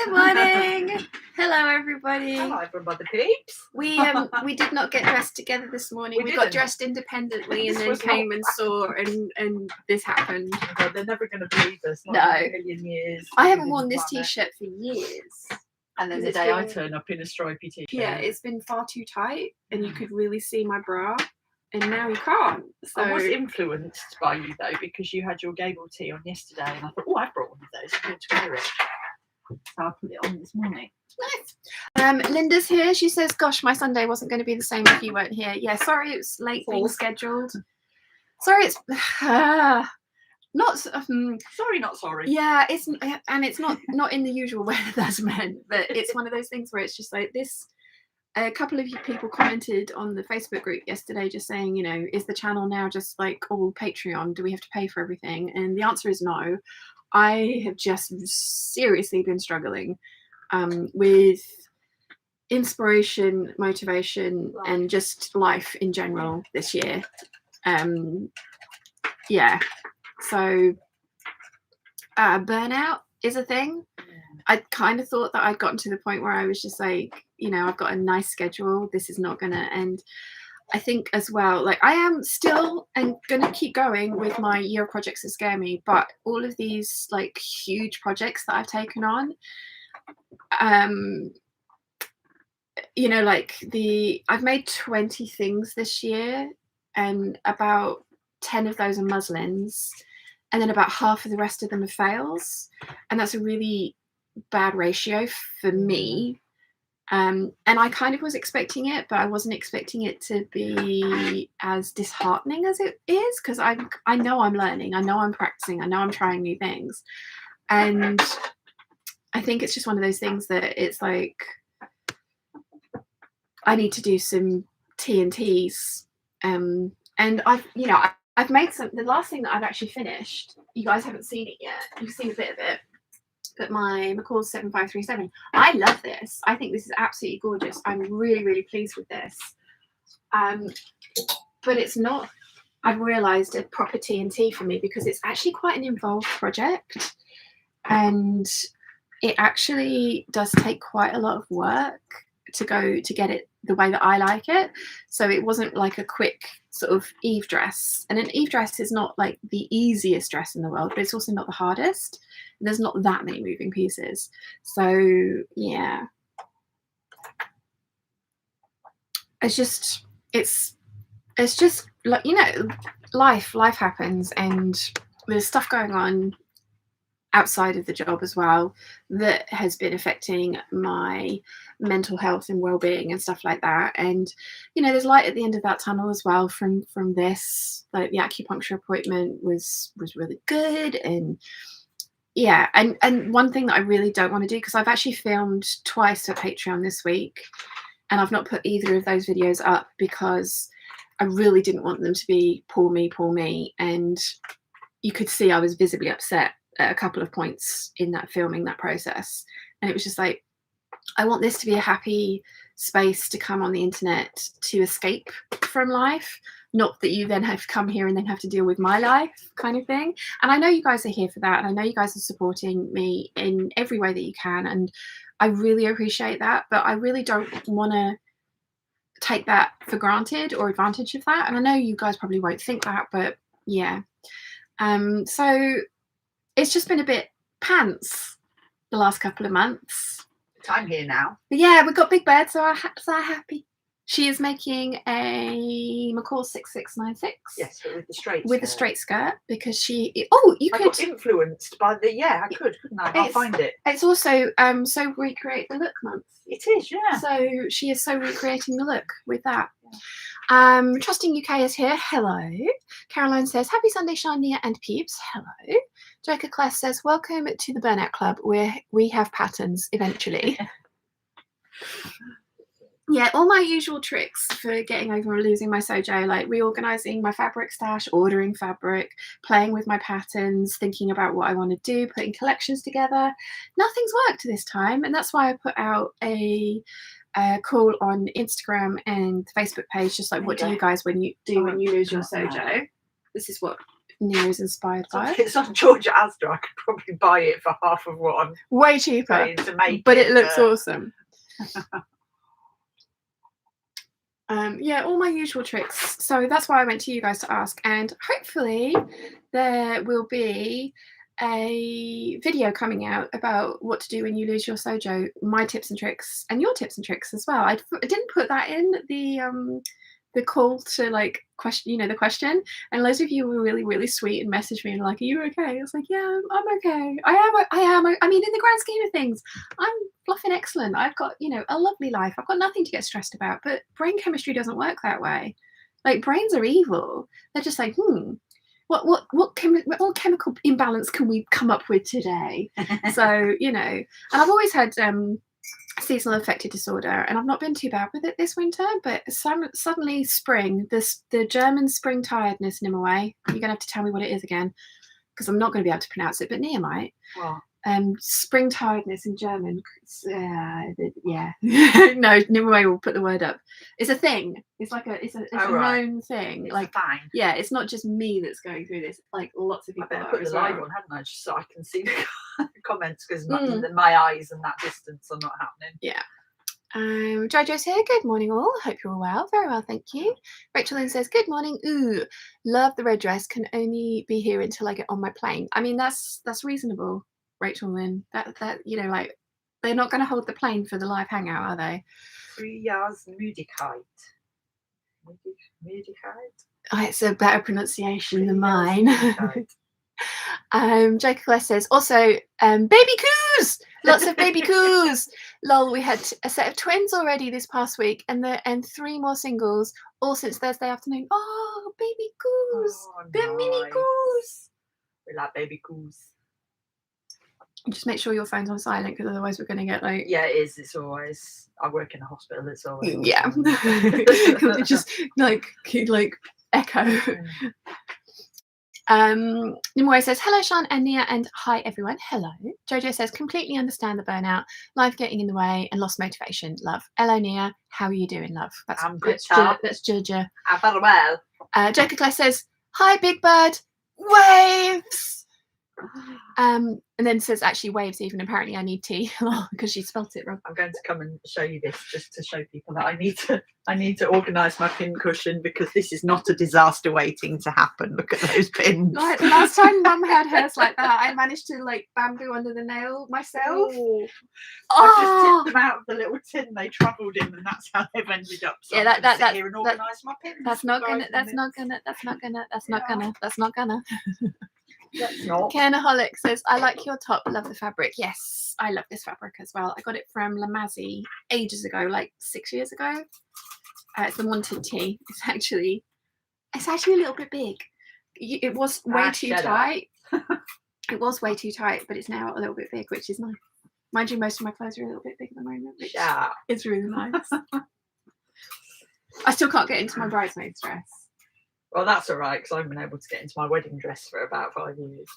Good morning. Hello, everybody. Hello, everybody, Peeps. We did not get dressed together this morning. We got dressed independently and then came and saw, and this happened. God, they're never going to believe us. No. Not in a million years. I haven't worn this t-shirt for years. And then the day I turn up in a stripy t-shirt. Yeah, it's been far too tight, and you could really see my bra, and now you can't. So I was influenced by you though, because you had your Gable tee on yesterday, and I thought, oh, I brought one of those. I'm going to wear it. So I put it on this morning. Nice. Linda's here. She says, gosh, my Sunday wasn't going to be the same if you weren't here. Yeah, sorry it was late being scheduled. Sorry it's not sorry, not sorry. Yeah, it's not in the usual way that that's meant, but it's one of those things where it's just like this. A couple of you people commented on the Facebook group yesterday just saying, you know, is the channel now just like all Patreon? Do we have to pay for everything? And the answer is no. I have just seriously been struggling with inspiration, motivation, and just life in general this year. Yeah, so burnout is a thing. I kind of thought that I'd gotten to the point where I was just like, you know, I've got a nice schedule. This is not gonna end. I think as well, like I am still and gonna keep going with my year projects that scare me, but all of these like huge projects that I've taken on, you know, like I've made 20 things this year, and about 10 of those are muslins, and then about half of the rest of them are fails, and that's a really bad ratio for me. And I kind of was expecting it, but I wasn't expecting it to be as disheartening as it is, because I know I'm learning, I know I'm practicing, I know I'm trying new things, and I think it's just one of those things that it's like I need to do some T&Ts, and I've made some. The last thing that I've actually finished, you guys haven't seen it yet. You've seen a bit of it. But my McCall's 7537. I love this. I think this is absolutely gorgeous. I'm really, really pleased with this. But it's not, I've realised, a proper T&T for me, because it's actually quite an involved project. And it actually does take quite a lot of work to get it the way that I like it. So it wasn't like a quick sort of Eve dress. And an Eve dress is not like the easiest dress in the world, but it's also not the hardest. There's not that many moving pieces. So yeah, it's just like, you know, life happens, and there's stuff going on outside of the job as well that has been affecting my mental health and well-being and stuff like that. And you know, there's light at the end of that tunnel as well from this. Like the acupuncture appointment was really good, and yeah, and one thing that I really don't want to do, because I've actually filmed twice for Patreon this week, and I've not put either of those videos up because I really didn't want them to be poor me, and you could see I was visibly upset at a couple of points in that filming that process. And it was just like, I want this to be a happy space to come on the internet to escape from life, not that you then have to come here and then have to deal with my life kind of thing. And I know you guys are here for that, and I know you guys are supporting me in every way that you can, and I really appreciate that, but I really don't want to take that for granted or advantage of that. And I know you guys probably won't think that, but yeah. So it's just been a bit pants the last couple of months. I'm here now. But yeah, we've got Big Bird, so I'm happy. She is making a McCall 6696. Yes, but with the straight with the straight skirt, because she. Oh, you I could. got influenced by the. Yeah, I could, couldn't I? I'll find it. It's also so recreate the look month. It is, yeah. So she is so recreating the look with that. Yeah. Trusting UK is here. Hello. Caroline says, happy Sunday, Shania and Peeps. Hello. Joker Class says, welcome to the Burnout Club, where we have patterns eventually. Yeah, all my usual tricks for getting over or losing my sojo, like reorganizing my fabric stash, ordering fabric, playing with my patterns, thinking about what I want to do, putting collections together. Nothing's worked this time, and that's why I put out a call on Instagram and the Facebook page, just like, what do you guys when you lose your sojo? This is what Nia is inspired So by. if it's on Georgia Asda, I could probably buy it for half of what I'm Way cheaper, paying to make but it. it looks awesome. Yeah, all my usual tricks. So that's why I went to you guys to ask, and hopefully there will be a video coming out about what to do when you lose your sojo, my tips and tricks, and your tips and tricks as well. I didn't put that in the call to like question, the question, and loads of you were really sweet and messaged me and like, are you okay? I was like, yeah, I'm okay. I am. I mean, in the grand scheme of things, I'm fluffing excellent. I've got a lovely life. I've got nothing to get stressed about. But brain chemistry doesn't work that way. Like, brains are evil. They're just like, what chemical imbalance can we come up with today? So and I've always had seasonal affective disorder, and I've not been too bad with it this winter, but suddenly spring, the German spring tiredness, Nimue, you're gonna have to tell me what it is again, because I'm not going to be able to pronounce it, but Nia might. What? Spring tiredness in German. Yeah. No, Nimue will put the word up. It's a thing. It's like it's a known thing. It's like fine. Yeah, it's not just me that's going through this. Like, lots of people. I better put the live on, hadn't I, just so I can see the comments, because my eyes and that distance are not happening. Yeah. Jojo's here. Good morning, all. Hope you're all well. Very well, thank you. Rachel Lynn says, good morning. Ooh, love the red dress. Can only be here until I get on my plane. I mean, that's reasonable, Rachel Lynn. That like, they're not going to hold the plane for the live hangout, are they? 3 years Müdigkeit. Müdigkeit? Oh, it's a better pronunciation than mine. Jacob West says, also, baby coos! Lots of baby coos! Lol, we had a set of twins already this past week, and 3 more singles, all since Thursday afternoon. Oh, baby coos! Oh, They're mini coos! We like baby coos. Just make sure your phone's on silent, because otherwise we're going to get like... Yeah, it is. It's always... I work in a hospital. It's always... Yeah. It just like echo. Nimue says, hello Sean and Nia, and hi everyone. Hello. Jojo says, completely understand the burnout, life getting in the way, and lost motivation. Love. Hello Nia, how are you doing, love? That's Jojo. I'm very well. Jacob Clay says, hi Big Bird, waves. And then says, actually waves even, apparently I need tea because she spelt it wrong. I'm going to come and show you this, just to show people that I need to organise my pin cushion, because this is not a disaster waiting to happen. Look at those pins. Like the last time Mum had hers like that, I managed to like bamboo under the nail myself. I just tipped them out of the little tin they travelled in, and that's how they've ended up. So yeah, that's here and organise my pins. That's not gonna. That's not. Canaholic says, I like your top, love the fabric. Yes, I love this fabric as well. I got it from Lamazi ages ago, like 6 years ago. It's the wanted tee. It's actually a little bit big. It was way too tight. It was way too tight, but it's now a little bit big, which is nice. Mind you, most of my clothes are a little bit big at the moment, which is really nice. I still can't get into my bridesmaid's dress. Well, that's all right, because I haven't been able to get into my wedding dress for about 5 years.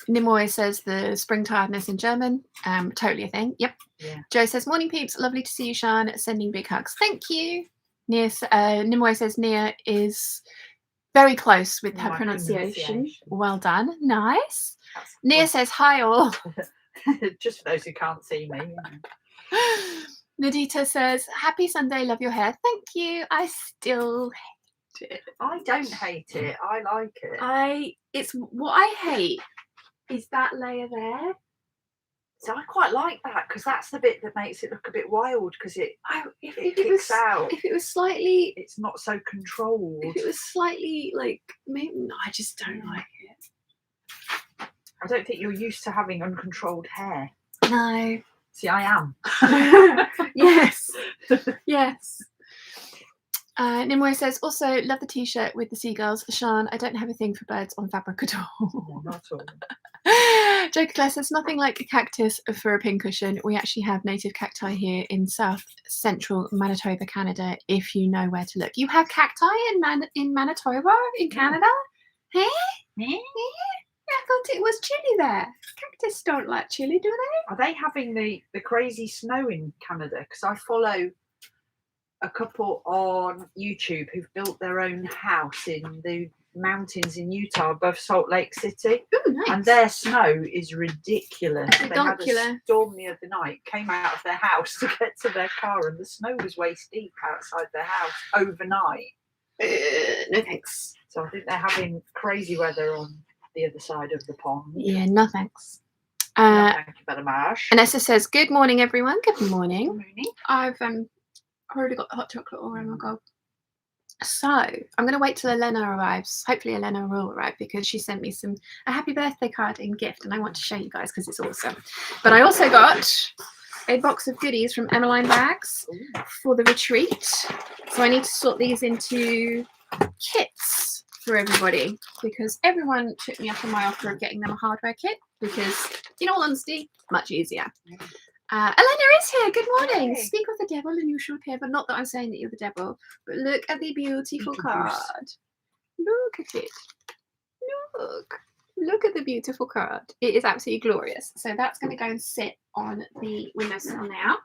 Nimoy says the spring tiredness in German. Totally a thing. Yep. Yeah. Joe says, morning peeps, lovely to see you, Sean. Sending big hugs. Thank you. Nimoy says Nia is very close with her pronunciation. Well done. Nice. Nia says, hi all. Just for those who can't see me. Nadita says, happy Sunday, love your hair. Thank you. I still hate it. I don't hate it. I like it. It's what I hate is that layer there. So I quite like that, because that's the bit that makes it look a bit wild, because it kicks out. If it was slightly... It's not so controlled. If it was slightly, like, maybe... No, I just don't like it. I don't think you're used to having uncontrolled hair. No. See, I am. Yes. Yes. Nimue says, also, love the t-shirt with the seagulls. Sean, I don't have a thing for birds on fabric at all. No, not at all. Jacob Clare says, nothing like a cactus for a pincushion. We actually have native cacti here in south central Manitoba, Canada, if you know where to look. You have cacti in Manitoba, in Canada? Hey? Yeah, I thought it was chilly there. Cactus don't like chilly, do they? Are they having the crazy snow in Canada? Because I follow a couple on YouTube who've built their own house in the mountains in Utah above Salt Lake City. Ooh, nice. And their snow is ridiculous. They had a Ridiculous. storm the other night, came out of their house to get to their car, and the snow was waist deep outside their house overnight. No thanks. So I think they're having crazy weather on the other side of the pond. Yeah, no thanks. No, thank you very much. Vanessa says, "Good morning, everyone. Good morning. Good morning. I've already got the hot chocolate all around my gob. So I'm going to wait till Elena arrives. Hopefully Elena will arrive because she sent me a happy birthday card and gift, and I want to show you guys because it's awesome. But I also got a box of goodies from Emmeline Bags for the retreat. So I need to sort these into kits for everybody because everyone took me up on my offer of getting them a hardware kit because, in all honesty, much easier. Elena is here. Good morning. Hey. Speak of the devil and you shall appear, but not that I'm saying that you're the devil. But look at the beautiful card. Look at it. Look at the beautiful card. It is absolutely glorious. So that's going to go and sit on the windowsill now.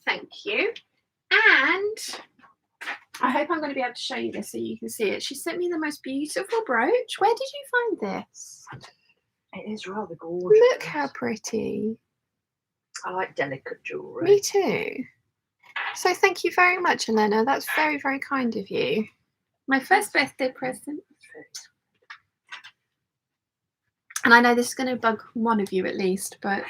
Thank you. And I hope I'm going to be able to show you this so you can see it. She sent me the most beautiful brooch. Where did you find this? It is rather gorgeous. Look how pretty. I like delicate jewellery. Me too. So thank you very much, Elena. That's very, very kind of you. My first birthday present. And I know this is going to bug one of you at least, but...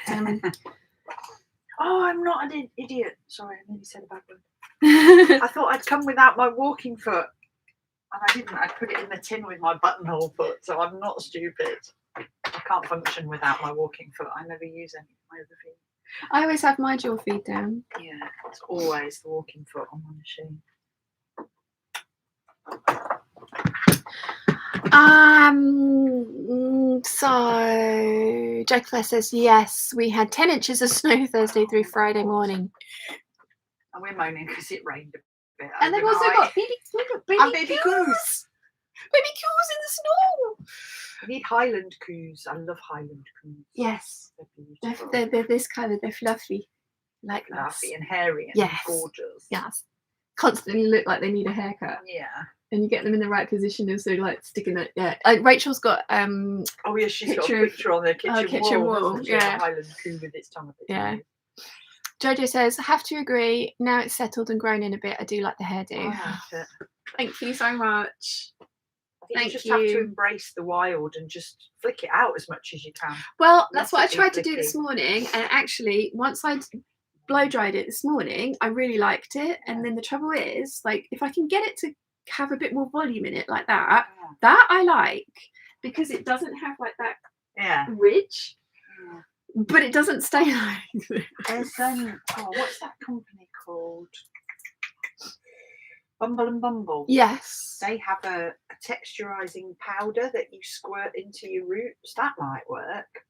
Oh, I'm not an idiot. Sorry, I nearly said a bad word. I thought I'd come without my walking foot. And I didn't. I put it in the tin with my buttonhole foot, so I'm not stupid. I can't function without my walking foot. I never use any of my other feet. I always have my dual feet down. Yeah, it's always the walking foot on my machine. So Jack Flair says yes, we had 10 inches of snow Thursday through Friday morning. And we're moaning because it rained a bit. And they've also got baby coos. Baby coos in the snow. I need Highland coos. I love Highland coos. Yes. They're beautiful. They're this colour, they're fluffy. Like fluffy and hairy and yes. Gorgeous. Yes. Constantly look like they need a haircut. Yeah. And you get them in the right position and so like sticking it. Yeah. Rachel's got oh yeah, she's got a picture on their kitchen wall. Yeah. A Highland coo with its tongue up its yeah. nose. Jojo says, have to agree, now it's settled and grown in a bit, I do like the hairdo. I like it. Thank you so much. I think you just have to embrace the wild and just flick it out as much as you can. Well, that's what I tried to do this morning, and actually once I'd blow dried it this morning, I really liked it. And then the trouble is, like, if I can get it to have a bit more volume in it like that, that I like, because it doesn't have like that ridge. But it doesn't stay like this. There's what's that company called? Bumble and Bumble. Yes. They have a texturizing powder that you squirt into your roots. That might work.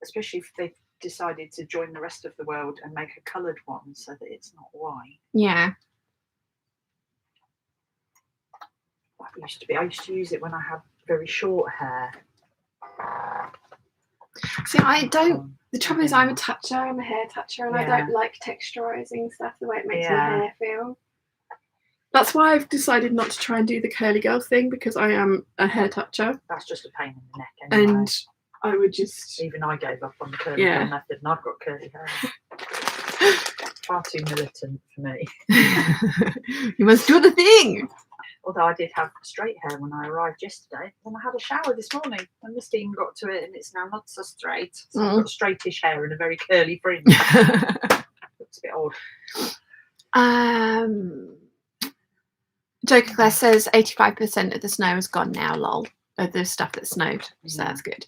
Especially if they've decided to join the rest of the world and make a coloured one so that it's not white. Yeah. That used to be. I used to use it when I had very short hair. See, I don't. The trouble is, I'm a toucher. I'm a hair toucher, and I don't like texturizing stuff the way it makes my hair feel. That's why I've decided not to try and do the curly girl thing, because I am a hair toucher. That's just a pain in the neck, anyway. And I would just. Even I gave up on the curly girl method, and I've got curly hair. Far too militant for me. You must do the thing. Although I did have straight hair when I arrived yesterday. Then I had a shower this morning and the steam got to it and it's now not so straight. So I've got straightish hair and a very curly fringe. Looks a bit odd. Joker Claire says 85% of the snow is gone now, lol. Of the stuff that snowed. So that's good.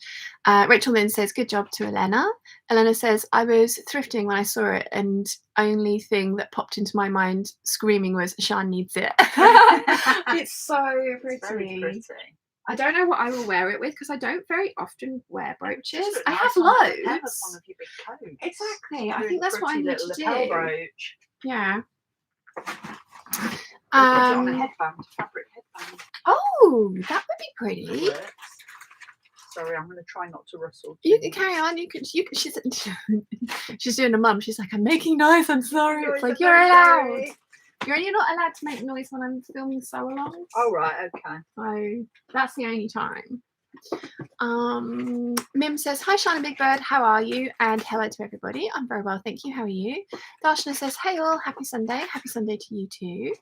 Rachel Lynn says, good job to Elena. Elena says, I was thrifting when I saw it and only thing that popped into my mind screaming was, Sian needs it. It's so pretty. It's very pretty. I don't know what I will wear it with because I don't very often wear brooches. I have loads. One of your big coats. Exactly. I think that's what I need to do. Brooch. Yeah. Put it on a headband, fabric headband. Oh, that would be pretty. Sorry, I'm going to try not to rustle. You can carry on. You can. She's doing a mum. She's like, I'm making noise. I'm sorry. It's like, you're allowed. You're not allowed to make noise when I'm filming sew alongs. Oh right, okay. So that's the only time. Mim says, hi Sean and Big Bird, how are you? And hello to everybody. I'm very well, thank you. How are you? Darshana says, hey all, happy Sunday to you too.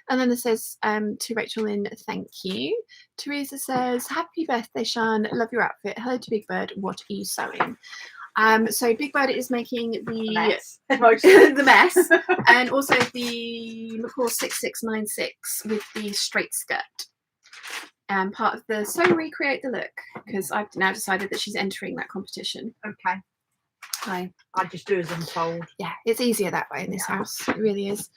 And then it says to Rachel Lynn, thank you. Teresa says, happy birthday Sean, love your outfit. Hello to Big Bird, what are you sewing? So Big Bird is making the mess. the mess, and also the McCall 6696 with the straight skirt. Part of the So Recreate the Look, because I've now decided that she's entering that competition. Okay. Hi. I just do as I'm told. Yeah, it's easier that way in this house. It really is.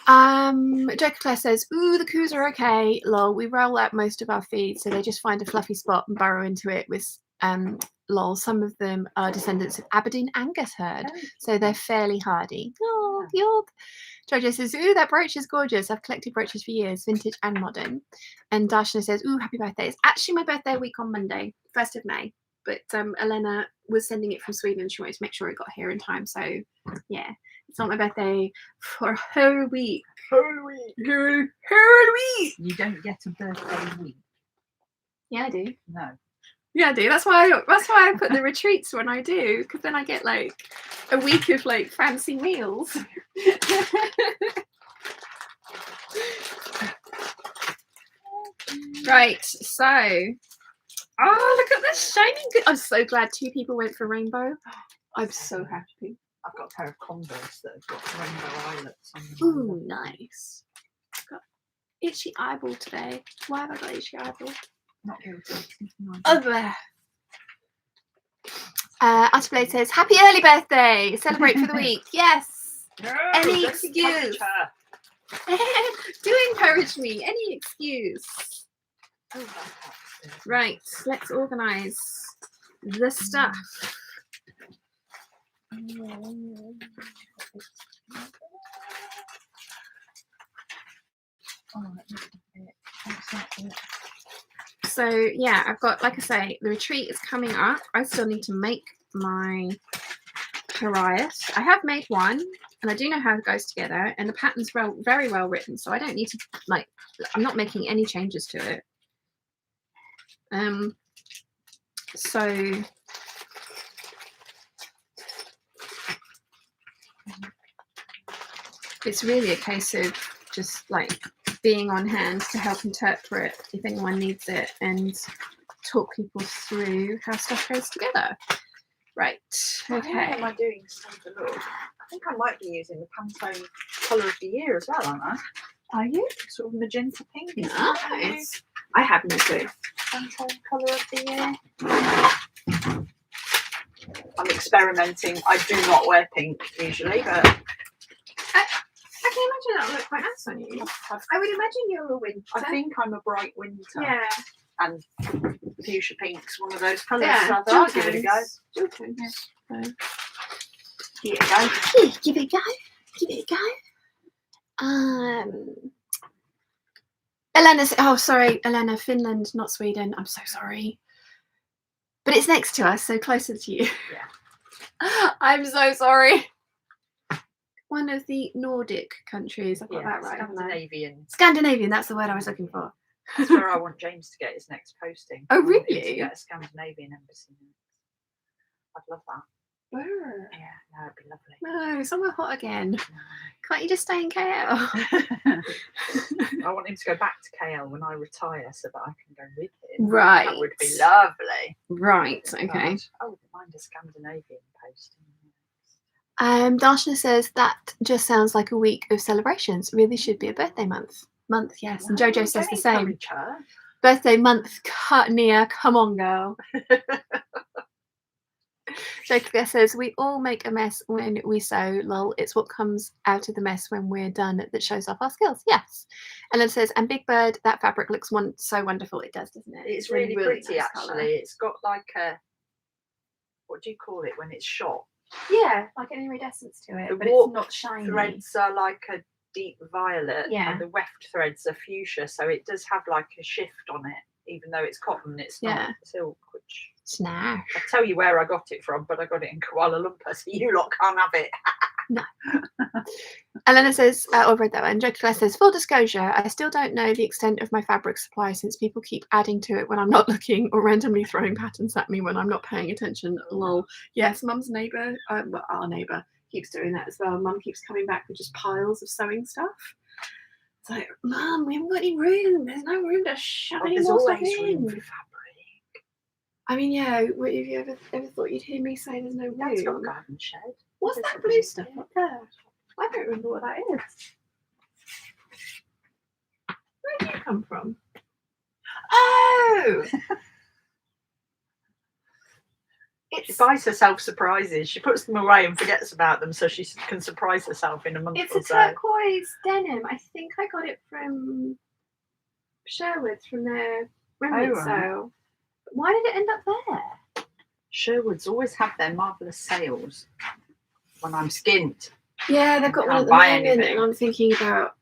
Joker Claire says, ooh, the coos are okay. Lol, we roll out most of our feeds, so they just find a fluffy spot and burrow into it with lol. Some of them are descendants of Aberdeen Angus herd, so they're fairly hardy. Oh, yuck. Jojo says, ooh, that brooch is gorgeous. I've collected brooches for years, vintage and modern. And Darshana says, ooh, happy birthday. It's actually my birthday week on Monday, 1st of May. But Elena was sending it from Sweden. She wanted to make sure it got here in time. So, yeah, it's not my birthday for a whole week. Whole week. Whole week. You don't get a birthday week. Yeah, I do. No. Yeah, I do. That's why I put the retreats when I do, because then I get like a week of like fancy meals. Right, so oh, look at this shining good. I'm so glad 2 people went for rainbow. I'm so happy. I've got a pair of Converse that have got rainbow eyelets on them. Ooh, nice. I've got itchy eyeball today. Why have I got itchy eyeball? Not guilty. Oh, there. Utterblade says, happy early birthday. Celebrate for the week. Yes. No, Any don't excuse. encourage her. Do encourage me. Any excuse. Oh, Right, let's organise the stuff. So yeah, I've got, like I say, the retreat is coming up. I still need to make my Parias. I have made one, and I do know how it goes together, and the pattern's very well written, so I don't need to, like, I'm not making any changes to it. So it's really a case of just like being on hand to help interpret if anyone needs it and talk people through how stuff goes together. Right. Okay. How am I doing something? Look, I think I might be using the Pantone colour of the year as well, aren't I? Are you? Sort of magenta pink. Nice. I have no clue. Pantone colour of the year. I'm experimenting. I do not wear pink usually, but I can imagine that would look quite nice on you. I would imagine you're a winter. I think I'm a bright winter. Yeah. And fuchsia pink's one of those colours. Yeah. So I thought I'll give it a go. Yeah. Give it a go. Give it a go. Give it a go. Elena, oh sorry, Elena, Finland, not Sweden. I'm so sorry. But it's next to us, so closer to you. Yeah. I'm so sorry. One of the Nordic countries. I've got that right. Scandinavian. Scandinavian, that's the word I was looking for. That's where I want James to get his next posting. Oh, I want him really? to get a Scandinavian embassy. I'd love that. Where? Yeah, no, it'd be lovely. No, somewhere hot again. No. Can't you just stay in KL? I want him to go back to KL when I retire so that I can go with him. Right. That would be lovely. Right, okay. But I wouldn't mind a Scandinavian posting. Darshana says that just sounds like a week of celebrations. Really should be a birthday month. Yes. And Jojo says the same. Birthday month, Nia, come on, girl. Joker says we all make a mess when we sew. Lol, it's what comes out of the mess when we're done that shows off our skills. Yes. Ellen says, and Big Bird, that fabric looks so wonderful. It does, doesn't it? It's really pretty, nice actually. colour. It's got like a, what do you call it when it's shot? Yeah, like an iridescence to it, The but it's not shiny. Threads are like a deep violet, Yeah. and the weft threads are fuchsia, so it does have like a shift on it, even though it's cotton. It's not silk, which Snash. I'll tell you where I got it from, but I got it in Kuala Lumpur, so you lot can't have it. No. And then it says, I've read that one. Joker says, full disclosure, I still don't know the extent of my fabric supply since people keep adding to it when I'm not looking or randomly throwing patterns at me when I'm not paying attention. Lol. Yes, Mum's neighbour, well, our neighbour, keeps doing that as well. Mum keeps coming back with just piles of sewing stuff. It's like, Mum, we haven't got any room. There's no room to shove any more stuff in. Room for fabric. I mean, yeah, have you ever thought you'd hear me say there's no room? That's got a garden shed. What's that blue stuff up there? I don't remember what that is. Where did you come from? Oh! She buys herself surprises. She puts them away and forgets about them so she can surprise herself in a month or so. It's a turquoise denim. I think I got it from Sherwood's from their remnant sale. Why did it end up there? Sherwood's always have their marvellous sales when I'm skint. Yeah, they've got one at the moment, and I'm thinking about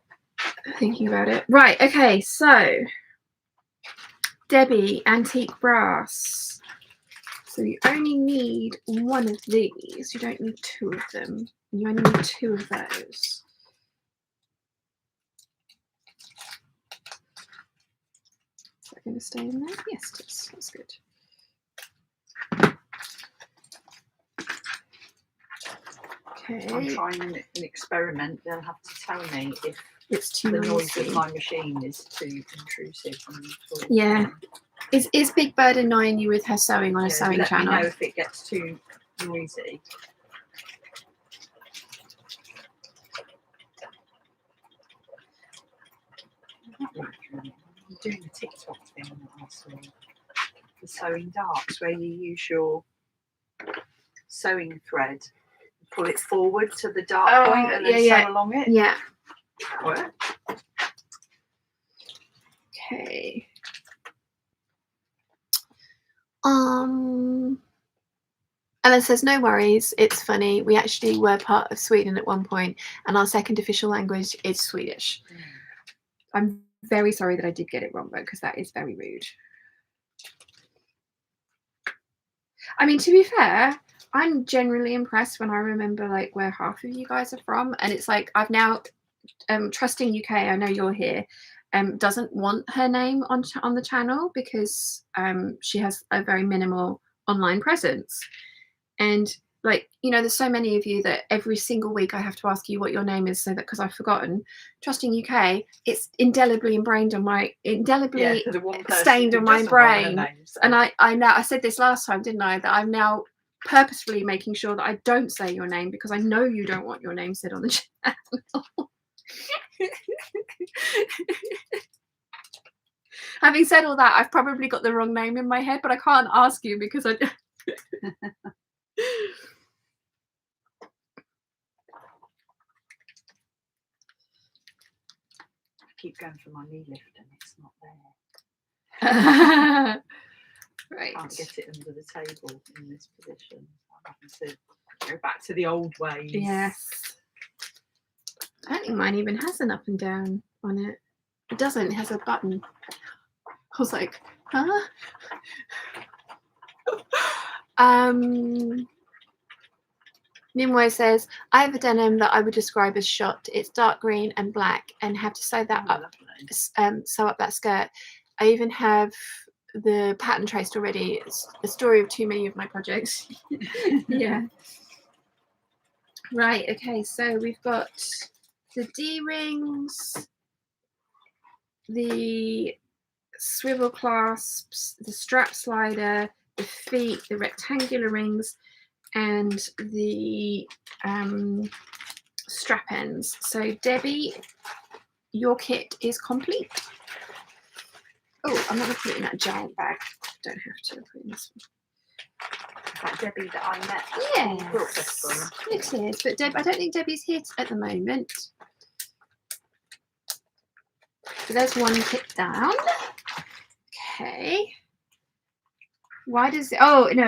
it. Right, okay, so Debbie Antique Brass. So you only need one of these. You don't need two of them. You only need two of those. Is that going to stay in there? Yes, it is. That's good. Okay. I'm trying an experiment. They'll have to tell me if it's too the noisy. noise of my machine is too intrusive. Yeah. Is Big Bird annoying you with her sewing on a sewing channel? Let me know if it gets too noisy. I'm doing the TikTok thing that I saw. The sewing darts, where you use your sewing thread, pull it forward to the dart point, and then sew along it. Yeah. What? Okay. And it says, no worries, it's funny. We actually were part of Sweden at one point, and our second official language is Swedish. I'm very sorry that I did get it wrong, though, because that is very rude. I mean, to be fair, I'm generally impressed when I remember like where half of you guys are from, and it's like I've now Trusting UK, I know you're here, doesn't want her name on the channel because she has a very minimal online presence. And like, you know, there's so many of you that every single week I have to ask you what your name is, so that because I've forgotten. Trusting UK, it's indelibly stained on my brain. Name, so. And I said this last time, didn't I, that I'm now purposefully making sure that I don't say your name because I know you don't want your name said on the channel. Having said all that, I've probably got the wrong name in my head, but I can't ask you because I keep going for my knee lift and it's not there. Right. I can't get it under the table in this position. I'm having to go back to the old ways. Yes. I don't think mine even has an up and down on it. It doesn't. It has a button. I was like, huh? Nimue says, I have a denim that I would describe as shot. It's dark green and black, and have to sew that up, sew up that skirt. I even have the pattern traced already. It's the story of too many of my projects. Yeah. Right, okay, so we've got the D-rings, the swivel clasps, the strap slider, the feet, the rectangular rings, and the strap ends. So Debbie, your kit is complete. Oh, I'm not going to put it in that giant bag. Don't have to put it in this one. That Debbie that I met. Yes, it is. But I don't think Debbie's here at the moment. So there's one kit down. Okay. Why does it? Oh no!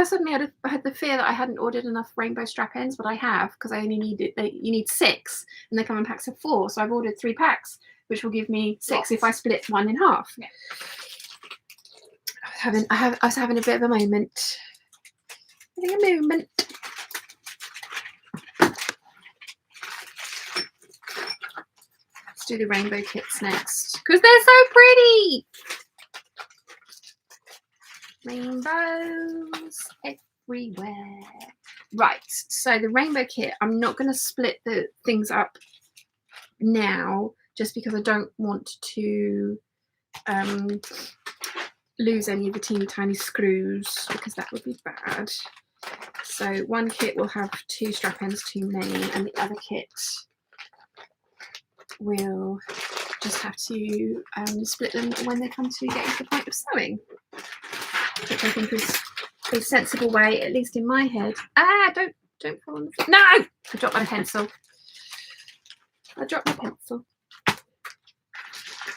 Suddenly I had the fear that I hadn't ordered enough rainbow strap ends, but I have, because I only need it. You need 6, and they come in packs of 4. So I've ordered 3 packs, which will give me 6 if I split one in half. Yeah. I was having a bit of a moment. do the rainbow kits next because they're so pretty. Rainbows everywhere. Right, so the rainbow kit, I'm not going to split the things up now just because I don't want to lose any of the teeny tiny screws because that would be bad. So one kit will have 2 strap ends too many, and the other kit will just have to split them when they come to getting to the point of sewing, which I think is a sensible way, at least in my head. Don't fall on the floor. No! I dropped my pencil.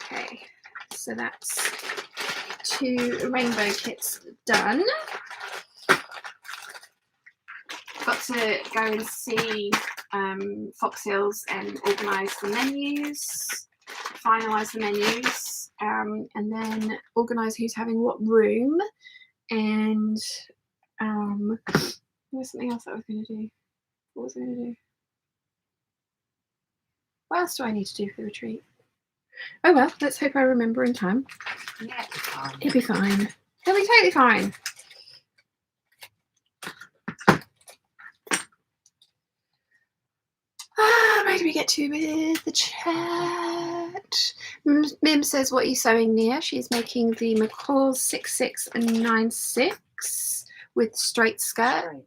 Okay, so that's 2 rainbow kits done. Got to go and see Fox Hills and organise the menus, finalise the menus, and then organise who's having what room. And there was something else that I was going to do. What was I going to do? What else do I need to do for the retreat? Oh well, let's hope I remember in time. Yeah, it'll be fine. It'll be totally fine. Where do we get to with the chat? Mim says, what are you sewing near? She's making the McCall's 6696 with straight skirt.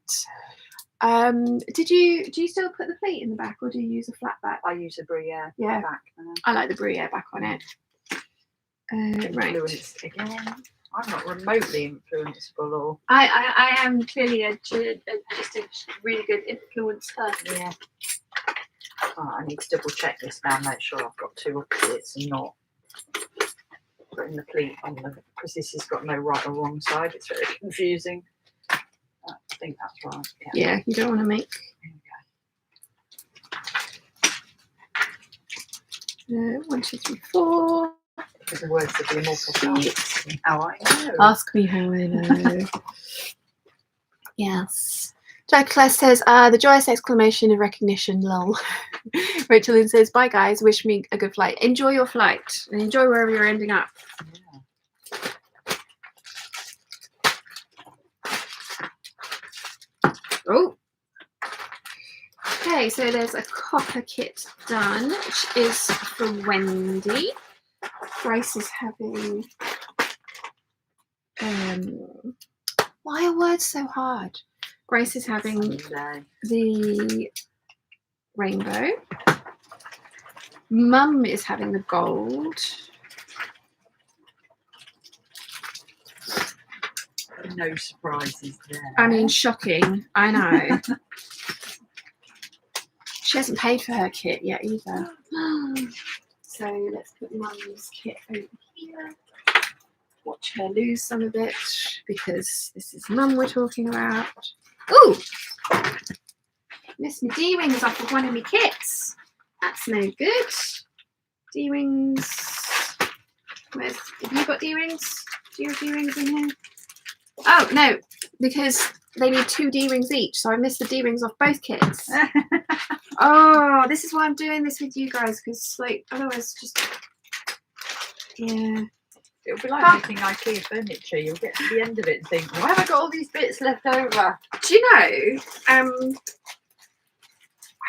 Do you still put the pleat in the back or do you use a flat back? I use a Bruyere back. I like the Bruyere back on it. Right. Again. I'm not remotely influenceable, or I am clearly just a really good influencer. Yeah. Oh, I need to double check this now, make sure I've got 2 opposites and not putting the pleat on them, because this has got no right or wrong side. It's very confusing. I think that's right. Yeah, you don't want to make. There we go. 1, 2, 3, 4. Because the words of the immortal past. How I know. Ask me how I know. Yes. Jacqueline says, the joyous exclamation of recognition, lol. Rachel Lynn says, bye guys, wish me a good flight. Enjoy your flight and enjoy wherever you're ending up. Yeah. Oh. Okay, so there's a copper kit done, which is for Wendy. Grace is having why are words so hard? Grace is having the rainbow. Mum is having the gold. No surprises there. I mean, shocking. I know. She hasn't paid for her kit yet either. So let's put Mum's kit over here. Watch her lose some of it because this is Mum we're talking about. Ooh! Miss my D-rings off of one of my kits. That's no good. D-rings. Have you got D-rings? Do you have D-rings in here? Oh, no, because they need 2 D-rings each, so I missed the D-rings off both kits. Oh, this is why I'm doing this with you guys, because like otherwise just it'll be like making IKEA furniture. You'll get to the end of it and think, why have I got all these bits left over? Do you know,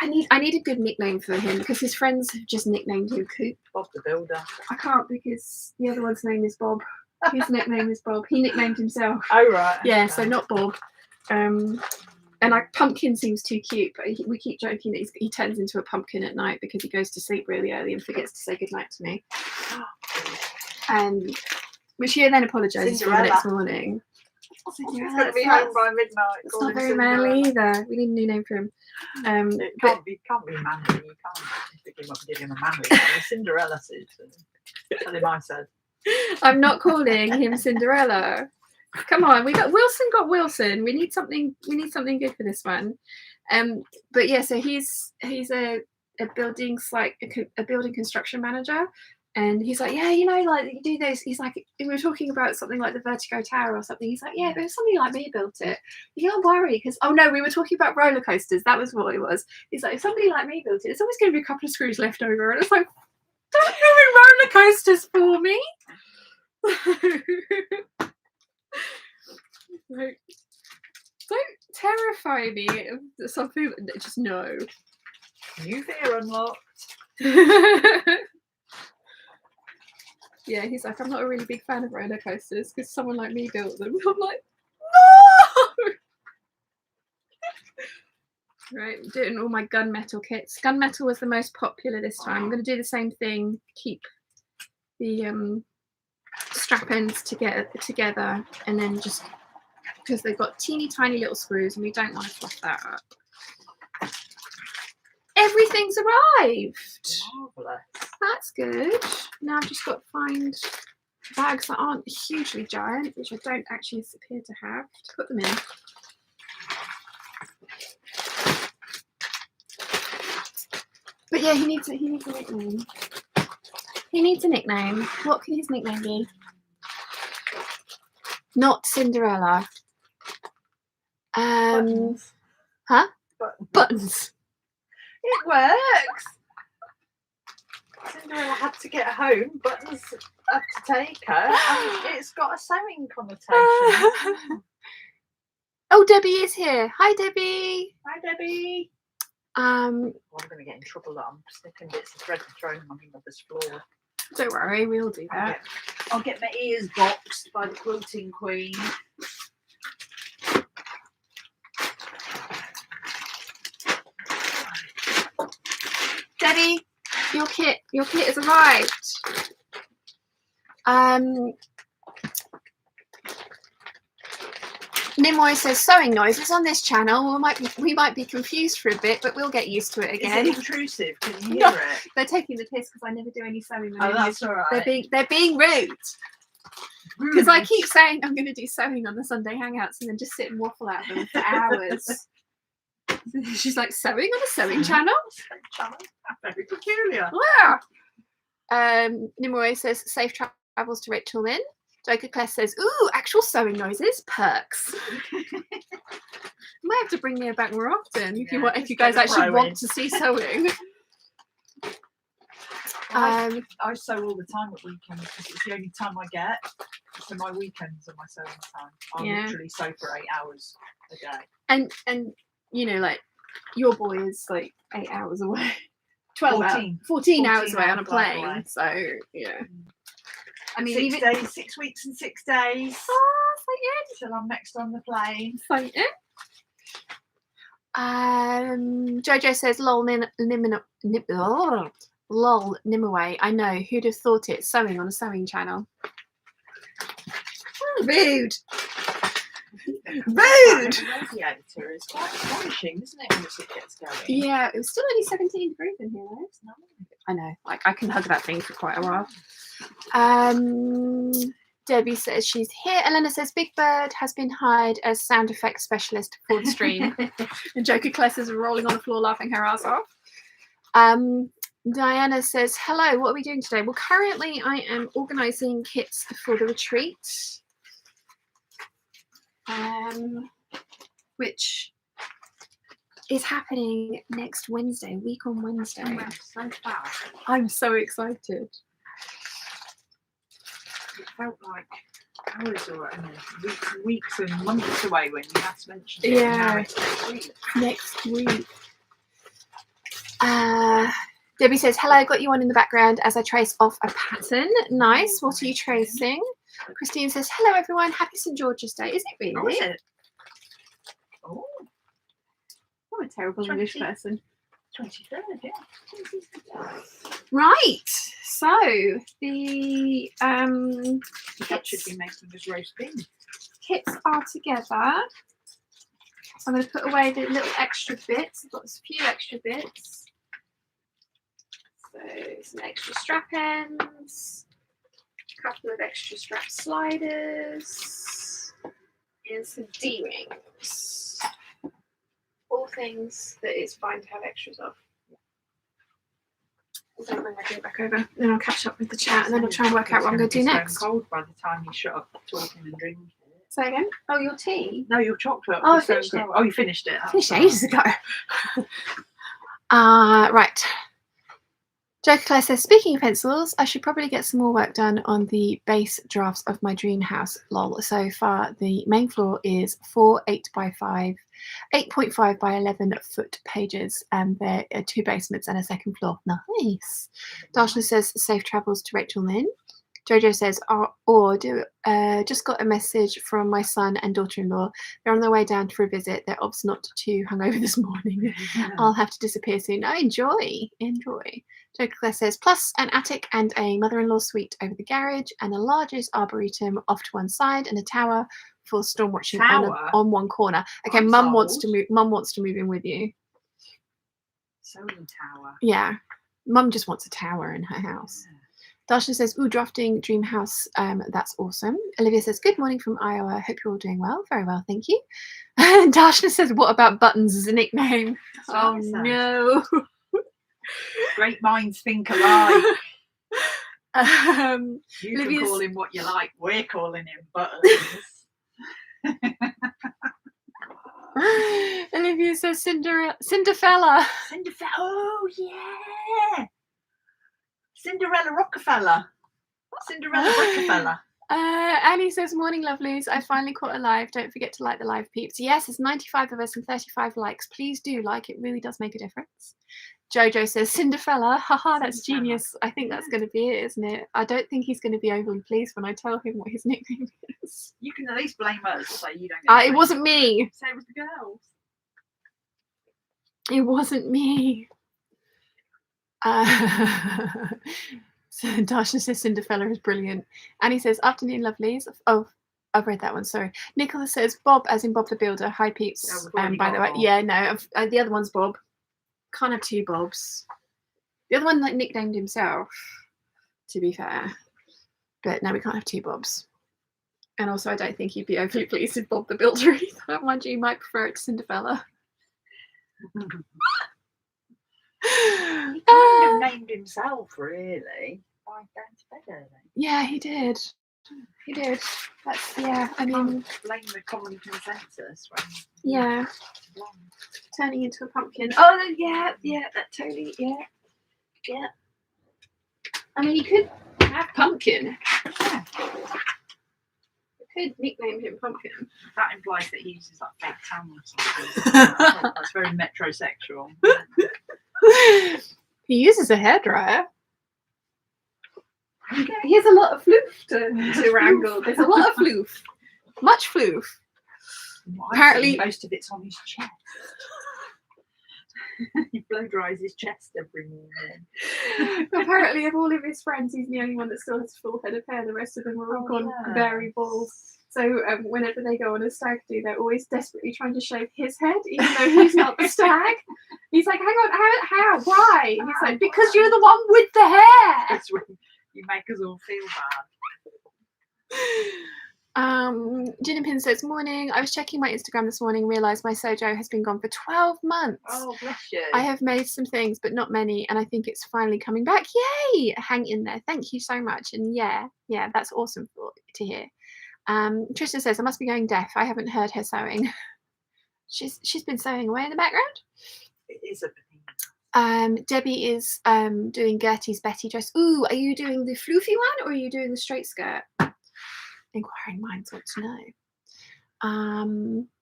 I need a good nickname for him because his friends have just nicknamed him Coop. Bob the Builder. I can't because the other one's name is Bob. His nickname is Bob. He nicknamed himself. Oh right. Yeah, okay. So not Bob. And Pumpkin seems too cute, but we keep joking that he turns into a pumpkin at night because he goes to sleep really early and forgets to say goodnight to me. Which he then apologises for the next morning. He's going to be home by midnight. It's not very manly either. We need a new name for him. It can't be manly. You can't pick him up and give him a manly name. Cinderella suit. Tell him I said. I'm not calling him Cinderella. Come on, we got Wilson. We need something good for this one. But yeah, so he's a building construction manager, and he's like, yeah, like you do those. He's like, we were talking about something like the Vertigo Tower or something. He's like, yeah, but if somebody like me built it, you don't worry, because we were talking about roller coasters. That was what it was. He's like, if somebody like me built it, it's always going to be a couple of screws left over, and it's like, Don't go in roller coasters for me. Like, don't terrify me of something. Just no. New fear unlocked. Yeah, he's like, I'm not a really big fan of roller coasters because someone like me built them. I'm like, no! Right, doing all my gunmetal kits. Gunmetal was the most popular this time. I'm going to do the same thing, keep the strap ends together, and then just, because they've got teeny tiny little screws and we don't want to fluff that up. Everything's arrived. Marvellous. That's good. Now I've just got to find bags that aren't hugely giant, which I don't actually appear to have, to put them in. But yeah, he needs a nickname. He needs a nickname. What can his nickname be? Not Cinderella. Buttons. Huh? Buttons. It works. Cinderella had to get home. Buttons had to take her. And it's got a sewing connotation. Oh, Debbie is here. Hi, Debbie. Hi, Debbie. I'm going to get in trouble that I'm snipping bits of thread and throwing them on my mother's floor. Don't worry, we'll do that. I'll get my ears boxed by the quilting queen. Debbie, your kit has arrived. Nimoy says sewing noises on this channel. We might be confused for a bit, but we'll get used to it again. Is it intrusive? Can you hear it? They're taking the piss because I never do any sewing. Oh, that's all right. They're being rude. Because I keep saying I'm going to do sewing on the Sunday hangouts and then just sit and waffle at them for hours. She's like, sewing on a sewing channel? Very peculiar. Yeah. Nimoy says safe travels to Rachel Lynn. Joker Claire says, ooh, actual sewing noises, perks. You might have to bring me back more often if you guys actually want to see sewing. I sew all the time at weekends because it's the only time I get. So my weekends are my sewing time. I literally sew for 8 hours a day. And you know, like your boy is like 8 hours away. 14 hours away on a plane. So yeah. I mean, 6 days, 6 weeks and 6 days. Oh, exciting. Till I'm next on the plane. Exciting. Jojo says, lol, Nimaway. I know, who'd have thought it? Sewing on a sewing channel. Rude. Rude. Radiator is quite astonishing, isn't it, once it gets going? Yeah, it was still only 17 degrees in here, though. I know, like I can hug that thing for quite a while. Debbie says she's here. Elena says Big Bird has been hired as sound effects specialist for the stream. And Joker Kless is rolling on the floor laughing her ass off. Diana says, hello, what are we doing today? Well, currently I am organising kits for the retreat, which is happening next Wednesday, week on Wednesday. So fast. I'm so excited. It felt like hours or weeks and months away when you last mentioned it. Yeah. Now it's next week. Debbie says, hello, got you on in the background as I trace off a pattern. Nice. What are you tracing? Christine says, hello, everyone. Happy St. George's Day. Is it really? Oh, is it? Oh. I'm a terrible English person. 23rd, yeah. Right. So the That should be making us roast beef. kits are together. So I'm going to put away the little extra bits. I've got a few extra bits. So some extra strap ends, a couple of extra strap sliders, and some D-rings. All things that it's fine to have extras of. So I'll bring my drink back over, then I'll catch up with the chat, and then I'll try and work out what I'm going to do next. Cold by the time you shut up talking and drinking. Say again? Oh, your tea? No, your chocolate. Oh, I finished it. Oh, you finished it. Finished ages ago. Right. Joker Claire says, speaking of pencils, I should probably get some more work done on the base drafts of my dream house. Lol. So far, the main floor is 4 8.5 by 11 foot pages, and there are 2 basements and a second floor. Nice. Darshna says, safe travels to Rachel Lynn. Jojo says, just got a message from my son and daughter-in-law. They're on their way down for a visit. They're obs not too hungover this morning. I'll have to disappear soon. Oh, enjoy. Jojo Claire says, plus an attic and a mother-in-law suite over the garage and a largest arboretum off to one side and a tower for storm watching on one corner. Okay, Mum wants to move. Mum wants to move in with you. Sewing tower. Yeah, Mum just wants a tower in her house. Yeah. Darshna says, ooh, drafting dream house. That's awesome. Olivia says, good morning from Iowa. Hope you're all doing well. Very well, thank you. And Darshna says, what about Buttons as a nickname? Oh, no. Great minds think alike. You Olivia's... can call him what you like. We're calling him Buttons. Olivia says, Cinderella. Oh, yeah. Cinderella Rockefeller. Annie says, morning lovelies, I finally caught a live. Don't forget to like the live peeps. Yes, there's 95 of us and 35 likes. Please do like, it really does make a difference. Jojo says, Cinderella. Haha, that's genius. I think that's going to be it, isn't it? I don't think he's going to be overly pleased when I tell him what his nickname is. You can at least blame us, so you don't get it wasn't me. Say it was the girls. It wasn't me. So Darshna says Cinderella is brilliant. Annie says, afternoon lovelies. Oh, I've read that one, sorry. Nicola says, Bob, as in Bob the Builder. Hi peeps. By the way, yeah, no, the other one's Bob. Can't have 2 Bobs. The other one nicknamed himself, to be fair. But no, we can't have 2 Bobs. And also, I don't think he'd be overly pleased with Bob the Builder either. Mind you, he might prefer it to Cinderella. He kind of named himself, really. By going to bed early. Yeah, he did. That's, yeah, I mean... blame the common consensus. Yeah. Turning into a pumpkin. Oh, yeah, that totally, yeah. I mean, you could have Pumpkin. Yeah. You could nickname him Pumpkin. That implies that he uses like fake tan or something. That's very metrosexual. He uses a hairdryer. He has a lot of floof to wrangle. There's a lot of floof. Much floof. Apparently, most of it's on his chest. He blow dries his chest every morning. Apparently, of all of his friends, he's the only one that still has a full head of hair. The rest of them are all gone very bald. So whenever they go on a stag do, they're always desperately trying to shave his head, even though he's not the stag. He's like, hang on, how, why? And he's like, because you're the one with the hair. That's when you make us all feel bad. Jinapin says, morning. I was checking my Instagram this morning, realised my Sojo has been gone for 12 months. Oh, bless you. I have made some things, but not many, and I think it's finally coming back. Yay! Hang in there. Thank you so much. And yeah, that's awesome to hear. Trisha says, I must be going deaf. I haven't heard her sewing. She's been sewing away in the background. It is a pain. Debbie is doing Gertie's Betty dress. Ooh, are you doing the floofy one or are you doing the straight skirt? Inquiring minds want to know.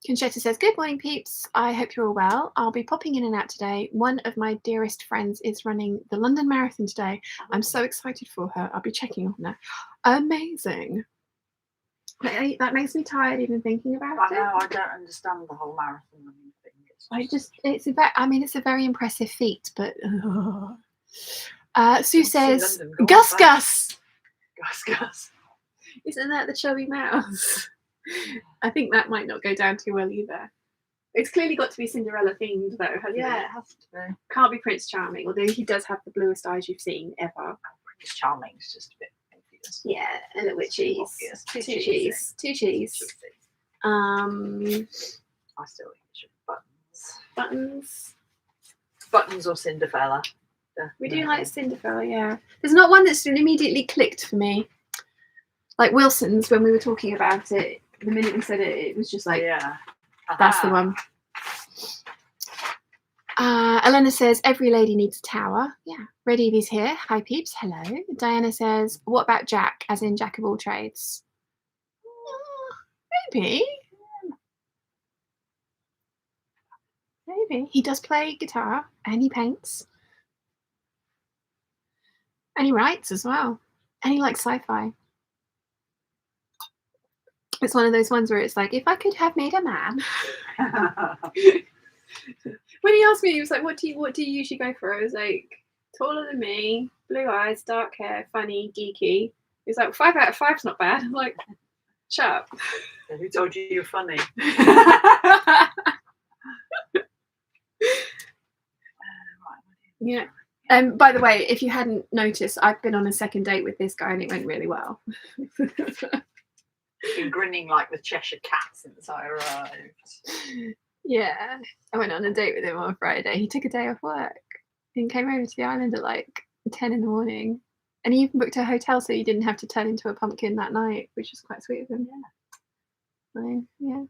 Conchetta says, good morning peeps. I hope you're all well. I'll be popping in and out today. One of my dearest friends is running the London Marathon today. I'm so excited for her. I'll be checking on her. Amazing. That makes me tired even thinking about it. I know, I don't understand the whole marathon running thing. It's a very impressive feat, but Sue says, Gus. Isn't that the chubby mouse? I think that might not go down too well either. It's clearly got to be Cinderella themed though, hasn't it? Yeah, it has to be. Can't be Prince Charming, although he does have the bluest eyes you've seen ever. Prince Charming's just a bit obvious. Yeah, a little bit cheese. Two cheese. I still think it should be Buttons. Buttons or Cinderella. We do like Cinderella, yeah. There's not one that's immediately clicked for me. Like Wilson's, when we were talking about it, the minute we said it, it was just like, yeah, that's the one. Elena says, every lady needs a tower. Yeah. Red Evie's here. Hi, Peeps. Hello. Diana says, what about Jack, as in Jack of all trades? Maybe. Maybe. He does play guitar and he paints. And he writes as well. And he likes sci-fi. It's one of those ones where it's like, if I could have made a man. When he asked me, he was like, what do you usually go for? I was like, taller than me, blue eyes, dark hair, funny, geeky. He's like, 5 out of 5's not bad. I'm like, shut up. Who told you you're funny? Yeah. By the way, if you hadn't noticed, I've been on a second date with this guy and it went really well. Been grinning like the Cheshire Cat since I arrived. Yeah, I went on a date with him on Friday. He took a day off work and came over to the island at like 10 in the morning. And he even booked a hotel so you didn't have to turn into a pumpkin that night, which was quite sweet of him. Yeah. So, yeah.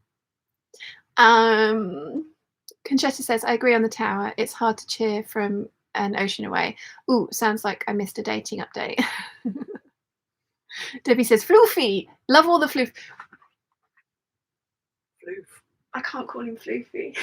Conchetta says, I agree on the tower. It's hard to cheer from an ocean away. Ooh, sounds like I missed a dating update. Debbie says, Floofy. Love all the floof. Floof. I can't call him Floofy.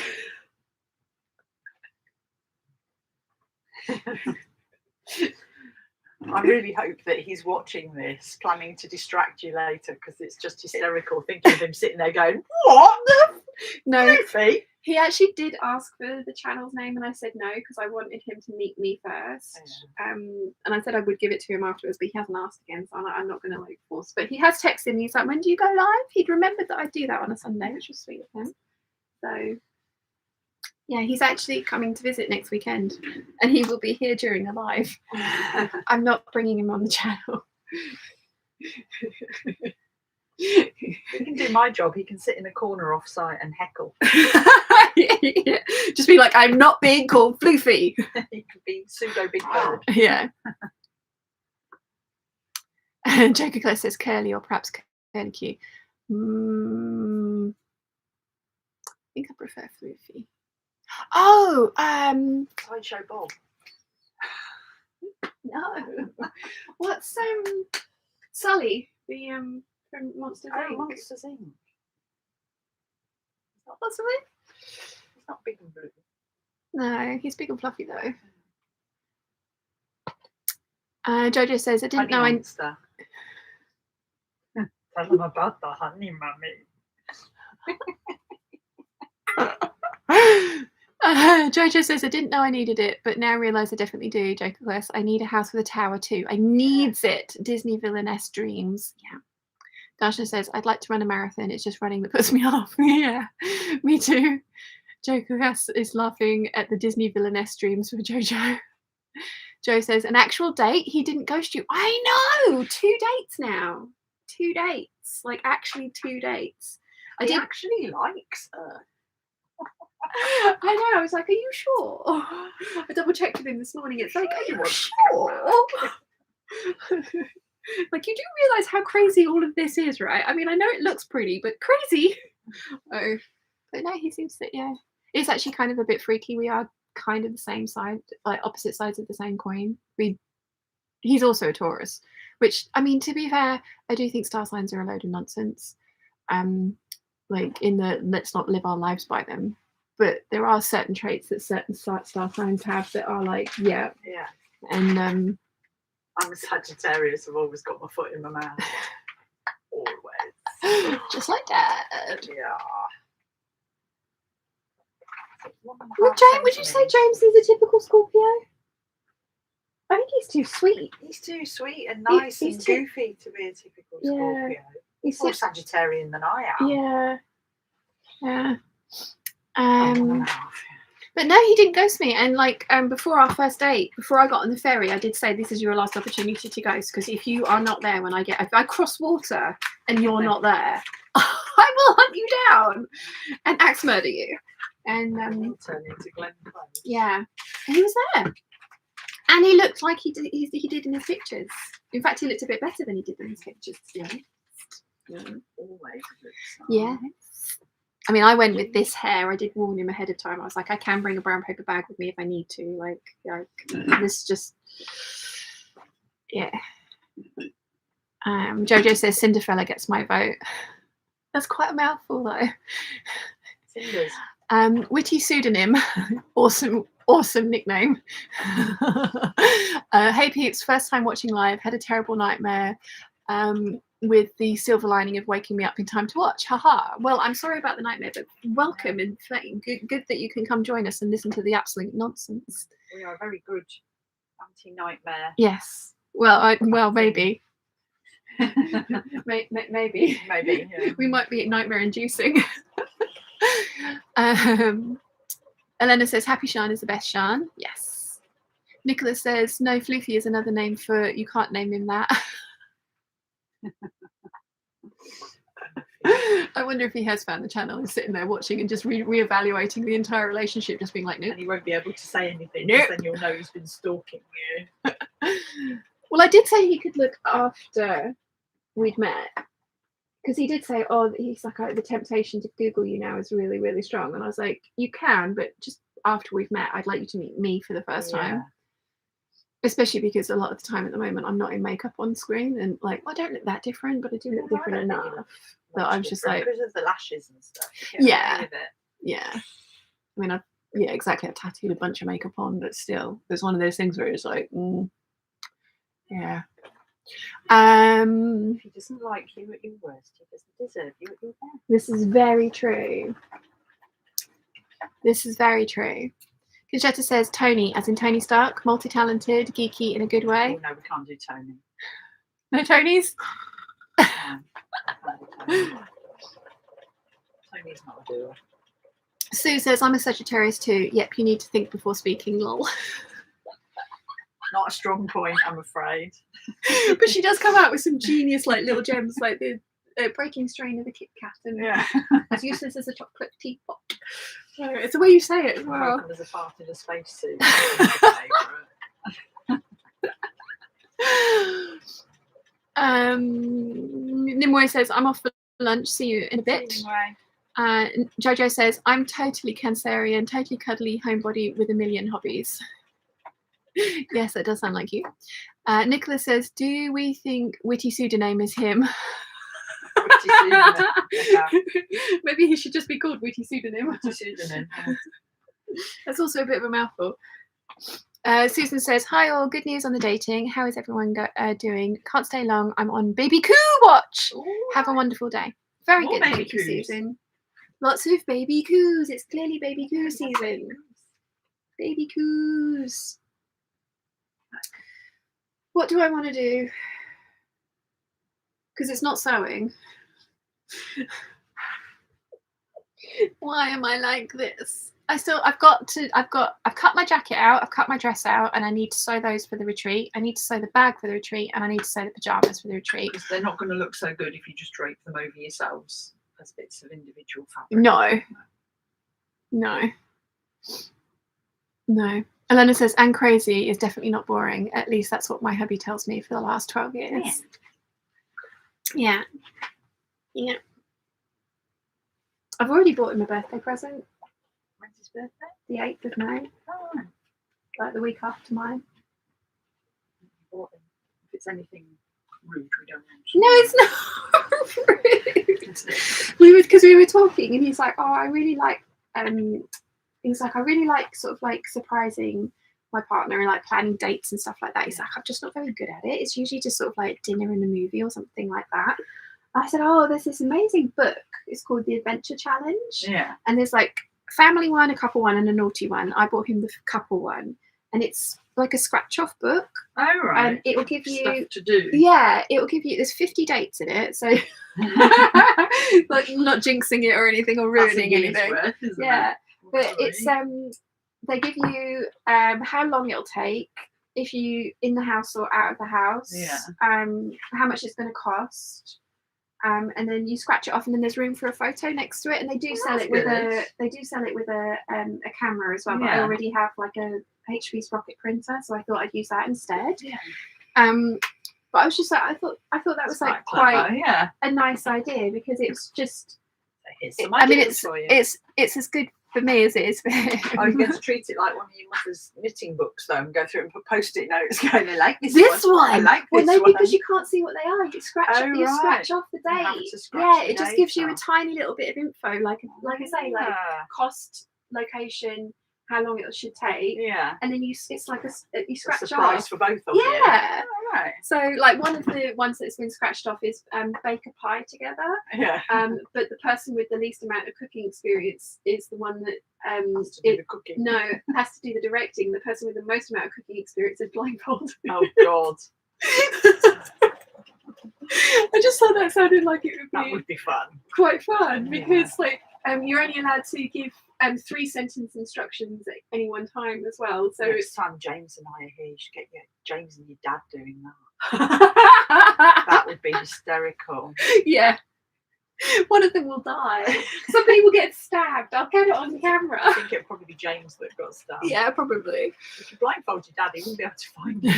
I really hope that he's watching this, planning to distract you later, because it's just hysterical thinking of him sitting there going, what the No, Floofy? he actually did ask for the channel's name and I said no because I wanted him to meet me first. And I said I would give it to him afterwards, but he hasn't asked again, so I'm not going to like force. But he has texted me. He's like, when do you go live? He'd remembered that I do that on a Sunday, which was sweet of him. So yeah, he's actually coming to visit next weekend and he will be here during a live. I'm not bringing him on the channel. He can do my job. He can sit in a corner off site and heckle. Yeah. Just be like, I'm not being called Floofy. He could be pseudo Big Bird. Yeah. And Joker Claire says curly or perhaps curly Q. I think I prefer Floofy. Oh, Sideshow Bob. No. What's Sully, the from Monsters Inc. Monsters Inc. What's the name? He's not big and blue. No, he's big and fluffy though. Jojo says, I didn't know Monster. Tell them about the honey mummy. Jojo says, I didn't know I needed it, but now realise I definitely do. Jokerless, I need a house with a tower too. I needs it. Disney villainess dreams. Yeah. Dasha says, I'd like to run a marathon. It's just running that puts me off. Yeah, me too. Jokerless is laughing at the Disney villainess dreams for Jojo. Joe says, an actual date? He didn't ghost you. I know! 2 dates now. 2 dates. Like, actually 2 dates. He actually likes her. I know. I was like, are you sure? I double checked with him this morning. It's like, are you sure? Like, you do realise how crazy all of this is, right? I mean, I know it looks pretty, but crazy. Oh, but no, he seems to, yeah. It's actually kind of a bit freaky. We are kind of the same side, like opposite sides of the same coin. He's also a Taurus, which, I mean, to be fair, I do think star signs are a load of nonsense. Like in the let's not live our lives by them. But there are certain traits that certain star signs have that are like, yeah. And I'm a Sagittarius. I've always got my foot in my mouth. Always. Just like that. Yeah. Would you say James is a typical Scorpio? I think he's too sweet. He's too sweet and nice and goofy to be a typical Scorpio. He's more Sagittarian than I am. Yeah. But no, he didn't ghost me. And like before our first date, before I got on the ferry, I did say this is your last opportunity to ghost, because if you are not there when if I cross water and you're not there, I will hunt you down and axe murder you. And turn into Glenn Close. Yeah, and he was there, and he looked like he did in his pictures. In fact, he looked a bit better than he did in his pictures. Yeah. Always. Yes. I mean, I went with this hair. I did warn him ahead of time. I was like, I can bring a brown paper bag with me if I need to. Like this just, yeah. Jojo says Cinderfella gets my vote. That's quite a mouthful, though. Cinders. Witty pseudonym. Awesome nickname. Hey Peeps, first time watching live. Had a terrible nightmare. With the silver lining of waking me up in time to watch. Haha. Well, I'm sorry about the nightmare, but welcome and good that you can come join us and listen to the absolute nonsense. We are very good anti-nightmare. Yes. Well, maybe. Maybe. Maybe. Yeah. We might be nightmare-inducing. Elena says, Happy Shan is the best Shan. Yes. Nicholas says, no, Floofy is another name for, you can't name him that. I wonder if he has found the channel and sitting there watching and just re-evaluating the entire relationship, just being like, nope. And he won't be able to say anything, nope. Then you'll know he's been stalking you. Well, I did say he could look after we'd met, because he did say, oh, he's like, the temptation to Google you now is really, really strong. And I was like, you can, but just after we've met, I'd like you to meet me for the first time. Especially because a lot of the time at the moment I'm not in makeup on screen, and like I don't look that different, but I do look different enough that I'm just like, because of the lashes and stuff. Yeah. I mean, exactly. I've tattooed a bunch of makeup on, but still, there's one of those things where it's like, yeah. If he doesn't like you at your worst, he doesn't deserve you at your best. This is very true. This is very true. Gajetta says Tony, as in Tony Stark, multi-talented, geeky in a good way. Oh, no, we can't do Tony. No Tonys? Tony's not a doer. Sue says, I'm a Sagittarius too. Yep, you need to think before speaking, lol. Not a strong point, I'm afraid. But she does come out with some genius like little gems, like the breaking strain of the Kit Kat, and as useless as a chocolate teapot. So it's the way you say it as well. Welcome as a fart in a spacesuit. Nimue says, I'm off for lunch. See you in a bit. Jojo says, I'm totally Cancerian, totally cuddly homebody with a million hobbies. Yes, that does sound like you. Nicholas says, do we think Witty pseudonym is him? Maybe he should just be called Witty pseudonym. That's also a bit of a mouthful. Susan says, hi all, good news on the dating. How is everyone doing? Can't stay long. I'm on baby coo watch. Ooh. Have a wonderful day. Very good, thank you, Susan. Lots of baby coos. It's clearly baby coo season. Baby coos. What do I want to do? Because it's not sewing. Why am I like this? I've cut my jacket out, I've cut my dress out, and I need to sew those for the retreat. I need to sew the bag for the retreat, and I need to sew the pajamas for the retreat. Because they're not going to look so good if you just drape them over yourselves as bits of individual fabric. No. Elena says, and crazy is definitely not boring. At least that's what my hubby tells me for the last 12 years. Yeah. I've already bought him a birthday present. When's his birthday? The 8th of May. Oh. Like the week after mine. If it's anything rude, we don't know. No, it's not rude. Because we were talking, and he's like, oh, I really like sort of like surprising my partner and like planning dates and stuff like that. He's like, I'm just not very good at it. It's usually just sort of like dinner and a movie or something like that. I said, oh, there's this amazing book. It's called The Adventure Challenge. Yeah. And there's like a family one, a couple one, and a naughty one. I bought him the couple one, and it's like a scratch-off book. Oh, right. And it will give you stuff to do. Yeah, it will give you. There's 50 dates in it, so like not jinxing it or anything or ruining anything. Worth, isn't yeah, it? but it's they give you how long it'll take if you in the house or out of the house. Yeah. How much it's going to cost. And then you scratch it off, and then there's room for a photo next to it. And they do sell it with a camera as well. But I already have like a HP Sprocket printer, so I thought I'd use that instead. Yeah. But I was just like, I thought that was like quite a nice idea, because it was just Here's some I mean, ideas for you. it's as good for me as it is for him. Oh, you get to treat it like one of your mother's knitting books, though, and go through and put post-it notes going, I like this one. I like well, this no, one. because you can't see what they are. You scratch, you scratch off the You have date. to scratch Yeah, the it just date gives you a off. tiny little bit of info, like I say, like Ah, cost, location, how long it should take, yeah. and then it's like you A scratch surprise off. for both of you. Yeah. All right. So, like, one of the ones that's been scratched off is bake a pie together. Yeah. But the person with the least amount of cooking experience is the one that Has to do the cooking. no, has to do the directing. The person with the most amount of cooking experience is blindfolded. Oh God. I just thought that sounded like it Would be fun. quite fun because like you're only allowed to give 3 sentence instructions at any one time as well. So next time James and I are here, you should get James and your dad doing that. That would be hysterical. Yeah. One of them will die. Somebody will get stabbed. I'll get it on camera. I think it'd probably be James that got stabbed. Yeah, probably. If you blindfold your dad, he wouldn't be able to find you.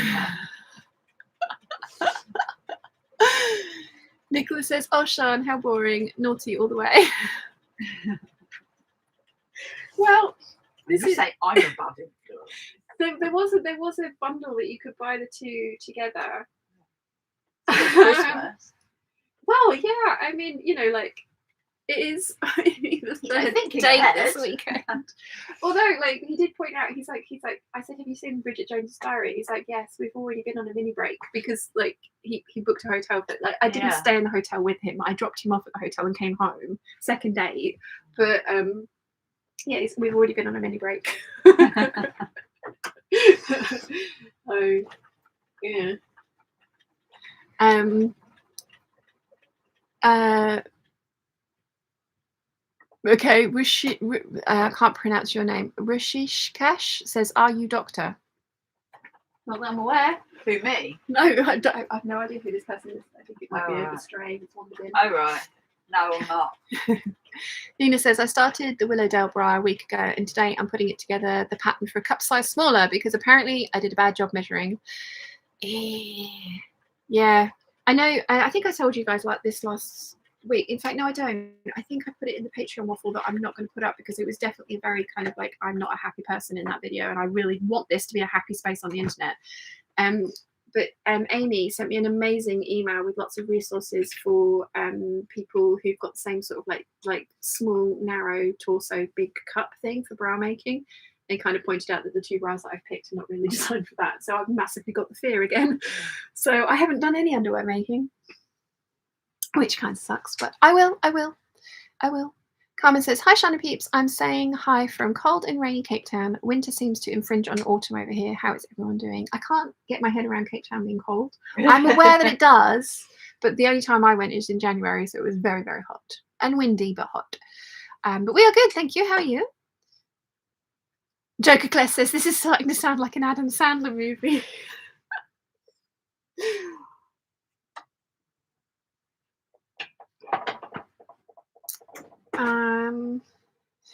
Nicholas says, "Oh, Sean, how boring! Naughty all the way." Well, this is say I'm a bad influence. There was a bundle that you could buy the 2 together. Christmas. Well, yeah. I mean, you know, like it is. I think date this weekend. Although, like, he did point out, he's like, I said, "Have you seen Bridget Jones's Diary?" He's like, "Yes, we've already been on a mini break because, like, he booked a hotel, but like I didn't stay in the hotel with him. I dropped him off at the hotel and came home. Second date, but yeah, we've already been on a mini break." Oh, yeah. Okay, I can't pronounce your name. Rishikesh says, "Are you doctor?" Not that I'm aware. Who, me? No, I have no idea who this person is. I think it might be a stray that's wandered in. Oh, right. No, I'm not. Nina says, "I started the Willowdale bra a week ago, and today I'm putting it together the pattern for a cup size smaller because apparently I did a bad job measuring." Yeah, I know. I think I told you guys like this last week. In fact, no, I don't. I think I put it in the Patreon waffle that I'm not going to put up because it was definitely very kind of like I'm not a happy person in that video, and I really want this to be a happy space on the internet. But Amy sent me an amazing email with lots of resources for people who've got the same sort of like small, narrow torso, big cup thing for bra making. They kind of pointed out that the 2 bras that I've picked are not really designed for that. So I've massively got the fear again. So I haven't done any underwear making, which kind of sucks, but I will. Carmen says, "Hi, Shanna Peeps. I'm saying hi from cold and rainy Cape Town. Winter seems to infringe on autumn over here. How is everyone doing?" I can't get my head around Cape Town being cold. I'm aware that it does, but the only time I went is in January, so it was very, very hot and windy, but hot. But we are good, thank you. How are you? Joker Claire says, "This is starting to sound like an Adam Sandler movie."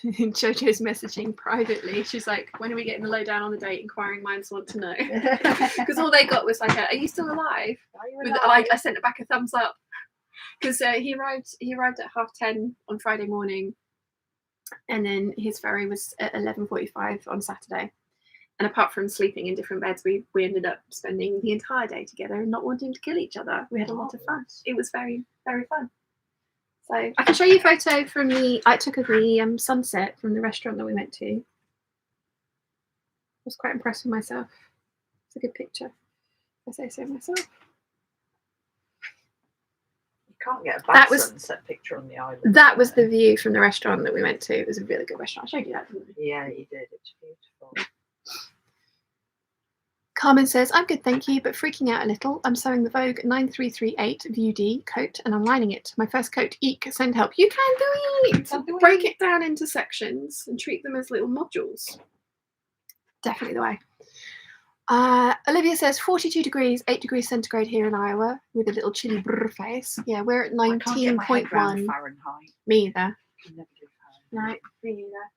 Jojo's messaging privately. She's like, "When are we getting the lowdown on the date? Inquiring minds want to know." Because all they got was like, "Are you still alive?" I sent it back a thumbs up because he arrived at 10:30 on Friday morning, and then his ferry was at 11:45 on Saturday. And apart from sleeping in different beds, we ended up spending the entire day together and not wanting to kill each other. We had a lot of fun. It was very, very fun. So I can show you a photo from I took of the sunset from the restaurant that we went to. I was quite impressed with myself. It's a good picture, if I say so myself. You can't get a bad sunset picture on the island. That was the view from the restaurant that we went to. It was a really good restaurant. I showed you that, didn't I? Yeah, you did. It's beautiful. Carmen says, "I'm good, thank you, but freaking out a little. I'm sewing the Vogue 9338 View D coat and I'm lining it. My first coat, eek, send help." You can do it! Break it down into sections and treat them as little modules. Definitely the way. Olivia says, 42 degrees, 8 degrees centigrade here in Iowa with a little chilly brr face. Yeah, we're at 19.1. Fahrenheit. Me either. Never do Fahrenheit. No, me either.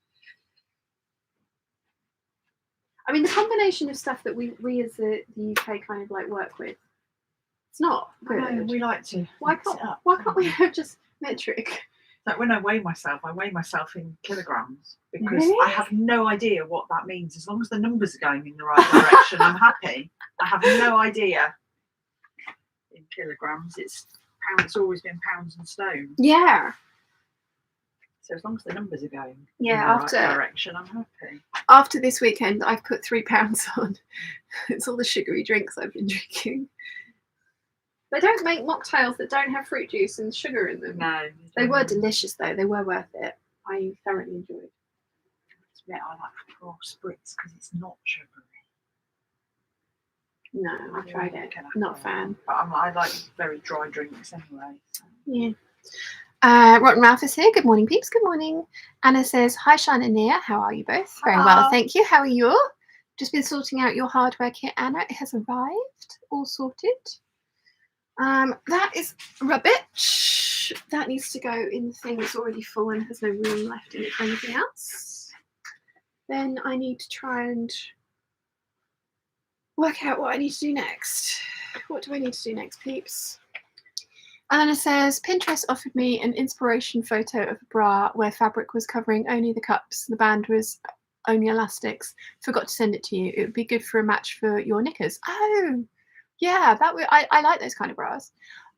I mean, the combination of stuff that we as the UK kind of like work with, it's not good. No, we like to. Why can't we have just metric? So when I weigh myself in kilograms because Really? I have no idea what that means. As long as the numbers are going in the right direction, I'm happy. I have no idea in kilograms. It's always been pounds and stones. Yeah. So as long as the numbers are going in the Yeah, right direction, I'm happy. after this weekend, I've put 3 pounds on. It's all the sugary drinks I've been drinking. They don't make mocktails that don't have fruit juice and sugar in them. No. They were delicious though. They were worth it. I thoroughly enjoyed. I like raw spritz because it's not sugary. No, I tried it. Not a fan. But I like very dry drinks anyway. So. Yeah. Rotten Ralph is here. Good morning, peeps. Good morning. Anna says, hi, Shan and Nia. How are you both? Very well, thank you. How are you? Just been sorting out your hardware kit, Anna. It has arrived. All sorted. That is rubbish. That needs to go in the thing that's already full and has no room left in it for anything else. Then I need to try and work out what I need to do next. What do I need to do next, peeps? Anna says, Pinterest offered me an inspiration photo of a bra where fabric was covering only the cups. The band was only elastics. Forgot to send it to you. It would be good for a match for your knickers. Oh, yeah, that would. I like those kind of bras.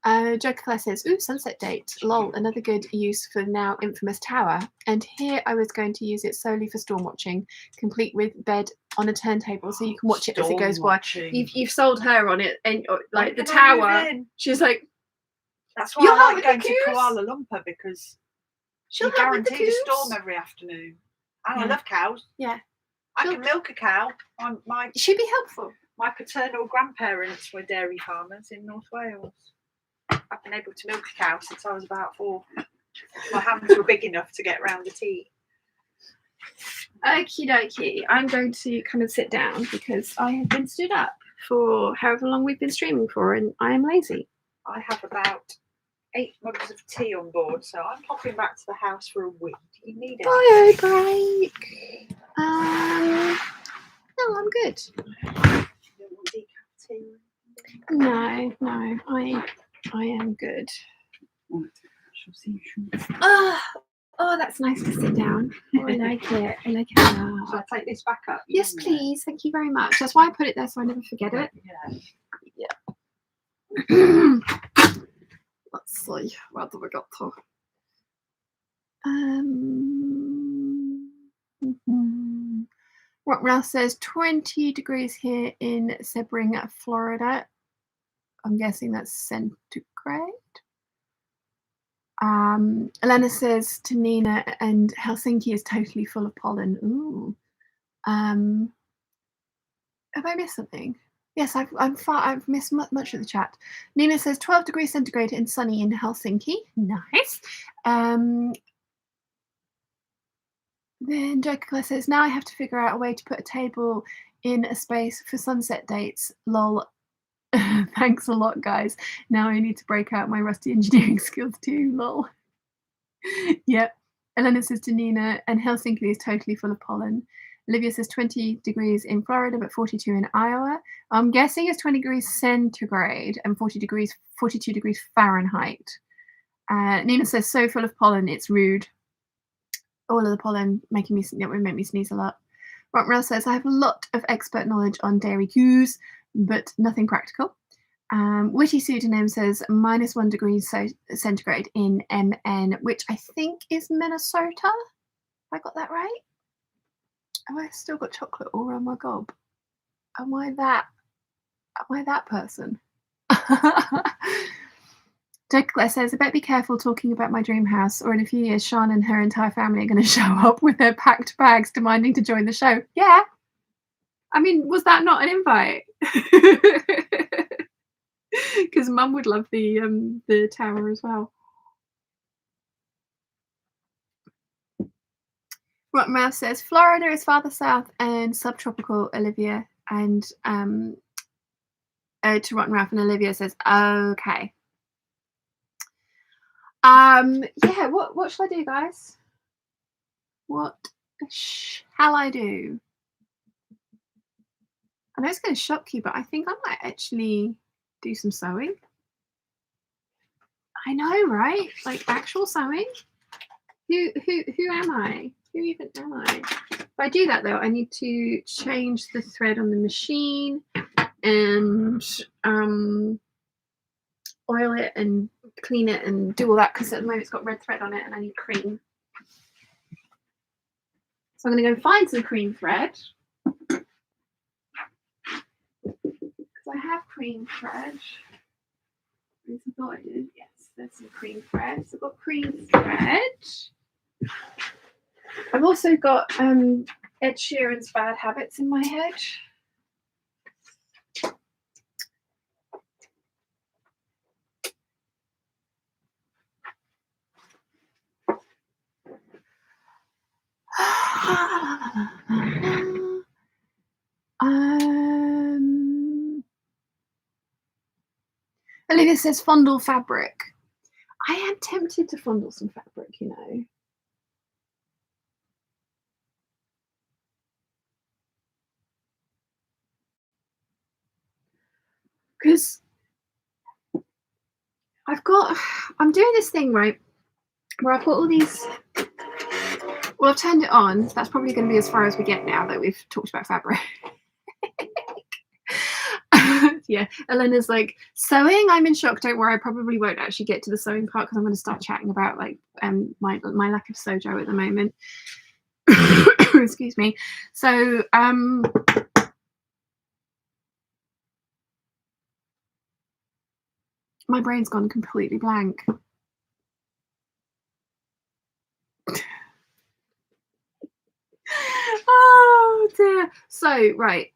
Joker says, ooh, sunset date. Lol, another good use for the now infamous tower. And here I was going to use it solely for storm watching, complete with bed on a turntable so you can watch it as it goes by. You've sold her on it, and like the tower. She's like, that's why I like going to Kuala Lumpur because she'll guarantee a storm every afternoon. And I love cows. Yeah. I can milk a cow. She'd be helpful. My paternal grandparents were dairy farmers in North Wales. I've been able to milk a cow since I was about 4. My hands were big enough to get round the tea. Okie dokie. I'm going to come and sit down because I have been stood up for however long we've been streaming for, and I am lazy. I have about 8 mugs of tea on board, so I'm popping back to the house for a week. Do you need it? Bio break. No, I'm good. You don't want decaf tea? No, I am good. Oh, that's nice to sit down. Oh, I like it. I like it a lot. Shall I take this back up? Yes, please. Thank you very much. That's why I put it there so I never forget it. Yeah. Let's see. Where do we got to? Rock Rouse says 20 degrees here in Sebring, Florida. I'm guessing that's centigrade. Elena says to Nina, and Helsinki is totally full of pollen. Ooh. Have I missed something? Yes, I've missed much of the chat. Nina says 12 degrees centigrade and sunny in Helsinki. Nice. Then Joker says, now I have to figure out a way to put a table in a space for sunset dates. Lol. Thanks a lot, guys. Now I need to break out my rusty engineering skills too. Lol. Yep. Elena says to Nina, and Helsinki is totally full of pollen. Olivia says 20 degrees in Florida, but 42 in Iowa. I'm guessing it's 20 degrees centigrade and 42 degrees Fahrenheit. Nina says, so full of pollen, it's rude. All of the pollen it would make me sneeze a lot. Rockmell says, I have a lot of expert knowledge on dairy coos, but nothing practical. Witty Pseudonym says -1 degree centigrade in MN, which I think is Minnesota. Have I got that right? Have I still got chocolate all around my gob? Am I that person? Declan says, I better be careful talking about my dream house, or in a few years, Sean and her entire family are going to show up with their packed bags demanding to join the show. Yeah. I mean, was that not an invite? Because Mum would love the tower as well. Rockmouth says, Florida is farther south and subtropical, Olivia. And to Rockmouth, and Olivia says, okay. Yeah, what shall I do, guys? What shall I do? I know it's going to shock you, but I think I might actually do some sewing. I know, right? Like actual sewing. Who am I? Who even am I? If I do that though, I need to change the thread on the machine and oil it and clean it and do all that, because at the moment it's got red thread on it and I need cream. So I'm going to go and find some cream thread, because I have cream thread. I thought I did. Yes, there's some cream thread. So I've got cream thread. I've also got Ed Sheeran's Bad Habits in my head. Olivia says fondle fabric. I am tempted to fondle some fabric, you know. Because I'm doing this thing, right, where I've got all these, well, I've turned it on. That's probably going to be as far as we get now that we've talked about fabric. Yeah, Elena's like, sewing, I'm in shock. Don't worry, I probably won't actually get to the sewing part because I'm going to start chatting about like my lack of sojo at the moment. Excuse me. So my brain's gone completely blank. Oh dear. So right,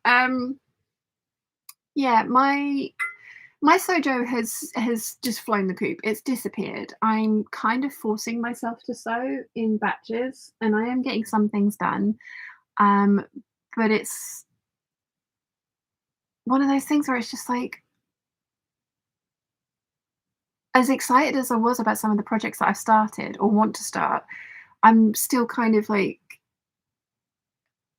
yeah, my sojo has just flown the coop. It's disappeared. I'm kind of forcing myself to sew in batches, and I am getting some things done, but it's one of those things where it's just like, as excited as I was about some of the projects that I've started or want to start, I'm still kind of like,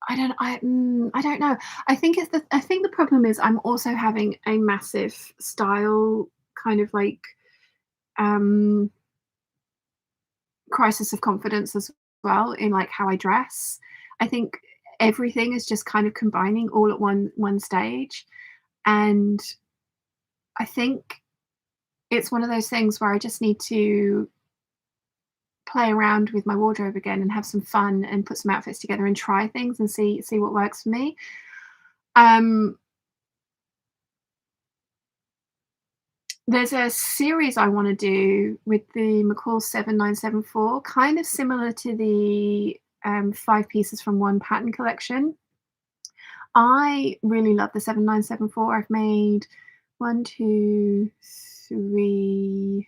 I don't know. I think the problem is I'm also having a massive style kind of like crisis of confidence as well in like how I dress. I think everything is just kind of combining all at one stage, and I think it's one of those things where I just need to play around with my wardrobe again and have some fun and put some outfits together and try things and see what works for me. There's a series I want to do with the McCall 7974, kind of similar to the 5 pieces from one pattern collection. I really love the 7974. I've made 1, 2, 3,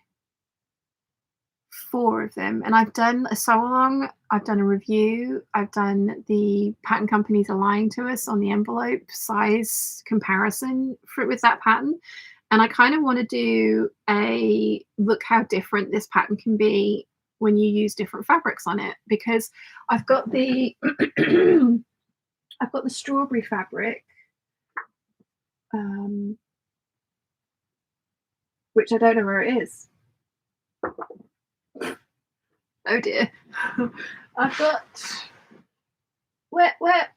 4 of them, and I've done a sew along, I've done a review, I've done the pattern companies are lying to us on the envelope size comparison with that pattern. And I kind of want to do a look how different this pattern can be when you use different fabrics on it, because I've got the I've got the strawberry fabric, which I don't know where it is. Oh dear. I've got where have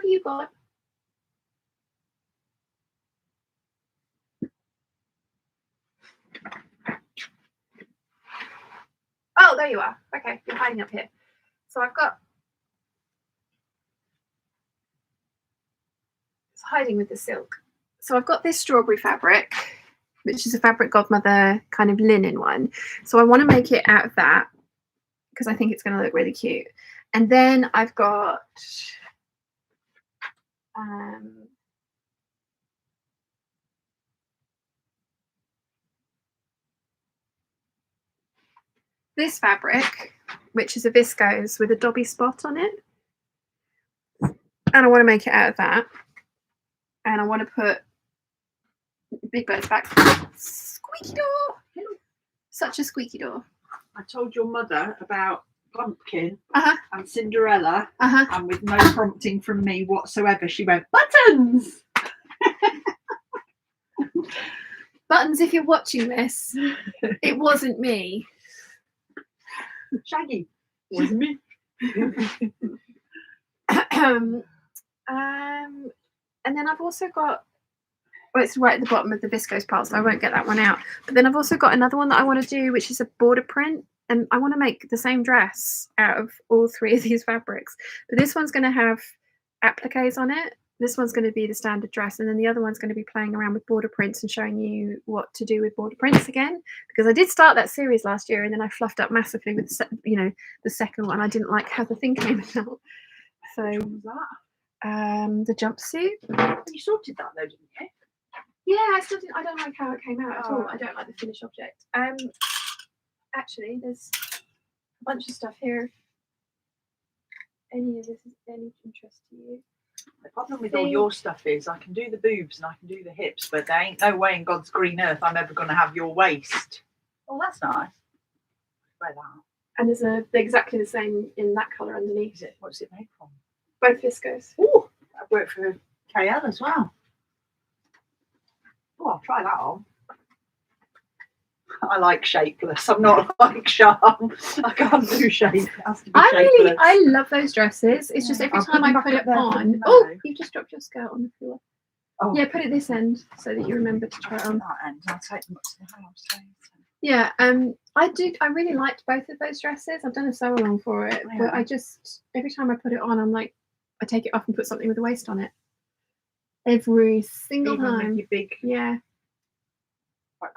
you gone? Oh, there you are. Okay, you're hiding up here. So I've got, it's hiding with the silk. So I've got this strawberry fabric, which is a Fabric Godmother kind of linen one. So I want to make it out of that because I think it's going to look really cute. And then I've got this fabric, which is a viscose with a dobby spot on it. And I want to make it out of that. And I want to put Big Bird's back. Squeaky door. Such a squeaky door. I told your mother about Pumpkin and Cinderella, and with no prompting from me whatsoever, she went, buttons! Buttons, if you're watching this, it wasn't me. Shaggy. Was me. And then I've also got, well, it's right at the bottom of the viscose part, so I won't get that one out. But then I've also got another one that I want to do, which is a border print. And I want to make the same dress out of all 3 of these fabrics. But this one's going to have appliques on it. This one's going to be the standard dress. And then the other one's going to be playing around with border prints and showing you what to do with border prints again. Because I did start that series last year and then I fluffed up massively with, the second one. I didn't like how the thing came out. So, Which one was that? The jumpsuit. You sorted that though, didn't you? Yeah, I still didn't. I don't like how it came out at all. Oh. I don't like the finished object. Actually, there's a bunch of stuff here. Any of this is any interest to you? The problem with all your stuff is I can do the boobs and I can do the hips, but there ain't no way in God's green earth I'm ever going to have your waist. Oh, that's nice. Wear that. And there's exactly the same in that colour underneath. Is it? What's it made from? Both viscose. Oh, I've worked for KL as well. Oh, I'll try that on. I like shapeless. I'm not like Charm. I can't do shape. It has to be shapeless. I love those dresses. It's just every time I put it on. Oh, you just dropped your skirt on the floor. Oh. Yeah, put it this end so that you remember to try it on. That end. I'll take them up to the house. Yeah, I really liked both of those dresses. I've done a sew along for it, but I just every time I put it on, I'm like, I take it off and put something with a waist on it. Every single time. With your big. Yeah.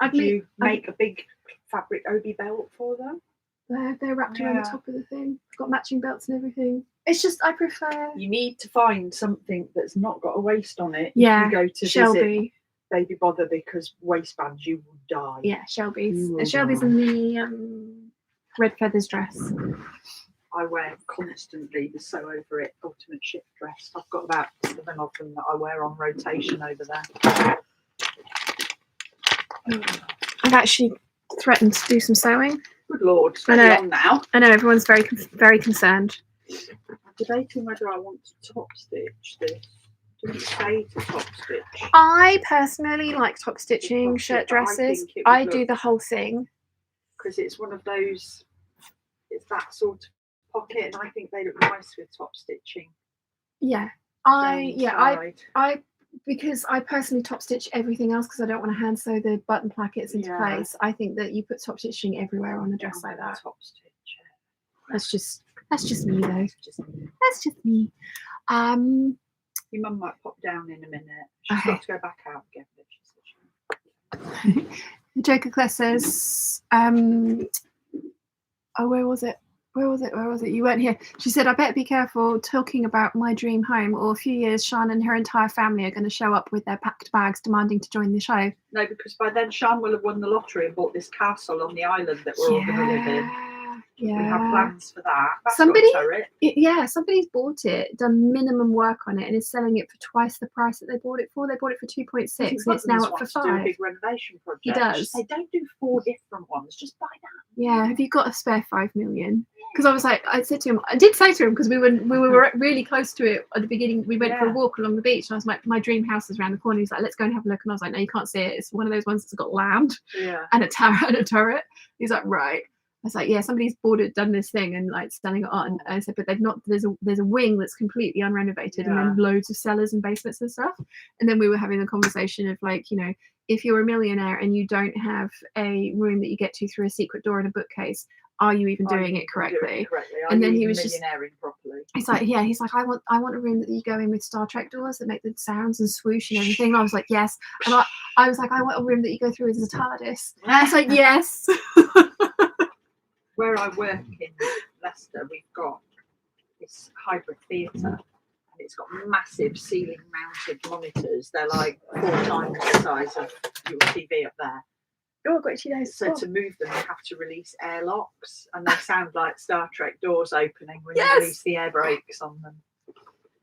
Did you make a big fabric obi belt for them? They're wrapped around the top of the thing. I've got matching belts and everything. It's just I prefer. You need to find something that's not got a waist on it. Yeah. You go to Shelby. Visit Baby Bother because waistbands you will die. Yeah, Shelby's. Shelby's in the red feathers dress. I wear constantly the sew over it ultimate shift dress. I've got about 7 of them that I wear on rotation over there. I've actually threatened to do some sewing. Good Lord, I know. on now. I know everyone's very concerned. I'm debating whether I want to top stitch this. Doesn't say to top stitch. I personally like top stitching shirt dresses. I do the whole thing because it's one of those. It's that sort of pocket, and I think they look nice with top stitching. Yeah, I because I personally top stitch everything else because I don't want to hand sew the button plackets into place. I think that you put top stitching everywhere on a dress like that. Top stitch. That's just me though. That's just me. Your mum might pop down in a minute. She's got to go back out again. The Joker Class says, oh, where was it? Where was it? You weren't here. She said, I better be careful talking about my dream home, or a few years, Sian and her entire family are going to show up with their packed bags demanding to join the show. No, because by then Sian will have won the lottery and bought this castle on the island that we're all going to live in. Yeah. We have plans for that. That's Somebody's bought it, done minimum work on it, and is selling it for twice the price that they bought it for. They bought it for 2.6, and it's now up for 5. Do a big renovation project. He does. They don't do 4 different ones. Just buy that. Yeah. Have you got a spare 5 million? Because I was like, I did say to him because we were really close to it at the beginning. We went for a walk along the beach, and I was like, my dream house is around the corner. He's like, let's go and have a look. And I was like, no, you can't see it. It's one of those ones that's got land and a tower and a turret. He's like, right. I was like, yeah, somebody's bought it, done this thing, and like selling it on. And I said, but they've not. There's a wing that's completely unrenovated, and then loads of cellars and basements and stuff. And then we were having a conversation of like, if you're a millionaire and you don't have a room that you get to through a secret door and a bookcase, are you even doing it correctly? And then he was just properly. He's like, I want a room that you go in with Star Trek doors that make the sounds and swoosh and everything. And I was like, yes. And I was like, I want a room that you go through as a TARDIS. And I was like, yes. Where I work in Leicester, we've got this hybrid theatre, and it's got massive ceiling-mounted monitors. They're like 4 times the size of your TV up there. Oh, I've got itchy nose. So to move them, you have to release air locks, and they sound like Star Trek doors opening when you release the air brakes on them.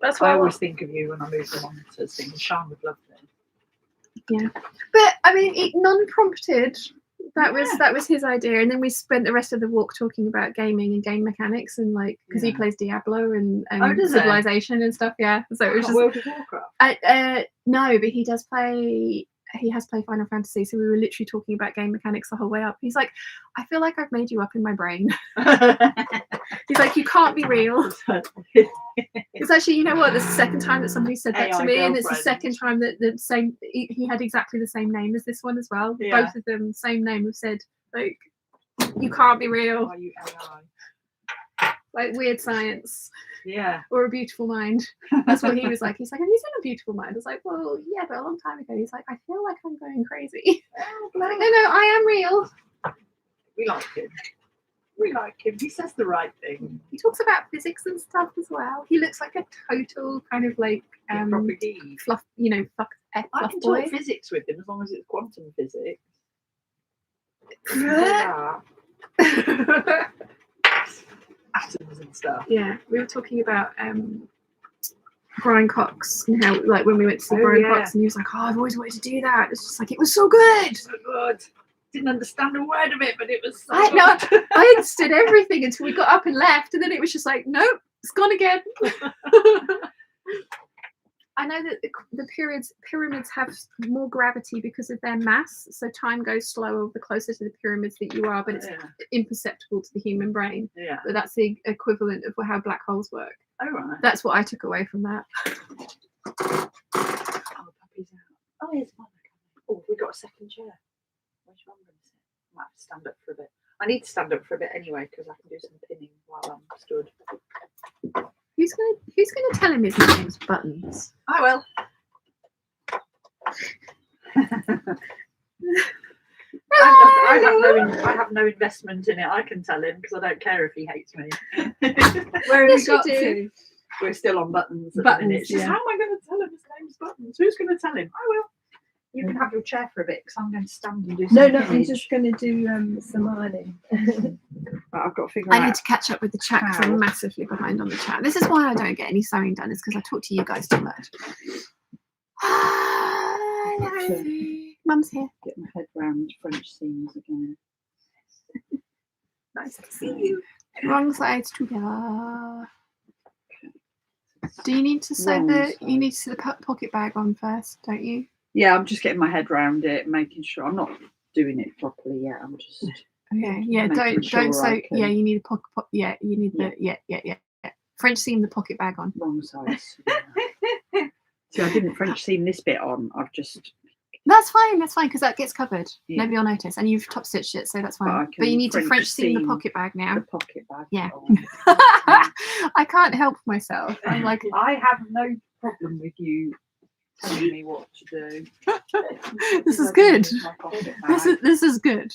That's why I always think of you when I move the monitors, thinking Sian would love them. Yeah, but I mean, non-prompted. That was his idea, and then we spent the rest of the walk talking about gaming and game mechanics, and like because he plays Diablo and Civilization and stuff. Yeah, so it was just World of Warcraft. No, but he does play he has played Final Fantasy, so we were literally talking about game mechanics the whole way up. He's like, I feel like I've made you up in my brain. He's like, you can't be real. It's actually, you know what? This is the second time that somebody said that to me, and it's the second time that the same he had exactly the same name as this one as well. Yeah. Both of them, same name, have said like, you can't be real. Are you AI? Like weird science. Yeah. Or a beautiful mind. That's what he was like. He's like, have you seen A Beautiful Mind? I was like, well, yeah, but a long time ago. He's like, I feel like I'm going crazy. Like, no, I am real. We like him. We like him. He says the right thing. He talks about physics and stuff as well. He looks like a total kind of like fluff, you know, fluff I can boy. talk physics with him as long as it's quantum physics. Atoms and stuff. Yeah, we were talking about Brian Cox and how, like, when we went to see Brian Cox, and he was like, "Oh, I've always wanted to do that." It's just like, it was so good. So good. Didn't understand a word of it, but it was so good. No, I understood everything until we got up and left, and then it was just like, nope, it's gone again. I know that the pyramids have more gravity because of their mass, so time goes slower the closer to the pyramids that you are, but it's imperceptible to the human brain. Yeah. But that's the equivalent of how black holes work. Oh, right. That's what I took away from that. Oh, puppy's out. Oh, here's mama coming. Oh, we got a second chair. Where's your mum going to sit? I might have to stand up for a bit. I need to stand up for a bit anyway because I can do some pinning while I'm stood. Who's gonna tell him his name's Buttons? I will. I have no investment in it. I can tell him because I don't care if he hates me. Where have we got to? We're still on Buttons at the minute. Just, how am I going to tell him his name's Buttons? Who's going to tell him? I will. You can have your chair for a bit because I'm going to stand and do some No, I'm just going to do some ironing. But I've got to figure out. I need to catch up with the chat because I'm massively behind on the chat. This is why I don't get any sewing done, is because I talk to you guys too much. Mum's here. Get my head round French seams again. Nice to see you. Wrong sides together. Do you need to sew you need to sew the pocket bag on first, don't you? Yeah, I'm just getting my head round it, making sure I'm not doing it properly yet. I'm just yeah. Don't sew. Yeah, you need a pocket. Yeah, you need the yeah. French seam the pocket bag on. Wrong size. See, I didn't French seam this bit on. I've just. That's fine because that gets covered. Yeah. Nobody will notice, and you've top stitched it, so that's fine. But you need to French seam the pocket bag now. The pocket bag. Yeah. I can't help myself. I'm like, I have no problem with you telling me what to do. This is good. This is good.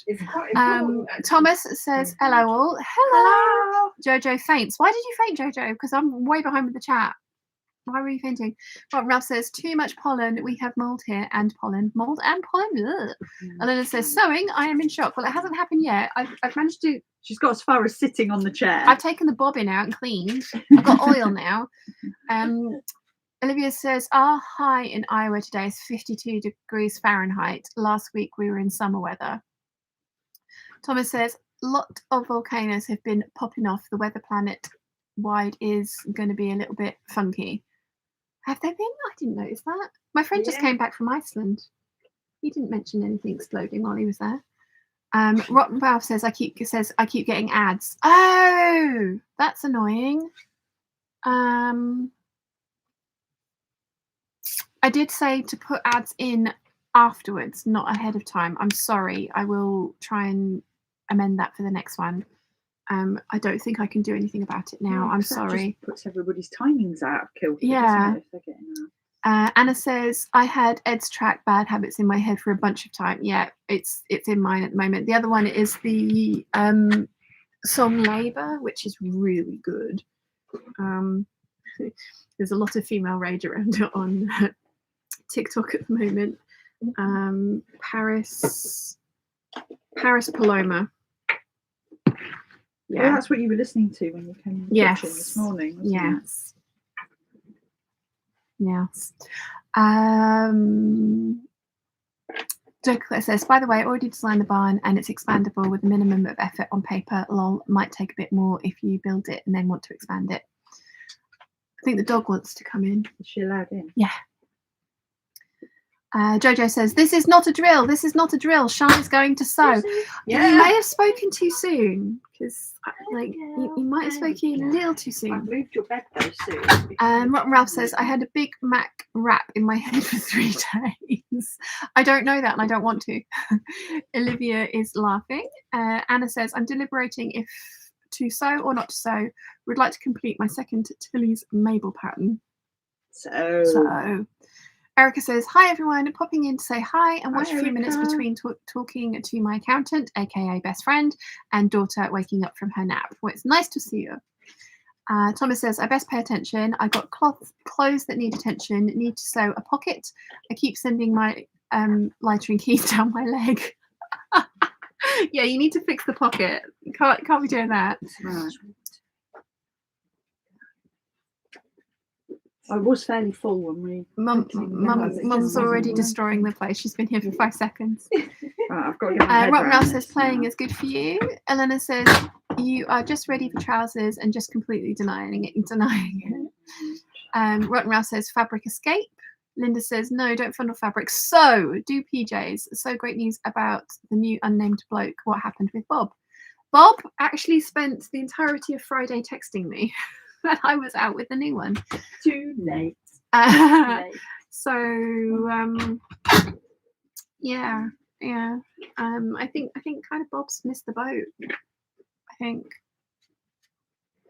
Thomas says, "Hello all." Hello. Jojo faints. Why did you faint, Jojo? Because I'm way behind with the chat. Why were you fainting? Well, Ralph says, too much pollen. We have mold here and pollen. Mold and pollen. Ugh. And then it says, sewing. I am in shock. Well, it hasn't happened yet. I've managed to. She's got as far as sitting on the chair. I've taken the bobbin out and cleaned. I've got oil now. Olivia says, our high in Iowa today is 52 degrees Fahrenheit. Last week we were in summer weather. Thomas says, lot of volcanoes have been popping off. The weather planet wide is going to be a little bit funky. Have they been? I didn't notice that. My friend just came back from Iceland. He didn't mention anything exploding while he was there. Rotten Valve says I keep getting ads. Oh, that's annoying. I did say to put ads in afterwards, not ahead of time. I'm sorry. I will try and amend that for the next one. I don't think I can do anything about it now. I'm sorry. Just puts everybody's timings out of kilter. Yeah. If they're getting Anna says, I had Ed's track Bad Habits in my head for a bunch of time. Yeah, it's in mine at the moment. The other one is the song Labour, which is really good. There's a lot of female rage around it on TikTok at the moment. Paris Paloma. Yeah, that's what you were listening to when you came this morning. Yes. Joker says, by the way, I already designed the barn and it's expandable with a minimum of effort on paper. Lol, might take a bit more if you build it and then want to expand it. I think the dog wants to come in. Is she allowed in? Yeah. Jojo says, this is not a drill. This is not a drill. Sean is going to sew. Yeah. You may have spoken too soon because you might have spoken a little too I've soon. moved your bed though soon. Rotten Ralph says, I had a Big Mac wrap in my head for 3 days. I don't know that and I don't want to. Olivia is laughing. Anna says, I'm deliberating if to sew or not to sew. Would like to complete my second Tilly's Mabel pattern. So Erica says, hi everyone, popping in to say hi and watch a few minutes between talking to my accountant, aka best friend, and daughter waking up from her nap. Well, it's nice to see you. Thomas says, I best pay attention. I got clothes that need attention, need to sew a pocket. I keep sending my lighter and keys down my leg. Yeah, you need to fix the pocket. Can't be doing that. Right. I was fairly full when we. Mum's already destroying the place. She's been here for 5 seconds. Right, I've got to get my head Rotten Ralph around says this playing now. is good for you. Elena says you are just ready for trousers and just completely denying it. Rotten Ralph says fabric escape. Linda says no, don't fondle fabric. So do PJs. So great news about the new unnamed bloke. What happened with Bob? Bob actually spent the entirety of Friday texting me. And I was out with the new one. Too late. So yeah. I think kind of Bob's missed the boat. I think.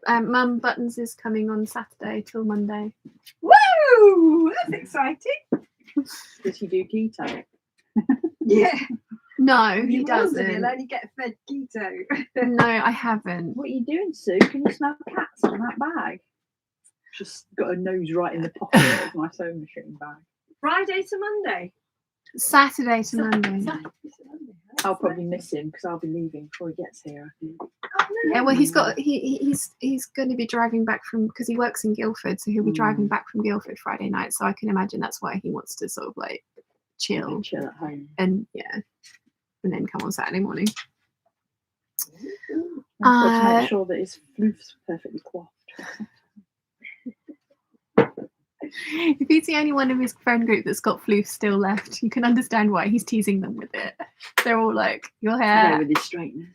Mum Buttons is coming on Saturday till Monday. Woo! That's exciting. Does he do keto? Yeah. No, he He'll doesn't. only get fed keto. No, I haven't. What are you doing, Sue? Can you smell cats on that bag? Just got a nose right in the pocket of my sewing machine bag. Friday to Monday. Saturday to Monday. Saturday to Monday. I'll probably miss him because I'll be leaving before he gets here. I think. Oh, no. Yeah, well, he's going to be driving back from because he works in Guildford, so he'll be driving back from Guildford Friday night. So I can imagine that's why he wants to sort of like chill Chill at home. and and then come on Saturday morning. I've got to make sure that his floof's perfectly coiffed. If he's the only one in his friend group that's got floof still left, you can understand why he's teasing them with it. They're all like, your hair. With his straightener.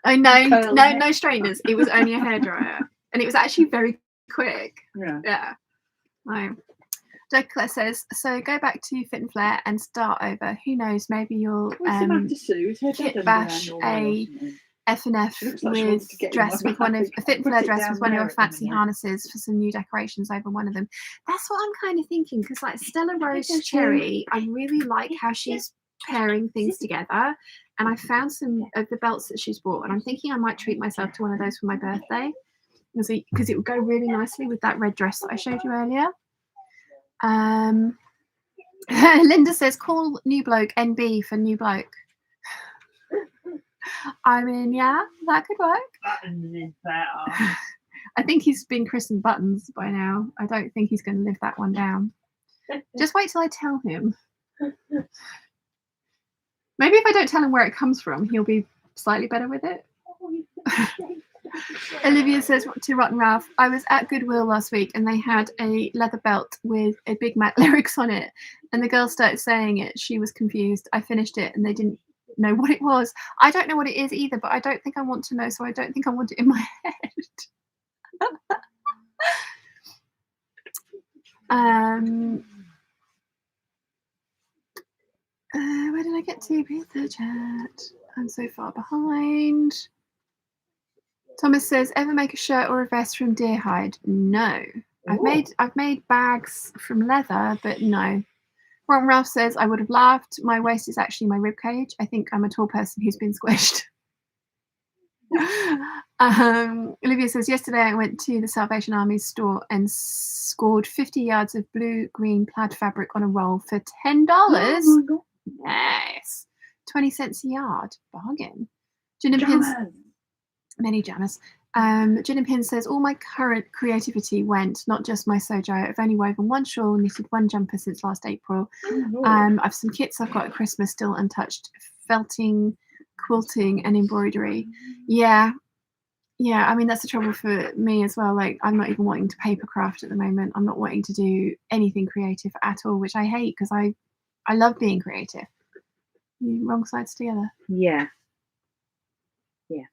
I know, Curl no hair. straighteners. It was only a hairdryer. And it was actually very quick. Yeah. Yeah. No. Claire says, so go back to Fit and Flair and start over. Who knows, maybe you'll What's the matter, Sue? Is her dad kit under bash there normally or a something? F&F She looks like she wants with to get in dress my with one of bag. a Fit and Put Flair it dress down with one of there your at the fancy minute. harnesses for some new decorations over one of them. That's what I'm kind of thinking because like Stella Rose Okay. Cherry, I really like how she's pairing things together. And I found some of the belts that she's bought, and I'm thinking I might treat myself to one of those for my birthday because it would go really nicely with that red dress that I showed you earlier. Linda says, call new bloke NB for new bloke. I mean, yeah, that could work. Buttons is better. I think he's been christened Buttons by now. I don't think he's going to live that one down. Just wait till I tell him. Maybe if I don't tell him where it comes from, he'll be slightly better with it. Olivia says to Rotten Ralph, I was at Goodwill last week and they had a leather belt with a Big Mac lyrics on it. And the girl started saying it. She was confused. I finished it and they didn't know what it was. I don't know what it is either, but I don't think I want to know, so I don't think I want it in my head. Where did I get to? Pizza chat. I'm so far behind. Thomas says, ever make a shirt or a vest from deer hide? No. I've made bags from leather, but no. Ron Ralph says, I would have laughed. My waist is actually my rib cage. I think I'm a tall person who's been squished. Olivia says, yesterday I went to the Salvation Army store and scored 50 yards of blue-green plaid fabric on a roll for $10. Oh my God. Nice. 20 cents a yard. Bargain. Gin and Pins. Many jammers. Gin and Pin says, all my current creativity went, not just my sojo. I've only woven one shawl, knitted one jumper since last April. I've some kits I've got at Christmas still untouched. Felting, quilting and embroidery. Yeah, I mean, that's the trouble for me as well. Like, I'm not even wanting to paper craft at the moment. I'm not wanting to do anything creative at all, which I hate because I I love being creative. Wrong sides together. Yeah. Yeah.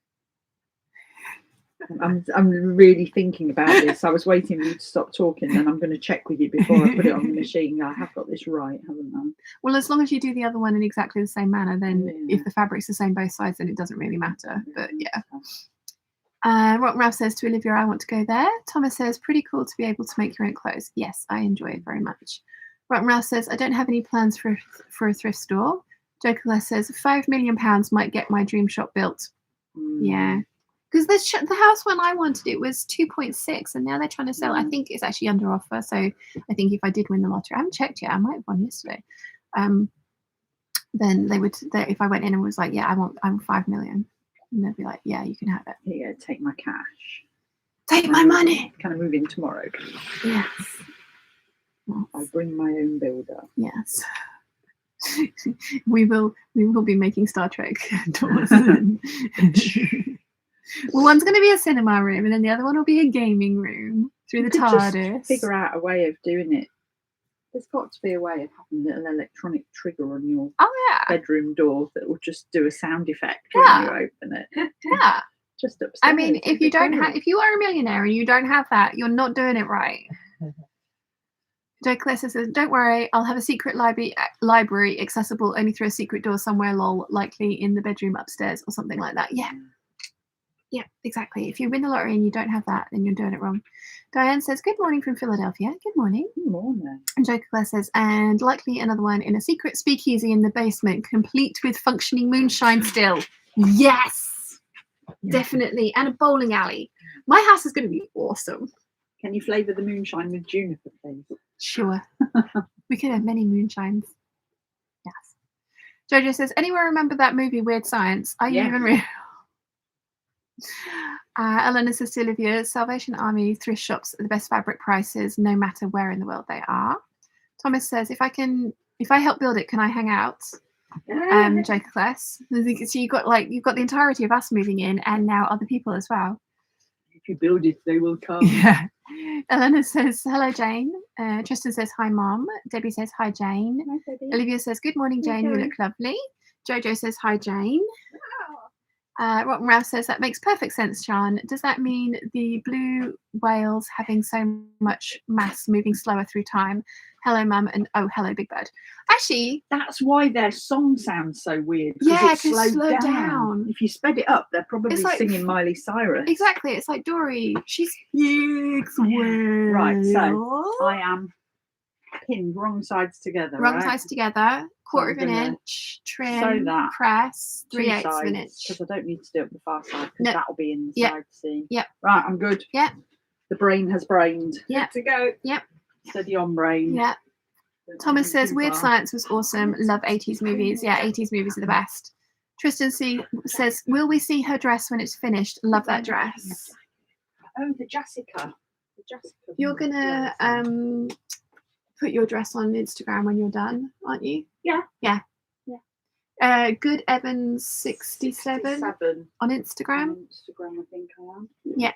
I'm really thinking about this. I was waiting for you to stop talking, and I'm going to check with you before I put it on the machine. I have got this right, haven't I? Well, as long as you do the other one in exactly the same manner, then Yeah. if the fabric's the same both sides, then it doesn't really matter. But yeah. Okay. Rock Ralph says to Olivia, I want to go there. Thomas says, pretty cool to be able to make your own clothes. Yes, I enjoy it very much. Rock Ralph says, I don't have any plans for a thrift store. Joker says, £5 million might get my dream shop built. Yeah. Because the house when I wanted it was 2.6, and now they're trying to sell. I think it's actually under offer. So I think if I did win the lottery, I haven't checked yet. I might have won yesterday. Then if I went in and was like, yeah, I'm 5 million, and they'd be like, yeah, you can have it. Here you go, take my cash. Take my money. Can I move in tomorrow? Yes. I bring my own builder. Yes. we will be making Star Trek doors. Well, one's going to be a cinema room, and then the other one will be a gaming room through the TARDIS. Just figure out a way of doing it. There's got to be a way of having a little electronic trigger on your bedroom door that will just do a sound effect when you open it. Yeah. Just upstairs. I mean, if you are a millionaire and you don't have that, you're not doing it right. Joe Calissa says, don't worry, I'll have a secret library accessible only through a secret door somewhere, lol, likely in the bedroom upstairs or something like that. Yeah. Yeah, exactly. If you win the lottery and you don't have that, then you're doing it wrong. Diane says, good morning from Philadelphia. Good morning. Good morning. And Joe Claire says, and likely another one in a secret speakeasy in the basement, complete with functioning moonshine still. Yes, definitely. And a bowling alley. My house is going to be awesome. Can you flavour the moonshine with juniper, please? Sure. We could have many moonshines. Yes. Jojo says, anyone remember that movie, Weird Science? Are you even real? Elena says to Olivia, Salvation Army thrift shops are the best fabric prices, no matter where in the world they are. Thomas says, if I help build it, can I hang out? Joker Class. So you've got the entirety of us moving in, and now other people as well. If you build it, they will come. Yeah. Elena says, hello, Jane. Tristan says, hi, Mom. Debbie says, hi, Jane. Hi, Debbie. Olivia says, good morning, Jane. You look lovely. Jojo says, hi, Jane. Rotten Ralph says, that makes perfect sense, Sean. Does that mean the blue whales having so much mass moving slower through time? Hello, Mum, and oh, hello, Big Bird. Actually, that's why their song sounds so weird. Yeah, it's slowed down. If you sped it up, they're probably singing Miley Cyrus. Exactly. It's like Dory. She's right. So I am pinned wrong sides together. Wrong sides together. Quarter of an inch trim. Sew that. Press 3/8 of an inch. Because I don't need to do it on the far side because that'll be in the side seam. Yep. Right, I'm good. Yep. The brain has brained. Yep. Good to go. Yep. Steady on brain. Yep. Thomas says, Weird Science was awesome. Love 80s movies. Yeah, 80s movies are the best. Tristan says, will we see her dress when it's finished? Love that dress. Oh, the Jessica. You're going to put your dress on Instagram when you're done, aren't you? Yeah. Yeah. Good Evans 67 on Instagram. On Instagram, I think I am. Yeah.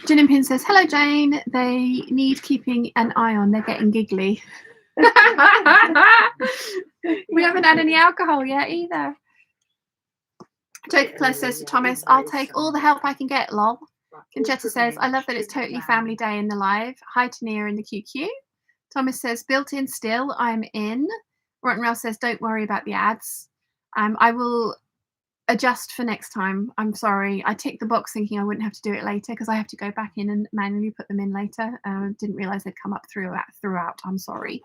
Gin and Pin says, hello, Jane. They need keeping an eye on. They're getting giggly. We haven't had any alcohol yet either. Joker Claire says to Thomas, I'll take all the help I can get, lol. Conchetta says, I love that it's totally family day in the live. Hi to Nia in the QQ. Thomas says, built in still, I'm in. Rotten Rail says, don't worry about the ads. I will adjust for next time. I'm sorry. I ticked the box thinking I wouldn't have to do it later because I have to go back in and manually put them in later. Didn't realise they'd come up throughout. I'm sorry.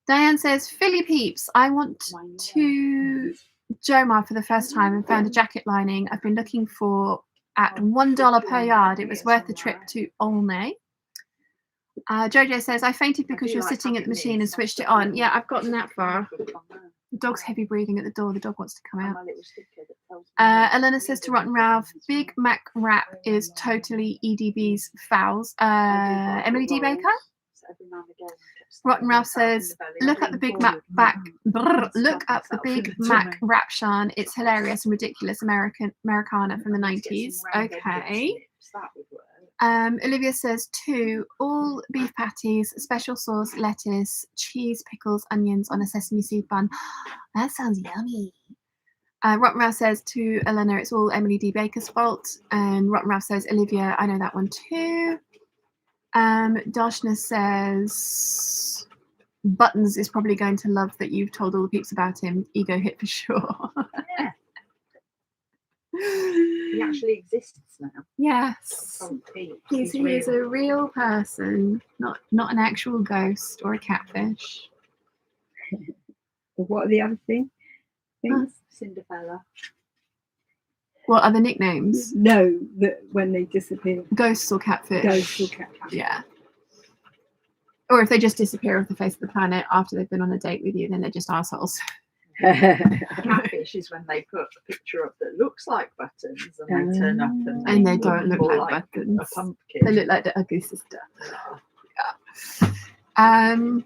Diane says, Philly Peeps, I want to Jomar for the first time and found a jacket lining I've been looking for at $1 per yard. It was worth the trip to Olney. Jojo says, I fainted because you're sitting at the machine and switched it on. Yeah, I've gotten that far. The dog's heavy breathing at the door. The dog wants to come out. Elena says to Rotten Ralph, Big Mac wrap is totally EDB's fouls. Emily D. Baker? Rotten Ralph says, look up the Big Mac Mac rap, Sean. It's hilarious and ridiculous Americana from the 90s. Okay. Olivia says 2, all beef patties, special sauce, lettuce, cheese, pickles, onions on a sesame seed bun. That sounds yummy. Rottmouth says to Eleanor, it's all Emily D. Baker's fault. And Rottmouth says, Olivia, I know that one too. Darshna says, Buttons is probably going to love that you've told all the peeps about him. Ego hit for sure. Yeah. He actually exists now. Yes. Oh, Peeps, He is a real person, not an actual ghost or a catfish. What are the other things? Cinderella. What other nicknames? No, when they disappear. Ghosts or catfish? Ghosts or catfish. Yeah. Or if they just disappear off the face of the planet after they've been on a date with you, then they're just assholes. Catfish is when they put a picture up that looks like Buttons and they turn up And they don't look more like Buttons. a pumpkin. They look like the ugly sister. Yeah.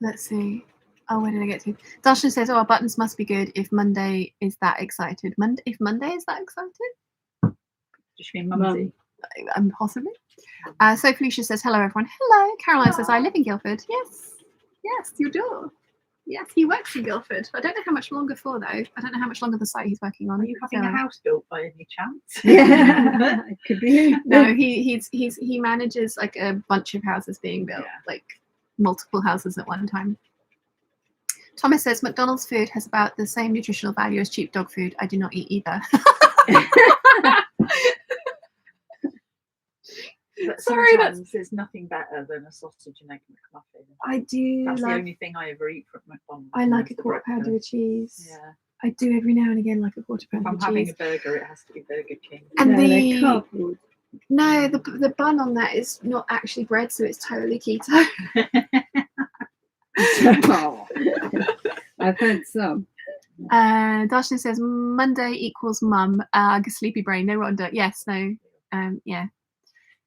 Let's see. Oh, where did I get to? Darshan says, "Oh, Buttons must be good if Monday is that excited." If Monday is that excited? Just mean Mumsy. Possibly. So Felicia says, "Hello, everyone." Hello. Caroline says, "I live in Guildford." Yes. Yes, you do. Yes, he works in Guildford. I don't know how much longer for though. I don't know how much longer the site he's working on. Are you having a house built by any chance? Yeah, it could be. No, he manages like a bunch of houses being built, like multiple houses at one time. Thomas says McDonald's food has about the same nutritional value as cheap dog food. I do not eat either. But Sorry, sometimes there's nothing better than a sausage and egg McMuffin. I do. That's the only thing I ever eat from McDonald's. I like a quarter pounder with cheese. Yeah. I do every now and again like a quarter pounder with If I'm cheese. having a burger, it has to be Burger King. And no, the bun on that is not actually bread, so it's totally keto. Oh, I've had some. Darshana says Monday equals mum. Sleepy brain. No wonder. Yes. No. Yeah.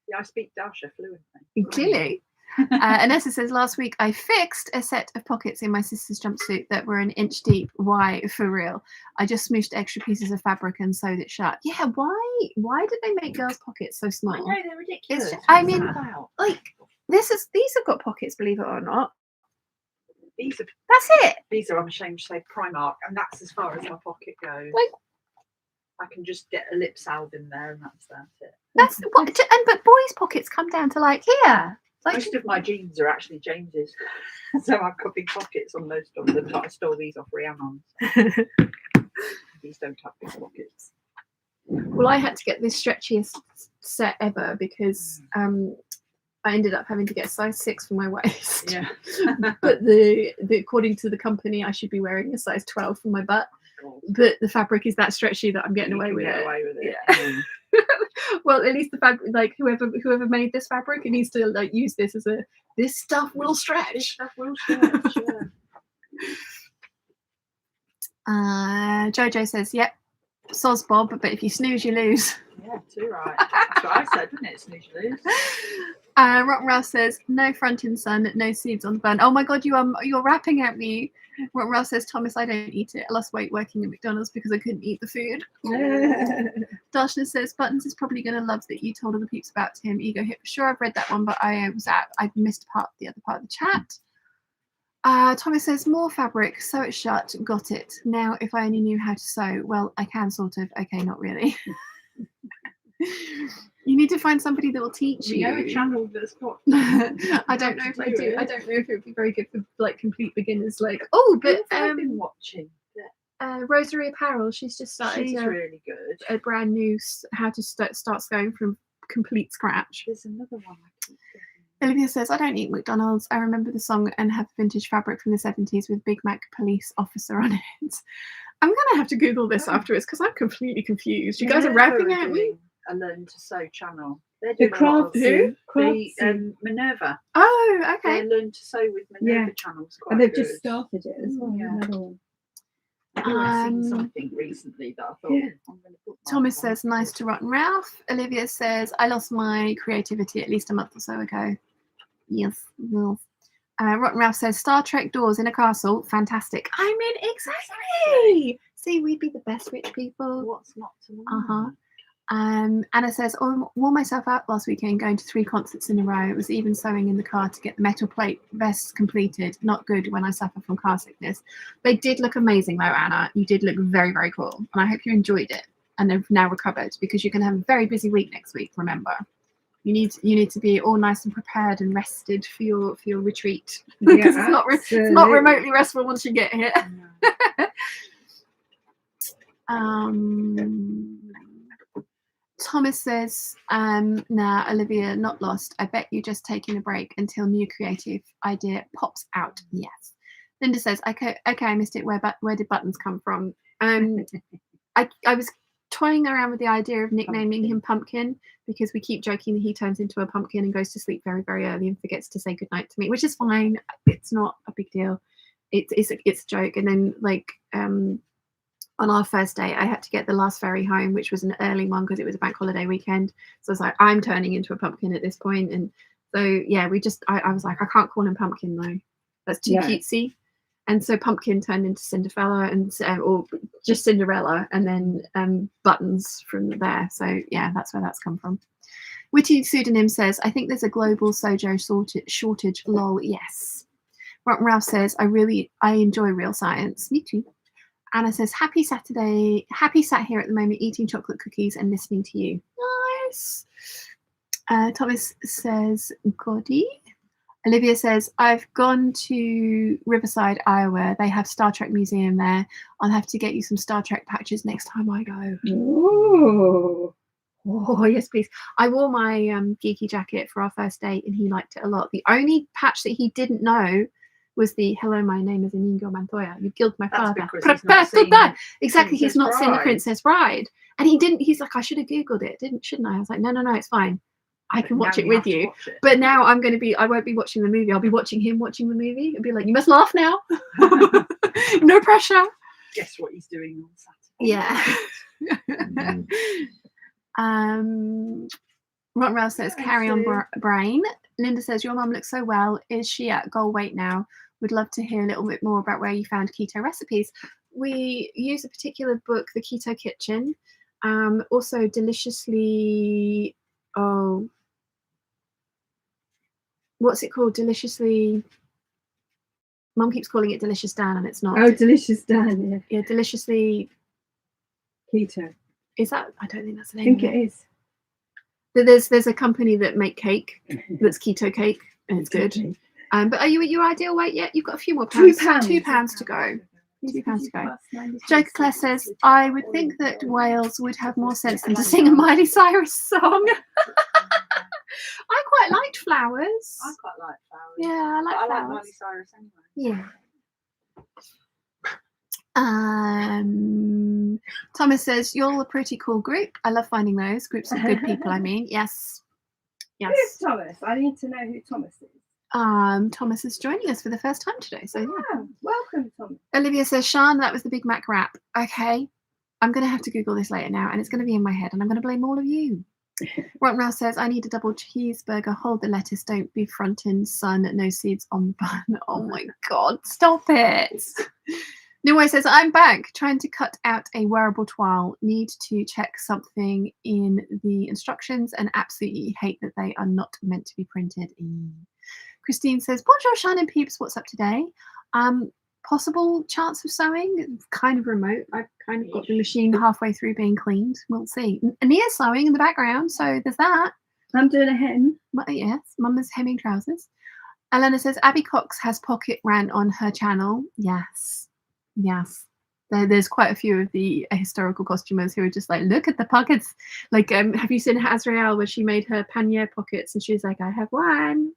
Yeah, I speak Dasha fluently. Clearly. Anessa says last week I fixed a set of pockets in my sister's jumpsuit that were an inch deep. Why? For real. I just smooshed extra pieces of fabric and sewed it shut. Yeah, why did they make girls' pockets so small? I know, they're ridiculous. Like these have got pockets, believe it or not. That's it. These are, I'm ashamed to say, Primark, and that's as far as my pocket goes. Like, I can just get a lip salve in there, and that's it. That's what. But boys' pockets come down to like here. Like, most of my jeans are actually James's, so I've got big pockets on most of them. I stole these off Rhiannon's. These don't have big pockets. Well, I had to get this stretchiest set ever because I ended up having to get a size 6 for my waist. Yeah. But the according to the company, I should be wearing a size 12 for my butt. Oh, but the fabric is that stretchy that I'm getting away with it. Yeah. Well, at least the fabric, like whoever made this fabric, it needs to like use this as this stuff will stretch. This stuff will stretch. Yeah. Jojo says, "Yep, soz Bob, but if you snooze, you lose." Yeah, too right. That's what I said, wasn't it? Snooze, you lose. Rottmouth says, "No fronting, son, no seeds on the bun." Oh my god, you're rapping at me. Rottmouth says, "Thomas, I don't eat it. I lost weight working at McDonald's because I couldn't eat the food." Darshana says, "Buttons is probably going to love that you told other peeps about him. Ego hit for sure. I've read that one, but I missed the other part of the chat." Thomas says, "More fabric, sew it shut. Got it. Now, if I only knew how to sew, well, I can sort of. Okay, not really." You need to find somebody that will teach you. You know a channel that's got. I don't know if I do. I don't know if it would be very good for like complete beginners. Like, but I've been watching. Rosary Apparel. She's just started. She's really good. A brand new how to start sewing from complete scratch. There's another one I keep getting. Olivia says, "I don't eat McDonald's. I remember the song and have vintage fabric from the 70s with Big Mac police officer on it." I'm gonna have to Google this afterwards because I'm completely confused. You guys are rapping at me. A Learn to Sew channel. They're The doing craft Minerva. Oh, okay. They Learn to Sew with Minerva channels. Quite And they've good. just started it as well. Yeah. Another one. I've seen something recently that I thought. Yeah. I'm going to put Thomas says, "Nice to Rotten Ralph." Olivia says, "I lost my creativity at least a month or so ago." Yes. Rotten Ralph says Star Trek doors in a castle, fantastic. I'm in exactly. See, we'd be the best rich people. What's not to know? Uh-huh. Anna says, I wore myself out last weekend going to 3 concerts in a row. It was even sewing in the car to get the metal plate vests completed. Not good when I suffer from car sickness. They did look amazing though, Anna. You did look very, very cool. And I hope you enjoyed it and have now recovered, because you're going to have a very busy week next week, remember. You need to be all nice and prepared and rested for your retreat. Because it's not remotely restful once you get here. Thomas says, nah, Olivia, not lost. I bet you just taking a break until new creative idea pops out. Yes. Linda says, okay, I missed it. Where did buttons come from? I was toying around with the idea of nicknaming him Pumpkin, because we keep joking that he turns into a pumpkin and goes to sleep very, very early and forgets to say goodnight to me, which is fine. It's not a big deal. It's a joke. And then on our first day, I had to get the last ferry home, which was an early one because it was a bank holiday weekend. So I was like, I'm turning into a pumpkin at this point. And so, yeah, I was like, I can't call him Pumpkin though. That's too cutesy. And so Pumpkin turned into Cinderella or just Cinderella, and then Buttons from there. So, yeah, that's where that's come from. Witty Pseudonym says, I think there's a global sojo shortage. Lol, yes. Rotten Ralph says, I enjoy real science. Me too. Anna says, happy Saturday. Happy sat here at the moment eating chocolate cookies and listening to you. Nice. Thomas says, Goddy. Olivia says, I've gone to Riverside, Iowa. They have Star Trek Museum there. I'll have to get you some Star Trek patches next time I go. Ooh. Oh, yes, please. I wore my geeky jacket for our first date and he liked it a lot. The only patch that he didn't know was the hello, my name is Inigo Montoya. You killed my father. Exactly, he's not seen The Princess Bride. And he didn't, he's like, I should have Googled it, shouldn't I? I was like, no, it's fine. I can watch it with you. But now I won't be watching the movie. I'll be watching him watching the movie. It'll be like, you must laugh now. No pressure. Guess what he's doing on Saturday. Yeah. Rotten Rail says, carry on brain. Linda says, your mum looks so well. Is she at goal weight now? Would love to hear a little bit more about where you found keto recipes. We use a particular book, The Keto Kitchen. Also deliciously, what's it called? Deliciously, Mum keeps calling it Delicious Dan and it's not. Oh, Delicious Dan, yeah. Yeah, Deliciously Keto. Is that? I don't think that's the name. I think it is. There's a company that make cake that's keto cake and it's good. But are you at your ideal weight yet? You've got a few more pounds. 2 pounds to go. 2 pounds to go. Joker Claire says, I would think that whales would have more sense than to sing a Miley Cyrus song. I quite liked Flowers. I quite like Flowers. Yeah, I like Flowers. I like Miley Cyrus anyway. Yeah. Thomas says, you're a pretty cool group. I love finding those groups of good people. I mean, yes. Who's Thomas? I need to know who Thomas is. Thomas is joining us for the first time today. So yeah. Welcome, Thomas. Olivia says, Sean, that was the Big Mac wrap. Okay. I'm going to have to Google this later now, and it's going to be in my head, and I'm going to blame all of you. Rotten says, I need a double cheeseburger. Hold the lettuce. Don't be frontin', son. No seeds on the bun. Oh my God. Stop it. Neway says, I'm back trying to cut out a wearable toile. Need to check something in the instructions and absolutely hate that they are not meant to be printed. Christine says, bonjour, Shan and Peeps. What's up today? Possible chance of sewing? Kind of remote. I've kind of got the machine halfway through being cleaned. We'll see. Ania's sewing in the background, so there's that. I'm doing a hem. Yes, Mum is hemming trousers. Elena says, Abby Cox has pocket rant on her channel. Yes. There's quite a few of the historical costumers who are just like, look at the pockets. Like, have you seen Azrael where she made her pannier pockets and she's like, I have wine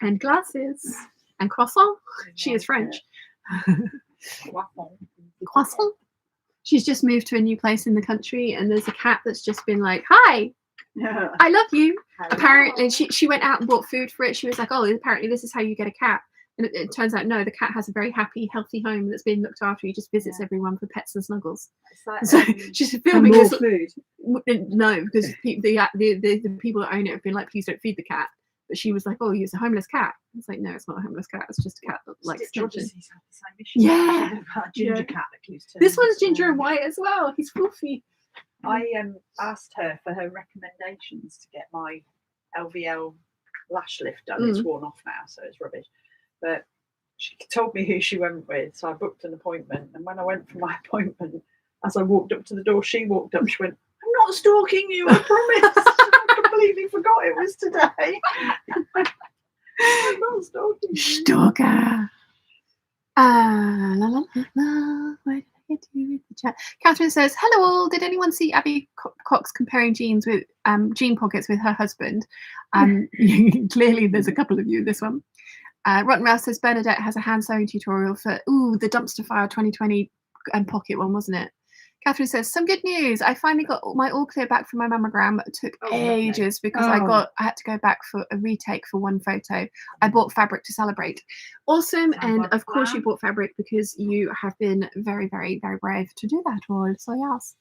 and glasses and croissant. She is French. Croissant. She's just moved to a new place in the country and there's a cat that's just been like, hi, I love you. Hello. Apparently she went out and bought food for it. She was like, oh, apparently this is how you get a cat. And it turns out, no, the cat has a very happy, healthy home that's been looked after. He just visits everyone for pets and snuggles. Like, so she's filming this. Food. No, because the people that own it have been like, please don't feed the cat. But she was like, "Oh, it's a homeless cat." It's like, no, it's not a homeless cat. It's just a cat that likes Stitch attention. Odysseys have the same issue. Yeah. A ginger Yeah. cat that keeps turning. This one's ginger and white as well. He's fluffy. I asked her for her recommendations to get my LVL lash lift done. It's worn off now, so it's rubbish. But she told me who she went with, so I booked an appointment. And when I went for my appointment, as I walked up to the door, she walked up. She went, "I'm not stalking you, I promise." I completely forgot it was today. I'm not stalking you. Stalker. La, la, la, la. Where did I get to with the chat? Catherine says, "Hello all. Did anyone see Abby Cox comparing jeans with jean pockets with her husband?" Clearly, there's a couple of you. This one. Rotten Mouse says Bernadette has a hand sewing tutorial for the dumpster fire 2020 pocket one, wasn't it? Catherine says, "Some good news. I finally got my all clear back from my mammogram. It took ages because I had to go back for a retake for one photo. I bought fabric to celebrate." Awesome. Sounds And like a of course plan. you bought fabric because you have been very, very, very brave to do that all. So yes.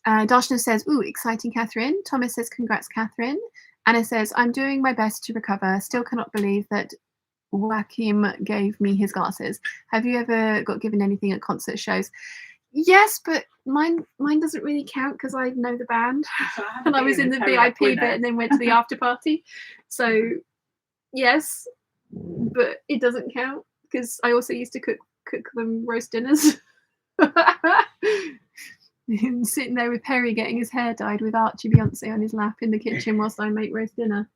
Darshana says, "Ooh, exciting, Catherine." Thomas says, "Congrats, Catherine." Anna says, "I'm doing my best to recover. Still cannot believe that Joachim gave me his glasses. Have you ever got given anything at concert shows?" Yes, but mine doesn't really count because I know the band and I was in the VIP bit and then went to the after party. So yes, but it doesn't count because I also used to cook them roast dinners. And sitting there with Perry getting his hair dyed with Archie Beyonce on his lap in the kitchen whilst I make roast dinner.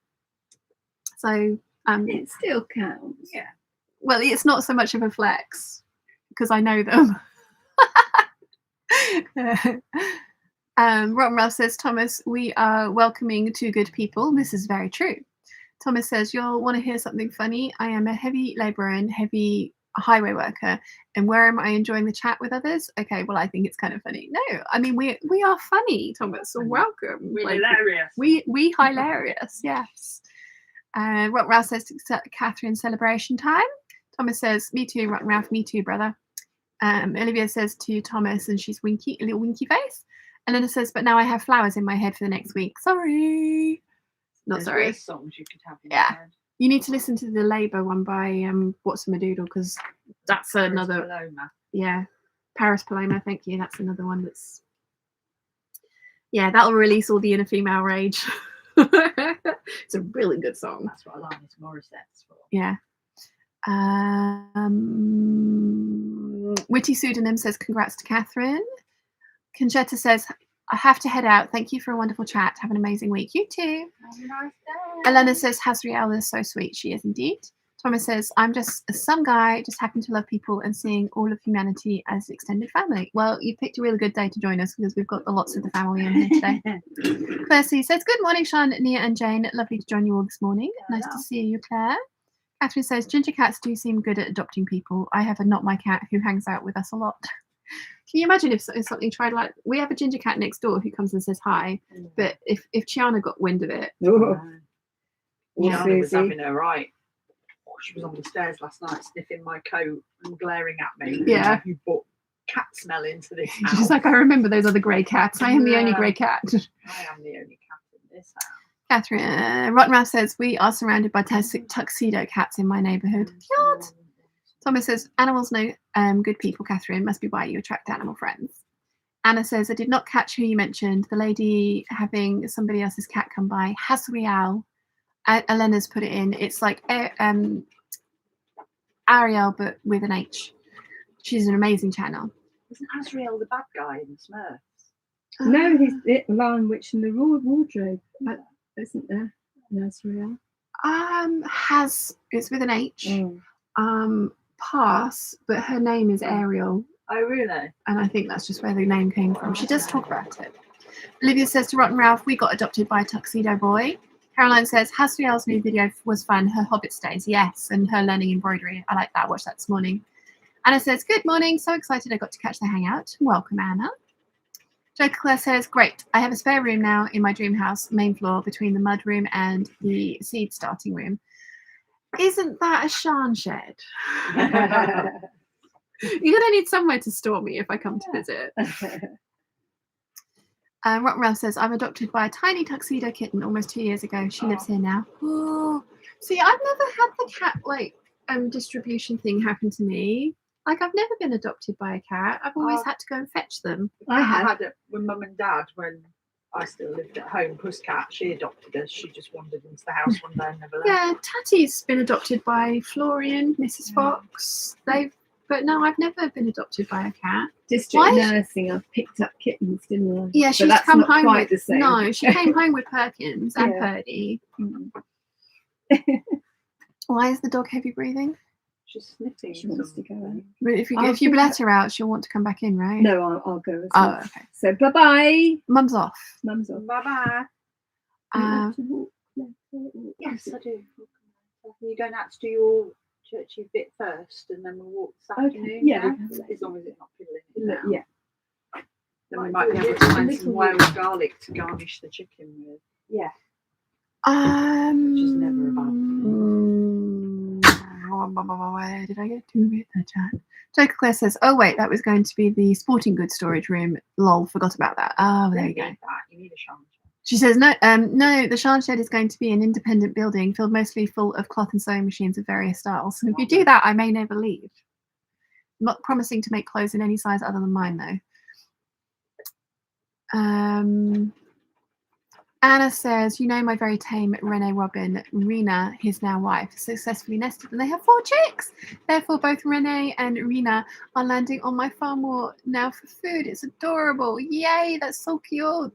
So It still counts. Yeah. well, it's not so much of a flex because I know them. Rotten Ralph says, "Thomas, we are welcoming two good people." This is very true. Thomas says, "You'll want to hear something funny. I am a heavy labourer and heavy highway worker. And where am I enjoying the chat with others?" Okay, well, I think it's kind of funny. No, I mean, we are funny, Thomas. So welcome. We're Like, hilarious. we hilarious, yes. Rotten Ralph says, "Catherine, celebration time." Thomas says, "Me too, Rotten Ralph, me too, brother." Olivia says to Thomas, and she's winky, a little winky face. Elena says, "But now I have flowers in my head for the next week." Sorry. Not There's sorry. worse songs you could have in Yeah. your head. You need to listen to the Labour one by What's a Madoodle because that's another. Paloma. Yeah. Paris Paloma, thank you. That's another one that's. Yeah, that'll release all the inner female rage. It's a really good song. That's what Alanis Morissette's for. Yeah. Witty Pseudonym says, "Congrats to Catherine." Conchetta says, "I have to head out. Thank you for a wonderful chat. Have an amazing week." You too. Have a nice day. Elena says, "Hasriel is so sweet." She is indeed. Thomas says, "I'm just some guy, just happen to love people and seeing all of humanity as extended family." Well, you picked a really good day to join us because we've got lots of the family in here today. Claire C says, "Good morning, Sean, Nia and Jane. Lovely to join you all this morning. Nice to see you, Claire." Catherine says, "Ginger cats do seem good at adopting people. I have a not my cat who hangs out with us a lot." Can you imagine if something tried like we have a ginger cat next door who comes and says hi, but if Chiana got wind of it, Gianna was having her right. She was on the stairs last night sniffing my coat and glaring at me. Yeah. "You brought cat smell into this house." she's like, "I remember those other grey cats. I am the only grey cat." "I am the only cat in this house." Catherine Rotten Ralph says, "We are surrounded by tuxedo cats in my neighbourhood." Cute. Thomas says, "Animals know good people, Catherine. Must be why you attract animal friends." Anna says, "I did not catch who you mentioned. The lady having somebody else's cat come by. Hasriel." Elena's put it in. It's like Ariel, but with an H. She's an amazing channel. Isn't Azrael the bad guy in Smurfs? No, he's the Lion Witch in the Wardrobe. Isn't there? Nasriel. It's with an H. Pass, but her name is Ariel. Oh, really? And I think that's just where the name came from. She does talk about it. Olivia says to Rotten Ralph, "We got adopted by a tuxedo boy." Caroline says, "Hasriel's new video was fun. Her Hobbit stays." Yes, and her learning embroidery. I like that. Watched that this morning. Anna says, "Good morning. So excited I got to catch the hangout." Welcome, Anna. Joker Claire says, "Great. I have a spare room now in my dream house, main floor, between the mud room and the seed starting room." Isn't that a Shan shed? You're going to need somewhere to store me if I come to visit. Rotten Ralph says, I'm adopted by a tiny tuxedo kitten almost 2 years ago. She lives here now. Oh, see, I've never had the cat distribution thing happen to me. Like, I've never been adopted by a cat. I've always had to go and fetch them. I had it with mum and dad when I still lived at home. Pusscat, she adopted us. She just wandered into the house one day and never left. Yeah, Tatty's been adopted by Florian, Mrs. Fox. But no, I've never been adopted by a cat. District nursing, I've picked up kittens, didn't I? Yeah, she's that's come not home quite with, the same. No, she came home with Perkins and Yeah. Purdy. Why is the dog heavy breathing? She's sniffing. She wants to go out. But if you let her out, she'll want to come back in, right? No, I'll go as well. Oh, okay. So bye-bye. Mum's off. Mum's off. Bye-bye. Yes, I do. You're going out to do your churchy bit first, and then we'll walk this afternoon. Yeah, as long as it's not piddling it down. Yeah. Then we might be able to find some Welsh garlic to garnish the chicken with. Yeah. Which is never a bad Where did I get to with the chat? Joker Claire says, oh wait, that was going to be the sporting goods storage room. Lol, forgot about that. Oh, there you go. You need a shank. She says, no, the Shan shed is going to be an independent building filled mostly full of cloth and sewing machines of various styles. So if you do that, I may never leave. I'm not promising to make clothes in any size other than mine, though. Anna says, you know, my very tame Renee Robin, Rena, his now wife, successfully nested and they have 4 chicks. Therefore, both Renee and Rena are landing on my farm wall now for food. It's adorable. Yay, that's so cute.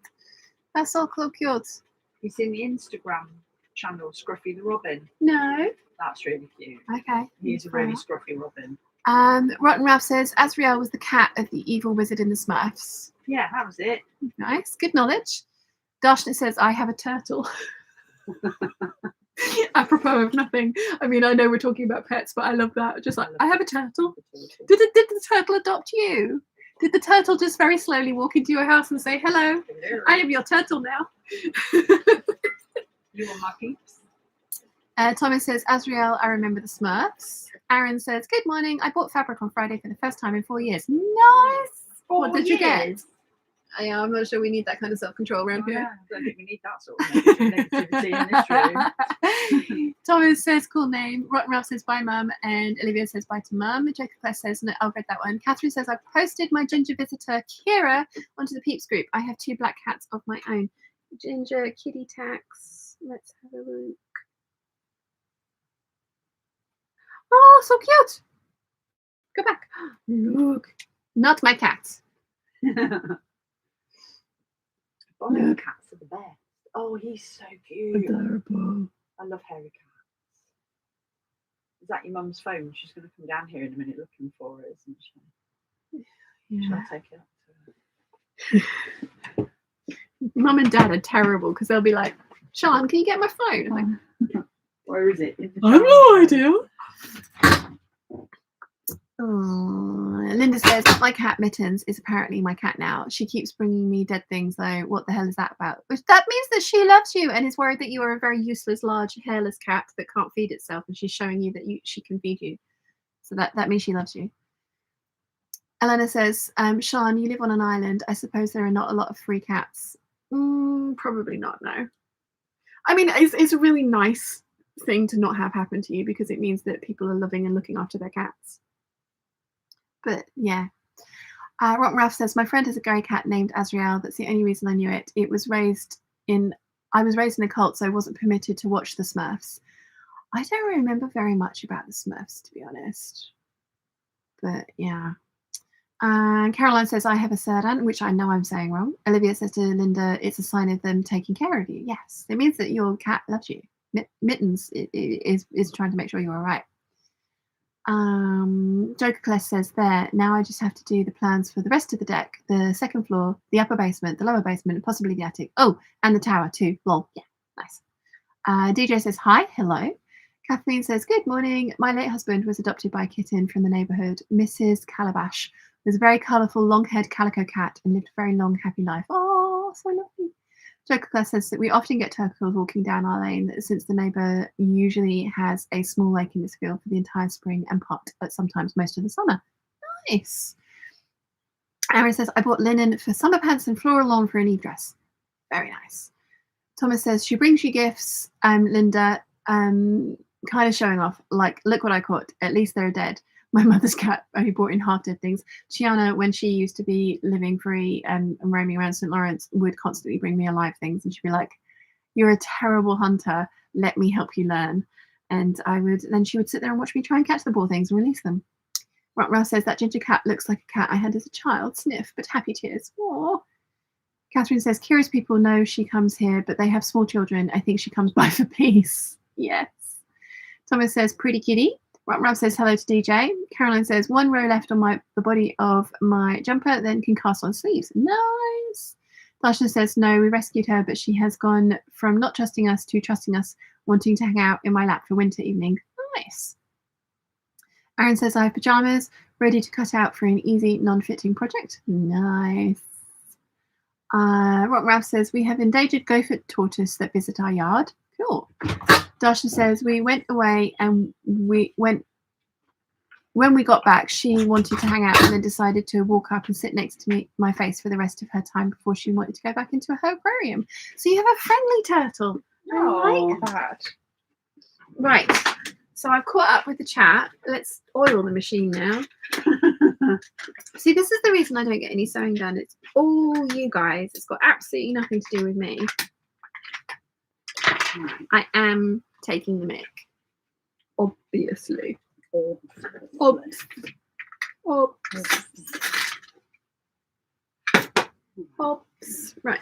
That's so cute. You seen the Instagram channel, Scruffy the Robin? No. That's really cute. Okay. He's a really scruffy Robin. Rotten Ralph says, Azrael was the cat of the evil wizard in the Smurfs. Yeah, that was it. Nice. Good knowledge. Darshna says, I have a turtle. Apropos of nothing. I mean, I know we're talking about pets, but I love that. Just like, I have a turtle. Did the turtle adopt you? Did the turtle just very slowly walk into your house and say, hello, I am your turtle now? You are my peeps. Thomas says, Azrael, I remember the Smurfs. Aaron says, good morning. I bought fabric on Friday for the first time in 4 years. Nice. What did you get? I'm not sure we need that kind of self-control around here. I don't think we need that sort of negativity in this room. Thomas says, cool name. Rotten Ralph says, bye, mum. And Olivia says, bye to mum. Jacob Claire says, no, I'll read that one. Catherine says, I posted my ginger visitor, Kira, onto the Peeps group. I have 2 black cats of my own. Ginger, kitty tax. Let's have a look. Oh, so cute. Go back. Look. Not my cat. Bonnie cats are the best. Oh, he's so cute. Adorable. I love hairy cats. Is that your mum's phone? She's going to come down here in a minute looking for it, isn't she? Yeah. Shall I take it up to her? Mum and Dad are terrible because they'll be like, Sean, can you get my phone? I'm like, where is it? I have no idea. Oh, Linda says, my cat Mittens is apparently my cat now. She keeps bringing me dead things though. What the hell is that about? Which that means that she loves you and is worried that you are a very useless, large, hairless cat that can't feed itself, and she's showing you that she can feed you. So that means she loves you. Elena says, Sean, you live on an island. I suppose there are not a lot of free cats. Probably not, no. I mean, it's a really nice thing to not have happen to you because it means that people are loving and looking after their cats. But yeah. Rotten Ralph says, my friend has a grey cat named Azrael. That's the only reason I knew it. I was raised in a cult, so I wasn't permitted to watch the Smurfs. I don't remember very much about the Smurfs, to be honest. But yeah. Caroline says, I have a third aunt, which I know I'm saying wrong. Olivia says to Linda, it's a sign of them taking care of you. Yes, it means that your cat loves you. Mittens is trying to make sure you're all right. Joker Claire says, there, now I just have to do the plans for the rest of the deck, the second floor, the upper basement, the lower basement, and possibly the attic. Oh, and the tower too. Lol, yeah, nice. DJ says, hi, hello. Kathleen says, good morning. My late husband was adopted by a kitten from the neighbourhood. Mrs. Calabash was a very colourful, long-haired calico cat and lived a very long, happy life. Oh, so lovely. Joker Claire says that we often get turtles walking down our lane since the neighbour usually has a small lake in this field for the entire spring and pot, but sometimes most of the summer. Nice. Aaron says, I bought linen for summer pants and floral lawn for an eve dress. Very nice. Thomas says, she brings you gifts, Linda, kind of showing off, like, look what I caught. At least they're dead. My mother's cat only brought in half-dead things. Tiana, when she used to be living free and roaming around St. Lawrence, would constantly bring me alive things. And she'd be like, you're a terrible hunter. Let me help you learn. And then she would sit there and watch me try and catch the poor things and release them. Ross says, that ginger cat looks like a cat I had as a child. Sniff, but happy tears. Aww. Catherine says, curious people know she comes here, but they have small children. I think she comes by for peace. Yes. Thomas says, pretty kitty. Rob says, hello to DJ. Caroline says, one row left on the body of my jumper, then can cast on sleeves. Nice. Tasha says, no, we rescued her, but she has gone from not trusting us to trusting us, wanting to hang out in my lap for winter evening. Nice. Aaron says, I have pajamas ready to cut out for an easy, non-fitting project. Nice. Ralph says, we have endangered gopher tortoise that visit our yard. Cool. Dasha says, we went away and when we got back, she wanted to hang out and then decided to walk up and sit next to my face for the rest of her time before she wanted to go back into her aquarium. So you have a friendly turtle. I like that. Right. So I've caught up with the chat. Let's oil the machine now. See, this is the reason I don't get any sewing done. It's all you guys. It's got absolutely nothing to do with me. I am taking the mic. Obviously. Oops. Right.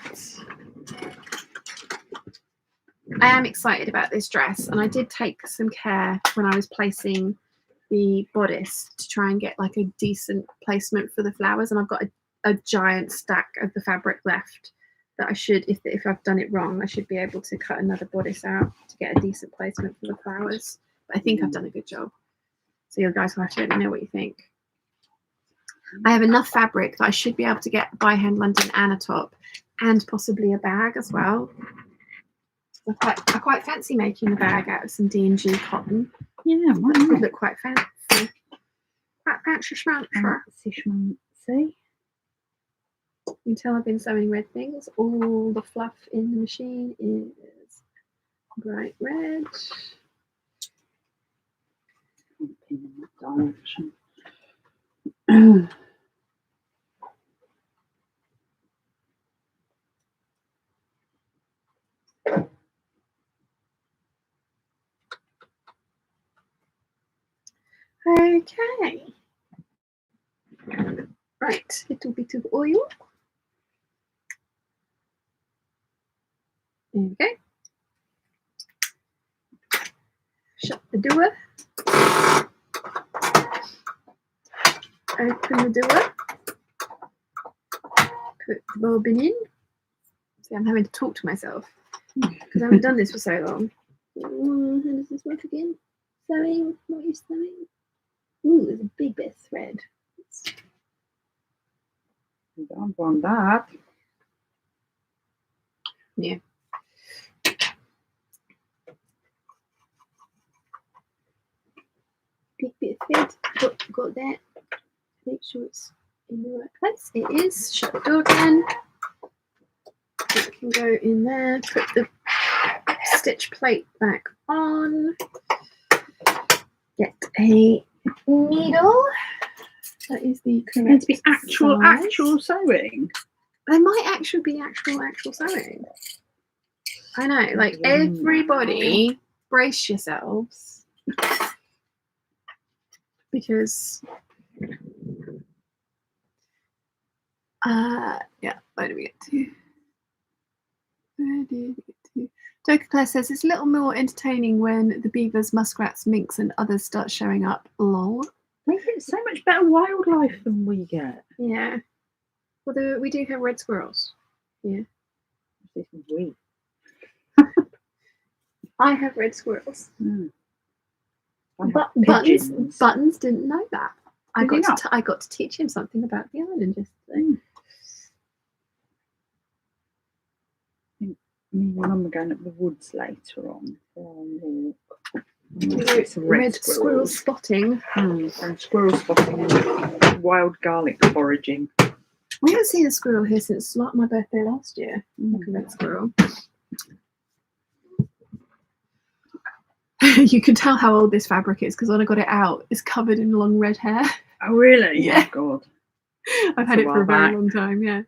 I am excited about this dress, and I did take some care when I was placing the bodice to try and get like a decent placement for the flowers, and I've got a giant stack of the fabric left that I should, if I've done it wrong, I should be able to cut another bodice out to get a decent placement for the flowers. But I think I've done a good job. So you guys will have to let me know what you think. I have enough fabric that I should be able to get by Hand London and a top, and possibly a bag as well. I quite fancy making a bag out of some D&G cotton. Yeah, that would look quite fancy. Quite fancy schmancy. You can tell I've been sewing red things. All the fluff in the machine is bright red. In that direction. Okay. Right, little bit of oil. There we go. Shut the door. Open the door. Put the bobbin in. See, I'm having to talk to myself because I haven't done this for so long. How does this work again? Sewing. What are you sewing? Ooh, there's a big bit of thread. You don't want that. Yeah. Big bit of thread. Got that. Make sure it's in the right place. It is. Shut the door again. It can go in there. Put the stitch plate back on. Get a needle. That is the correct. Meant to be actual sewing. There might actually be actual sewing. I know, like everybody, brace yourselves, because yeah, where do we get to? Joker Claire says it's a little more entertaining when the beavers, muskrats, minks, and others start showing up. Lol. We get so much better wildlife than we get. Yeah. Well, we do have red squirrels. Yeah. This is weird. I have red squirrels. Mm. But Buttons didn't know that. I got to teach him something about the island yesterday. Me and Mum are going up the woods later on. It's red squirrel spotting. And squirrel spotting and wild garlic foraging. We haven't seen a squirrel here since my birthday last year. Look at that squirrel. You can tell how old this fabric is because when I got it out, it's covered in long red hair. Oh, really? Yeah. Oh, God. I've had it for a very long time, yeah.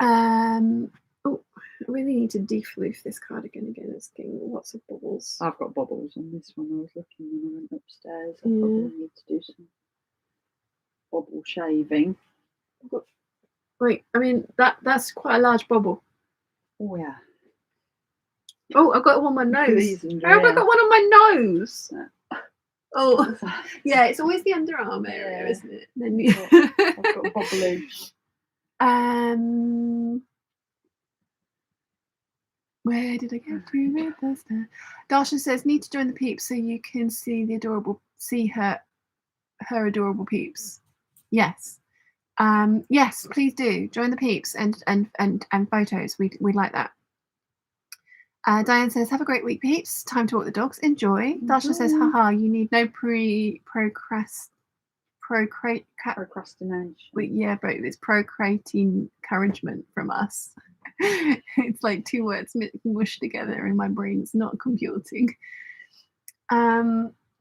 Oh, I really need to defloof this cardigan again. It's getting lots of bubbles. I've got bubbles on this one. I was looking when I went upstairs. I probably need to do some bubble shaving. Wait, I mean, that's quite a large bubble. Oh, yeah. Oh, I've got one on my nose. How have I got one on my nose? Oh, yeah, it's always the underarm area, isn't it? Then I've got bubbly. Where did I get to with this? Darshan says, need to join the Peeps so you can see her adorable Peeps. Yes. Yes, please do join the Peeps and photos. We'd like that. Diane says, have a great week, Peeps. Time to walk the dogs. Enjoy. Darshan says, haha, you need no procrastination. Yeah, but it's procreating encouragement from us. It's like two words mushed together in my brain. It's not computing.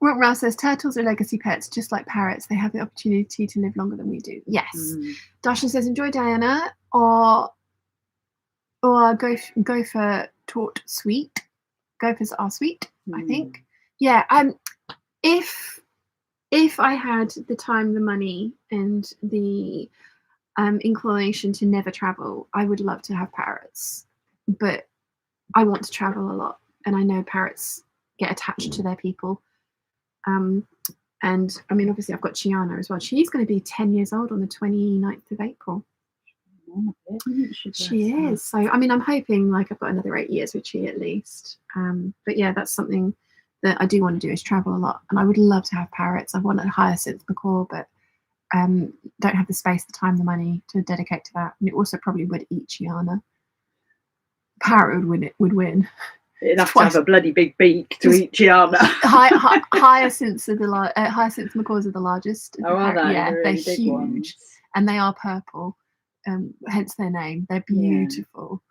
Ross says, turtles are legacy pets, just like parrots. They have the opportunity to live longer than we do. Yes. Darshan says, enjoy Diana, or gopher taught sweet. Gophers are sweet, I think. Yeah. If I had the time, the money, and the inclination to never travel, I would love to have parrots. But I want to travel a lot, and I know parrots get attached to their people. And I mean, obviously, I've got Chiana as well. She's going to be 10 years old on the 29th of April. She is. So, I mean, I'm hoping like I've got another 8 years with Chi at least. But yeah, that's something that I do want to do, is travel a lot. And I would love to have parrots. I want a hyacinth macaw, but don't have the space, the time, the money to dedicate to that. And it also probably would eat Chiana. Parrot would win. It'd have to have a bloody big beak to eat Chiana. Hyacinths are hyacinth macaws are the largest. Oh, are they? Yeah, really they're huge, ones. And they are purple. Hence their name. They're beautiful.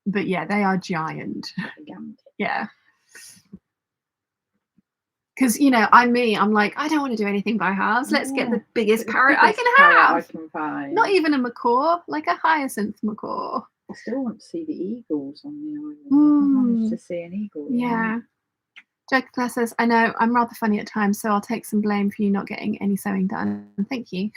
But yeah, they are giant. Yeah. Because, you know, I'm like, I don't want to do anything by halves. Let's get the biggest parrot I can have. I can find. Not even a macaw, like a hyacinth macaw. I still want to see the eagles on the island. I managed to see an eagle. Yeah. Jacob Claire says, I know I'm rather funny at times, so I'll take some blame for you not getting any sewing done. Thank you.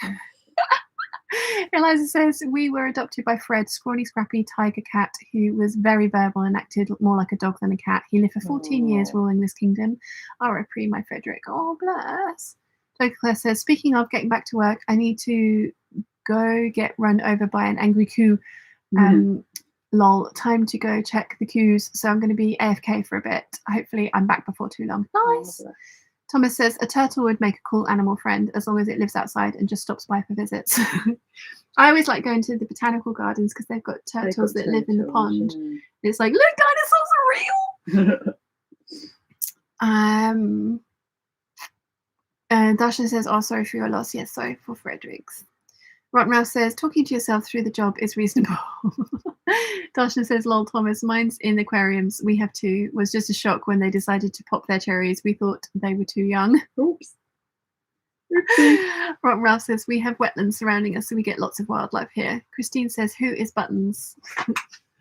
Eliza says, we were adopted by Fred, scrawny, scrappy tiger cat who was very verbal and acted more like a dog than a cat. He lived for 14 years ruling this kingdom. R.I.P. my Frederick. Oh, bless. Jacob Claire says, speaking of getting back to work, I need to go get run over by an angry coo. Lol, time to go check the queues. So I'm going to be AFK for a bit. Hopefully I'm back before too long. Nice. Thomas says, a turtle would make a cool animal friend as long as it lives outside and just stops by for visits. I always like going to the botanical gardens because they've got turtles that live in the pond. Yeah. It's like, look, dinosaurs are real. Dasha says, oh, sorry for your loss. Yes, sorry for Frederick's. Rottenrouse says, talking to yourself through the job is reasonable. Darshan says, lol, Thomas, mine's in aquariums. We have two. Was just a shock when they decided to pop their cherries. We thought they were too young. Oops. Rottenrouse says, we have wetlands surrounding us, so we get lots of wildlife here. Christine says, who is Buttons?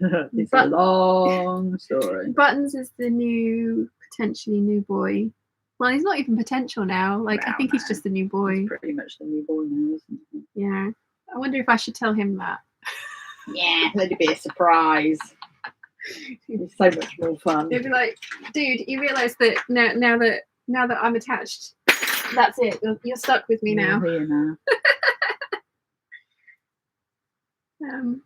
It's a long story. Buttons is the potentially new boy. Well, he's not even potential now. Like, I think he's just the new boy. He's pretty much the new boy now, isn't he? Yeah. I wonder if I should tell him that. Yeah, let it be a surprise. It's so much more fun. He'd be like, dude, you realise that now that I'm attached, that's it. You're stuck with me now. Here now.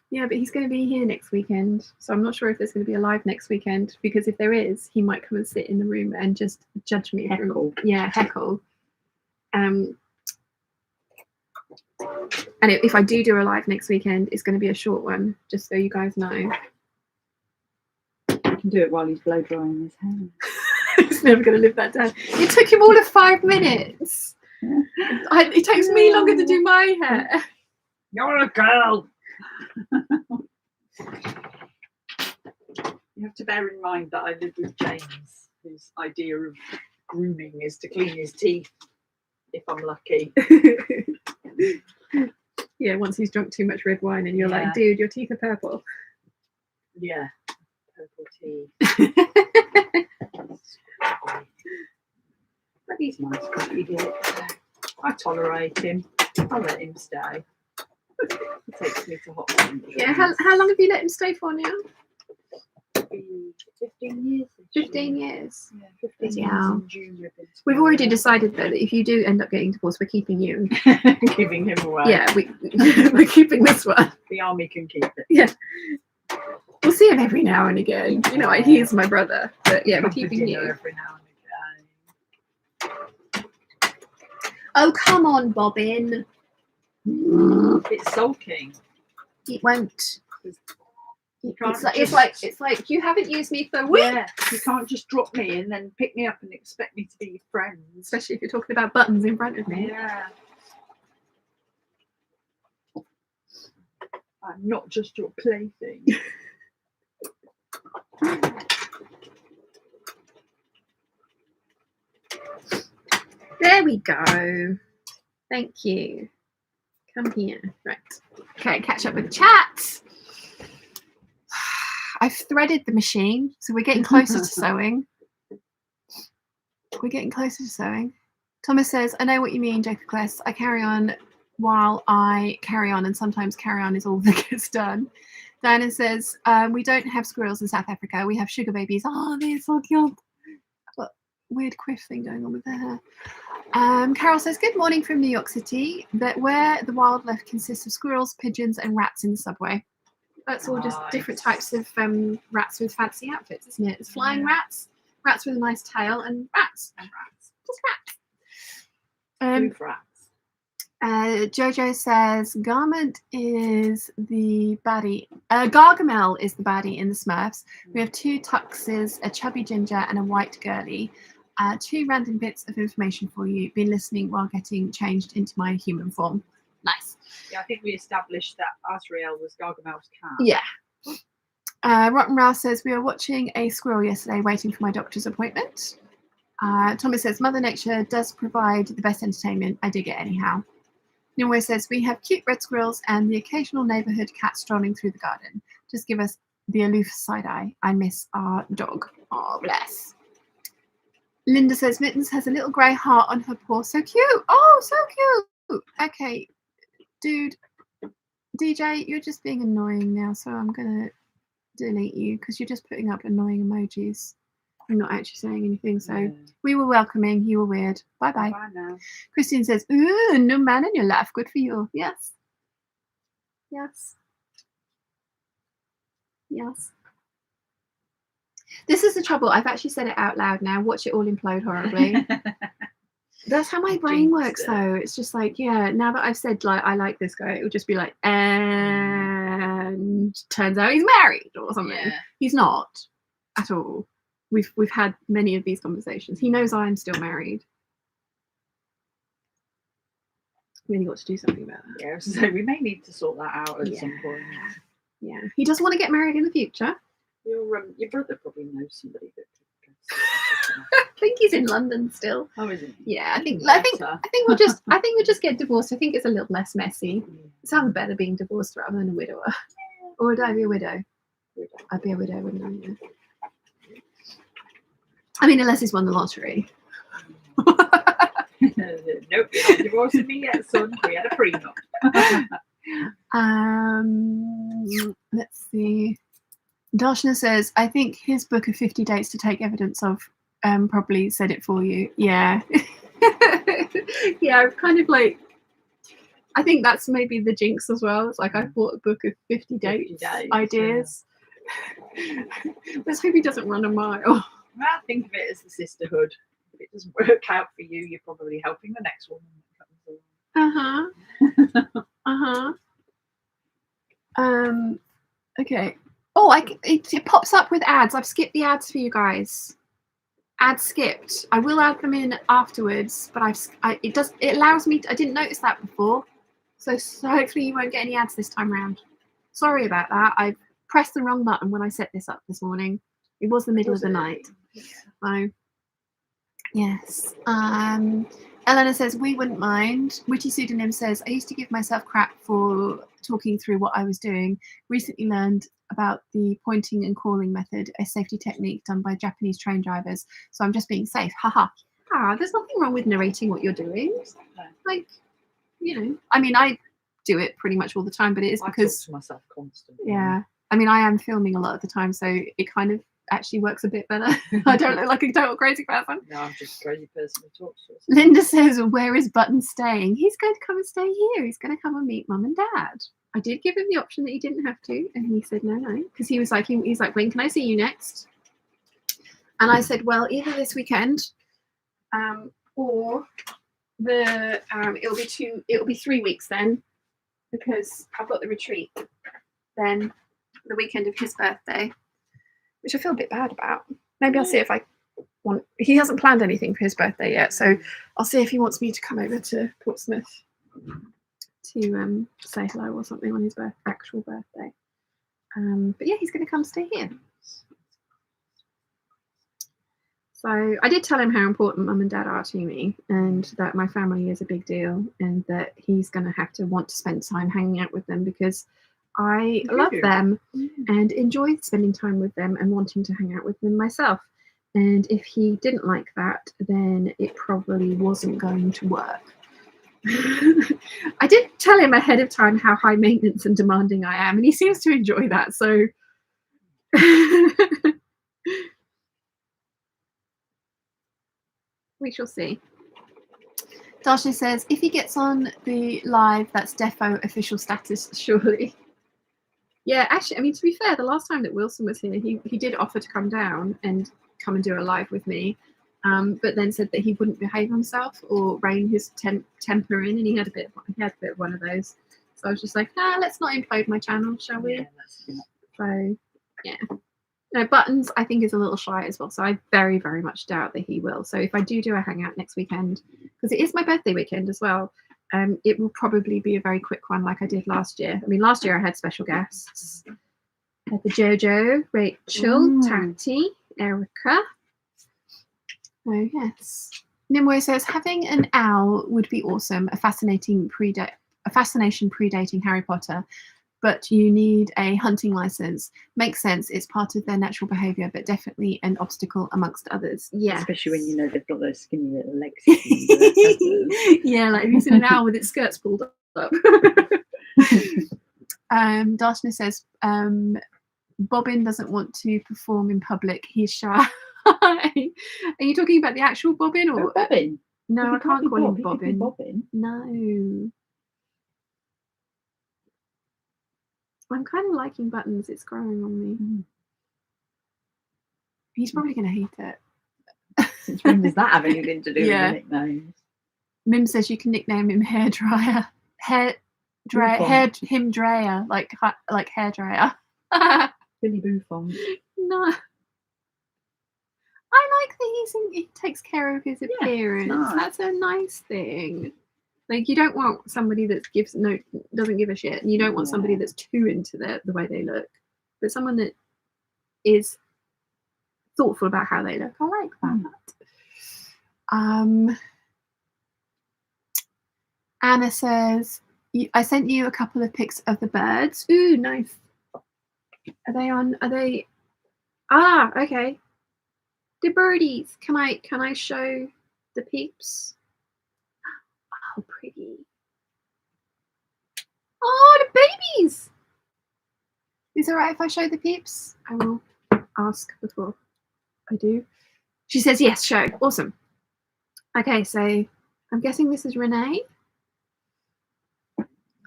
Yeah, but he's going to be here next weekend, so I'm not sure if there's going to be a live next weekend, because if there is, he might come and sit in the room and just judge me. Heckle. Heckle. And if I do a live next weekend, it's going to be a short one, just so you guys know. You can do it while he's blow drying his hair. He's never going to live that down. It took him all of 5 minutes. It takes me longer to do my hair. You're a girl. You have to bear in mind that I live with James, whose idea of grooming is to clean his teeth, if I'm lucky. Yeah, once he's drunk too much red wine and you're Yeah. like, dude, your teeth are purple. Yeah, purple teeth. But he's nice because he did it. I tolerate him. I'll let him stay. He takes me to hot country. Yeah, how long have you let him stay for now? 15 years. 15 years. Yeah, 15 Bloody years hell. in June. We've already decided though that if you do end up getting divorced, we're keeping you. Giving him away. Yeah, we're keeping this one. The army can keep it. Yeah. We'll see him every now and again. You know, he is my brother. But yeah, we're Come for keeping dinner you. every now and Oh, come on, Bobbin. again. It's sulking. It won't. can't It's like you haven't used me for weeks. Yeah, you can't just drop me and then pick me up and expect me to be your friend. Especially if you're talking about buttons in front of me. Yeah. I'm not just your plaything. There we go. Thank you. Come here. Right. Okay, catch up with the chat. I've threaded the machine, so we're getting closer to sewing. We're getting closer to sewing. Thomas says, I know what you mean, Jacob Quest. I carry on while I carry on, and sometimes carry on is all that gets done. Diana says, we don't have squirrels in South Africa. We have sugar babies. Oh, they're so cute. What weird quiff thing going on with their hair. Carol says, good morning from New York City, but where the wildlife consists of squirrels, pigeons, and rats in the subway. That's all just different types of rats with fancy outfits, isn't it? It's flying rats, rats with a nice tail, and rats. Just rats. Rats. Jojo says Garment is the baddie. Gargamel is the baddie in the Smurfs. We have 2 tuxes, a chubby ginger, and a white girly. 2 random bits of information for you. Been listening while getting changed into my human form. Nice. Yeah, I think we established that Azrael was Gargamel's cat. Yeah. Rotten Rouse says we were watching a squirrel yesterday, waiting for my doctor's appointment. Thomas says Mother Nature does provide the best entertainment. I dig it anyhow. Nimue says we have cute red squirrels and the occasional neighbourhood cat strolling through the garden. Just give us the aloof side eye. I miss our dog. Oh, bless. Linda says Mittens has a little grey heart on her paw. So cute. Oh, so cute. Okay, dude. DJ, you're just being annoying now, so I'm going to delete you because you're just putting up annoying emojis. I'm not actually saying anything, so we were welcoming, you were weird. Bye-bye. Bye now. Christine says, ooh, no man in your life. Good for you. Yes. Yes. Yes. This is the trouble. I've actually said it out loud now. Watch it all implode horribly. That's how my brain works, though. It's just like, yeah, now that I've said, like, I like this guy, it will just be like, and turns out he's married or something. Yeah. He's not at all. We've had many of these conversations. He knows I'm still married. Really got to do something about that. Yeah, so we may need to sort that out at some point. Yeah, he does want to get married in the future. Your brother probably knows somebody that could. I think he's in London still. Oh, is he? Yeah, I think we'll just get divorced. I think it's a little less messy. It sounds better being divorced rather than a widower. Or would I be a widow? I'd be a widow, wouldn't I? Yeah. I mean, unless he's won the lottery. Nope, you're not divorcing me yet, son. We had a prenup. Let's see. Darshana says, I think his book of 50 dates to take evidence of probably said it for you. Yeah. Yeah, I've kind of like, I think that's maybe the jinx as well. It's like I bought a book of 50 dates ideas. Yeah. Let's hope he doesn't run a mile. I think of it as the sisterhood. If it doesn't work out for you, you're probably helping the next woman that comes along. Okay. Oh, it pops up with ads. I've skipped the ads for you guys. Add skipped. I will add them in afterwards, but it allows me. I didn't notice that before, so hopefully you won't get any ads this time round. Sorry about that. I pressed the wrong button when I set this up this morning. It was the middle of the night. So yes. Eleanor says we wouldn't mind. Witty Pseudonym says I used to give myself crap for talking through what I was doing. Recently learned about the pointing and calling method, a safety technique done by Japanese train drivers. So I'm just being safe. Haha. There's nothing wrong with narrating what you're doing. Like, you know, I mean, I do it pretty much all the time, but it is because I talk to myself constantly. Yeah. I mean, I am filming a lot of the time, so it kind of actually works a bit better. I don't look like a total crazy person. No, I'm just a crazy person who talks to us. Linda says, where is Button staying? He's going to come and stay here. He's going to come and meet Mum and Dad. I did give him the option that he didn't have to, and he said no, because he was like, he's like, when can I see you next? And I said, well, either this weekend, or it'll be 3 weeks then, because I've got the retreat then the weekend of his birthday, which I feel a bit bad about. Maybe I'll see if I want. He hasn't planned anything for his birthday yet, so I'll see if he wants me to come over to Portsmouth to say hello or something on his actual birthday. But yeah, he's going to come stay here. So I did tell him how important Mum and Dad are to me, and that my family is a big deal, and that he's going to have to want to spend time hanging out with them, because I love them and enjoy spending time with them and wanting to hang out with them myself. And if he didn't like that, then it probably wasn't going to work. I did tell him ahead of time how high maintenance and demanding I am, and he seems to enjoy that. So we shall see. Darshna says, if he gets on the live, that's defo official status, surely. Yeah, actually, I mean, to be fair, the last time that Wilson was here, he did offer to come down and come and do a live with me, but then said that he wouldn't behave himself or rein his temper in, and he had a bit of one of those. So I was just like, let's not implode my channel, shall we? So, yeah. No, Buttons, I think, is a little shy as well, so I very, very much doubt that he will. So if I do a hangout next weekend, because it is my birthday weekend as well, it will probably be a very quick one like I did last year. I mean, last year I had special guests. I had the Jojo, Rachel, Tati, Erica. Oh, yes. Nimue says, having an owl would be awesome, a fascination predating Harry Potter, but you need a hunting license. Makes sense. It's part of their natural behaviour, but definitely an obstacle amongst others. Yeah. Especially when you know they've got those skinny little legs. Yeah, like if you've seen an owl with its skirts pulled up. Darshna says, Bobbin doesn't want to perform in public. He's shy. Are you talking about the actual Bobbin or Bobbin? No, I can't call him Bobbin. No. I'm kind of liking Buttons. It's growing on me. He's probably going to hate it. Since when does that have anything to do with the nicknames? Mim says you can nickname him Hair Dryer. Him Dryer, like hair dryer. Billy Buffon. No. I like that he takes care of his appearance. Nice. That's a nice thing. Like, you don't want somebody that doesn't give a shit, and you don't want somebody that's too into the way they look, but someone that is thoughtful about how they look. I like that. Anna says, I sent you a couple of pics of the birds. Ooh, nice. Are they? Okay. The birdies. Can I show the peeps? Oh, pretty. Oh, the babies. Is it alright if I show the peeps? I will ask before I do. She says yes, show. Awesome. Okay, so I'm guessing this is Renee.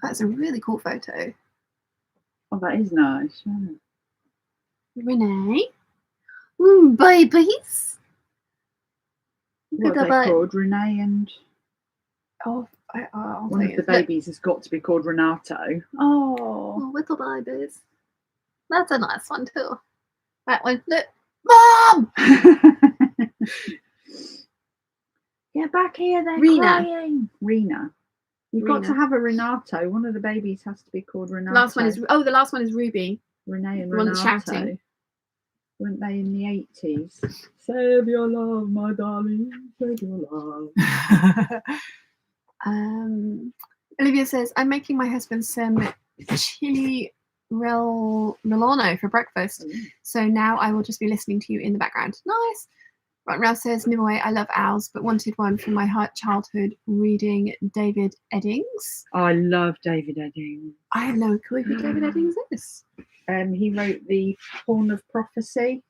That's a really cool photo. Oh, that is nice. Renee. Babies. What are they called? Renee and... Oh, one of the babies has got to be called Renato. Oh, little babies. That's a nice one too. That one. Look. Mom! Get back here, they're Rena. crying. Rena. You've got to Rena. have a Renato. One of the babies has to be called Renato. Last one is the last one is Ruby. Renee and the one that's Renato. shouting. Weren't they in the 80s? Save your love, my darling. Save your love. Olivia says, I'm making my husband some chili Milano for breakfast. So now I will just be listening to you in the background. Nice. Ralph says, Nimue, I love owls, but wanted one from my childhood reading David Eddings. I love David Eddings. I have no clue who David Eddings is. He wrote the Horn of Prophecy,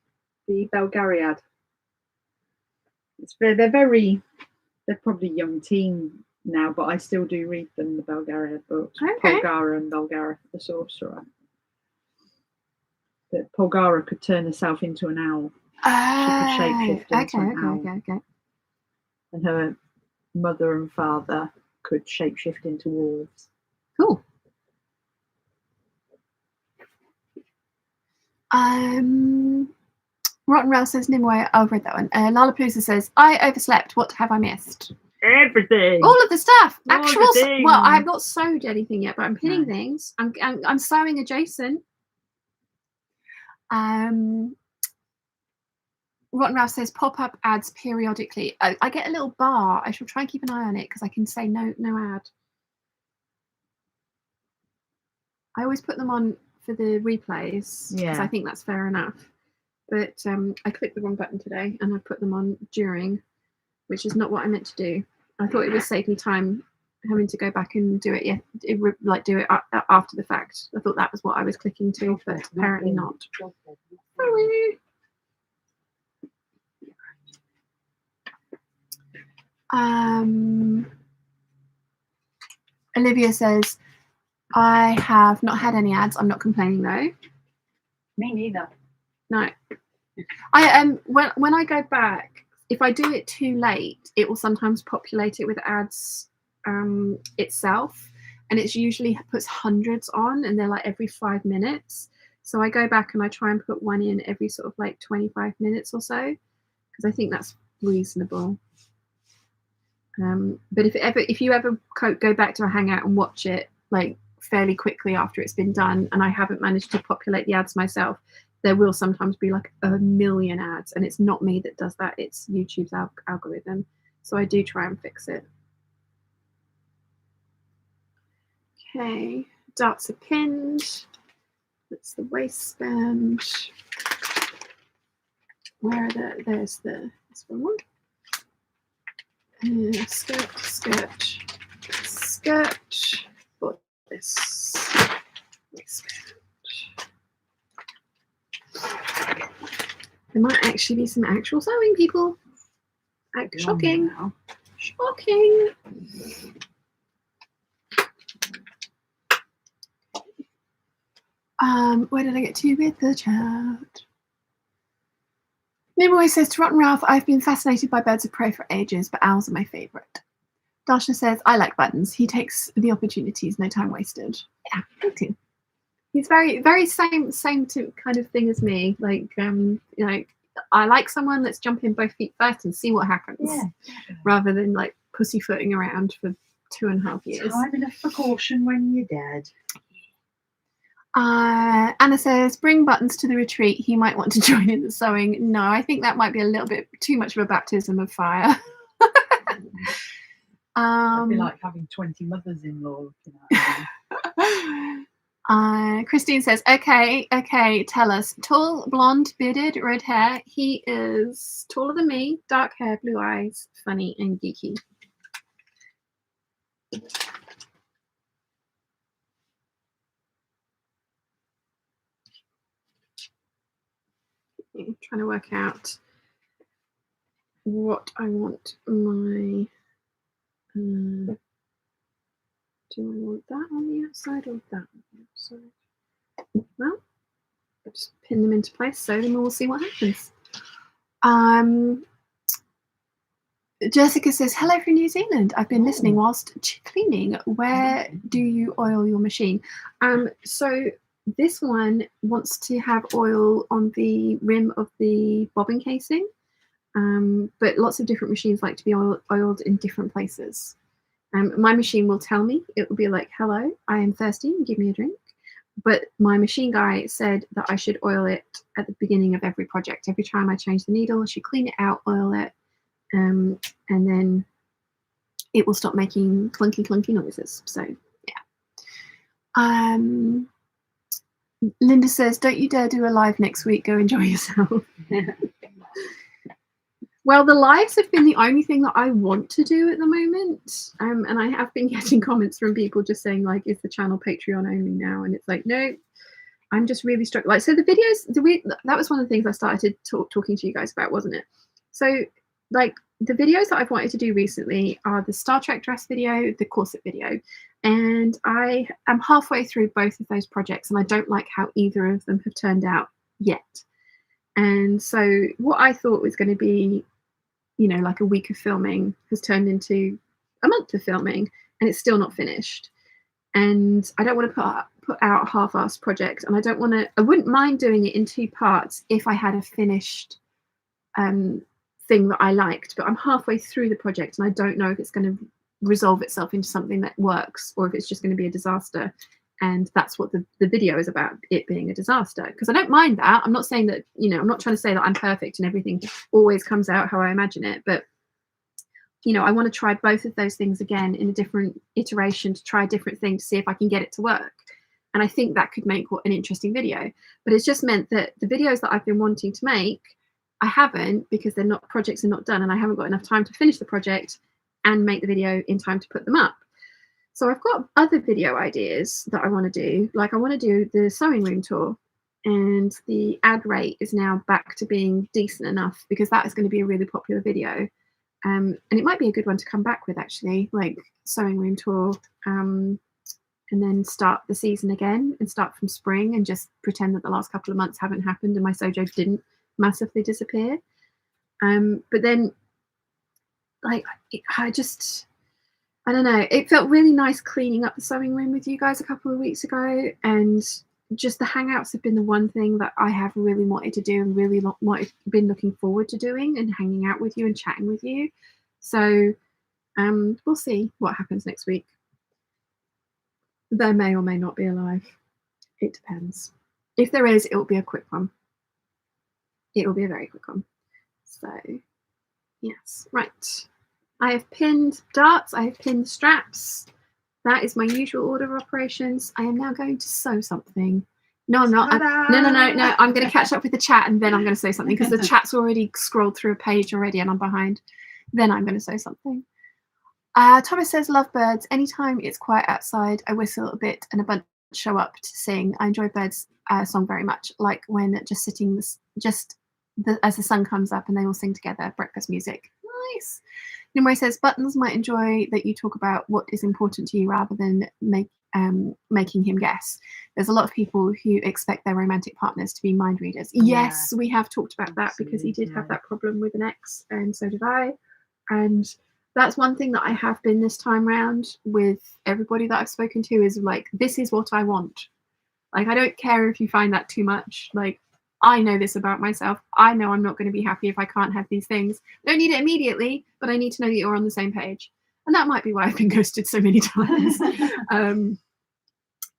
the Belgariad. They're probably young teen now, but I still do read them, the Belgariad books. Okay. Polgara and Belgara the Sorcerer. That Polgara could turn herself into an owl. She could shapeshift into an owl. Okay. And her mother and father could shapeshift into wolves. Cool. Rotten Rail says, Nimue, I've read that one. Lollapalooza says, I overslept. What have I missed? Everything. All of the stuff. Everything. Well, I have not sewed anything yet, but I'm pinning things. I'm sewing adjacent. Rotten Ralph says pop-up ads periodically. I get a little bar. I shall try and keep an eye on it because I can say no ad. I always put them on for the replays because I think that's fair enough. But I clicked the wrong button today and I put them on during, which is not what I meant to do. I thought it would save me time having to go back and do it. Do it after the fact. I thought that was what I was clicking to, but apparently not. Sorry. Olivia says, I have not had any ads. I'm not complaining though. Me neither. No. I when I go back, if I do it too late, it will sometimes populate it with ads itself, and it's usually puts hundreds on, and they're like every 5 minutes. So I go back and I try and put one in every sort of like 25 minutes or so, because I think that's reasonable. But if you ever go back to a hangout and watch it like fairly quickly after it's been done, and I haven't managed to populate the ads myself, there will sometimes be like a million ads, and it's not me that does that, it's YouTube's algorithm. So I do try and fix it. Okay, darts are pinned. That's the waistband. Where are there's this one. Skirt, bodice, waistband. There might actually be some actual sewing, people. Shocking. Shocking. Where did I get to with the chat? Nimue says, to Rotten Ralph, I've been fascinated by birds of prey for ages, but owls are my favourite. Dasha says, I like buttons. He takes the opportunities, no time wasted. Yeah, me too. He's very, very same to kind of thing as me. Like, I like someone, let's jump in both feet first and see what happens. Yeah. Rather than like pussyfooting around for 2.5 years. Time enough for caution when you're dead. Anna says, bring buttons to the retreat. He might want to join in the sewing. No, I think that might be a little bit too much of a baptism of fire. It'd be like having 20 mothers-in-law. Christine says, okay, tell us. Tall, blonde, bearded, red hair. He is taller than me, dark hair, blue eyes, funny and geeky. I'm trying to work out what I want my do I want that on the outside or that on the outside? Well, I'll just pin them into place, sew them, and we'll see what happens. Jessica says, hello from New Zealand. I've been listening whilst cleaning. Where do you oil your machine? So this one wants to have oil on the rim of the bobbin casing, but lots of different machines like to be oiled in different places. My machine will tell me, it will be like, hello, I am thirsty, give me a drink. But my machine guy said that I should oil it at the beginning of every project. Every time I change the needle, I should clean it out, oil it, and then it will stop making clunky noises. So yeah. Linda says, don't you dare do a live next week, go enjoy yourself. Well, the lives have been the only thing that I want to do at the moment. And I have been getting comments from people just saying, like, is the channel Patreon only now? And it's like, no, I'm just really struck. Like, so the videos, that was one of the things I started talking to you guys about, wasn't it? So, like, the videos that I've wanted to do recently are the Star Trek dress video, the corset video. And I am halfway through both of those projects, and I don't like how either of them have turned out yet. And so what I thought was going to be, you know, like a week of filming has turned into a month of filming, and it's still not finished. And I don't want to put out a half-assed project, and I wouldn't mind doing it in 2 parts if I had a finished thing that I liked, but I'm halfway through the project and I don't know if it's going to resolve itself into something that works or if it's just going to be a disaster. And that's what the video is about, it being a disaster. Because I don't mind that. I'm not saying that, you know, I'm not trying to say that I'm perfect and everything always comes out how I imagine it. But, you know, I want to try both of those things again in a different iteration, to try a different thing to see if I can get it to work. And I think that could make an interesting video. But it's just meant that the videos that I've been wanting to make, I haven't, because projects are not done, and I haven't got enough time to finish the project and make the video in time to put them up. So I've got other video ideas that I want to do. Like, I want to do the sewing room tour, and the ad rate is now back to being decent enough because that is going to be a really popular video. And it might be a good one to come back with, actually, like sewing room tour, and then start the season again and start from spring and just pretend that the last couple of months haven't happened and my sojo didn't massively disappear. But then, like, I don't know, it felt really nice cleaning up the sewing room with you guys a couple of weeks ago, and just the hangouts have been the one thing that I have really wanted to do and really been looking forward to doing, and hanging out with you and chatting with you. So we'll see what happens next week. There may or may not be a live. It depends. If there is, it will be a quick one. It will be a very quick one. So yes, right. I have pinned darts, I have pinned straps. That is my usual order of operations. I am now going to sew something. No, I'm not. No. I'm going to catch up with the chat and then I'm going to sew something because the chat's already scrolled through a page already and I'm behind. Then I'm going to sew something. Thomas says, love birds. Anytime it's quiet outside, I whistle a bit and a bunch show up to sing. I enjoy birds' song very much, like when just sitting as the sun comes up and they all sing together, breakfast music. Nice. Nimue says, Buttons might enjoy that you talk about what is important to you rather than making him guess. There's a lot of people who expect their romantic partners to be mind readers. Yeah, yes, we have talked about that because he did have that problem with an ex, and so did I. And that's one thing that I have been this time round with everybody that I've spoken to, is like, this is what I want. Like, I don't care if you find that too much. Like, I know this about myself. I know I'm not going to be happy if I can't have these things. I don't need it immediately, but I need to know that you're on the same page. And that might be why I've been ghosted so many times.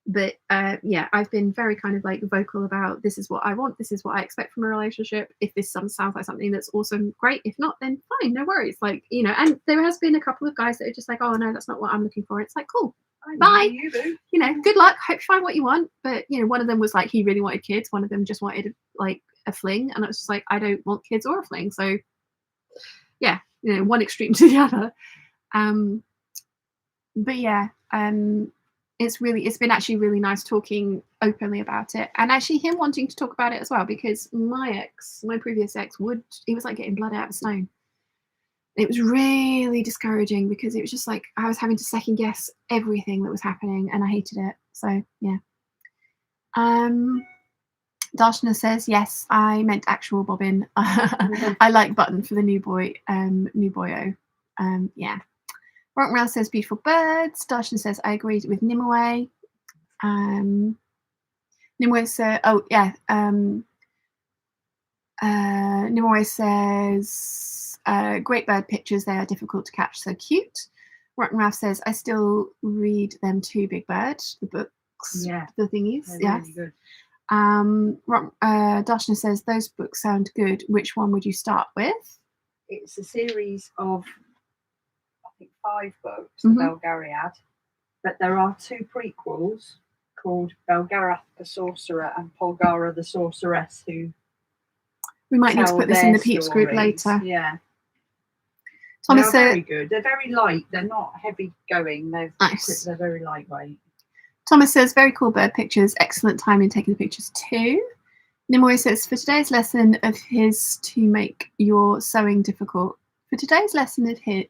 But yeah, I've been very kind of like vocal about, this is what I want. This is what I expect from a relationship. If this sounds like something that's awesome, great. If not, then fine, no worries. Like, you know, and there has been a couple of guys that are just like, oh no, that's not what I'm looking for. It's like, cool. Bye. You know, good luck. Hope you find what you want. But you know, one of them was like, he really wanted kids. One of them just wanted like a fling, and I was just like, I don't want kids or a fling. So yeah, you know, one extreme to the other. But yeah, it's been actually really nice talking openly about it, and actually him wanting to talk about it as well, because my previous ex he was like getting blood out of a stone. It was really discouraging because it was just like I was having to second guess everything that was happening, and I hated it. So yeah. Darshana says, yes, I meant actual bobbin. I like button for the new boyo. Yeah. Rockmel says, beautiful birds. Darshana says, I agree with Nimue. Nimue says, oh yeah. Nimoy says, great bird pictures, they are difficult to catch, so cute. Rotten Ralph says, I still read them too, Big Bird, the books, Yeah, the thingies. they're Yeah. really good. Darshna says, those books sound good. Which one would you start with? It's a series of, I think, 5 books Mhm. that Belgariad, but there are 2 prequels called Belgarath the Sorcerer and Polgara the Sorceress, who We might need to tell put this in the their Peeps group stories. later. Yeah, Thomas they are says, very good. They're very light. They're not heavy going. nice. They're very lightweight. Thomas says, very cool bird pictures. Excellent time in taking the pictures too. Nimoy says, for today's lesson of his to make your sewing difficult. For today's lesson of his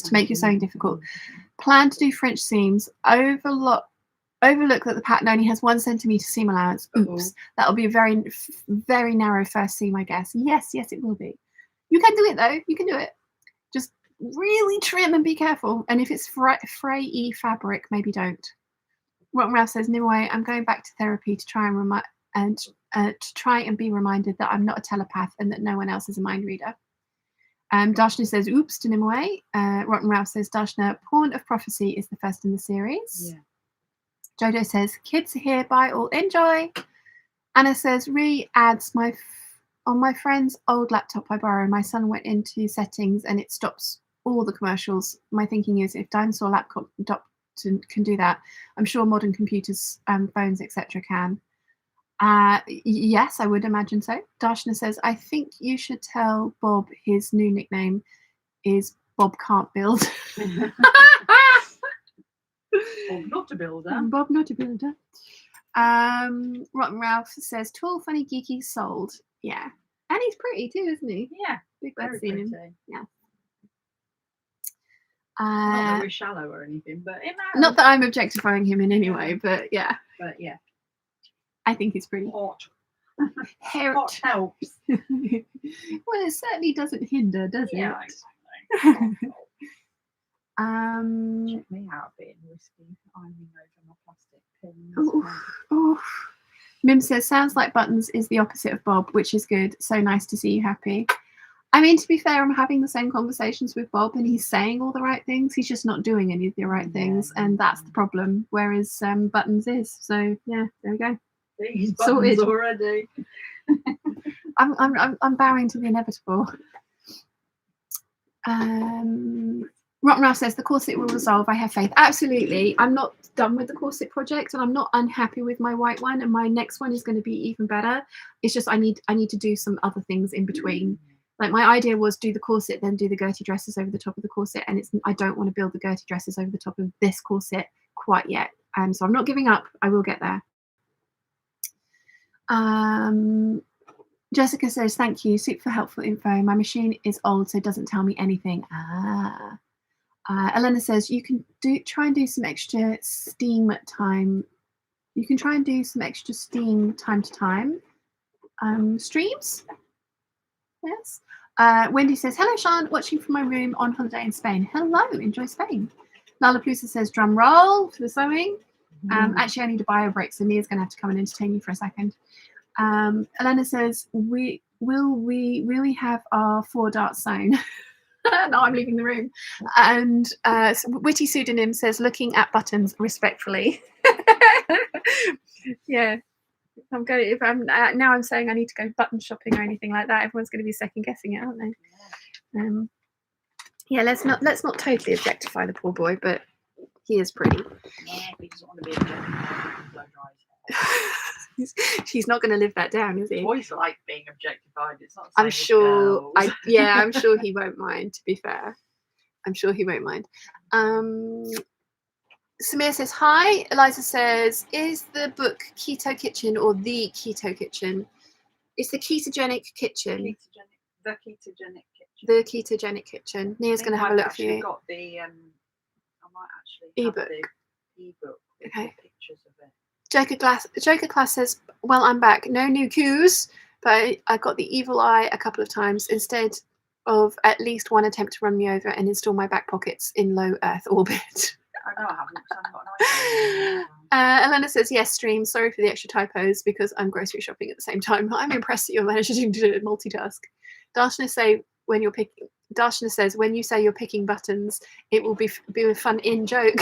to make your sewing difficult, plan to do French seams. Overlook that the pattern only has 1 centimetre seam allowance. Oops, that'll be a very, very narrow first seam, I guess. Yes, it will be. You can do it though. You can do it. Just really trim and be careful. And if it's fray-y fabric, maybe don't. Rotten Ralph says, Nimoy, I'm going back to therapy to try and be reminded that I'm not a telepath and that no one else is a mind reader. Darshna says, oops to Nimoy. Rotten Ralph says, Darshna, Pawn of Prophecy is the first in the series. Yeah. Jojo says, kids are here, bye all, enjoy. Anna says, adds on my friend's old laptop I borrow, my son went into settings and it stops all the commercials. My thinking is if dinosaur laptop can do that, I'm sure modern computers, phones, etc. can. Yes, I would imagine so. Darshna says, I think you should tell Bob his new nickname is Bob Can't Build. Bob Not a Builder. Bob Not a Builder. Rotten Ralph says, tall, funny, geeky, sold. Yeah. And he's pretty too, isn't he? Yeah. Big Very Bird's seen him. pretty. Yeah. Not that we're shallow or anything, but not that I'm objectifying him in any way, but yeah. But yeah. I think he's pretty Hot. Hot helps. Well, it certainly doesn't hinder, does it? Yeah, exactly. Check me out a bit in whiskey, ironing over my plastic pins. Mim says, sounds like Buttons is the opposite of Bob, which is good. So nice to see you happy. I mean, to be fair, I'm having the same conversations with Bob and he's saying all the right things. He's just not doing any of the right things. And that's the problem. Whereas Buttons is. So yeah, there we go. He's Buttons already. I'm bowing to the inevitable. Rotten Ralph says the corset will resolve. I have faith. Absolutely. I'm not done with the corset project, and I'm not unhappy with my white one. And my next one is going to be even better. It's just I need to do some other things in between. Like my idea was do the corset, then do the Gertie dresses over the top of the corset, and I don't want to build the Gertie dresses over the top of this corset quite yet. So I'm not giving up. I will get there. Jessica says, thank you, super helpful info. My machine is old, so it doesn't tell me anything. Elena says, you can try and do some extra steam time. You can try and do some extra steam time to time. Streams? Yes. Wendy says, hello, Sean, watching from my room on holiday in Spain. Hello, enjoy Spain. Lalapoosa says, drum roll for the sewing. Actually, I need a bio break, so Mia's going to have to come and entertain you for a second. Elena says, will we really have our 4 darts sewn? No, I'm leaving the room. And Witty Pseudonym says, looking at Buttons respectfully. Yeah. I'm going. If I'm now, I'm saying I need to go button shopping or anything like that. Everyone's going to be second guessing it, aren't they? Yeah. Let's not totally objectify the poor boy, but he is pretty. Yeah, he doesn't want to be objectified. He's not going to live that down, is he? Boys like being objectified. It's not. I'm sure. I'm sure he won't mind. To be fair, I'm sure he won't mind. Samir says hi. Eliza says, is the book Keto Kitchen or the Keto Kitchen? It's the Ketogenic Kitchen. The Ketogenic Kitchen. The Ketogenic Kitchen. Nia's going to have a look for you. Got the I might actually ebook. Ebook. Okay. Pictures of it. Joker Class says, well, I'm back. No new coups, but I got the evil eye a couple of times instead of at least one attempt to run me over and install my back pockets in low Earth orbit. I know I haven't, because I haven't got Elena says, yes, stream. Sorry for the extra typos because I'm grocery shopping at the same time. I'm impressed that you're managing to multitask. Darshana says, when you say you're picking buttons, it will be a fun in-joke.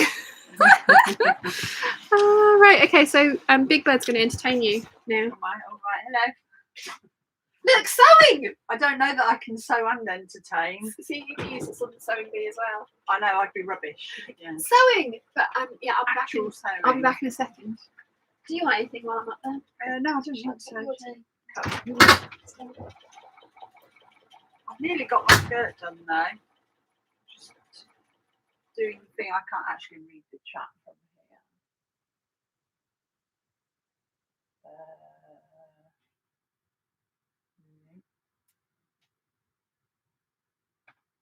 Right, okay, so Big Bird's going to entertain you now. All right, hello. Look, sewing! I don't know that I can sew and entertain. See, you can use this on the sewing bee as well. I know, I'd be rubbish. Yeah. Sewing! But yeah, Actual sewing. I'll be back in a second. Do you want anything while I'm up there? No, I just want to. I've nearly got my skirt done now. Just doing the thing. I can't actually read the chat from here.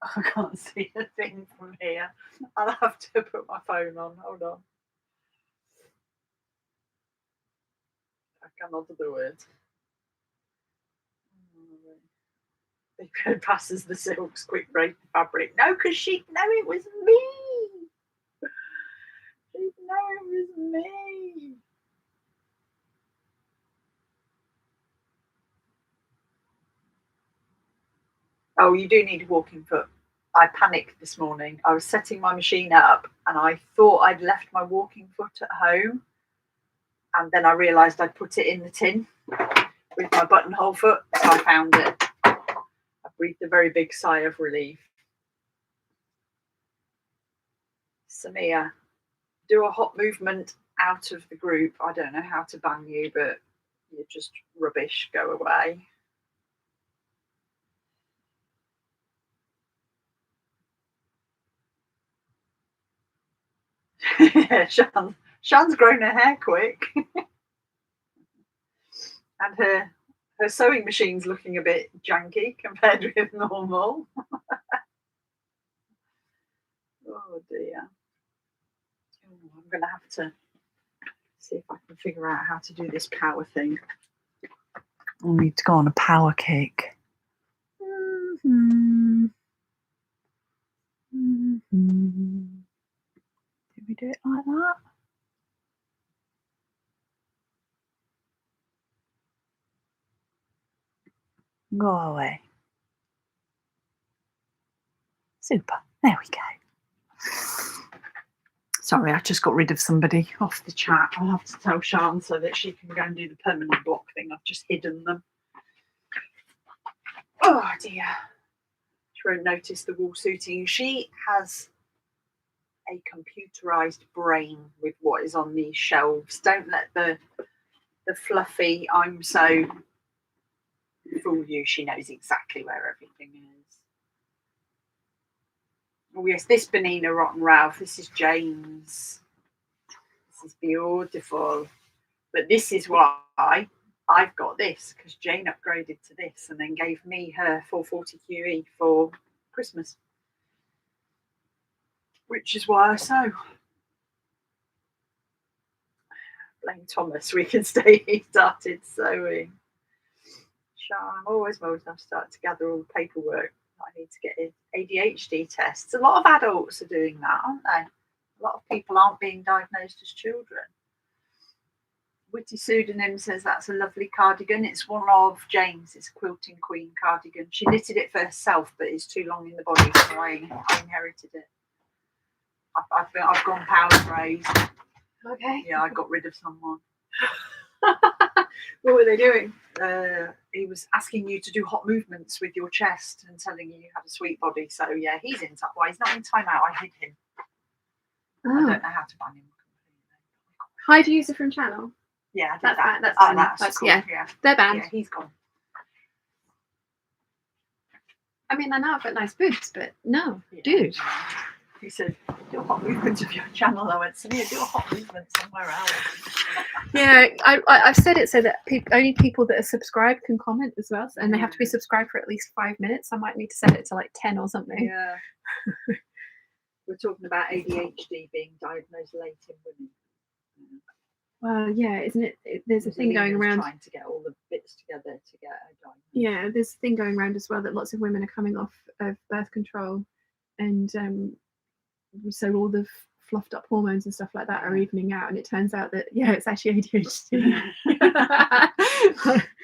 I can't see a thing from here. I'll have to put my phone on. Hold on. I cannot do it. Big Bird passes the silks, quick break the fabric. No, because she'd know it was me. She'd know it was me. Oh, you do need a walking foot. I panicked this morning. I was setting my machine up and I thought I'd left my walking foot at home. And then I realised I'd put it in the tin with my buttonhole foot. So I found it. I breathed a very big sigh of relief. Samia, do a hot movement out of the group. I don't know how to ban you, but you're just rubbish. Go away. Shan's grown her hair quick. And her sewing machine's looking a bit janky compared with normal. Oh dear. Oh, I'm going to have to see if I can figure out how to do this power thing. I'll need to go on a power kick. Did we do it like that? Go away. Super. There we go. Sorry, I just got rid of somebody off the chat. I'll have to tell Shan so that she can go and do the permanent block thing. I've just hidden them. Oh dear. She won't notice the wall suiting. She has a computerized brain with what is on these shelves. Don't let the fluffy I'm so fool you. She knows exactly where everything is. Oh yes, this Benina Rotten Ralph. This is James. This is beautiful. But this is why I've got this, because Jane upgraded to this and then gave me her 440 QE for Christmas. Which is why I sew. Blame Thomas, we can say he started sewing. I'm always mold I've started to gather all the paperwork that I need to get in ADHD tests. A lot of adults are doing that, aren't they? A lot of people aren't being diagnosed as children. Witty Pseudonym says that's a lovely cardigan. It's one of Jane's. It's a Quilting Queen cardigan. She knitted it for herself, but it's too long in the body, so I inherited it. I've gone power crazed. Okay. Yeah, I got rid of someone. What were they doing? He was asking you to do hot movements with your chest and telling you had a sweet body. So yeah, he's in time. Well, he's not in timeout. I hid him. Oh. I don't know how to ban him. Hide user from channel. Yeah, I did that's that. That's oh, that's cool. Yeah, they're banned. Yeah, he's gone. I mean, I know I've got nice boobs, but no, Yeah. dude. He said, do a hot movement of your channel. I went, Samia, do a hot movement somewhere else. Yeah, I've said it so that only people that are subscribed can comment as well, and they have to be subscribed for at least 5 minutes. I might need to set it to like 10 or something. Yeah. We're talking about ADHD being diagnosed late in women. Well, yeah, isn't it? There's a thing going around. Trying to get all the bits together to get a diagnosis. Yeah, there's a thing going around as well that lots of women are coming off of birth control, and so all the fluffed up hormones and stuff like that are evening out, and it turns out that it's actually ADHD.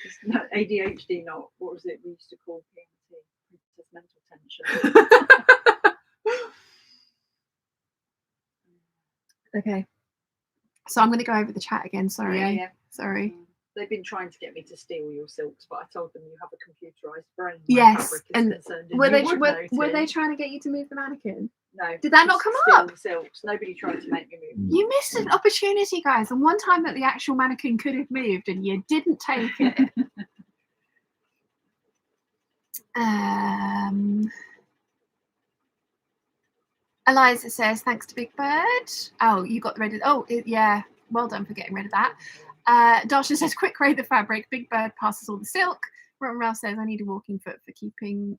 It's not ADHD, not what was it we used to call PMT, Princess Mental Tension. Okay, so I'm going to go over the chat again. Sorry. Sorry. They've been trying to get me to steal your silks, but I told them you have a computerized brain. Yes, and were they were trying to get you to move the mannequin? No. Did that not come up? Silks. Nobody tried to make me move. You missed an opportunity, guys. And one time that the actual mannequin could have moved, and you didn't take it. Eliza says, thanks to Big Bird. Oh, you got rid of... Oh, yeah. Well done for getting rid of that. Dasha says, quick raid the fabric. Big Bird passes all the silk. Rotten Ralph says, I need a walking foot for keeping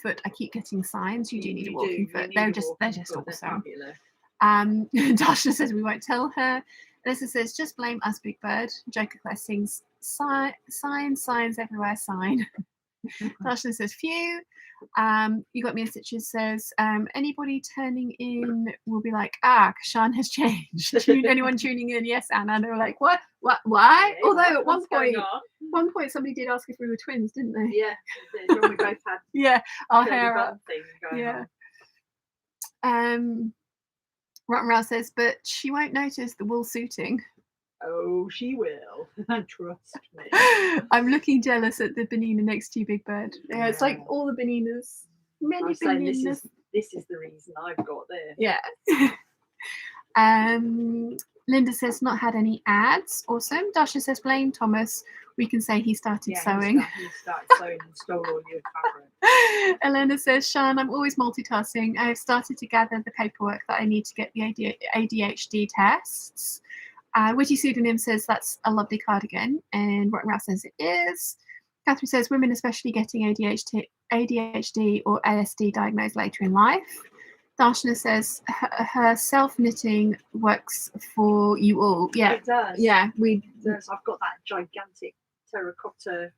foot. I keep getting signs. You do need a walking foot. They're just awesome. Dasha says, we won't tell her. Alyssa says, just blame us, Big Bird. Joker Claire sings, signs everywhere, sign. Dasha says, phew. You got me a stitches says, anybody turning in will be like, Kashan has changed. Anyone tuning in? Yes, Anna. And they were like, what? Why? Yeah, although at one point somebody did ask if we were twins, didn't they? Yeah, when we both had our hair up. Rotten Rouse says, but she won't notice the wool suiting. Oh, she will. Trust me. I'm looking jealous at the banana next to you, Big Bird. Yeah, it's like all the bananas. Many bananas. This is the reason I've got there. Yeah. Linda says not had any ads. Awesome. Dasha says blame Thomas. We can say he started sewing. He started sewing and stole all your fabric. Elena says, Shan, I'm always multitasking. I have started to gather the paperwork that I need to get the ADHD tests. Witty Pseudonym says that's a lovely cardigan, and Rotten Ralph says it is. Catherine says women especially getting ADHD or ASD diagnosed later in life. Darshana says her self-knitting works for you all. Yeah, it does. Yeah, it does. I've got that gigantic terracotta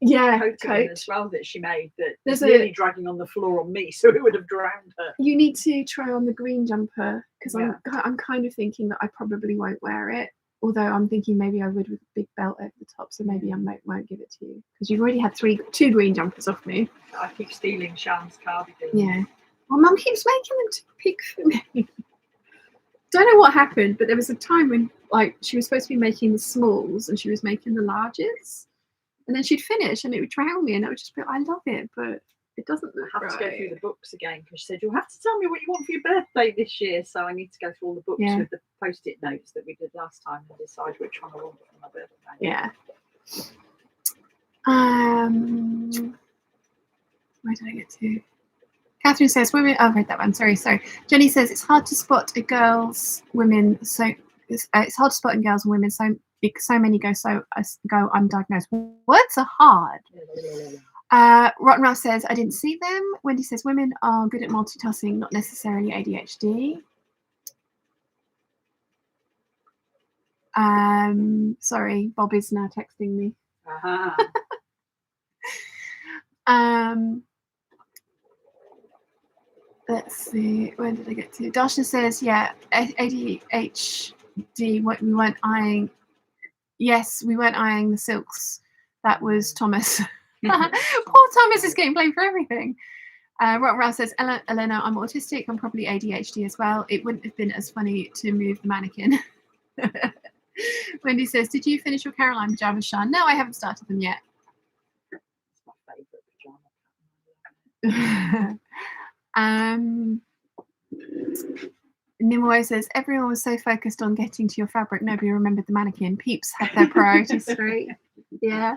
coat as well that she made that is nearly dragging on the floor on me, so it would have drowned her. You need to try on the green jumper because I'm kind of thinking that I probably won't wear it. Although I'm thinking maybe I would with a big belt over the top, so maybe I won't give it to you because you've already had two green jumpers off me. I keep stealing Shan's cardigan. Yeah, well, Mum keeps making them too big for me. Don't know what happened, but there was a time when she was supposed to be making the smalls and she was making the larges, and then she'd finish and it would drown me, and I would just be, I love it, but it doesn't look right. I have to go through the books again because she said you'll have to tell me what you want for your birthday this year. So I need to go through all the books with the post-it notes that we did last time and decide which one I want for my birthday. Yeah. Where did I get to? Catherine says women. Oh, I read that one. Sorry. Jenny says it's hard to spot it's hard to spot in girls and women. So many go undiagnosed. Words are hard. Rotten Ralph says, I didn't see them. Wendy says, women are good at multitasking, not necessarily ADHD. Sorry, Bob is now texting me. Let's see, where did I get to? Dasha says, ADHD, we weren't eyeing. Yes, we weren't eyeing the silks. That was Thomas. Poor Thomas is getting blamed for everything. Rotten Ralph says, Elena, I'm autistic. I'm probably ADHD as well. It wouldn't have been as funny to move the mannequin. Wendy says, did you finish your Caroline pajamas, Shan? No, I haven't started them yet. It's my favourite pajama. Nimoy says, everyone was so focused on getting to your fabric, nobody remembered the mannequin. Peeps had their priorities straight. Yeah.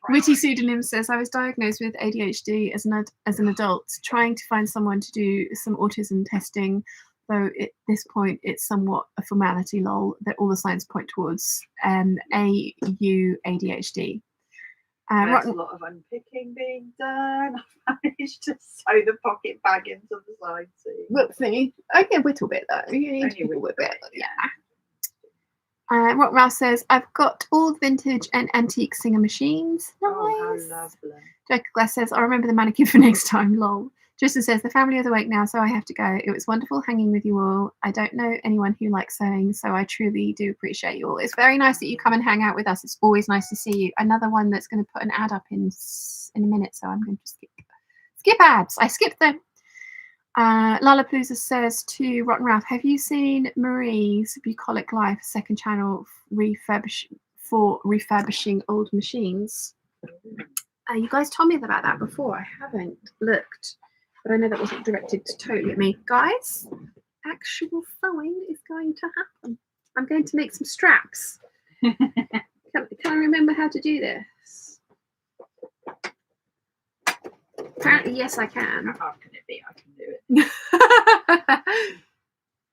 Witty Pseudonym says, I was diagnosed with ADHD as an adult, trying to find someone to do some autism testing, though at this point it's somewhat a formality, lol, that all the signs point towards AU ADHD. There's a lot of unpicking being done. I managed to sew the pocket bag into the side seam. Whoopsie. Okay, a little bit though. You need to whittle a bit, yeah. Rock Ralph says, I've got all vintage and antique Singer machines. Nice. Oh, how lovely. Jacob Glass says, I'll remember the mannequin for next time, lol. Tristan says, the family is awake now, so I have to go. It was wonderful hanging with you all. I don't know anyone who likes sewing, so I truly do appreciate you all. It's very nice that you come and hang out with us. It's always nice to see you. Another one that's going to put an ad up in a minute, so I'm going to skip ads. I skipped them. Lollapalooza says to Rotten Ralph, have you seen Marie's Bucolic Life second channel refurbishing old machines? You guys told me about that before. I haven't looked, but I know that wasn't directed totally at me. Guys, actual sewing is going to happen. I'm going to make some straps. Can I remember how to do this? Apparently, yes, I can. How hard can it be? I can do it.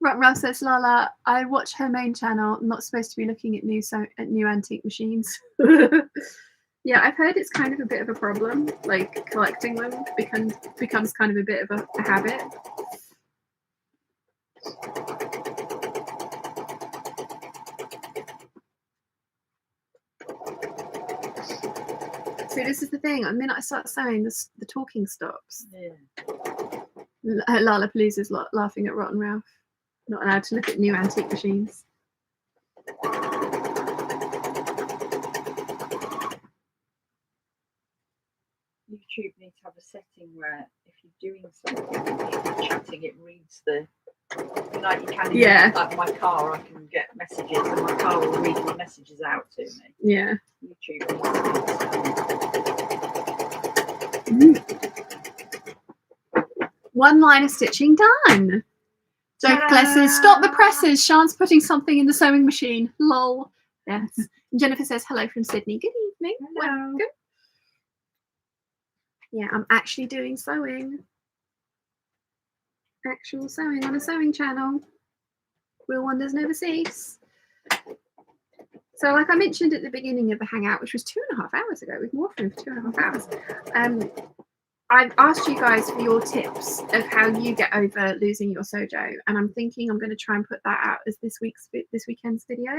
Ralph says, Lala, I watch her main channel. I'm not supposed to be looking at new antique machines. Yeah, I've heard it's kind of a bit of a problem. Like collecting them becomes kind of a bit of a habit. So this is the thing. The minute I start sewing, the talking stops. Yeah. Lollapalooza's laughing at Rotten Ralph. Not allowed to look at new antique machines. YouTube needs to have a setting where if you're doing something, if you're chatting, it reads the, like you can in like my car, I can get messages and my car will read the messages out to me. Yeah. YouTube needs to. One line of stitching done. Joe says, stop the presses. Sean's putting something in the sewing machine. Lol. Yes. And Jennifer says, hello from Sydney. Good evening. Hello. Welcome. Yeah, I'm actually doing sewing. Actual sewing on a sewing channel. Real wonders never cease. So like I mentioned at the beginning of the hangout, which was 2.5 hours ago, we've been waffling for 2.5 hours. I've asked you guys for your tips of how you get over losing your sojo, and I'm thinking I'm going to try and put that out as this weekend's video.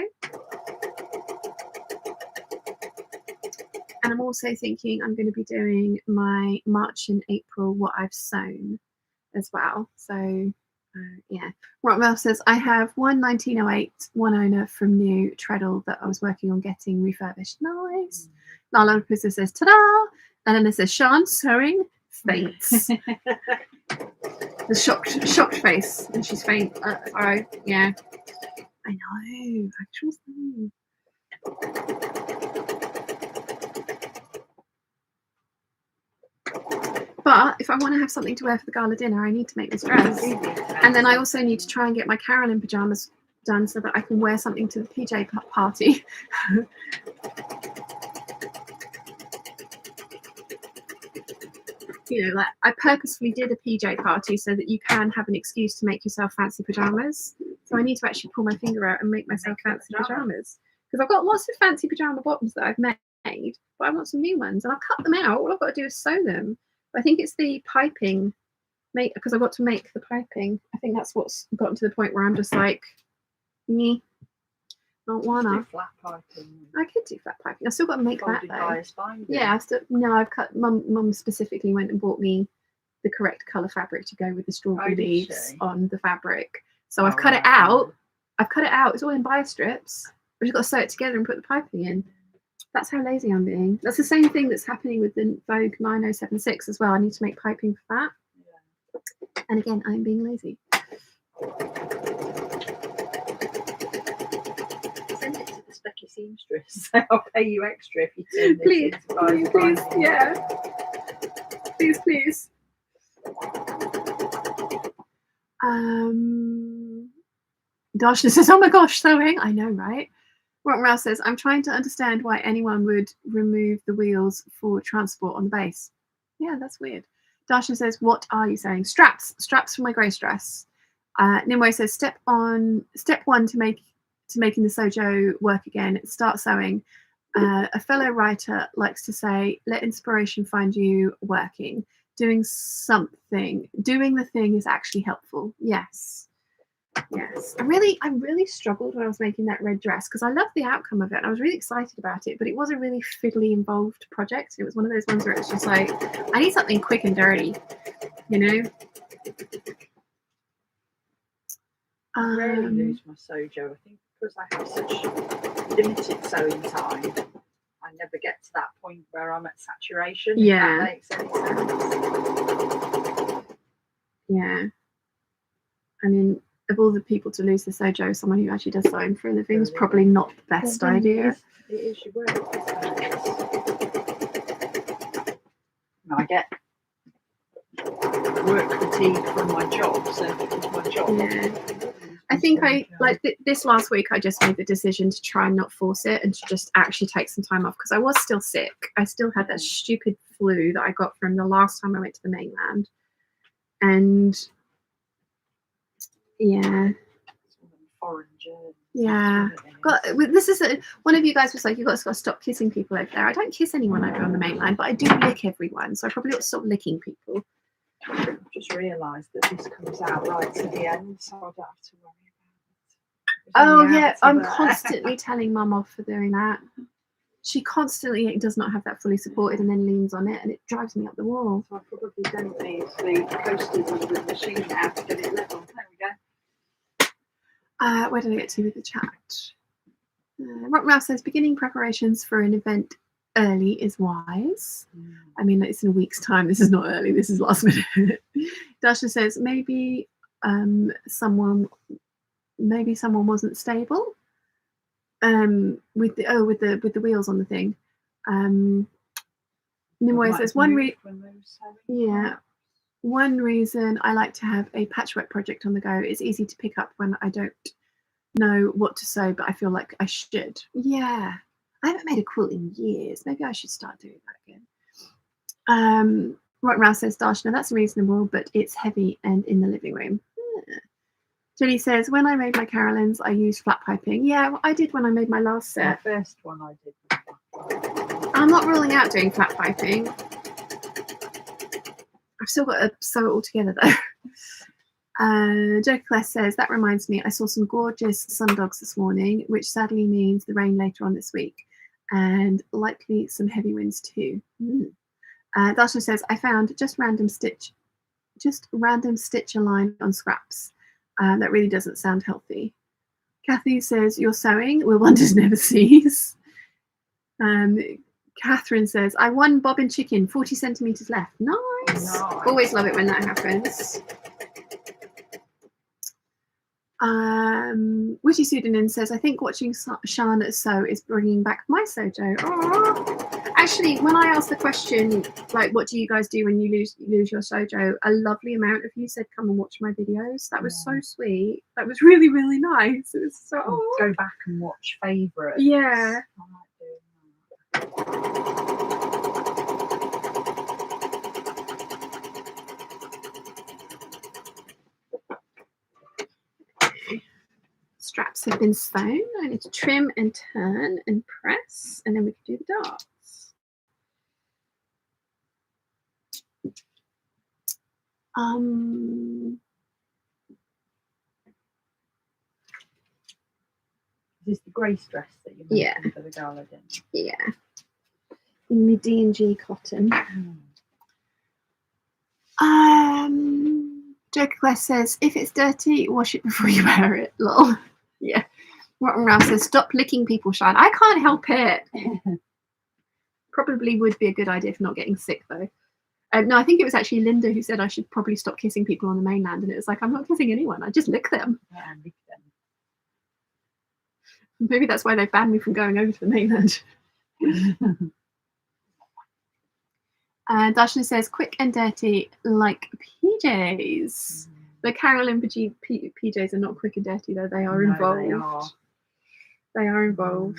And I'm also thinking I'm going to be doing my March and April what I've sewn as well. So yeah. Rockmel says, I have one 1908 one owner from New Treadle that I was working on getting refurbished. Nice. Lala Pizza says, ta-da! And then it says, Sean sewing faints. The shocked face, and she's faint. Yeah. I know. Actual sewing. But if I want to have something to wear for the gala dinner, I need to make this dress. And then I also need to try and get my Carolyn pajamas done so that I can wear something to the PJ party. You know, like I purposefully did a PJ party so that you can have an excuse to make yourself fancy pajamas. So I need to actually pull my finger out and make myself fancy pajamas. Because I've got lots of fancy pajama bottoms that I've made, but I want some new ones. And I'll cut them out. All I've got to do is sew them. I think it's the piping, because I've got to make the piping. I think that's what's gotten to the point where I'm just like, me, don't wanna. Flat piping. I could do flat piping. I've still got to make that though. Yeah, I've cut. Mum specifically went and bought me the correct colour fabric to go with the strawberry leaves on the fabric. So I've cut it out. I've cut it out. It's all in bio strips. I've just got to sew it together and put the piping in. That's how lazy I'm being. That's the same thing that's happening with the Vogue 9076 as well. I need to make piping for that. Yeah. And again, I'm being lazy. Send it to the Specky seamstress. I'll pay you extra if you turn this please, yeah. Please. Darshna says, oh my gosh, sewing. I know, right? Rockmel says, I'm trying to understand why anyone would remove the wheels for transport on the base. Yeah, that's weird. Darshna says, what are you saying? Straps for my grace dress. Nimue says, step one to making the sojo work again, start sewing. A fellow writer likes to say, let inspiration find you working. Doing the thing is actually helpful. Yes. I really struggled when I was making that red dress because I loved the outcome of it and I was really excited about it, but it was a really fiddly involved project. It was one of those ones where it's just like, I need something quick and dirty. you know. I rarely lose my sojo. I think because I have such limited sewing time, I never get to that point where I'm at saturation. Yeah. If that makes any sense. Yeah. I mean, of all the people to lose the sojo, someone who actually does sewing for a living is probably not the best idea. It is your work. I get work fatigue from my job, so it's my job. Yeah. I think this last week I just made the decision to try and not force it and to just actually take some time off because I was still sick. I still had that stupid flu that I got from the last time I went to the mainland. And yeah. Yeah. God, this is one of you guys was like, you've got to stop kissing people over there. I don't kiss anyone over on the mainland, but I do lick everyone. So I probably ought to stop licking people. I've just realised that this comes out right to the end, so I don't have to worry about it. Oh yeah, I'm constantly telling Mum off for doing that. She constantly does not have that fully supported and then leans on it, and it drives me up the wall. So I probably don't need the coasters under the machine now to get it level. There we go. Where did I get to with the chat? Rock Ralph says beginning preparations for an event early is wise. I mean, it's in a week's time. This is not early. This is last minute. Dasha says maybe someone wasn't stable. With the wheels on the thing. Nimue says one reason I like to have a patchwork project on the go is easy to pick up when I don't know what to sew, but I feel like I should. Yeah. I haven't made a quilt in years. Maybe I should start doing that again. Rock Rouse says, Darshana, that's reasonable, but it's heavy and in the living room. Yeah. Jenny says, when I made my carolines, I used flat piping. Yeah, I did when I made my last set. The first one I did. I'm not ruling out doing flat piping. I've still got to sew it all together though. Joker says, that reminds me, I saw some gorgeous sundogs this morning, which sadly means the rain later on this week, and likely some heavy winds too. Dasha says, I found just random stitch a line on scraps. That really doesn't sound healthy. Kathy says, you're sewing, will wonders never cease. Catherine says, I won bobbin chicken, 40 centimetres left. Nice. Always love it when that happens. Witty Pseudonym says, I think watching Shan sew is bringing back my sojo. Aww. Actually, when I asked the question, like, what do you guys do when you lose your sojo? A lovely amount of you said, come and watch my videos. That was so sweet. That was really, really nice. It was so. Go back and watch favourites. Yeah. I like doing that. Straps have been sewn. I need to trim and turn and press, and then we can do the darts. Is this the grey dress that you mentioned for the gala dinner? Yeah. In my D&G cotton. Joker Quest says, if it's dirty, wash it before you wear it. Lol. Yeah. Rotten Ralph says, stop licking people, Shine. I can't help it. Probably would be a good idea for not getting sick, though. No, I think it was actually Linda who said I should probably stop kissing people on the mainland. And it was like, I'm not kissing anyone. I just lick them. Yeah, lick them. Maybe that's why they banned me from going over to the mainland. Darshana says, quick and dirty like PJs. The Carolyn PJs are not quick and dirty, though. They are involved. They are involved.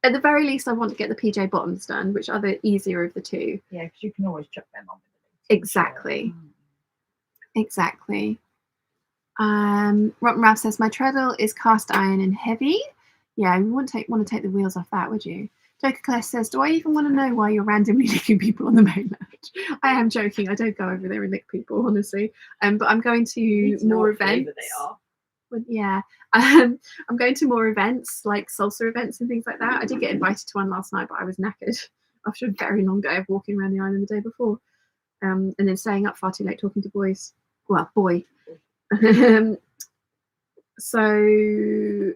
At the very least, I want to get the PJ bottoms done, which are the easier of the two. Yeah, because you can always chuck them on. Exactly. Exactly. Rotten Ralph says, my treadle is cast iron and heavy. Yeah, you wouldn't want to take the wheels off that, would you? Joker Claire says, do I even want to know why you're randomly licking people on the mainland? I am joking. I don't go over there and lick people, honestly. But I'm going to more events. They are. Well, yeah. I'm going to more events, like salsa events and things like that. I did get invited to one last night, but I was knackered after a very long day of walking around the island the day before. and then staying up far too late talking to boys. Well, boy. So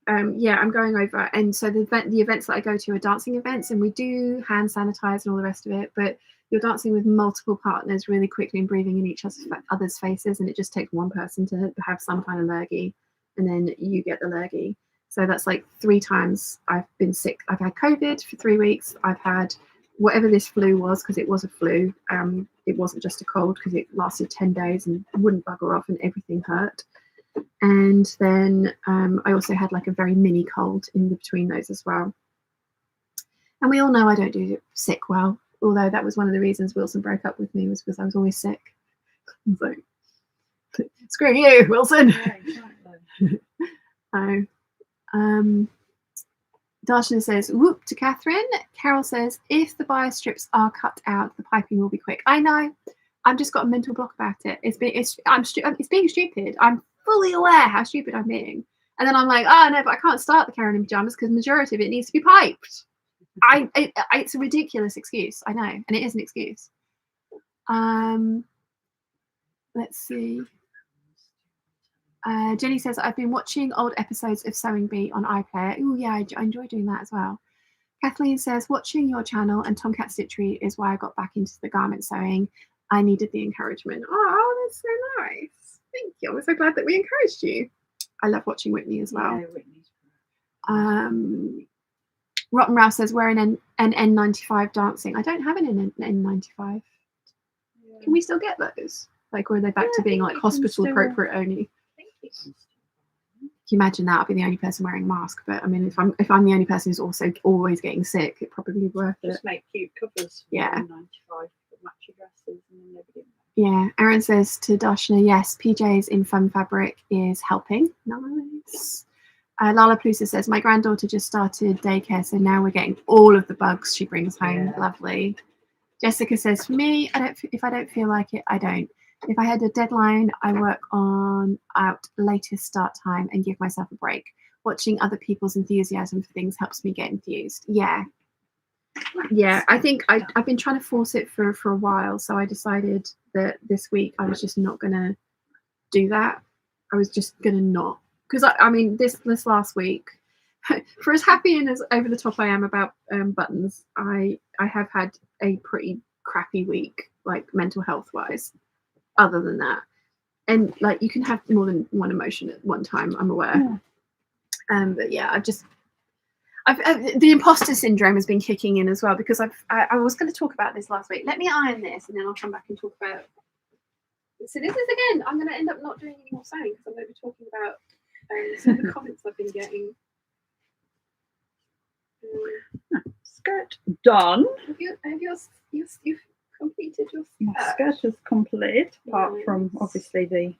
yeah, I'm going over, and so the events that I go to are dancing events, and we do hand sanitize and all the rest of it, but you're dancing with multiple partners really quickly and breathing in each other's faces, and it just takes one person to have some kind of lurgy, and then you get the lurgy. So that's like 3 times I've been sick. I've had COVID for 3 weeks. I've had whatever this flu was, because it was a flu. It wasn't just a cold, because it lasted 10 days and wouldn't bugger off and everything hurt. And then I also had like a very mini cold in between those as well. And we all know I don't do sick well, although that was one of the reasons Wilson broke up with me, was because I was always sick. So, screw you, Wilson. Yeah, exactly. Darshana says, whoop to Catherine. Carol says, if the bio strips are cut out, the piping will be quick. I know. I've just got a mental block about it. It's being stupid. I'm fully aware how stupid I'm being. And then I'm like, oh no, but I can't start the Karen in pajamas because the majority of it needs to be piped. It's a ridiculous excuse. I know. And it is an excuse. Let's see. Jenny says, I've been watching old episodes of Sewing Bee on iPlayer. Oh yeah, I enjoy doing that as well. Kathleen says, watching your channel and Tomcat Stitchery is why I got back into the garment sewing. I needed the encouragement. Oh, that's so nice. Thank you. I'm so glad that we encouraged you. I love watching Whitney as well. Yeah, Whitney's Rotten Ralph says, wearing an N95 dancing. I don't have an N95. Yeah. Can we still get those? Like, or are they back to being like hospital appropriate only? Can you imagine that? I'll be the only person wearing a mask. But I mean, if I'm the only person who's also always getting sick, it probably worth it. Just make cute covers. Yeah. 95 that match your dresses and then everything. Yeah. Aaron says to Darshana, yes, PJs in fun fabric is helping. Nice. Lala Plusa says, my granddaughter just started daycare, so now we're getting all of the bugs she brings home. Yeah. Lovely. Jessica says, for me, if I don't feel like it, I don't. If I had a deadline, I work on out latest start time and give myself a break. Watching other people's enthusiasm for things helps me get enthused. Yeah. Yeah, I think I've been trying to force it for a while, so I decided that this week I was just not going to do that. I was just going to not. Because, I mean, this last week, for as happy and as over the top I am about buttons, I have had a pretty crappy week, like mental health wise. Other than that, and like you can have more than one emotion at one time, I'm aware. Yeah. But yeah, the imposter syndrome has been kicking in as well, because I was going to talk about this last week. Let me iron this and then I'll come back and talk about. So this is again, I'm going to end up not doing any more sewing because I'm going to be talking about some of the comments I've been getting. Skirt done. Have you completed your skirt? My skirt is complete, apart from obviously the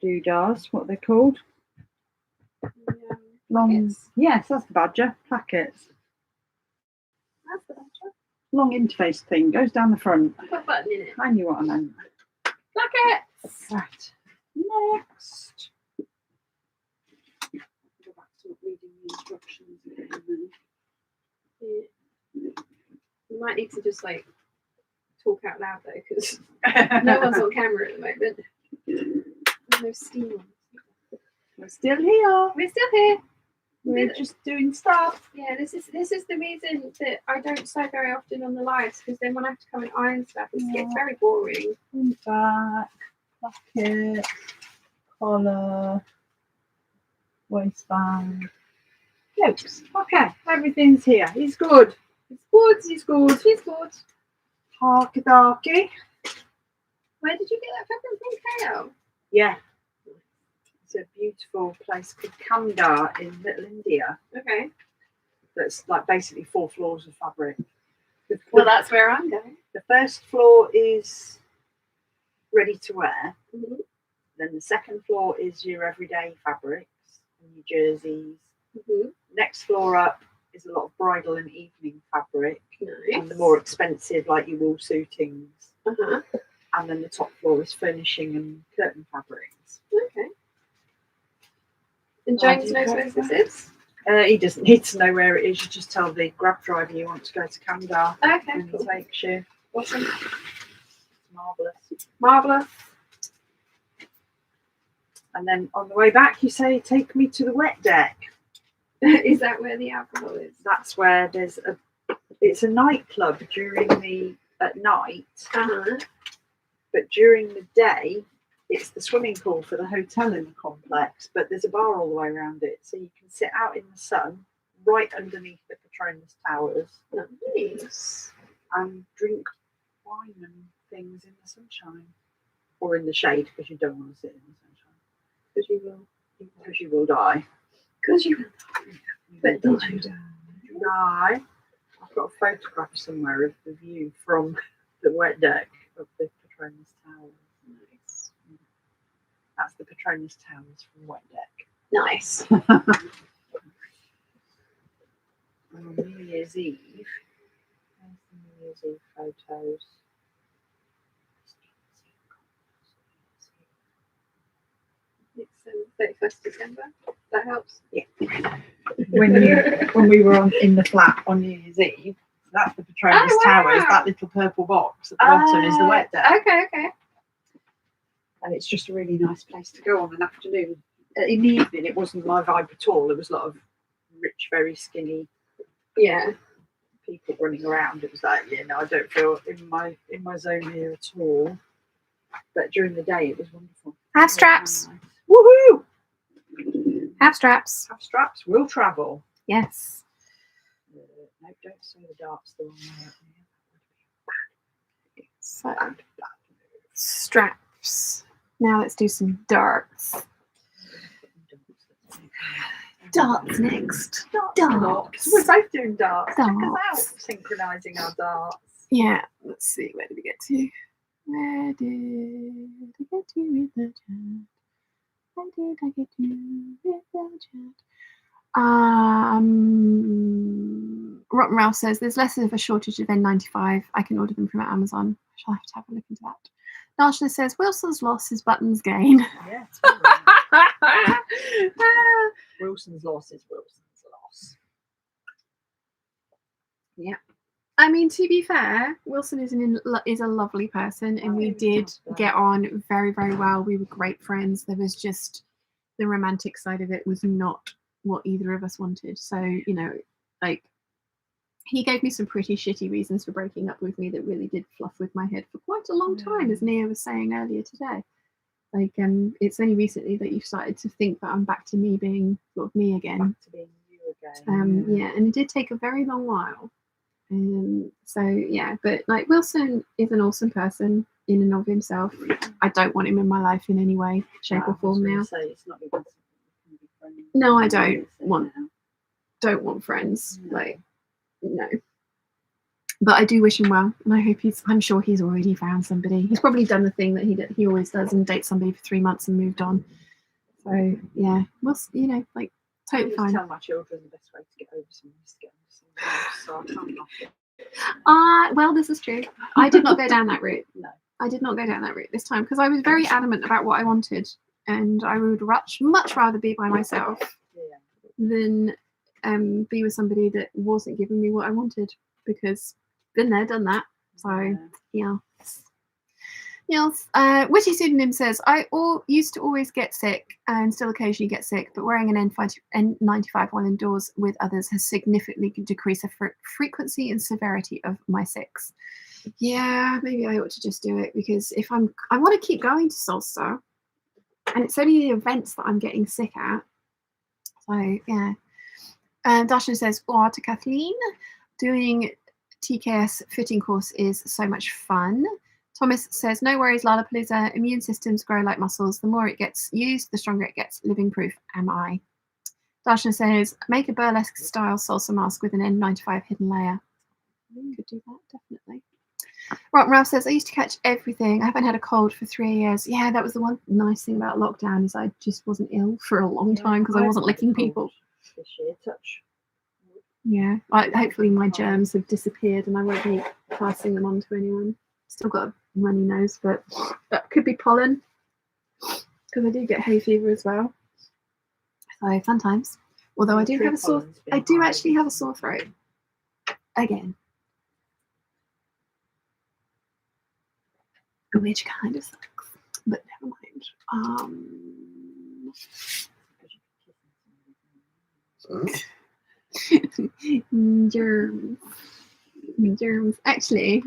doodahs, what they're called. Long, yes, that's the badger. Plackets. That's the badger. Long interface thing goes down the front. Put a button in it. I knew what I meant. Plackets. Right. Next. Go back to reading the instructions again. You might need to just like talk out loud though, because no one's on camera at the moment. There's no steam on. We're still here. We're still here. We're just doing stuff. Yeah, this is the reason that I don't sew very often on the lives, because then when I have to come and iron stuff, it gets very boring. Back, pocket, collar, waistband. Oops. Okay, everything's here. He's good. He's good. Harky darky. Where did you get that fabric from, Kale? Yeah. It's a beautiful place called Kandar in Little India. Okay. That's like basically 4 floors of fabric. Well, that's where I'm going. The first floor is ready to wear. Mm-hmm. Then the second floor is your everyday fabrics and your jerseys. Mm-hmm. Next floor up is a lot of bridal and evening fabric. Nice. And the more expensive, like your wool suitings. Uh-huh. And then the top floor is furnishing and curtain fabrics. Okay. And James knows where this is? He doesn't need to know where it is. You just tell the grab driver you want to go to Camden, Okay, and he cool. takes you. Awesome. Marvellous. Marvellous. And then on the way back, you say, "Take me to the wet deck." Is that where the alcohol is? That's where it's a nightclub at night, but during the day, it's the swimming pool for the hotel in the complex. But there's a bar all the way around it, so you can sit out in the sun right underneath the Patronus Towers. Nice. And drink wine and things in the sunshine, or in the shade, because you don't want to sit in the sunshine. Because you will die. Because you will die. But did you die? Did you die? I've got a photograph somewhere of the view from the wet deck of the Patronus Towers. Nice. That's the Patronus Towers from wet deck. Nice. And on New Year's Eve, there's the New Year's Eve photos. It's 31st December. That helps. Yeah. when we were in the flat on New Year's Eve, that's the Patronus Towers. That little purple box at the bottom is the wet deck. Okay. And it's just a really nice place to go on an afternoon. In the evening, it wasn't my vibe at all. There was a lot of rich, very skinny people running around. It was like, I don't feel in my zone here at all. But during the day, it was wonderful. Have straps. Nice. Woohoo! Have straps. Have straps. We'll travel. Yes. No, don't say the darts the wrong way. So, straps. Now let's do some darts. Darts next. Darts. We're both doing darts. Check us Darts. out. Synchronising our darts. Yeah. Let's see. Where did we get to? Where did I get to with the chat? Where did I get to with the chat? Rotten Ralph says there's less of a shortage of N95. I can order them from Amazon. I shall have to have a look into that. Darshna says Wilson's loss is Button's gain. Yeah, totally. Wilson's loss is Wilson's loss. Yeah. I mean, to be fair, Wilson is a lovely person, and we did get on very, very well. We were great friends. There was just the romantic side of it was not what either of us wanted. So, he gave me some pretty shitty reasons for breaking up with me that really did fluff with my head for quite a long time, as Nia was saying earlier today. It's only recently that you've started to think that I'm back to me being sort of me again. Back to being you again. Yeah, and it did take a very long while. But Wilson is an awesome person in and of himself. I don't want him in my life in any way, shape, or form now. It's not even No, I don't want friends. No. But I do wish him well, and I hope I'm sure he's already found somebody. He's probably done the thing that he always does and dates somebody for 3 months and moved on. So yeah, totally fine. I tell my children the best way to get over someone is to get over someone else, so I can't knock it. Well, this is true. I did not go down that route. No. I did not go down that route this time because I was very adamant about what I wanted, and I would much rather be by myself than be with somebody that wasn't giving me what I wanted, because been there, done that. So yeah. Yes. Witty Pseudonym says, I used to always get sick and still occasionally get sick, but wearing an N95 while indoors with others has significantly decreased the frequency and severity of my sics. Yeah, maybe I ought to just do it, because if I want to keep going to Solstice, and it's only the events that I'm getting sick at. So yeah. Darshana says, to Kathleen, doing TKS fitting course is so much fun. Thomas says, no worries, Lollapalooza. Immune systems grow like muscles. The more it gets used, the stronger it gets. Living proof am I. Darshana says, make a burlesque style salsa mask with an N95 hidden layer. Could do that, definitely. Rotten Ralph says, I used to catch everything. I haven't had a cold for 3 years. Yeah, that was the one nice thing about lockdown, is I just wasn't ill for a long time because I wasn't licking people. This year, touch. Yeah, hopefully my germs have disappeared and I won't be passing them on to anyone. Still got a runny nose, but that could be pollen, because I do get hay fever as well. So fun times. Although I The do tree have a sore, pollen's been I do high actually have a recently. sore throat again, which kind of sucks. But never mind. Germs. Actually,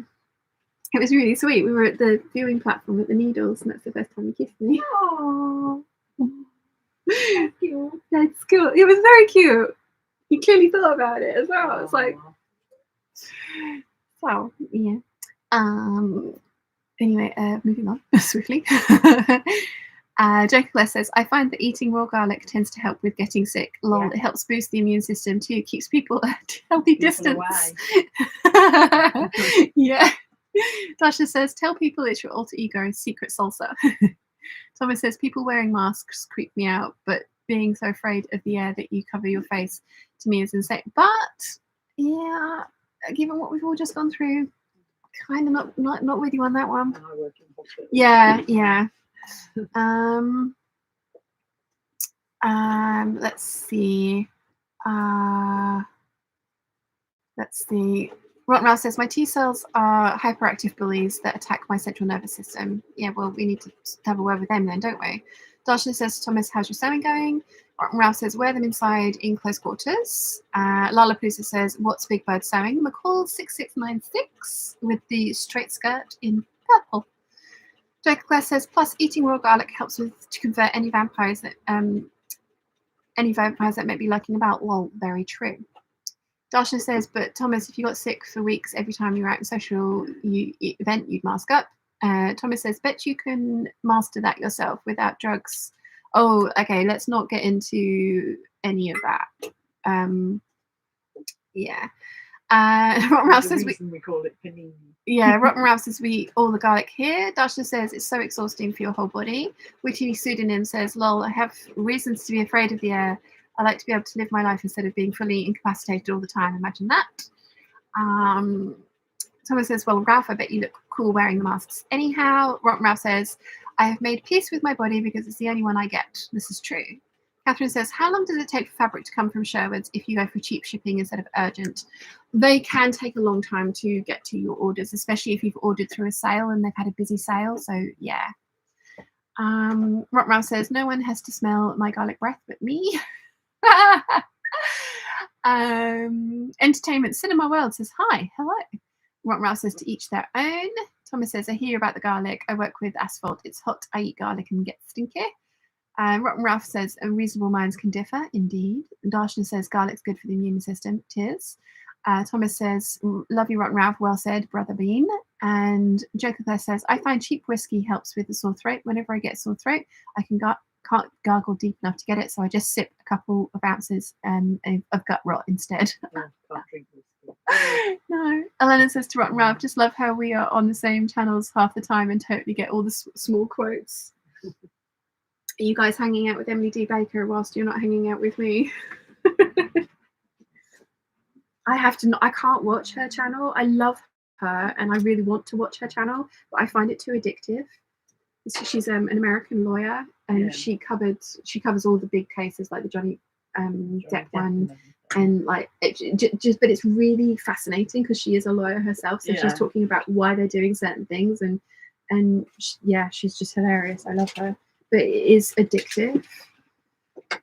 it was really sweet. We were at the viewing platform at the Needles, and that's the first time he kissed me. Oh, that's cute. That's cool. It was very cute. He clearly thought about it as well. It's like, so yeah. Anyway, moving on swiftly. Jacob says, I find that eating raw garlic tends to help with getting sick. Lol, Yeah. it helps boost the immune system too, keeps people at healthy People distance. away. Yeah. Dasha says, tell people it's your alter ego, secret salsa. Thomas says, people wearing masks creep me out, but being so afraid of the air that you cover your face to me is insane. But yeah, given what we've all just gone through, kind of not with you on that one. And I work in hospital. Yeah. Let's see. Rotten Ralph says, my T cells are hyperactive bullies that attack my central nervous system. Yeah, well, we need to have a word with them then, don't we? Darshan says, Thomas, how's your sewing going? Rotten Ralph says, wear them inside in close quarters. Lollapalooza says, what's Big Bird sewing? McCall 6696 with the straight skirt in purple. Jacob Clare says, plus eating raw garlic helps to convert any vampires that may be lurking about. Well, very true. Darshan says, but Thomas, if you got sick for weeks every time you were out in social event, you'd mask up. Thomas says, bet you can master that yourself without drugs. Oh, okay, let's not get into any of that. Yeah. Rotten Ralph says, we call it panini. yeah, Rotten Ralph says, we all the garlic here. Darshan says, it's so exhausting for your whole body. Witty Pseudonym says, lol, I have reasons to be afraid of the air. I like to be able to live my life instead of being fully incapacitated all the time. Imagine that. Someone says, well, Ralph, I bet you look cool wearing the masks. Anyhow, Rotten Ralph says, I have made peace with my body because it's the only one I get. This is true. Catherine says, how long does it take for fabric to come from Sherwood's if you go for cheap shipping instead of urgent? They can take a long time to get to your orders, especially if you've ordered through a sale and they've had a busy sale. So, yeah. Rotten Ralph says, no one has to smell my garlic breath but me. Entertainment Cinema World says, hi, hello. Rotten Ralph says, to each their own. Thomas says, I hear about the garlic. I work with asphalt. It's hot. I eat garlic and get stinky. Rotten Ralph says, reasonable minds can differ, indeed. Darshan says, garlic's good for the immune system. It is. Thomas says, love you, Rotten Ralph. Well said, Brother Bean. And Joker there says, I find cheap whiskey helps with the sore throat. Whenever I get a sore throat, I can't gargle deep enough to get it, so I just sip a couple of ounces of gut rot instead. Can't drink whiskey. No. Elena says to Rotten Ralph, just love how we are on the same channels half the time and totally get all the small quotes. Are you guys hanging out with Emily D. Baker whilst you're not hanging out with me? I can't watch her channel. I love her and I really want to watch her channel, but I find it too addictive. She's an American lawyer and she covers all the big cases like the Johnny Depp one, and like but it's really fascinating because she is a lawyer herself, so she's talking about why they're doing certain things, and she's just hilarious. I love her, but it is addictive,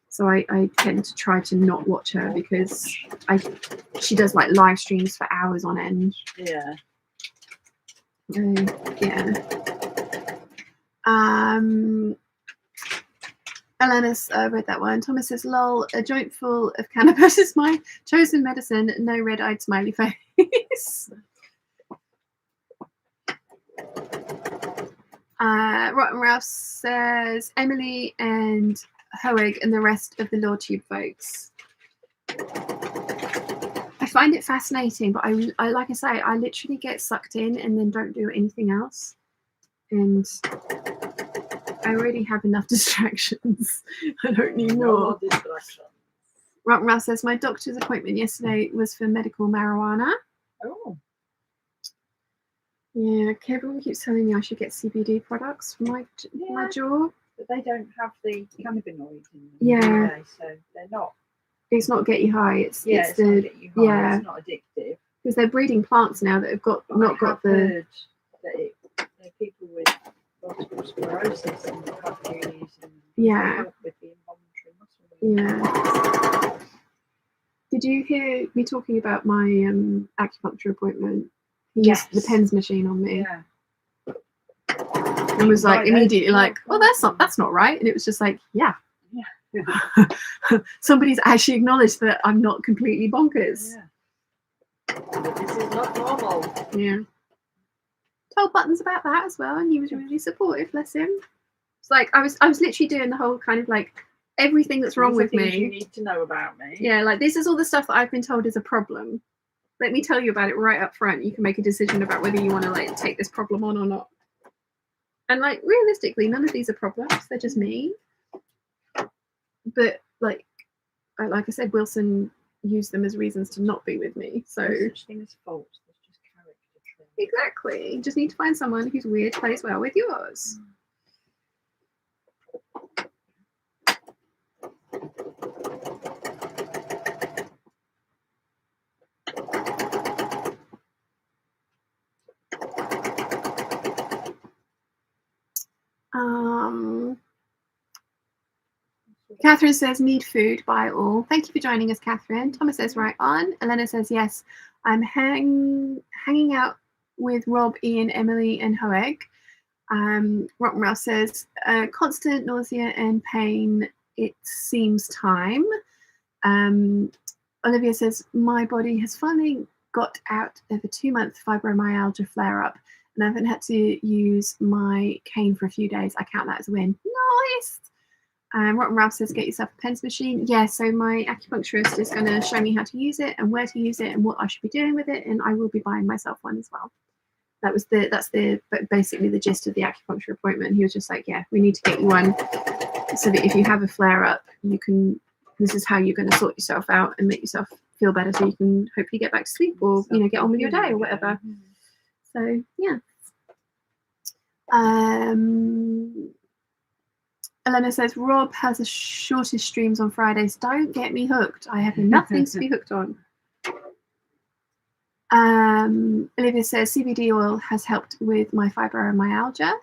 so I tend to try to not watch her because she does like live streams for hours on end. Elenis read that one. Thomas says, lol, a joint full of cannabis is my chosen medicine. No red-eyed smiley face. Rotten Ralph says, Emily and Hoeg and the rest of the LawTube folks. I find it fascinating, but I like I say, I literally get sucked in and then don't do anything else. And I already have enough distractions. I don't need more. Rotten Ralph says, my doctor's appointment yesterday was for medical marijuana. Oh. Yeah, everyone keeps telling me I should get CBD products for my jaw. But they don't have the cannabinoids in them. Yeah. So they're not It's not get you high. It's It's the not get you high. yeah. It's not addictive. Because they're breeding plants now that have got But not I got have the heard that people with multiple sclerosis and have these and Yeah. help with the involuntary muscle. Yeah. Did you hear me talking about my acupuncture appointment? He used the pens machine on me. Yeah. And was like immediately like, well, that's not right. And it was just like, yeah. Somebody's actually acknowledged that I'm not completely bonkers. Yeah. This is not normal. Yeah. Told Buttons about that as well, and he was really supportive, bless him. It's like I was literally doing the whole kind of like everything that's wrong with me. You need to know about me. Yeah, like this is all the stuff that I've been told is a problem. Let me tell you about it right up front. You can make a decision about whether you want to like take this problem on or not. And like realistically, none of these are problems. They're just me. But like I said, Wilson used them as reasons to not be with me. So no such thing as faults. There's just character traits. Exactly. You just need to find someone who's weird plays well with yours. Catherine says, need food, buy all. Thank you for joining us, Catherine. Thomas says, right on. Elena says, yes, I'm hanging out with Rob, Ian, Emily, and Hoeg. Rotten Ralph says, constant nausea and pain, it seems time. Olivia says, my body has finally got out of a 2-month fibromyalgia flare-up and I haven't had to use my cane for a few days. I count that as a win. Nice. Rotten Ralph says, get yourself a pens machine. Yeah, so my acupuncturist is going to show me how to use it and where to use it and what I should be doing with it, and I will be buying myself one as well. That's basically the gist of the acupuncture appointment. He was just like, yeah, we need to get you one so that if you have a flare up, this is how you're going to sort yourself out and make yourself feel better so you can hopefully get back to sleep or get on with your day or whatever. So yeah. Elena says, Rob has the shortest streams on Fridays. Don't get me hooked. I have nothing to be hooked on. Olivia says, CBD oil has helped with my fibromyalgia.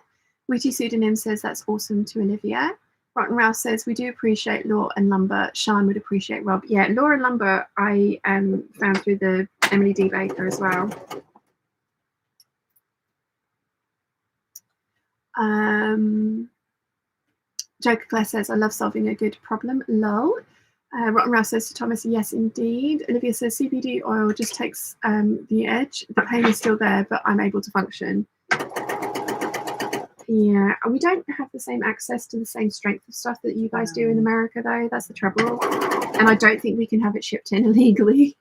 Witty Pseudonym says, that's awesome to Olivia. Rotten Ralph says, we do appreciate Law and Lumber. Sean would appreciate Rob. Yeah, Law and Lumber I found through the Emily D. Baker as well. Joker Claire says, I love solving a good problem. Lol. Rotten Ralph says to Thomas, yes, indeed. Olivia says, CBD oil just takes the edge. The pain is still there, but I'm able to function. Yeah, we don't have the same access to the same strength of stuff that you guys do in America, though. That's the trouble. And I don't think we can have it shipped in illegally.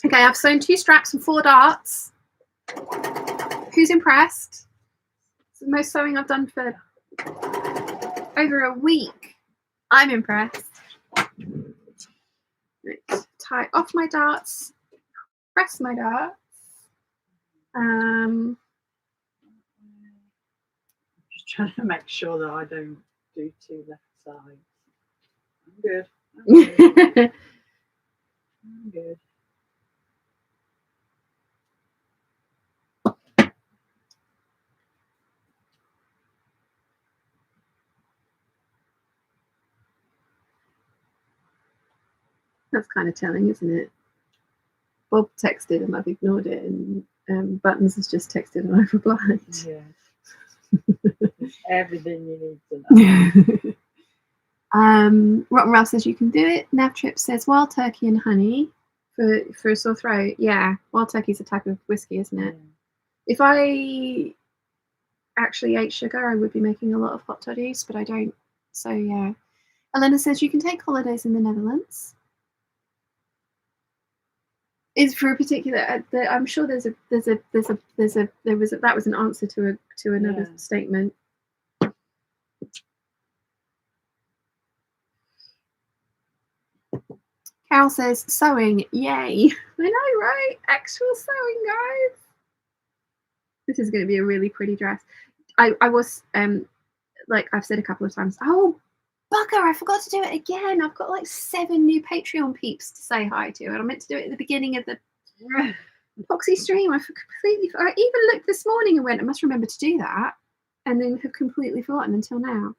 Okay, I've sewn 2 straps and 4 darts. Who's impressed? It's the most sewing I've done for over a week. I'm impressed. Right, tie off my darts, press my darts. Just trying to make sure that I don't do 2 left sides. I'm good. I'm good. That's kind of telling, isn't it? Bob texted and I've ignored it, and Buttons has just texted and I've replied. Yeah. Everything you need to know. Rotten Ralph says you can do it. Nav Trip says wild turkey and honey for a sore throat. Yeah, wild turkey's a type of whiskey, isn't it? Yeah. If I actually ate sugar, I would be making a lot of hot toddies, but I don't. So yeah. Elena says you can take holidays in the Netherlands. Is for a particular. I'm sure that was an answer to another statement. Carol says sewing, yay! I know, right? Actual sewing, guys. This is going to be a really pretty dress. I was like I've said a couple of times. Oh, bugger, I forgot to do it again. I've got like 7 new Patreon peeps to say hi to, and I meant to do it at the beginning of the Poxy stream. I completely, I even looked this morning and went, I must remember to do that, and then have completely forgotten until now.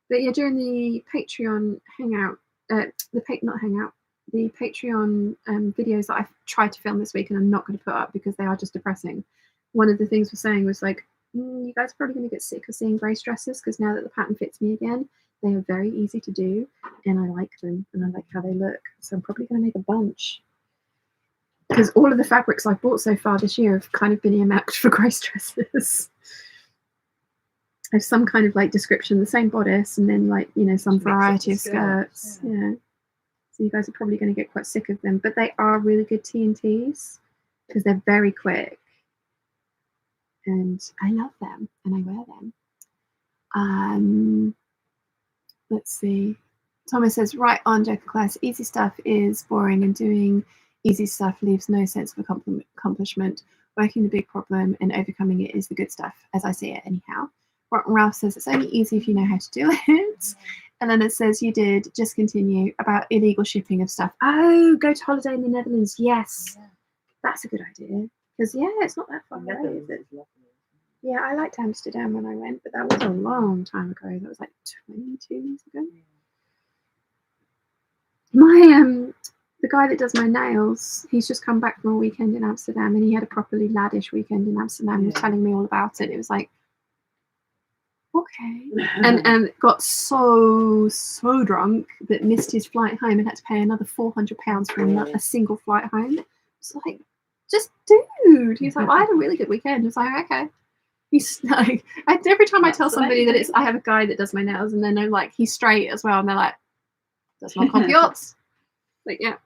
But yeah, during the Patreon hangout, the Patreon videos that I've tried to film this week and I'm not going to put up because they are just depressing. One of the things we're saying was like, you guys are probably going to get sick of seeing grey dresses because now that the pattern fits me again, they are very easy to do and I like them and I like how they look. So I'm probably going to make a bunch. Because all of the fabrics I've bought so far this year have kind of been earmarked for grey dresses. There's some kind of like description, the same bodice, and then like, you know, some variety of skirts. Yeah. So you guys are probably going to get quite sick of them, but they are really good T&Ts because they're very quick. And I love them and I wear them. Let's see. Thomas says, right on, Joker class. Easy stuff is boring and doing easy stuff leaves no sense of accomplishment. Working the big problem and overcoming it is the good stuff, as I see it anyhow. Ralph says, it's only easy if you know how to do it. And then it says, you did, just continue, about illegal shipping of stuff. Oh, go to holiday in the Netherlands. Yes. Yeah. That's a good idea. Because, yeah, it's not that far away, is it? Yeah, I liked Amsterdam when I went, but that was a long time ago. That was like 22 years ago. My the guy that does my nails, he's just come back from a weekend in Amsterdam, and he had a properly laddish weekend in Amsterdam. He was telling me all about it. It was like, okay, and got so drunk that missed his flight home and had to pay another £400 for a single flight home. It's like, just dude. He's like, well, I had a really good weekend. It's like, okay. He's like, every time I tell somebody that I have a guy that does my nails, and then they're like, he's straight as well, and they're like, that's not compiots. Like, yeah.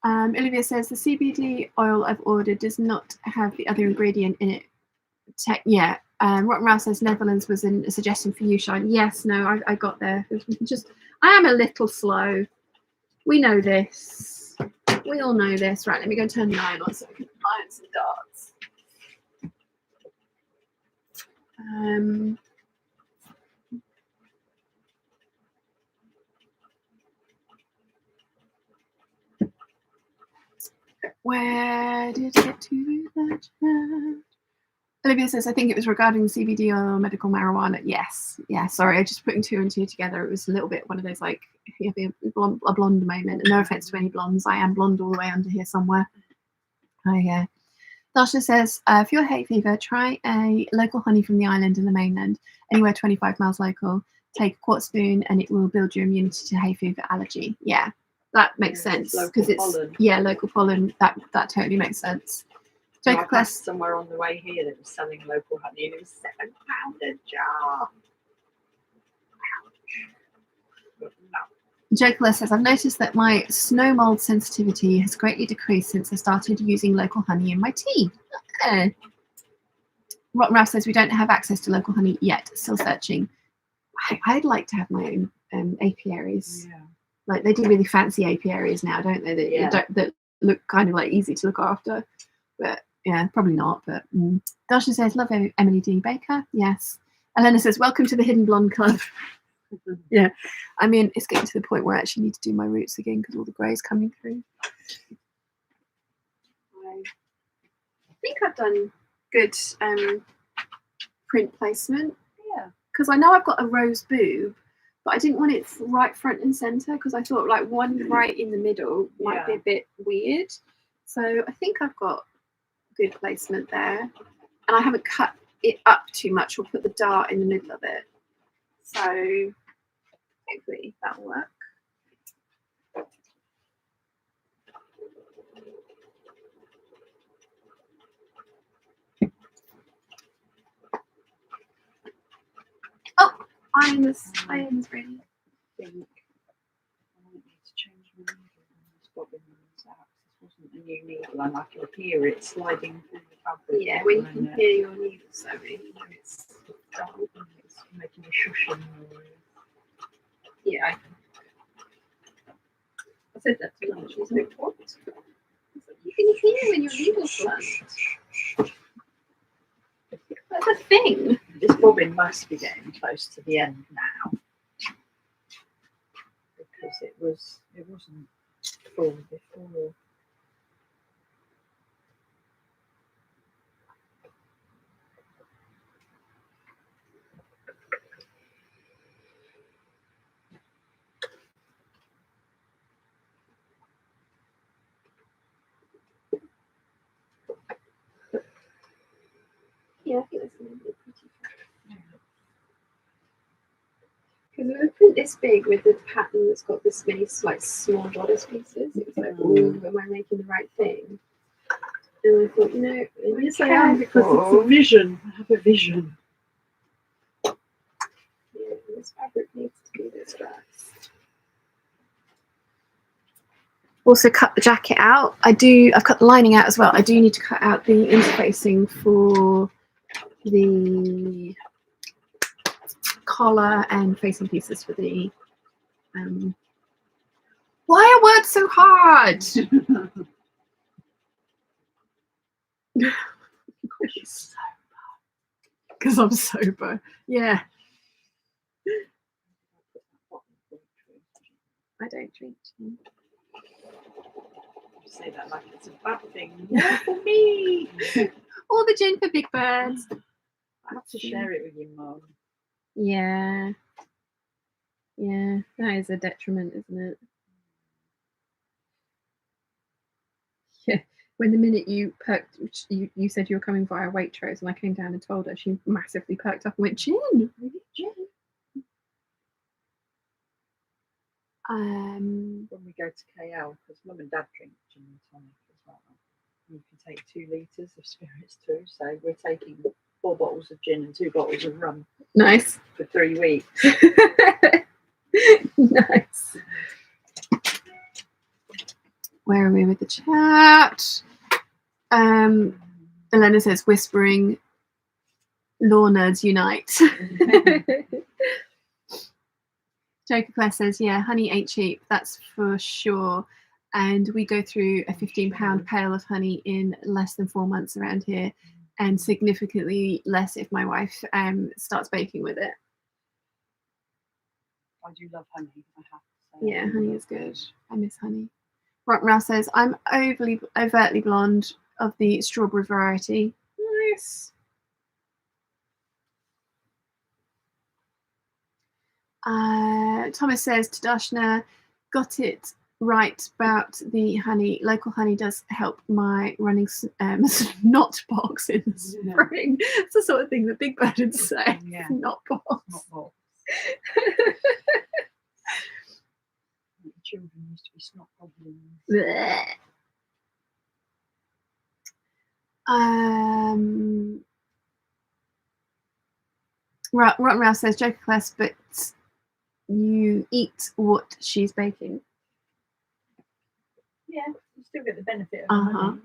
Olivia says the CBD oil I've ordered does not have the other ingredient in it. Yeah. Rotten Ralph says Netherlands was a suggestion for you, Shine. Yes, no, I got there. I am a little slow. We know this. We all know this. Right, let me go turn the iron on so I can iron some darts. Where did it get to that chat? Olivia says, I think it was regarding CBD or medical marijuana. Yes. Yeah, sorry, I just putting 2 and 2 together. It was a little bit one of those like a blonde moment. And no offense to any blondes. I am blonde all the way under here somewhere. Oh yeah. Dasha says, for your hay fever, try a local honey from the island and the mainland, anywhere 25 miles local. Take a quart spoon and it will build your immunity to hay fever allergy. Yeah. That makes sense because it's pollen. Yeah, local pollen. That totally makes sense. So I passed somewhere on the way here that was selling local honey, and it was £7 a jar. Joker says, I've noticed that my snow mold sensitivity has greatly decreased since I started using local honey in my tea. Okay. Rotten Ralph says we don't have access to local honey yet. Still searching. I'd like to have my own apiaries. Yeah. Like they do really fancy apiaries now, don't they? That look kind of like easy to look after. But yeah, probably not. But Dasha says, love Emily D. Baker. Yes. Elena says, welcome to the Hidden Blonde Club. Yeah. I mean, it's getting to the point where I actually need to do my roots again because all the grey's coming through. I think I've done good print placement. Yeah. Because I know I've got a rose boob, but I didn't want it right front and centre because I thought like one right in the middle might be a bit weird. So I think I've got good placement there. And I haven't cut it up too much or put the dart in the middle of it. So hopefully that'll work. Oh, iron's ready. I think I might need to change my needle on this bobbin runs out. This wasn't a new needle, and I can hear it sliding through the fabric. Yeah, when you can hear your needle sewing, it's dull. It's making a shushing noise. Yeah, I said that to lunch. She's like, what? You can hear when your needle's blunt. That's a thing. This bobbin must be getting close to the end now, because it wasn't full before. Yeah, I think that's going to be pretty fun. Because with a print this big with the pattern that's got this many like small bodice pieces, it was like, oh, am I making the right thing? And I thought, yes I am, because it's a vision. I have a vision. Yeah, this fabric needs to be this dress. Also cut the jacket out. I've cut the lining out as well. I do need to cut out the interfacing for the collar and facing pieces for the why are words so hard? Because I'm sober. Yeah. I don't drink tea. Say that like it's a bad thing. More for me. All the gin for big birds. I have to share it with your mum. Yeah. Yeah, that is a detriment, isn't it? Yeah. When the minute you perked, you said you were coming via Waitrose, and I came down and told her, she massively perked up and went, gin. Gin. When we go to KL, because mum and dad drink gin and tonic as well, you can take 2 litres of spirits too. So we're taking 4 bottles of gin and 2 bottles of rum. Nice. For 3 weeks. Nice. Where are we with the chat? Elena says, whispering, law nerds unite. Joker Claire says, yeah, honey ain't cheap, that's for sure. And we go through a £15 pail of honey in less than 4 months around here, and significantly less if my wife starts baking with it. I do love honey, I have to say. Yeah, honey is good. I miss honey. Rockmouth says, I'm overtly blonde of the strawberry variety. Nice. Thomas says to Dashna, got it right about the honey. Local honey does help my running snot box in the spring. It's the sort of thing that Big Bird would say. Yeah. Snot box. Not box. Children used to be snot problems. Rotten Ralph says, Joker Class, but you eat what she's baking. Yeah, you still get the benefit of honey.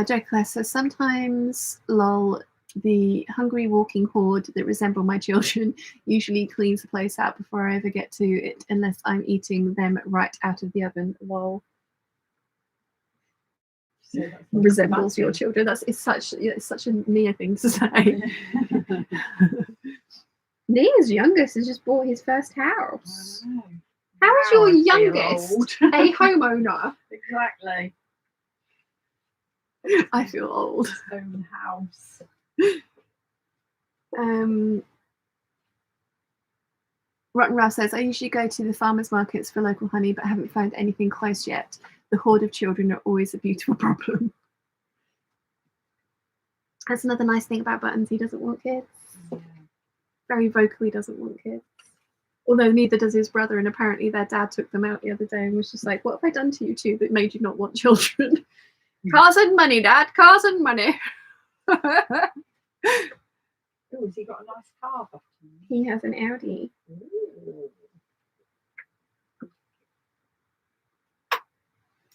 Joker Class says, sometimes, lol, the hungry walking horde that resemble my children usually cleans the place out before I ever get to it, unless I'm eating them right out of the oven, lol. So resembles your children. It's such a Nia thing to say. Nia's youngest has just bought his first house. How is your youngest a homeowner? Exactly. I feel old. His own house. Rotten Ralph says, I usually go to the farmers markets for local honey, but haven't found anything close yet. The horde of children are always a beautiful problem. That's another nice thing about Buttons. He doesn't want kids. Yeah. Very vocally doesn't want kids. Although neither does his brother, and apparently their dad took them out the other day and was just like, what have I done to you two that made you not want children? Cars and money, Dad. Cars and money. Oh, has he got a nice car? He has an Audi. Ooh.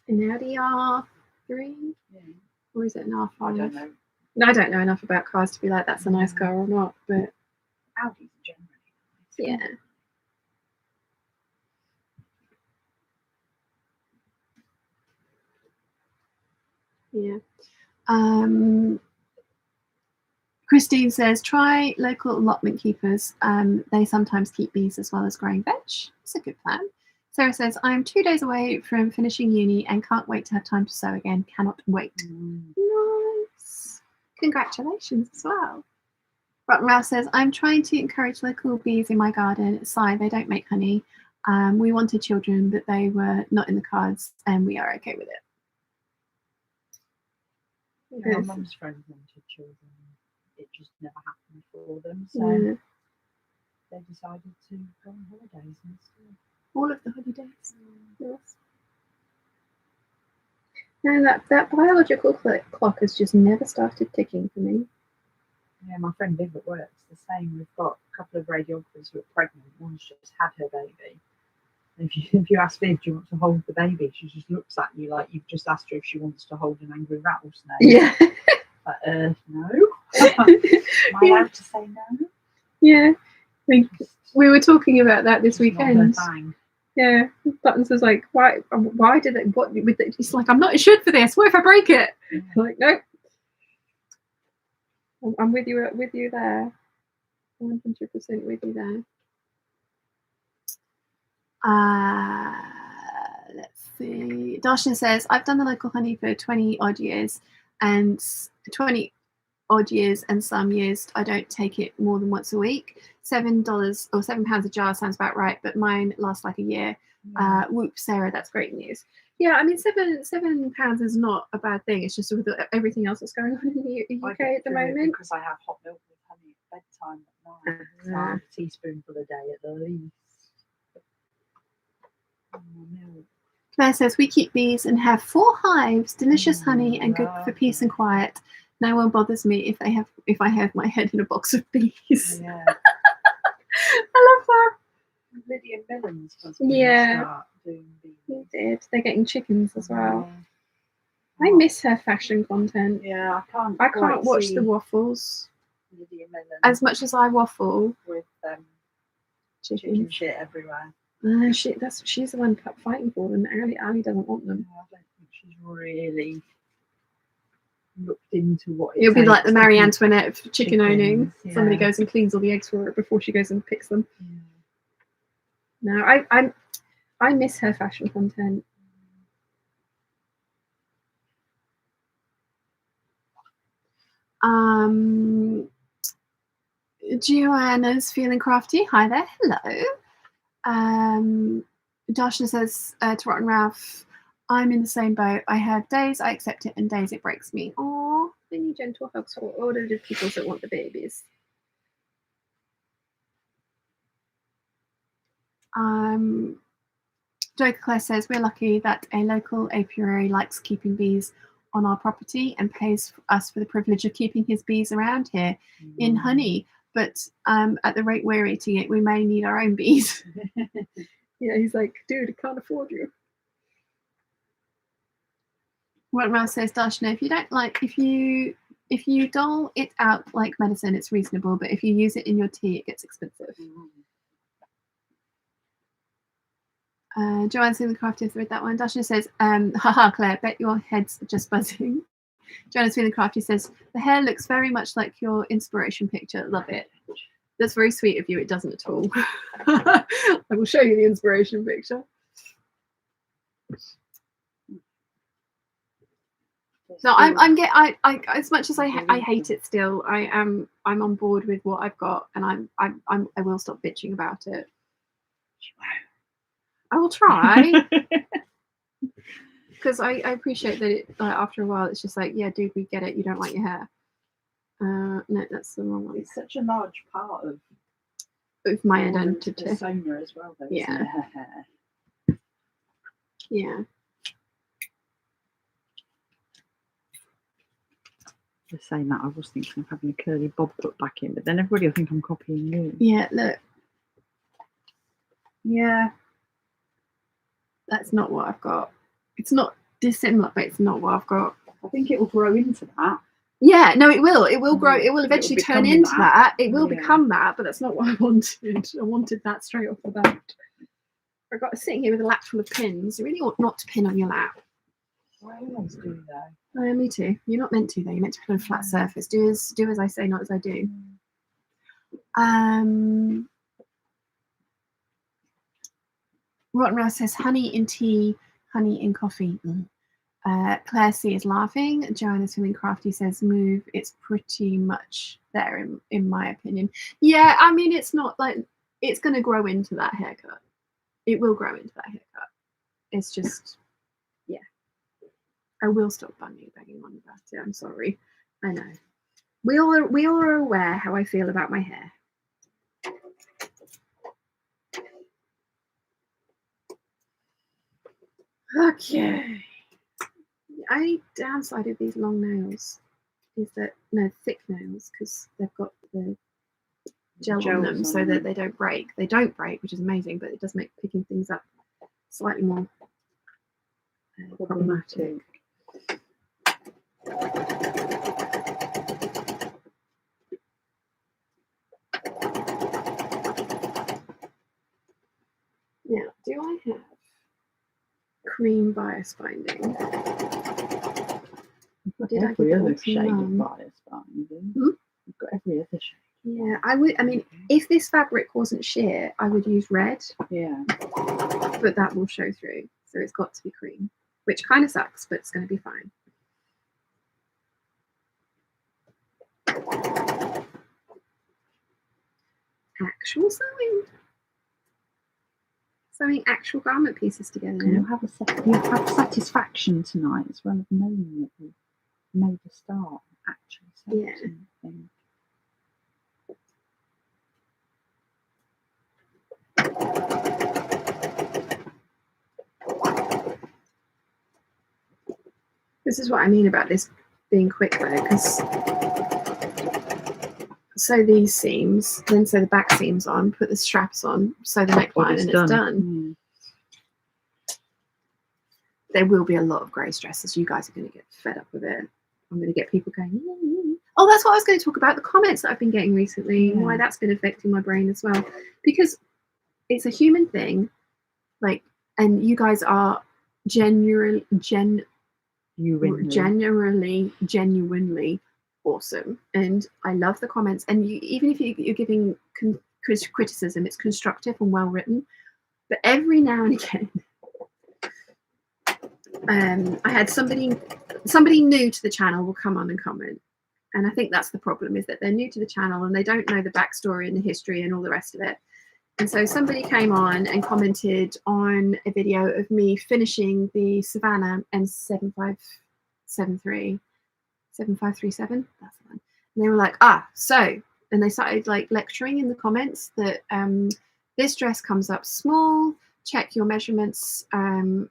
An Audi R3? Yeah. Or is it an R5? I don't know. I don't know enough about cars to be like, that's a nice car or not, but Audis are generally nice. Yeah. Yeah. Christine says, try local allotment keepers. They sometimes keep bees as well as growing veg. It's a good plan. Sarah says, I'm 2 days away from finishing uni and can't wait to have time to sew again. Cannot wait. Nice. Congratulations as well. Ralph says, I'm trying to encourage local bees in my garden. Sigh, they don't make honey. We wanted children, but they were not in the cards, and we are okay with it. My mum's friends wanted children. It just never happened for them. So they decided to go on holidays instead. All of the holidays. Yes. No, that biological clock has just never started ticking for me. Yeah, my friend Viv at work's the same. We've got a couple of radiographers who are pregnant. One's just had her baby. And if you ask Viv, do you want to hold the baby? She just looks at you like you've just asked her if she wants to hold an angry rattlesnake. Yeah. Like, no. Am I allowed to say no? Yeah. We were talking about that this weekend. Bang. Yeah, Buttons was like, why did it? What with it? It's like, I'm not insured for this. What if I break it? Yeah. Like, no. I'm with you there. 100% with you there. Let's see. Darshan says, I've done the local honey for 20 odd years, and some years I don't take it more than once a week. $7 or £7 a jar sounds about right, but mine lasts like a year. Whoop, Sarah, that's great news. Yeah, I mean, £7 is not a bad thing. It's just with everything else that's going on in the UK at the moment. Because I have hot milk with honey at bedtime at night. So I have a teaspoonful a day at the least. Claire says, we keep bees and have 4 hives, delicious honey and good for peace and quiet. No one bothers me if I have my head in a box of bees. Yeah. I love that. Lydia Millens was Yeah. doing bees. They did. They're getting chickens as well. Yeah. I miss her fashion content. Yeah, I can't watch the waffles Lydia Millens as much as I waffle. with chicken Chickens. shit everywhere. She's the one fighting for them. Ali doesn't want them. I don't think she's really looked into what It'll be like the takes to Marie keep Antoinette of chicken owning. chickens, Somebody yeah. goes and cleans all the eggs for her before she goes and picks them. Yeah. No, I miss her fashion content. Joanna's feeling crafty. Hi there. Hello. Darshana says to Rotten Ralph, I'm in the same boat. I have days I accept it and days it breaks me. Oh, they need gentle hugs for all of the people that want the babies. Joker Claire says, we're lucky that a local apiary likes keeping bees on our property and pays us for the privilege of keeping his bees around here in honey. But at the rate we're eating it, we may need our own bees. Yeah, he's like, dude, I can't afford you. What Ralph says, Darshana, if you dole it out like medicine, it's reasonable, but if you use it in your tea, it gets expensive. Joanne's in the crafty read that one. Darshana says, haha, Claire, bet your head's just buzzing. Joanna's feeling crafty says, the hair looks very much like your inspiration picture. Love it. That's very sweet of you. It doesn't at all. I will show you the inspiration picture. No, I as much as I hate it still, I'm on board with what I've got, and I will stop bitching about it. I will try. Because I appreciate that it, after a while it's just like, yeah, dude, we get it. You don't like your hair. No, that's the wrong one. It's such a large part of my identity. Persona as well, though. Yeah. Isn't it? Her hair. Yeah. Just saying that, I was thinking of having a curly bob put back in, but then everybody will think I'm copying you. Yeah, look. Yeah. That's not what I've got. It's not dissimilar, but it's not what I've got. I think it will grow into that. Yeah, no, it will. It will grow. It will eventually turn into that. It will become that, but that's not what I wanted. I wanted that straight off the bat. I've got sitting here with a lap full of pins. You really ought not to pin on your lap. I always do, though. Me too. You're not meant to though. You're meant to put on a flat surface. Do as I say, not as I do. Rotten Rouse says honey in tea, honey in coffee. Claire C is laughing. Joanna's feeling crafty says move. It's pretty much there in my opinion. Yeah, I mean it's not like it's going to grow into that haircut. It will grow into that haircut. It's just, yeah. I will stop banging on about it. I'm sorry. I know. We all are aware how I feel about my hair. Okay. The only downside of these long nails is that thick nails, because they've got the gel on them so that they don't break. They don't break, which is amazing, but it does make picking things up slightly more problematic. Now, do I have cream bias binding? Did every other shade of bias binding? You've got every other shade. Yeah, I mean, if this fabric wasn't sheer, I would use red. Yeah. But that will show through. So it's got to be cream, which kind of sucks, but it's going to be fine. Actual sewing. Sewing actual garment pieces together. You have satisfaction tonight as well of knowing that you made a start actually sewing something. This is what I mean about this being quick though, because sew these seams, then sew the back seams on, put the straps on, sew the neckline, and it's done. There will be a lot of grey dresses. You guys are going to get fed up with it. I'm going to get people going, oh, that's what I was going to talk about, the comments that I've been getting recently, and why that's been affecting my brain as well. Because it's a human thing, like, and you guys are genuinely awesome, and I love the comments. And even if you're giving criticism, it's constructive and well written. But every now and again, I had somebody new to the channel will come on and comment, and I think that's the problem, is that they're new to the channel and they don't know the backstory and the history and all the rest of it. And so somebody came on and commented on a video of me finishing the Savannah M7537, that's the one. And they were like, so, and they started like lecturing in the comments that this dress comes up small, check your measurements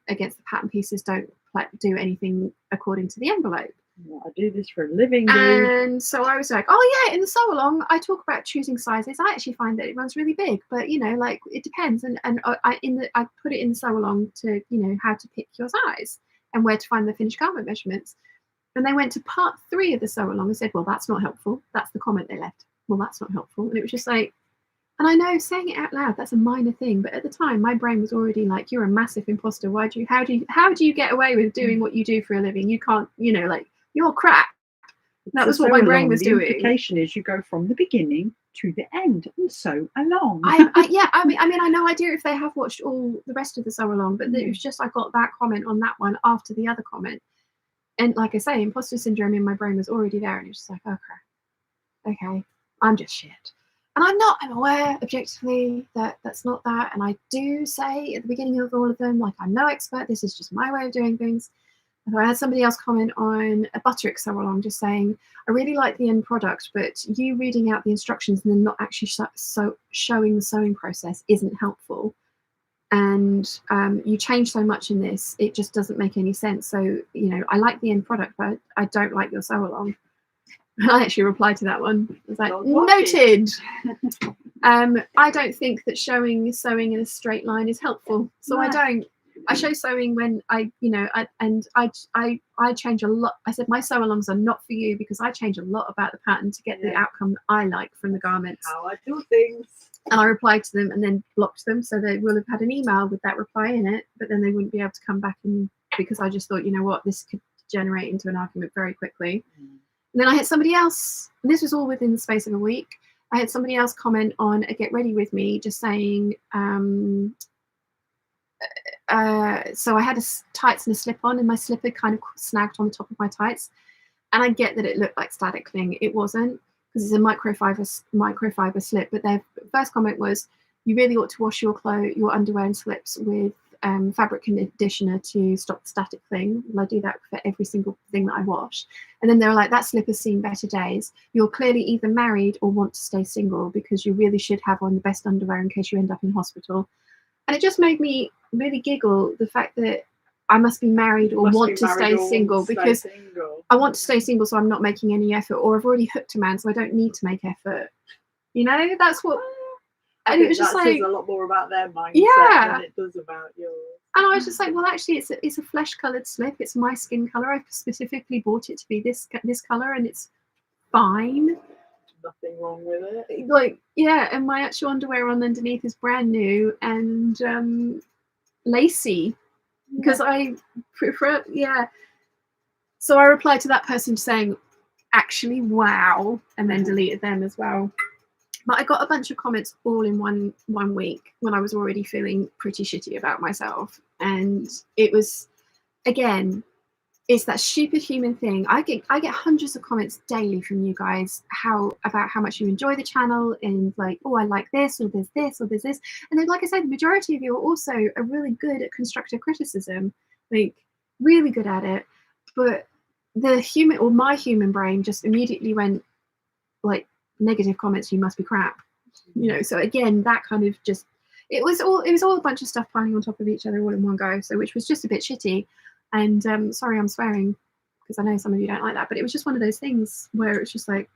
against the pattern pieces, don't do anything according to the envelope. Yeah, I do this for a living, and so I was like, oh yeah, in the sew along I talk about choosing sizes. I actually find that it runs really big, but like it depends, and I put it in the sew along to how to pick your size and where to find the finished garment measurements. And they went to part 3 of the sew along and said, well, that's not helpful. That's the comment they left. Well, that's not helpful. And it was just like, and I know saying it out loud, that's a minor thing, but at the time my brain was already like, you're a massive imposter. How do you get away with doing what you do for a living? You can't, like, you're crap. That was what my brain was doing. The implication is you go from the beginning to the end and sew along. I mean, I have no idea if they have watched all the rest of the sew along, but it was just, I got that comment on that one after the other comment. And like I say, imposter syndrome in my brain was already there, and it's just like, oh crap, okay, I'm just shit. And I'm aware objectively that that's not that. And I do say at the beginning of all of them, like, I'm no expert, this is just my way of doing things. And I had somebody else comment on a Butterick sew along, just saying, I really like the end product, but you reading out the instructions and then not actually showing the sewing process isn't helpful. And you change so much in this, it just doesn't make any sense. So, I like the end product, but I don't like your sew along. And I actually replied to that one. I was like, noted. I don't think that showing sewing in a straight line is helpful. So I don't. I show sewing when I change a lot. I said my sew alongs are not for you because I change a lot about the pattern to get the outcome I like from the garments. How I do things. And I replied to them and then blocked them, so they will have had an email with that reply in it, but then they wouldn't be able to come back, and because I just thought, you know what, this could degenerate into an argument very quickly. And then I had somebody else, and this was all within the space of a week, I had somebody else comment on a Get Ready With Me, just saying, so I had a tights and a slip on, and my slipper kind of snagged on the top of my tights. And I get that it looked like static thing. It wasn't, because it's a microfiber slip. But their first comment was, you really ought to wash your underwear and slips with fabric conditioner to stop the static thing. And I do that for every single thing that I wash. And then they were like, that slip has seen better days. You're clearly either married or want to stay single, because you really should have on the best underwear in case you end up in hospital. And it just made me really giggle, the fact that I must be married or want to stay single, because I want to stay single, so I'm not making any effort, or I've already hooked a man, so I don't need to make effort. You know, that's what. And it was just like, says a lot more about their mindset than it does about yours. And I was just like, well, actually, it's a flesh-coloured slip. It's my skin colour. I specifically bought it to be this colour, and it's fine. Nothing wrong with it. Like, yeah, and my actual underwear on underneath is brand new and lacy, because I prefer, So I replied to that person saying, actually, wow, and then deleted them as well. But I got a bunch of comments all in one week when I was already feeling pretty shitty about myself. And it was, again, it's that stupid human thing. I get hundreds of comments daily from you guys about how much you enjoy the channel, and like, oh, I like this, or there's this, or there's this. And then, like I said, the majority of you are also really good at constructive criticism, like really good at it. But my human brain just immediately went like, negative comments, you must be crap, you know. So again, that kind of just, it was all a bunch of stuff piling on top of each other all in one go, so which was just a bit shitty. And sorry, I'm swearing, because I know some of you don't like that, but it was just one of those things where it's just like,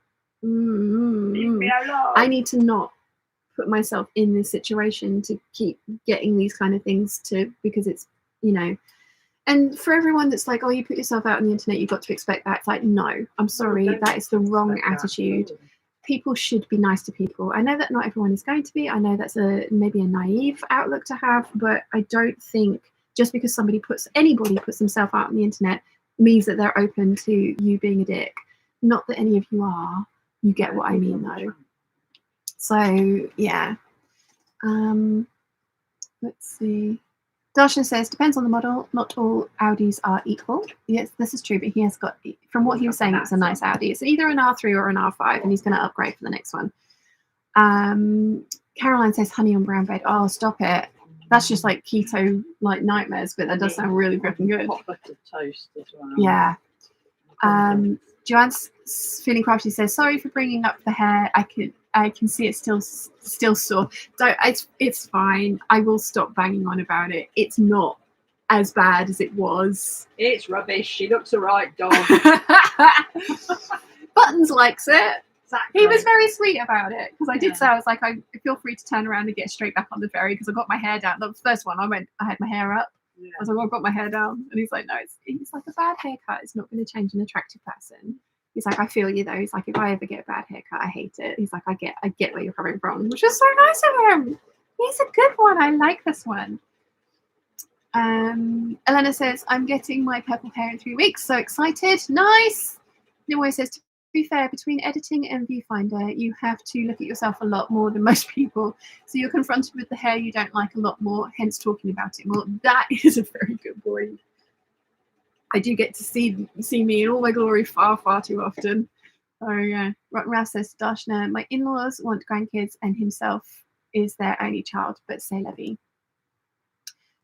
I need to not put myself in this situation to keep getting these kind of things, because it's, you know. And for everyone that's like, oh, you put yourself out on the internet, you've got to expect that. It's like, no, I'm sorry, that is the wrong attitude. People should be nice to people. I know that not everyone is going to be. I know that's maybe a naive outlook to have, but I don't think just because anybody puts themselves out on the internet means that they're open to you being a dick. Not that any of you are. You get what I mean, though. So yeah. Let's see. Darshan says, depends on the model. Not all Audis are equal. Yes, this is true, but he has got, from what he was saying, it was a nice Audi. It's either an R3 or an R5, and he's going to upgrade for the next one. Caroline says, honey on brown bread. Oh, stop it. That's just like keto like nightmares, but that does sound really gripping good. Hot buttered toast as well. Yeah. Joanne's feeling crafty says, sorry for bringing up the hair. I can see it's still sore. So it's fine. I will stop banging on about it. It's not as bad as it was. It's rubbish. She looks alright, dog. Buttons likes it. Exactly. He was very sweet about it, because I did say, I was like, I feel free to turn around and get straight back on the ferry, because I got my hair down. The first one, I had my hair up. Yeah. I was like, oh, I've got my hair down. And he's like, no, it's like a bad haircut. It's not going to change an attractive person. He's like, I feel you though. He's like, if I ever get a bad haircut, I hate it. He's like, I get where you're coming from, which is so nice of him. He's a good one. I like this one. Elena says, I'm getting my purple hair in 3 weeks. So excited. Nice. Nimoy says, to be fair, between editing and viewfinder, you have to look at yourself a lot more than most people. So you're confronted with the hair you don't like a lot more, hence talking about it more. That is a very good point. I do get to see me in all my glory far, far too often. Oh yeah. Ralph says, Darshana, my in-laws want grandkids and himself is their only child, but c'est la vie.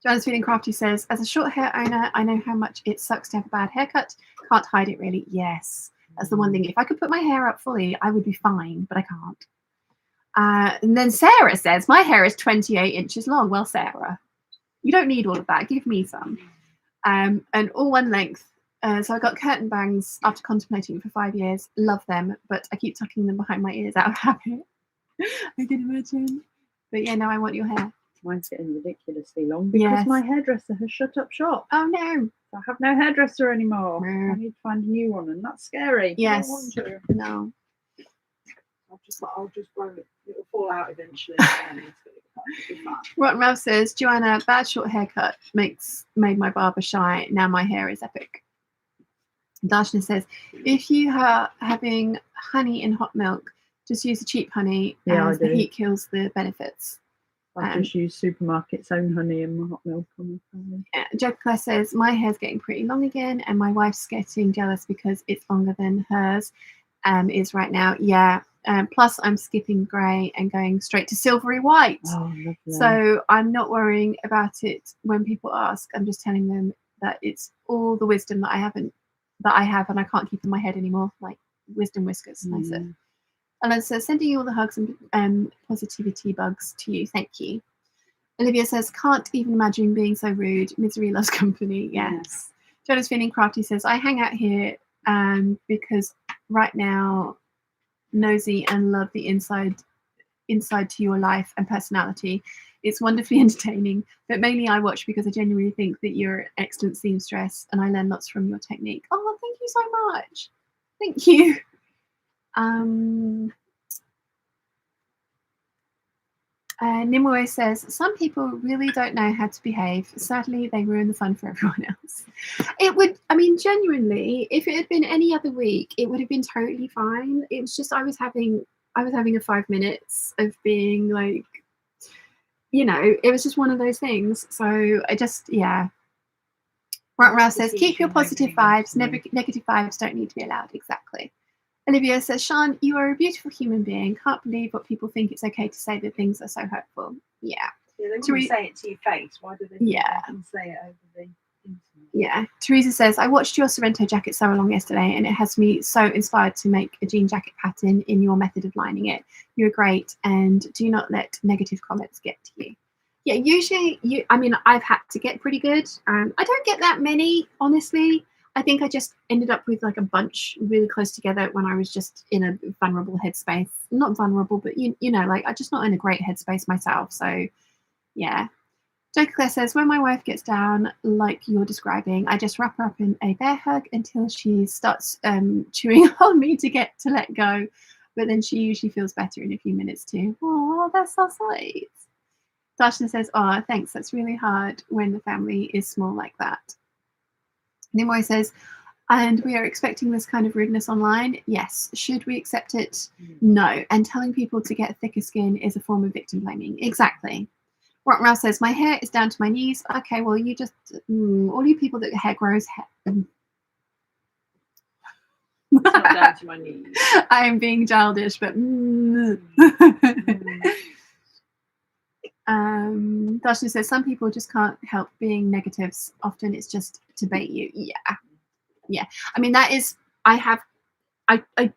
Joanna's Feeling Crafty says, as a short hair owner, I know how much it sucks to have a bad haircut. Can't hide it really. Yes. That's the one thing. If I could put my hair up fully, I would be fine, but I can't. And then Sarah says, my hair is 28 inches long. Well, Sarah, you don't need all of that. Give me some. And all one length. So I got curtain bangs after contemplating for 5 years. Love them, but I keep tucking them behind my ears out of habit. I can imagine. But yeah, now I want your hair. Mine's getting ridiculously long because my hairdresser has shut up shop. Oh no. I have no hairdresser anymore. I need to find a new one, and that's scary. Yes. I don't want to. No. I'll just grow it. It'll fall out eventually. Rotten Ralph says, Joanna, bad short haircut made my barber shy. Now my hair is epic. Darshana says, if you are having honey in hot milk, just use the cheap honey, Yeah, as I the do. heat kills the benefits. I just use supermarket's own honey and my hot milk on my family. Joe Claire says, my hair's getting pretty long again, and my wife's getting jealous because it's longer than hers is right now. Yeah. Plus, I'm skipping grey and going straight to silvery white. Oh, lovely. So I'm not worrying about it when people ask. I'm just telling them that it's all the wisdom that I have and I can't keep in my head anymore. Like wisdom whiskers. Nicer. Ellen says, sending you all the hugs and positivity bugs to you. Thank you. Olivia says, can't even imagine being so rude. Misery loves company. Yes. Jonas Feeling Crafty says, I hang out here because right now, nosy and love the inside to your life and personality. It's wonderfully entertaining, but mainly I watch because I genuinely think that you're an excellent seamstress and I learn lots from your technique. Oh, thank you so much. Thank you. Nimue says, some people really don't know how to behave. Sadly, they ruin the fun for everyone else. It would, I mean, genuinely, if it had been any other week, it would have been totally fine. It was just I was having a 5 minutes of being like, it was just one of those things. So I just, yeah. Rouse says, keep your positive vibes. Negative vibes don't need to be allowed. Exactly. Olivia says, Sean, you are a beautiful human being. Can't believe what people think it's okay to say that things are so hurtful. Yeah. Yeah, they wouldn't say it to your face. Why do they think they can say it over the internet? Yeah. Teresa says, I watched your Sorrento jacket sew along yesterday and it has me so inspired to make a jean jacket pattern in your method of lining it. You're great and do not let negative comments get to you. Yeah, usually I've had to get pretty good. I don't get that many, honestly. I think I just ended up with like a bunch really close together when I was just in a vulnerable headspace. Not vulnerable, but like I'm just not in a great headspace myself. So yeah. Joe Claire says, when my wife gets down like you're describing, I just wrap her up in a bear hug until she starts chewing on me to let go. But then she usually feels better in a few minutes too. Oh, that's so sweet. Darshana says, oh, thanks. That's really hard when the family is small like that. Nimoy says, and we are expecting this kind of rudeness online. Yes. Should we accept it? No. And telling people to get thicker skin is a form of victim blaming. Exactly. Rockmouth says, my hair is down to my knees. Okay, well, you just, all you people that hair grows. It's not down to my knees. I am being childish, but. Darshana says, some people just can't help being negatives. Often it's just to bait you. Yeah. I mean, that is, I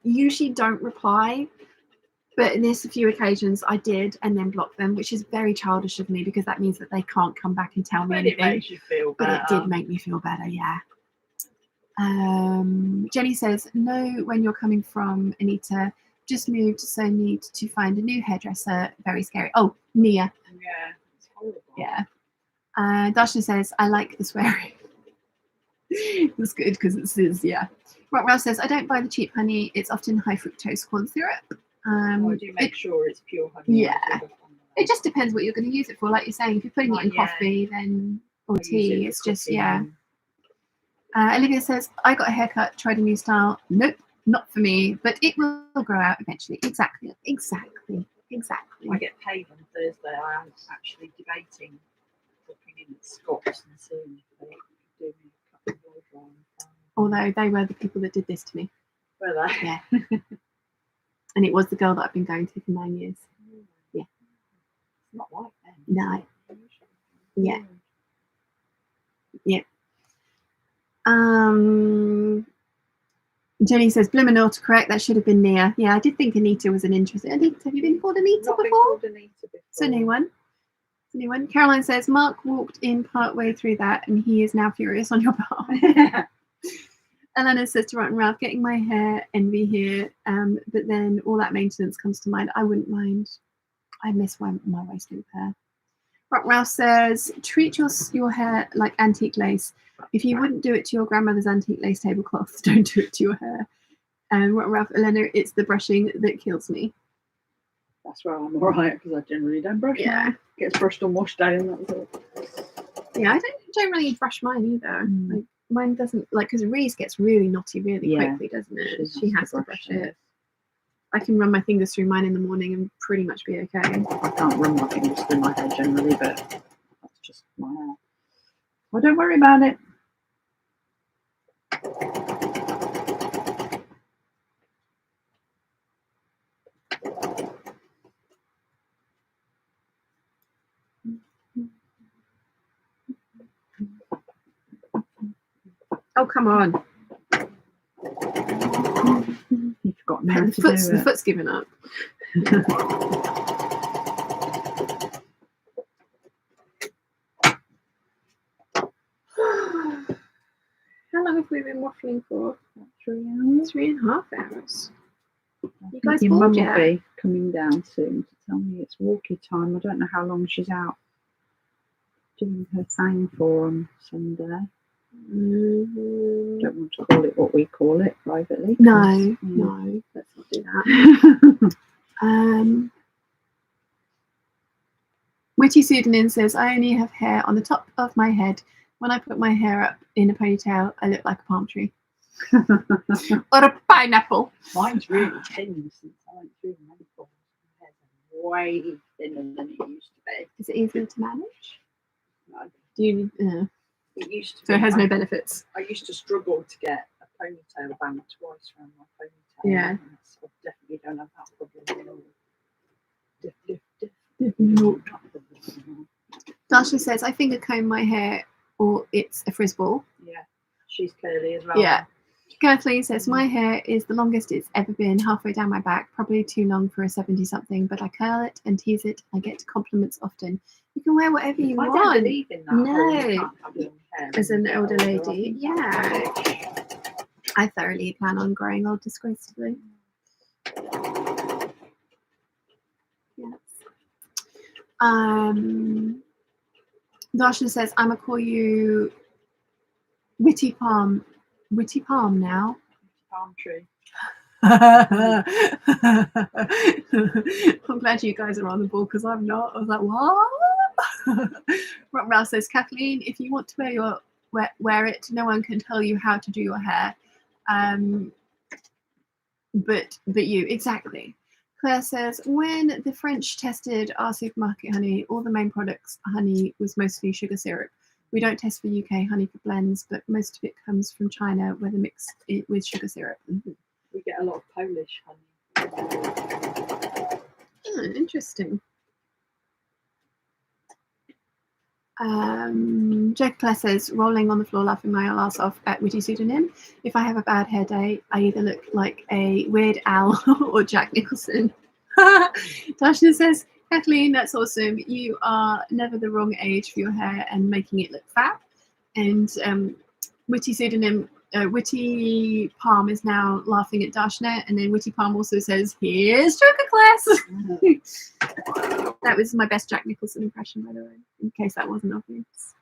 usually don't reply. But in this a few occasions I did and then blocked them, which is very childish of me because that means that they can't come back and tell me anything. It makes you feel better. But it did make me feel better, yeah. Jenny says, know when you're coming from, Anita. Just moved, so need to find a new hairdresser. Very scary. Oh, Nia. Yeah, it's horrible. Yeah. Darshana says, I like the swearing. That's good because it says, yeah. Rockwell says, I don't buy the cheap honey. It's often high fructose corn syrup. I do make sure it's pure honey. Yeah. It just depends what you're going to use it for. Like you're saying, if you're putting it in coffee then or tea, it's just, yeah. Olivia says, I got a haircut, tried a new style. Nope, not for me, but it will grow out eventually. Exactly. I get paid on Thursday. I am actually debating dropping in at Scott's and seeing if they do me a couple of blow dry. Although they were the people that did this to me. Were they? Yeah. And it was the girl that I've been going to for 9 years. Yeah. It's not like them. No. Yeah. Yeah. Jenny says, Bloomin' autocorrect, that should have been Nia. Yeah, I did think Anita was an interesting. Anita, have you been called Anita Not before? been called Anita before. It's a new one. Caroline says, Mark walked in part way through that and he is now furious on your behalf. Elena says to Rotten Ralph, getting my hair envy here, but then all that maintenance comes to mind. I wouldn't mind. I miss my waist loop hair. Rotten Ralph says, treat your hair like antique lace. If you wouldn't do it to your grandmother's antique lace tablecloth, don't do it to your hair. And Rotten Ralph, Elena, it's the brushing that kills me. That's where I'm alright because I generally don't brush mine. Gets brushed and washed down. That's it. Yeah, I don't really brush mine either. Like, Mine doesn't, like, because Reese gets really knotty really Yeah, quickly, doesn't it? she She has has to to brush brush it. it. I can run my fingers through mine in the morning and pretty much be okay. I can't run my fingers through my hair generally, but that's just my hair. Well, don't worry about it. Oh, come on. You've forgotten how to do The it. foot's given up. How long have we been waffling for? 3 hours. 3.5 hours. You I guys think your mum bored will yet? be coming down soon to tell me it's walkie time. I don't know how long she's out doing her thing for on Sunday. Don't want to call it what we call it privately. No, no, let's not do that. Witty Pseudonym says, I only have hair on the top of my head. When I put my hair up in a ponytail, I look like a palm tree. Or a pineapple. Mine's really thin since I went through the menopause. My hair's way thinner than it used to be. Is it easier to manage? No, Do you need, it used to so it be. has no benefits. I used to struggle to get a ponytail band twice around my ponytail. Yeah. And I definitely don't have that problem anymore. Dasha says, I finger comb my hair or it's a frizz ball. Yeah, she's clearly as well. Yeah. Kathleen says, my hair is the longest it's ever been, halfway down my back, probably too long for a 70-something, but I curl it and tease it. I get compliments often. You can wear whatever you I want. don't believe in that. No. You can't have long hair As when an you get elder older. lady, yeah. I thoroughly plan on growing old disgracefully. Yes. Darshan says, I'ma call you Witty Palm now. Palm tree. I'm glad you guys are on the ball because I'm not. I was like, what? Rockmouth says, Kathleen, if you want to wear it, no one can tell you how to do your hair. But you, exactly. Claire says, when the French tested our supermarket honey, all the main products honey was mostly sugar syrup. We don't test for UK honey for blends, but most of it comes from China where they mix it with sugar syrup. We get a lot of Polish honey. Oh, interesting. Jack Claire says, rolling on the floor laughing my ass off at Witty Pseudonym. If I have a bad hair day, I either look like a Weird Al or Jack Nicholson. Tasha says, Kathleen, that's awesome. You are never the wrong age for your hair and making it look fat. And Witty Pseudonym, Witty Palm is now laughing at Darshnet, and then Witty Palm also says, here's yoga class. That was my best Jack Nicholson impression, by the way, in case that wasn't obvious.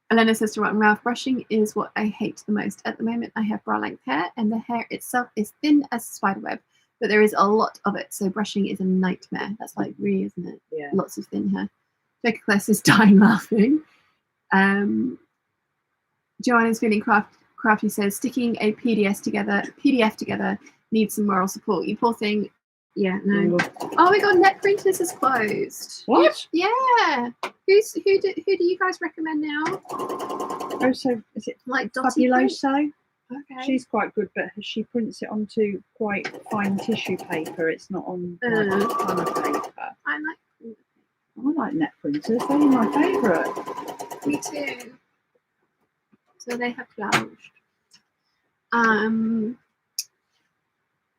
Elena says to Rotten Ralph, brushing is what I hate the most. At the moment, I have bra-length hair, and the hair itself is thin as a spiderweb, but there is a lot of it, so brushing is a nightmare. That's like Ree, isn't it? Yeah. Lots of thin hair. Joker Class is dying laughing. Joanna's feeling crafty says, sticking a PDF together needs some moral support. You poor thing. Yeah, no. Oh my god, Net Printers is closed. What? Yeah. Who do you guys recommend now? Oh, so is it Like Dotty Print? Fabuloso? Okay. She's quite good, but she prints it onto quite fine tissue paper. It's not on like ton of paper. I like net printers. They're my favourite. Me too. So they have closed.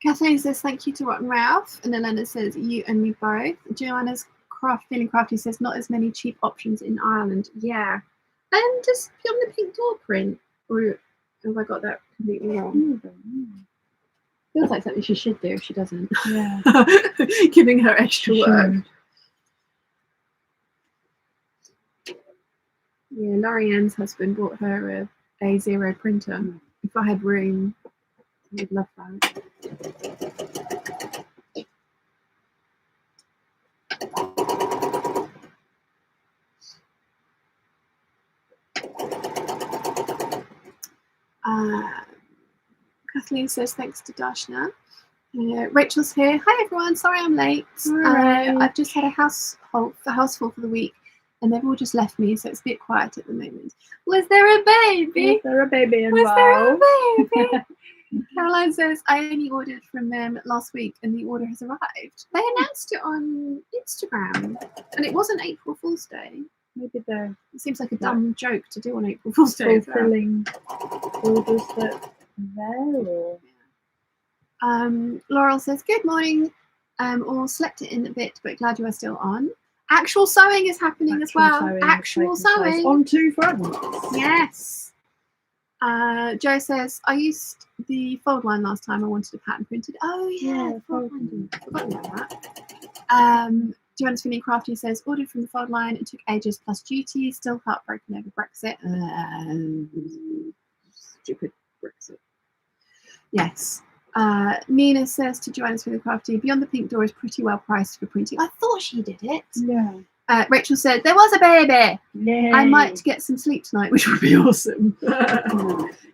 Kathleen says, thank you to Rotten Ralph. And Elena says, you and me both. Joanna's feeling crafty says, not as many cheap options in Ireland. Yeah. And just on the pink door print. Or have I got that completely wrong? Feels like something she should do if she doesn't. Yeah. Giving her extra work. Yeah, Lorianne's husband bought her a zero printer. If I had room, I would love that. Kathleen says thanks to Darshna. Rachel's here. Hi everyone. Sorry I'm late. Hi. I've just had a house full for the week, and they've all just left me, so it's a bit quiet at the moment. Was there a baby? Was there a baby Was there a involved? baby? Caroline says I only ordered from them last week, and the order has arrived. They announced it on Instagram, and it wasn't April Fool's Day. Maybe they're It seems like a dumb joke to do on April Fool's Day. as well. fulfilling orders that are there. Or... Laurel says, good morning, or slept it in a bit, but glad you are still on. Actual sewing is happening as well. Actual sewing. On two fronts. Yes. Joe says, I used the fold line last time. I wanted a pattern printed. Oh, yeah, the fold line. Forgotten about that. Joanna's Feeling Crafty says, ordered from the fold line. It took ages plus duty. Still heartbroken over Brexit. Stupid Brexit. Yes. Nina says to Joanna's Feeling Crafty, Beyond the Pink Door is pretty well priced for printing. I thought she did it. Yeah. Rachel said, there was a baby. Yay. I might get some sleep tonight, which would be awesome.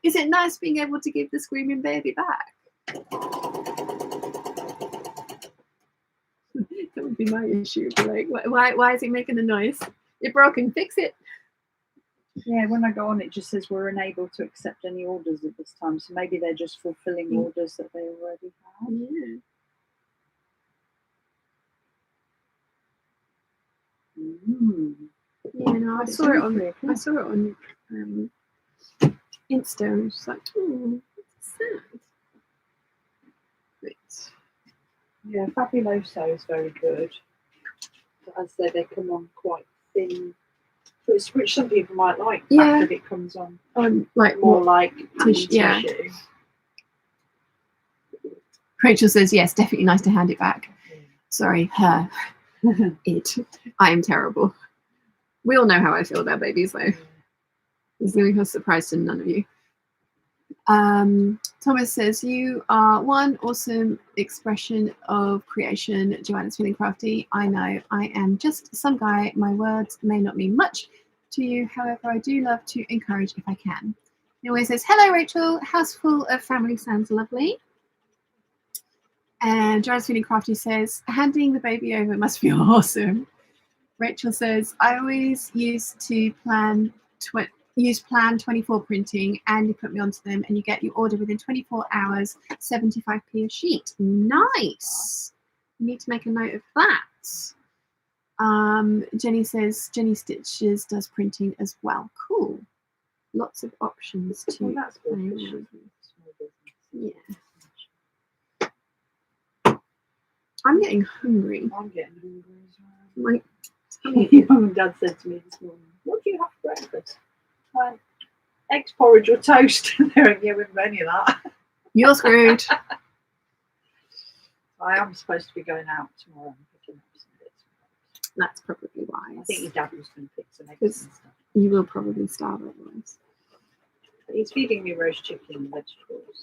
Is it nice being able to give the screaming baby back? That would be my issue. Like, why is he making the noise? You're broken, fix it. Yeah, when I go on, it just says we're unable to accept any orders at this time. So maybe they're just fulfilling orders that they already have. Yeah. Yeah, no, I saw it on Insta, and I was just like, oh, that's sad. Right. Yeah, Fabuloso is very good. But as I say, they come on quite thin, which some people might like. The fact that it comes on like more like tissue. Yeah. Rachel says, yes, definitely nice to hand it back. Yeah. Sorry, her. It. I am terrible. We all know how I feel about babies, though. There's going to be a surprise to none of you. Thomas says, you are one awesome expression of creation. Joanna's Feeling Crafty. I know I am just some guy. My words may not mean much to you. However, I do love to encourage if I can. He always says, hello, Rachel. House full of family sounds lovely. And Joanna's Feeling Crafty says, handing the baby over must feel awesome. Rachel says, I always used to plan 24 printing, and you put me onto them and you get your order within 24 hours, 75p a sheet. Nice. You need to make a note of that. Jenny says, Jenny Stitches does printing as well. Cool. Lots of options to that's good. Yeah. I'm getting hungry. I'm getting hungry as well. Like, Mum and Dad said to me this morning, what do you have for breakfast? I went, eggs, porridge or toast. They went, yeah, we haven't got any of that. You're screwed. I am supposed to be going out tomorrow and picking up some bits. That's probably why. I think your dad was going to pick some eggs and stuff. You will probably starve otherwise. But he's feeding me roast chicken and vegetables.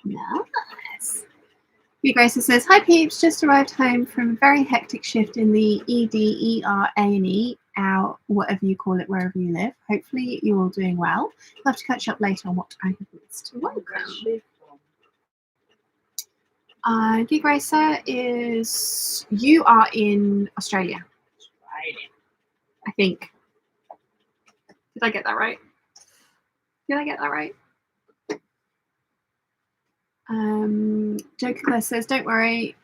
Nice. Grace says, hi Peeps, just arrived home from a very hectic shift in the ED/ER/A&E, our whatever you call it, wherever you live. Hopefully you're all doing well. I'll have to catch up later on what I have missed. Welcome. Gracer is, you are in Australia. I think. Did I get that right? Joker Claire says, don't worry,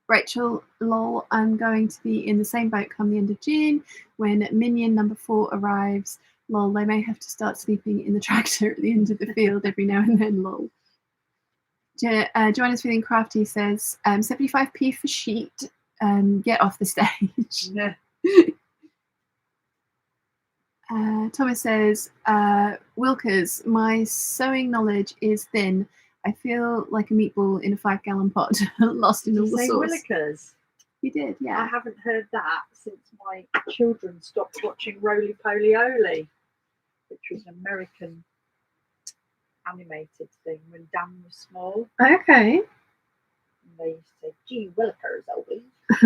Rachel, lol, I'm going to be in the same boat come the end of June when Minion number 4 arrives. Lol, they may have to start sleeping in the tractor at the end of the field every now and then, lol. Joanna's Feeling Crafty says, 75p for sheet, get off the stage. Yeah. Thomas says, Wilkers, my sewing knowledge is thin. I feel like a meatball in a 5-gallon pot, lost in all the sauce. Willikers? You did, yeah. I haven't heard that since my children stopped watching Roly Poly Oly, which was an American animated thing when Dan was small. Okay. And they used to say, gee, Willikers, Oly. I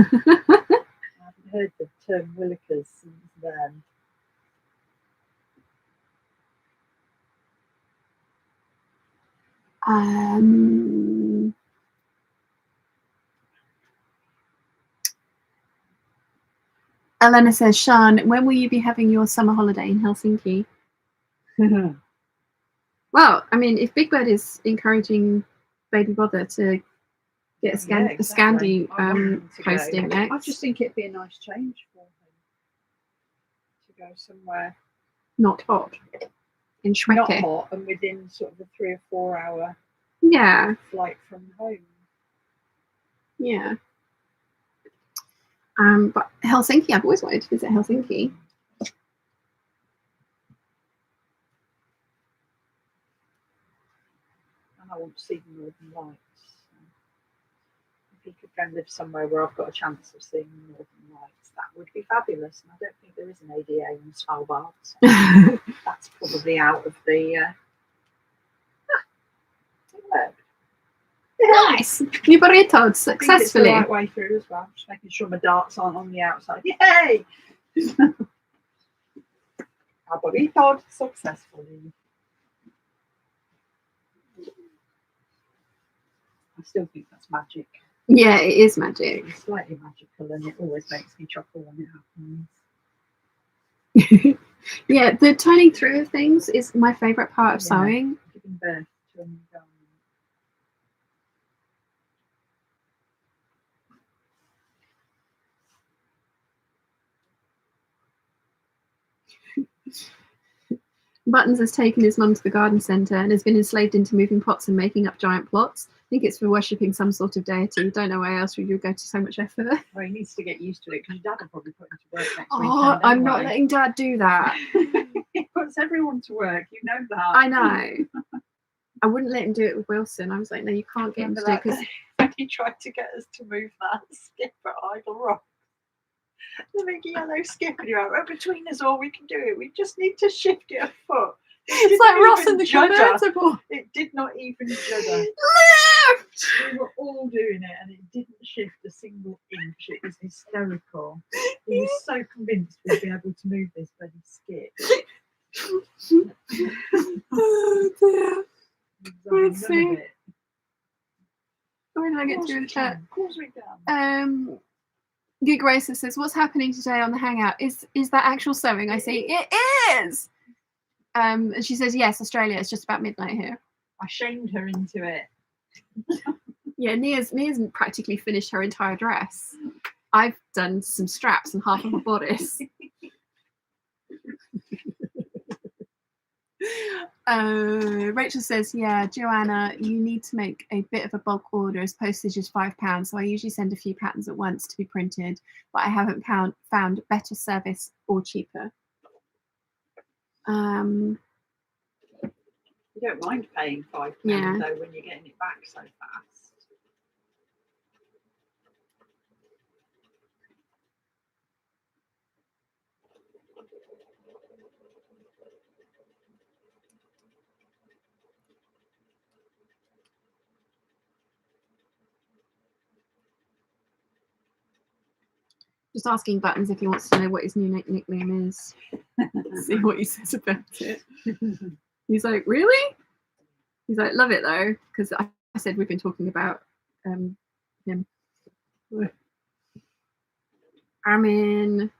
haven't heard the term Willikers since then. Elena says, Sean, when will you be having your summer holiday in Helsinki? Well, I mean, if Big Bird is encouraging Baby Bother to get a Scandi posting next. I just think it'd be a nice change for him to go somewhere not hot in Schwecke. Not hot and within sort of a 3 or 4 hour flight from home. Yeah. But Helsinki, I've always wanted to visit Helsinki. And I want to see the Northern Lights. If he could go and live somewhere where I've got a chance of seeing the Northern Lights, that would be fabulous. And I don't think there is an ADA in Svalbard. So that's probably out of the... it worked. Nice! You burritoed successfully. I think it's the right way through as well. Just making sure my darts aren't on the outside. Yay! I burritoed successfully. I still think that's magic. Yeah, it is magic. It's slightly magical and it always makes me chuckle when it happens. Yeah, the turning through of things is my favourite part of sewing. Giving birth to a new garment. Buttons has taken his mum to the garden centre and has been enslaved into moving pots and making up giant plots. I think it's for worshipping some sort of deity. Don't know why else would you go to so much effort. Well, he needs to get used to it because your dad will probably put him to work next weekend. Oh, I'm not letting Dad do that. He puts everyone to work, you know that. I know. I wouldn't let him do it with Wilson. I was like, no, you can't get him to do it because when he tried to get us to move that skip at Idle Rock. The big yellow skip, and you're like, between us all, we can do it. We just need to shift it a foot. It's like Ross and the convertible. It did not even judder. Left! We were all doing it, and it didn't shift a single inch. It was hysterical. He was so convinced we'd be able to move this bloody skip. Oh dear. Let's see. Where did I get through the chat? Of course we can. Gig Racer says, what's happening today on the Hangout? Is that actual sewing? I say, it is! And she says, yes, Australia, it's just about midnight here. I shamed her into it. Yeah, Nia's practically finished her entire dress. I've done some straps and half of a bodice. Rachel says, yeah, Joanna, you need to make a bit of a bulk order as postage is £5, so I usually send a few patterns at once to be printed, but I haven't found better service or cheaper. You don't mind paying £5 though when you're getting it back so fast. Just asking Buttons if he wants to know what his new nickname is. See what he says about it. He's like, really? He's like, love it though, because I said we've been talking about him. I mean,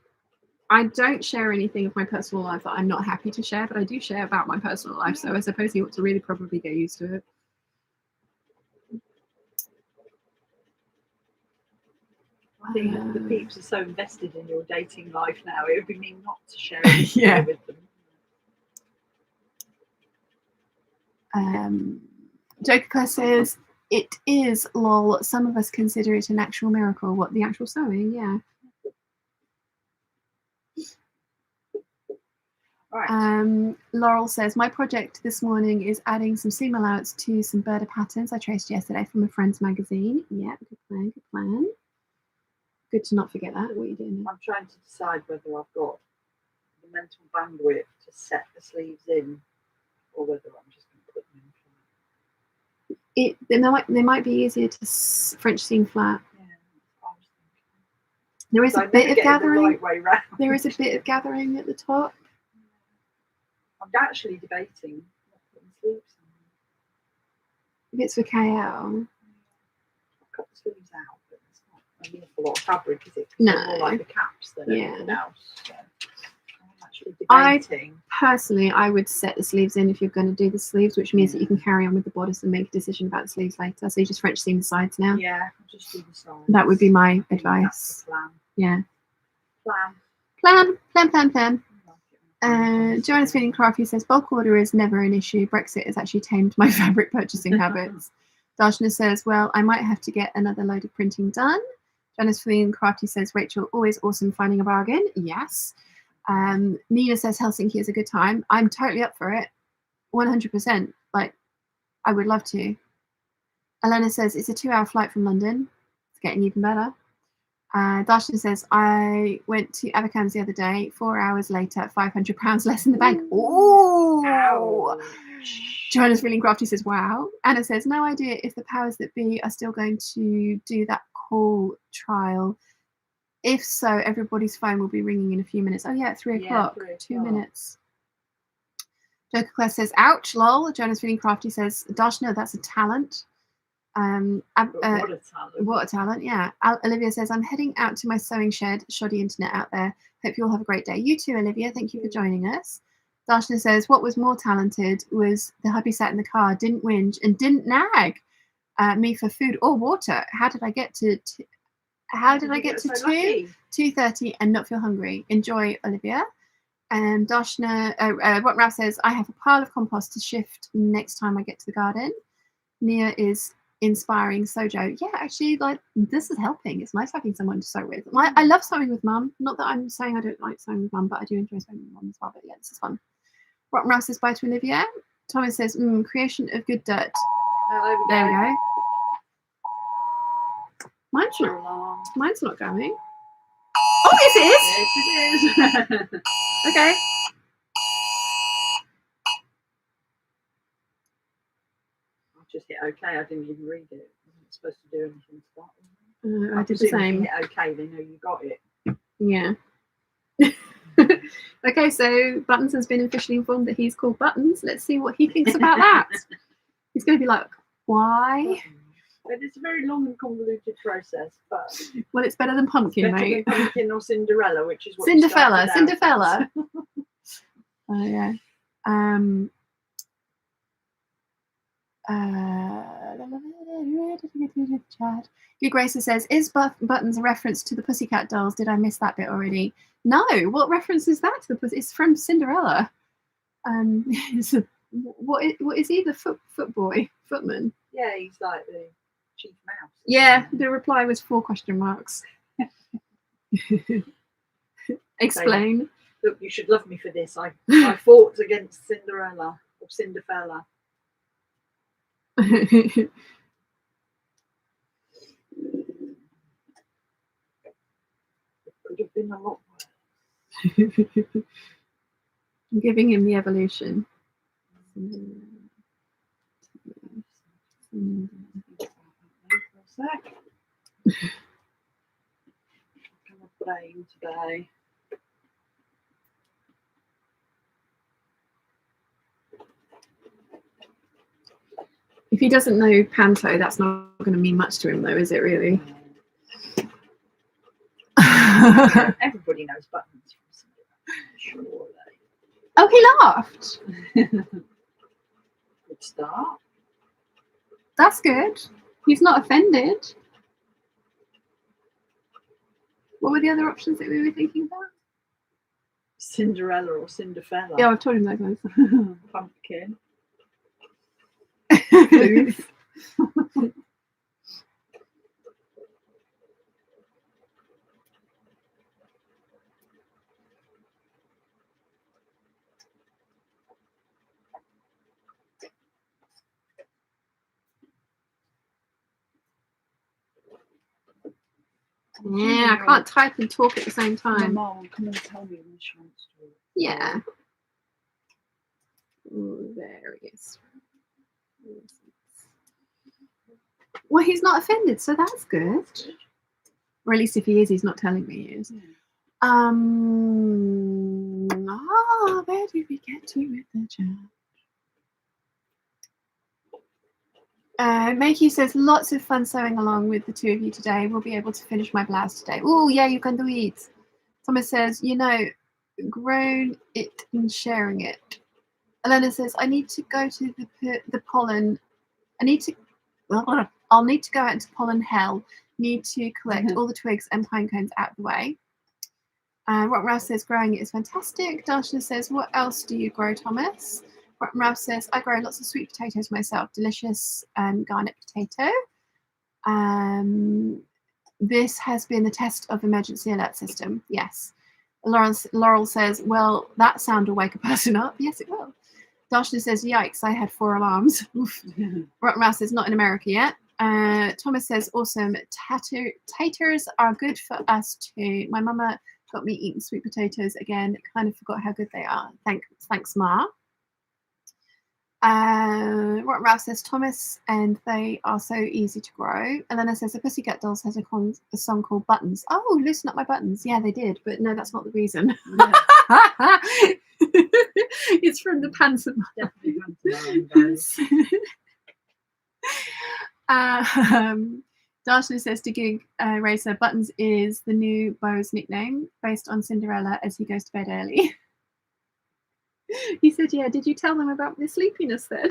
I don't share anything of my personal life that I'm not happy to share, but I do share about my personal life, so I suppose he ought to really probably get used to it. I think the peeps are so invested in your dating life now, it would be mean not to share anything with them. Joker says, it is, lol, some of us consider it an actual miracle. What, the actual sewing? Yeah. Right. Laurel says, my project this morning is adding some seam allowance to some birder patterns I traced yesterday from a friend's magazine. Yeah, good plan, good plan. Good to not forget that. What are you doing? I'm trying to decide whether I've got the mental bandwidth to set the sleeves in, or whether I'm just going to put them in flat. They might be easier to French seam flat. Yeah, I was thinking. There is a bit of gathering. The right way round. There is a bit of gathering at the top. I'm actually debating not putting sleeves on. If it's for KL. Cut the sleeves out, but it's not an awful lot of fabric, is it? No. They're more like the caps than Yeah. anything else. So I'm actually I- debating. Personally, I would set the sleeves in if you're going to do the sleeves, which means that you can carry on with the bodice and make a decision about the sleeves later. So you just French seam the sides now. Yeah, I'll just do the sides. That would be my I think that's advice. the plan. Yeah. Plan. Plan. Joanna's feeling crafty says bulk order is never an issue. Brexit has actually tamed my fabric purchasing habits. Darshana says, well, I might have to get another load of printing done. Joanna's feeling crafty says, Rachel, always awesome finding a bargain. Yes. Nina says Helsinki is a good time. I'm totally up for it. 100%. Like, I would love to. Elena says it's a 2-hour flight from London. It's getting even better. Darshana says, I went to Abacans the other day, 4 hours later, £500 less in the bank. Ooh! Joanna's feeling crafty says, wow. Anna says, no idea if the powers that be are still going to do that call trial. If so, everybody's phone will be ringing in a few minutes. Oh, yeah, at 3 o'clock. 2 minutes. Joker Claire says, ouch, lol. Joanna's feeling crafty says, Darshana, that's a talent. What a talent. What a talent, yeah. Olivia says, I'm heading out to my sewing shed. Shoddy internet out there. Hope you all have a great day. You too, Olivia. Thank you for joining us. Darshana says, what was more talented was the hubby sat in the car, didn't whinge, and didn't nag me for food or water. How did I get to 2:30 and not feel hungry? Enjoy, Olivia. And Darshana, what Ralph says, I have a pile of compost to shift next time I get to the garden. Nia is inspiring Sojo. Yeah, actually, like, this is helping. It's nice having someone to sew with. I love sewing with mum. Not that I'm saying I don't like sewing with mum, but I do enjoy sewing with mum as well. But yeah, this is fun. Rotten Ralph says bye to Olivia. Thomas says, creation of good dirt. Oh, There we go. Mine's not going. Oh, yes, it is. Yes, it is. Okay. I just hit OK. I didn't even read it. I wasn't supposed to do anything to that. I did the same. If you hit OK, they know you got it. Yeah. Okay, so Buttons has been officially informed that he's called Buttons. Let's see what he thinks about that. He's going to be like, why? But it's a very long and convoluted process. But well, it's better than pumpkin, better mate. than pumpkin or Cinderella, which is what Cinderella. Oh yeah. Good Gracer says, is Buttons a reference to the Pussycat Dolls? Did I miss that bit already? No. What reference is that to the Pussy? It's from Cinderella. What is he? The footman? Yeah, he's like the chief mouse. Yeah, the reply was 4 question marks. Explain. Look, you should love me for this. I fought against Cinderella or Cinderfella. It could have been a lot worse. I'm giving him the evolution. For a sec. What can I blame today? If he doesn't know panto, that's not going to mean much to him, though, is it really? Everybody knows Buttons from Cinderella. Surely. Oh, he laughed. Good start. That's good. He's not offended. What were the other options that we were thinking about? Cinderella or Cinderfella. Yeah, I've told him those ones. Pumpkin. Yeah, I can't type and talk at the same time. Mom, come and tell me when she wants to. Yeah. Ooh, there he is. Well, he's not offended, so that's good. Or at least if he is, he's not telling me he is. Where did we get to with the chat? Makey says, lots of fun sewing along with the two of you today. We'll be able to finish my blouse today. Oh, yeah, you can do it. Thomas says, you know, grown it and sharing it. Elena says, I need to go to the pollen. I'll need to go out into pollen hell. Need to collect all the twigs and pine cones out of the way. Rock Ralph says, growing it is fantastic. Darshana says, what else do you grow, Thomas? Rock Ralph says, I grow lots of sweet potatoes myself. Delicious garnet potato. This has been the test of emergency alert system. Yes. Laurel says, well, that sound will wake a person up. Yes, it will. Darshana says, yikes, I had 4 alarms. Rock Ralph says, not in America yet. Thomas says, awesome. Taters are good for us too. My mama got me eating sweet potatoes again. Kind of forgot how good they are. Thanks, Ma. Rock Ralph says, Thomas, and they are so easy to grow. Elena says, the Pussycat Dolls has a song called Buttons. Oh, loosen up my buttons. Yeah, they did, but no, that's not the reason. Yeah. It's from the pantomime. Darshana says to Gig Racer, Buttons is the new Beau's nickname based on Cinderella as he goes to bed early. He said, yeah, did you tell them about the sleepiness then?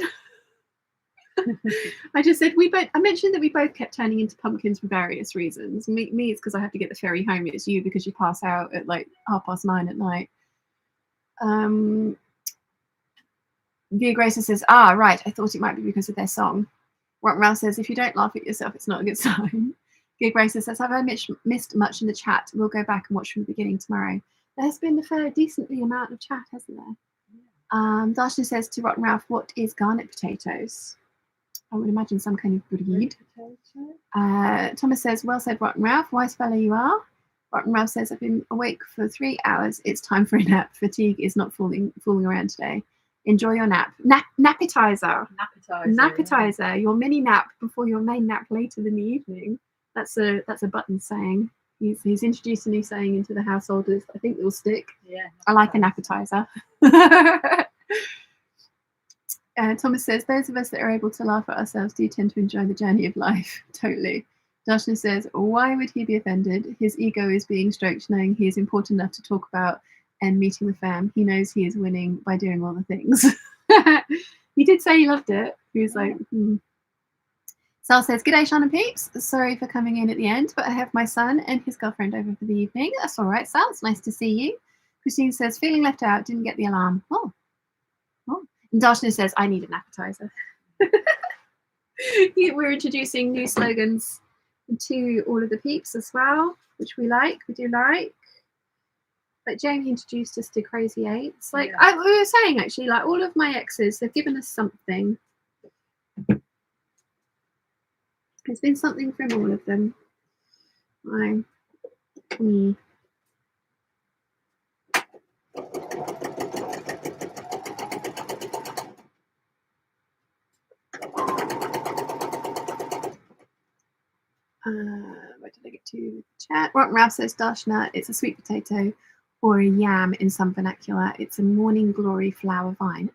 I just said, I mentioned that we both kept turning into pumpkins for various reasons. Me it's because I have to get the ferry home. It's you because you pass out at like 9:30 at night. Gig Racer says, right, I thought it might be because of their song. Rock Ralph says, if you don't laugh at yourself, it's not a good sign. Gig Racer says, have I missed much in the chat? We'll go back and watch from the beginning tomorrow. There's been a fair decently amount of chat, hasn't there? Darshana says to Rock Ralph, what is garnet potatoes? I would imagine some kind of breed. Thomas says, well said, Rock Ralph. Wise fellow you are. Rock Ralph says, I've been awake for 3 hours. It's time for a nap. Fatigue is not fooling around today. Enjoy your nap. Napetizer. Yeah. Your mini nap before your main nap later in the evening. That's a Button saying. He's introduced a new saying into the householders. I think it will stick. Yeah. I like an appetizer. Thomas says, those of us that are able to laugh at ourselves do tend to enjoy the journey of life. Totally. Darshana says, why would he be offended? His ego is being stroked, knowing he is important enough to talk about and meeting the fam. He knows he is winning by doing all the things. He did say he loved it. He was like, Sal says, g'day, Sean and Peeps. Sorry for coming in at the end, but I have my son and his girlfriend over for the evening. That's all right, Sal. It's nice to see you. Christine says, feeling left out, didn't get the alarm. Oh. And Darshana says, I need an appetizer. We're introducing new slogans to all of the Peeps as well, which we do like. Like Jamie introduced us to Crazy Eights. Like we were saying, actually, like all of my exes, they've given us something. There's been something from all of them. Where did I get to? Chat. Rock Ralph says, Darshana, it's a sweet potato or a yam in some vernacular. It's a morning glory flower vine.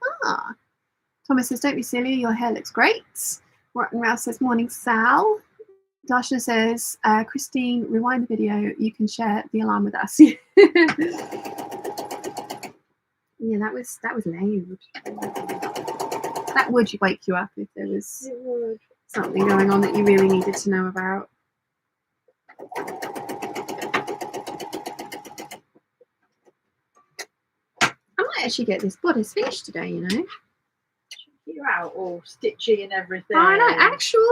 Thomas says, don't be silly, your hair looks great. Rock Ralph says, morning, Sal. Darshana says, Christine, rewind the video. You can share the alarm with us. Yeah, that was loud. That would wake you up if there was something going on that you really needed to know about. I might actually get this bodice finished today, you know. You're out all stitchy and everything. I know, actual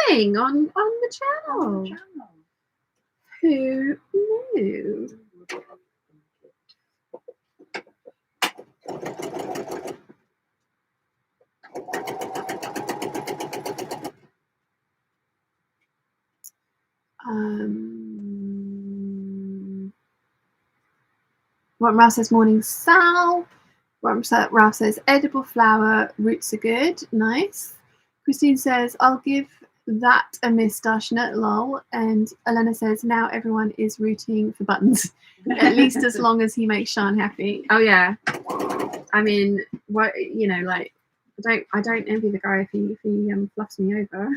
sewing on the channel. Who knew? What Ralph says, morning, Sal. Ralph says, edible flower, roots are good. Nice. Christine says, I'll give that a miss, Darshana, lol. And Elena says, now everyone is rooting for Buttons. At least as long as he makes Sean happy. Oh, yeah. I mean, what, you know, like, I don't envy the guy if he fluffs me over.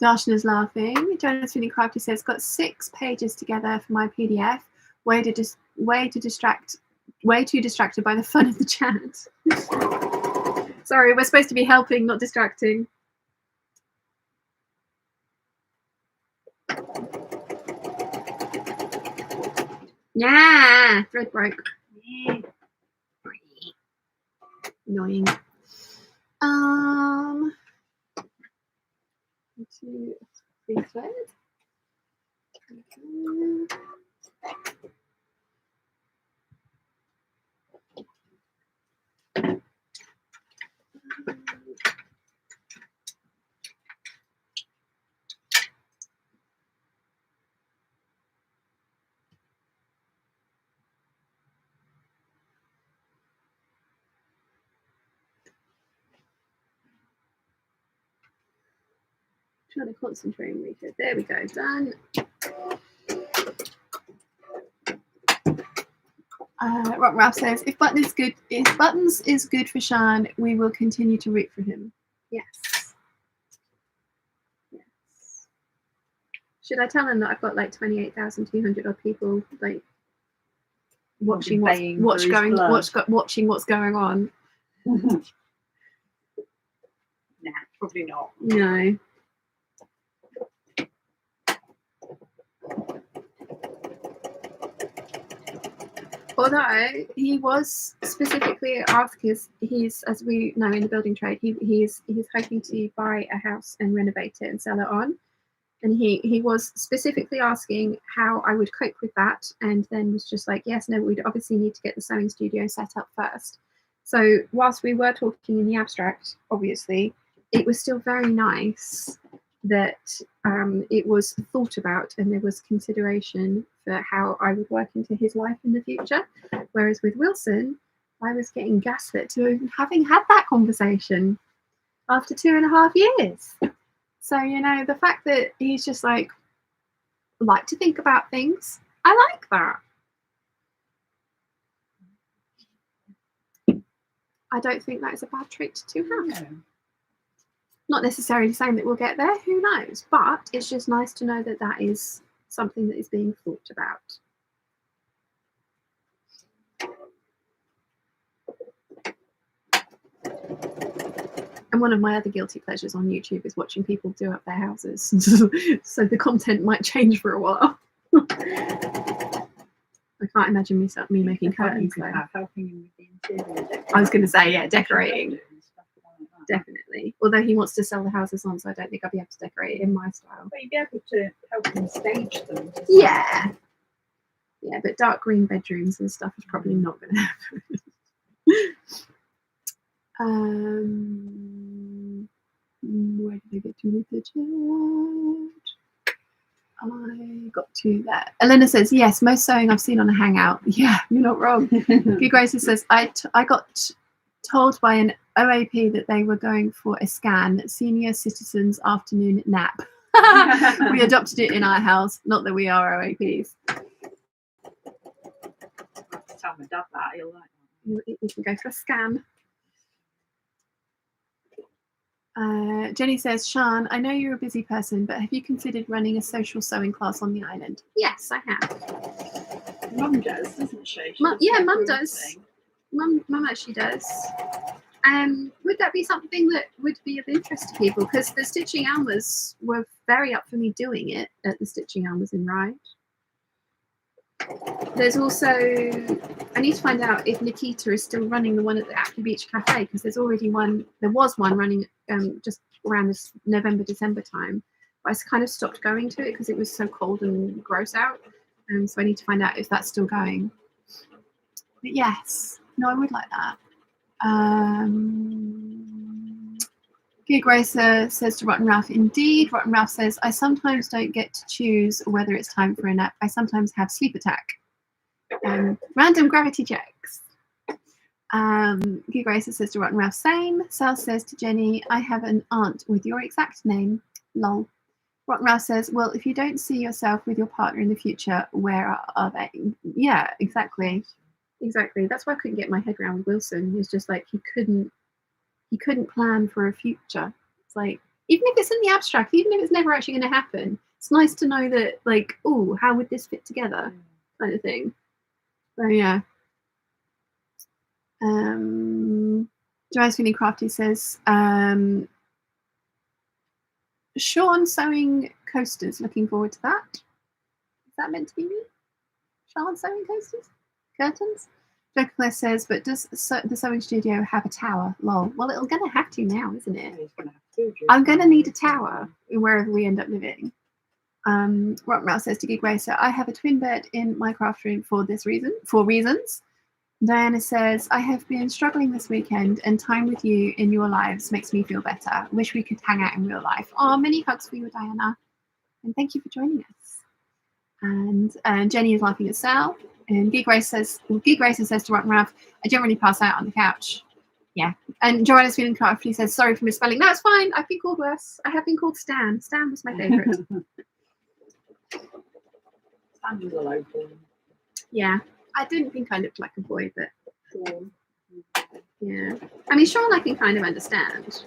Darshana's laughing. Jonas Feeling Crafty says, got 6 pages together for my PDF. Way too distracted by the fun of the chat. Sorry, we're supposed to be helping, not distracting. Yeah, thread broke. Yeah. Annoying. 2, 3 threads. Trying to concentrate and read it. There we go, done. Rock Ralph says, if Buttons is good for Sean, we will continue to root for him. Yes. Yes. Should I tell him that I've got like 28,200 odd people like watching what's going on? Nah, probably not. No. Although he was specifically asked, because he's, as we know in the building trade, he's hoping to buy a house and renovate it and sell it on. And he was specifically asking how I would cope with that, and then was just like, yes, no, we'd obviously need to get the sewing studio set up first. So whilst we were talking in the abstract, obviously, it was still very nice that it was thought about and there was consideration for how I would work into his life in the future. Whereas with Wilson, I was getting gaslit to having had that conversation after 2.5 years. So, you know, the fact that he's just like to think about things, I like that. I don't think that is a bad trait to have. No. Not necessarily saying that we'll get there, who knows? But it's just nice to know that that is something that is being thought about. And one of my other guilty pleasures on YouTube is watching people do up their houses. So the content might change for a while. I can't imagine me making curtains though. Helping him with the interior. I was going to say, yeah, decorating. Definitely. Although he wants to sell the houses on, so I don't think I'll be able to decorate it in my style. But you'd be able to help him stage them. Yeah. Yeah, but dark green bedrooms and stuff is probably not going to happen. Where did I get to with the chat? I got to that. Elena says, yes, most sewing I've seen on a hangout. Yeah, you're not wrong. Good Grace says, I got told by an OAP that they were going for a scan, senior citizens afternoon nap. We adopted it in our house, not that we are OAPs. Tell my dad that, he'll like that. You can go for a scan. Jenny says, Sean, I know you're a busy person, but have you considered running a social sewing class on the island? Yes, I have. Mum does, doesn't she? Mum does. Mum actually does. Would that be something that would be of interest to people? Because the Stitching Almas were very up for me doing it at the Stitching Almas in Wight. There's also, I need to find out if Nikita is still running the one at the Apple Beach Cafe, because there was one running just around this November, December time. But I kind of stopped going to it because it was so cold and gross out. So I need to find out if that's still going. But yes, no, I would like that. Gig Racer says to Rotten Ralph, indeed. Rotten Ralph says, I sometimes don't get to choose whether it's time for a nap. I sometimes have sleep attack. Random gravity checks. Gig Racer says to Rotten Ralph, same. Sal says to Jenny, I have an aunt with your exact name. Lol. Rockmouth says, well, if you don't see yourself with your partner in the future, where are they? Yeah, exactly. Exactly. That's why I couldn't get my head around with Wilson. He was just like, he couldn't plan for a future. It's like, even if it's in the abstract, even if it's never actually going to happen, it's nice to know that, like, oh, how would this fit together, kind of thing. So yeah. Joanne's Feeling Crafty says, Sean sewing coasters. Looking forward to that. Is that meant to be me? Sean sewing coasters? Curtains? Joker says, but does the sewing studio have a tower? Lol. Well, it's going to have to now, isn't it? I'm going to need a tower wherever we end up living. Rockmouth says to Gig Racer, I have a twin bed in my craft room for reasons. Diana says, I have been struggling this weekend and time with you in your lives makes me feel better. Wish we could hang out in real life. Oh, many hugs for you, Diana. And thank you for joining us. And Jenny is laughing at Sal. And Gig Racer says to Rockmouth, I generally pass out on the couch. Yeah. And Joanna's Feeling Crafty says, sorry for misspelling. No, it's fine. I've been called worse. I have been called Stan. Stan was my favourite. Stan was a local. Yeah. I didn't think I looked like a boy, but yeah. I mean, Sean I can kind of understand.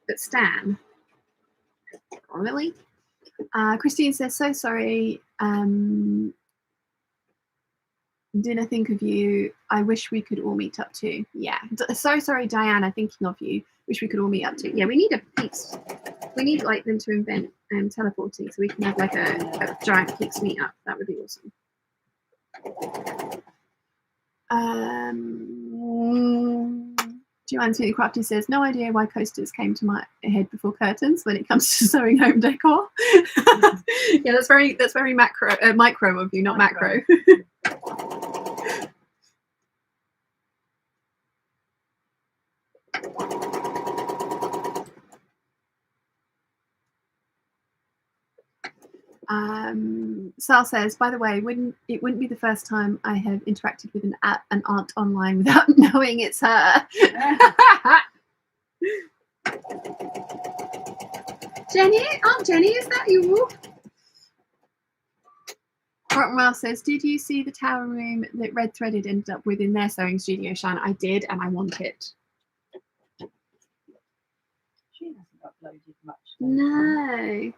But Stan? Oh, really? Christine says, so sorry. Didn't think of you. I wish we could all meet up too. Yeah. So sorry, Diana, thinking of you. Wish we could all meet up too. Yeah, we need a Peeps. We need like them to invent teleporting so we can have like a giant Peeps meet up. That would be awesome. Joanne's Feeling Crafty says, no idea why coasters came to my head before curtains when it comes to sewing home decor. Yeah, that's very micro of you, not macro. Sal says, by the way, it wouldn't be the first time I have interacted with an aunt online without knowing it's her. Jenny, Aunt Jenny, is that you? Rockmouth says, did you see the tower room that Red Threaded ended up with in their sewing studio, Shan? I did, and I want it. She hasn't uploaded much. No.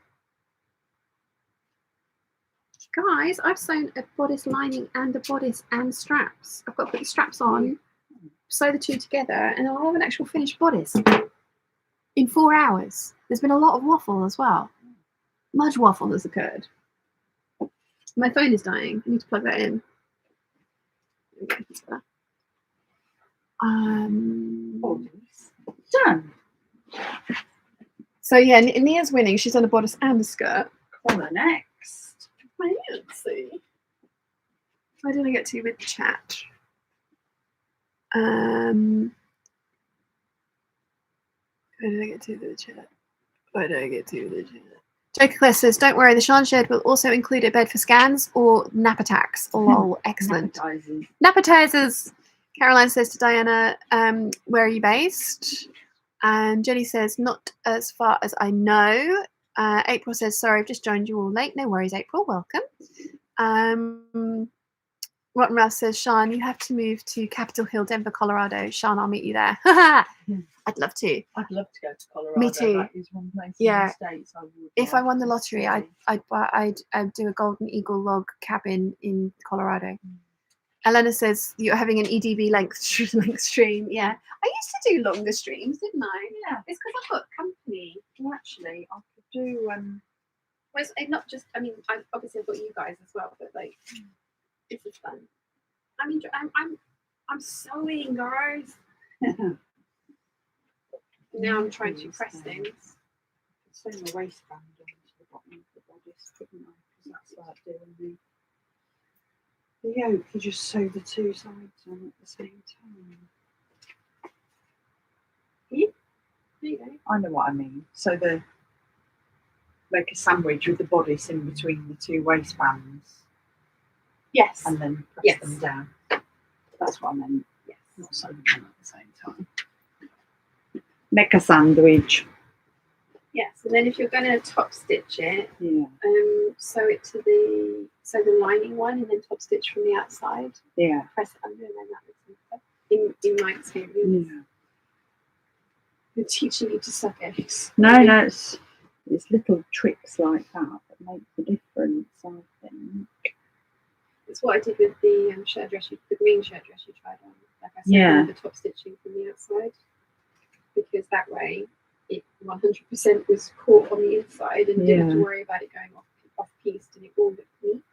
Guys, I've sewn a bodice lining and a bodice and straps. I've got to put the straps on, sew the two together, and I'll have an actual finished bodice in 4 hours. There's been a lot of waffle as well. Much waffle has occurred. My phone is dying. I need to plug that in. Done. So yeah, Nia's winning. She's on a bodice and a skirt. Corner next. Fancy. Why did I get to with the chat? Where did I get to with the chat? Joker Claire says, don't worry, the Shan shed will also include a bed for scans or nap attacks. Lol, excellent. Napatizers. Caroline says to Diana, where are you based? And Jenny says, not as far as I know. April says, sorry, I've just joined you all late. No worries, April, welcome. Rotten Ralph says, Sean, you have to move to Capitol Hill, Denver, Colorado. Sean, I'll meet you there. I'd love to. I'd love to go to Colorado. Me too. That is one place Yeah. in the States I would if I won the lottery, I'd do a Golden Eagle log cabin in Colorado. Elena says you're having an EDB length stream. Yeah, I used to do longer streams, didn't I? Yeah, it's because I've got company. Well, actually, I could do. Well, it's not just. I mean, I've obviously got you guys as well, but like, this is fun. I mean, I'm sewing, guys. Now I'm trying to press things. Sew the waistband onto the bottom of the bodice, couldn't I? Because that's like doing the yoke. You just sew the two sides on at the same time. Yeah. There you go. I know what I mean. So make a sandwich with the bodice in between the two waistbands. Yes. And then press them down. That's what I meant. Yes. Not sewing them at the same time. Make a sandwich. So then if you're going to top stitch it, Yeah. sew it to the lining one and then top stitch from the outside. Yeah. Press it under and then that looks better. In my experience. Yeah. They're teaching you to suck eggs. No, it's little tricks like that make the difference, I think. It's what I did with the shirt dress, the green shirt dress you tried on. Like I said, Yeah. the top stitching from the outside, because that way it 100% was caught on the inside and didn't have to worry about it going off pieced, and it all looked neat.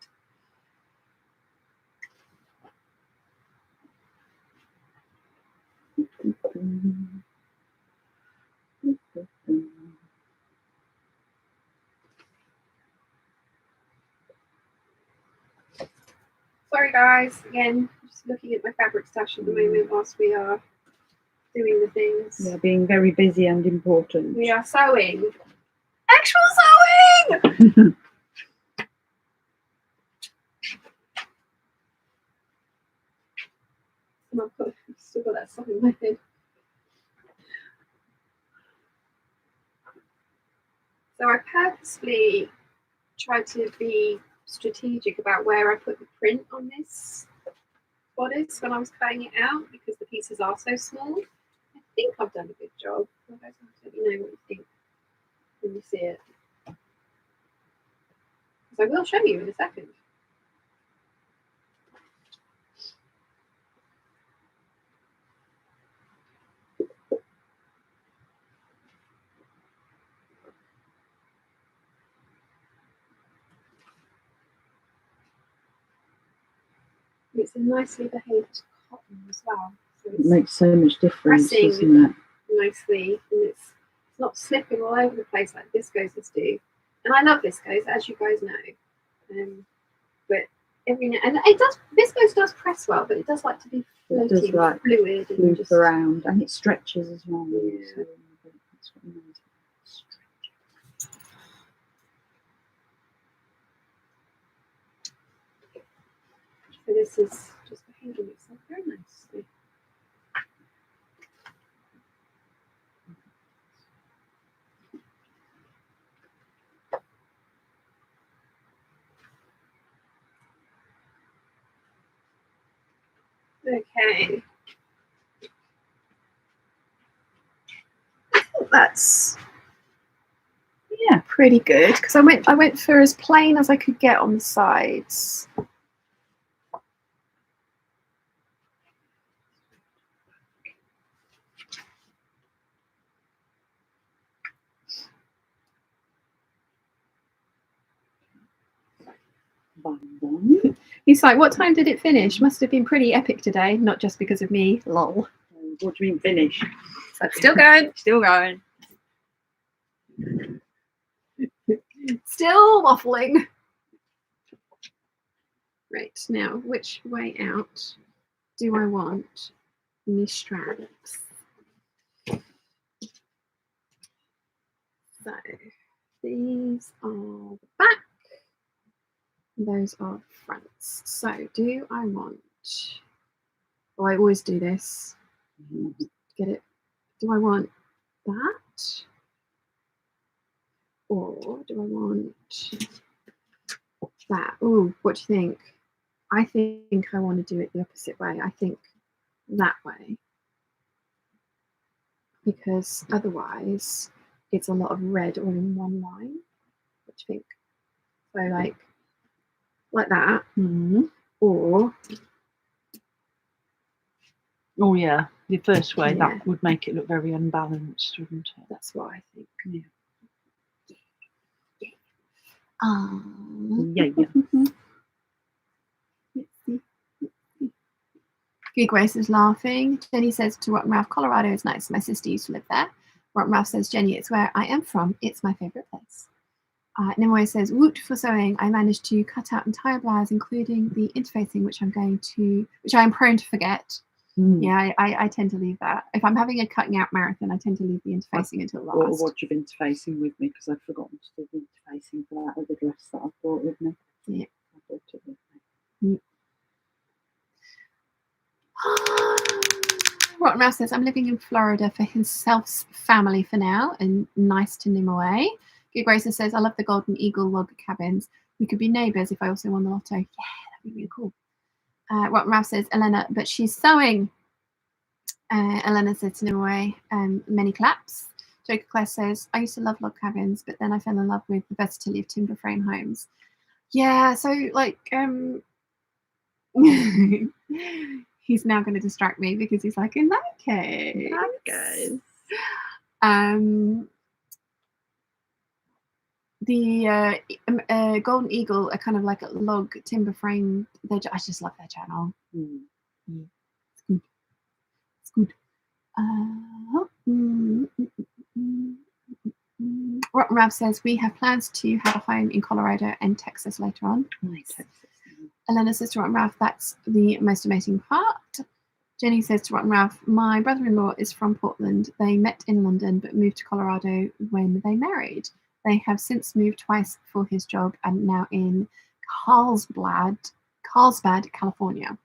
Sorry guys, again, just looking at my fabric stash at the moment whilst we are doing the things. Yeah, being very busy and important. We are sewing. Actual sewing! I've still got that stuff in my head. So I purposely tried to be strategic about where I put the print on this bodice when I was cutting it out, because the pieces are so small. I think I've done a good job. You guys have to let me know what you think when you see it. Because I will show you in a second. It's a nicely behaved cotton as well. So It makes so much difference, pressing doesn't it? nicely, and it's not slipping all over the place like viscoses do. And I love viscose, as you guys know. But every now and it does, viscose does press well, but it does like to be floaty, It does like fluid, and move just around, and it stretches as well. Yeah. So that's what it means. So this is just behaving itself very nicely. Okay. I think that's pretty good, because I went for as plain as I could get on the sides. He's like, what time did it finish? Must have been pretty epic today, not just because of me. Lol. What do you mean finish? So still going. Still going. Still waffling. Right, now, which way out do I want me strands? So, these are the back. Those are fronts. So, do I want... Oh, I always do this. Get it? Do I want that? Or do I want that? Oh, what do you think? I think I want to do it the opposite way. I think that way. Because otherwise it's a lot of red all in one line. What do you think? So like that. Or Oh yeah, the first way Yeah. that would make it look very unbalanced, wouldn't it? that's what I think. Yeah. Yeah. Good Grace is laughing. Jenny says to Rotten Ralph, Colorado is nice. My sister used to live there. Rotten Ralph says, Jenny, it's where I am from. It's my favourite place. Nemoy says, woot for sewing. I managed to cut out entire blouse, including the interfacing, which I am prone to forget. Yeah, I tend to leave that. If I'm having a cutting out marathon, I tend to leave the interfacing until last. Or watch of interfacing with me, because I'd forgotten to do the interfacing for that other dress that I brought with me. Yeah. I brought it with me. Rotten Mouse says, I'm living in Florida for his self's family for now, and nice to Nimue. Gig Racer says, I love the Golden Eagle log cabins. We could be neighbours if I also won the lotto. Yeah, that'd be really cool. Rotten Mouse says, Elena, but she's sewing. Elena said to Nimue, many claps. Joker Claire says, I used to love log cabins, but then I fell in love with the versatility of timber frame homes. Yeah, so like he's now going to distract me because he's like, in that case, the Golden Eagle are kind of like a log timber frame. I just love their channel. It's good. It's good. Rotten Rav says, we have plans to have a home in Colorado and Texas later on. Nice. Elena says to Rotten Rav, that's the most amazing part. Jenny says to Rotten Rav, my brother-in-law is from Portland. They met in London but moved to Colorado when they married. They have since moved twice for his job and now in Carlsbad, California.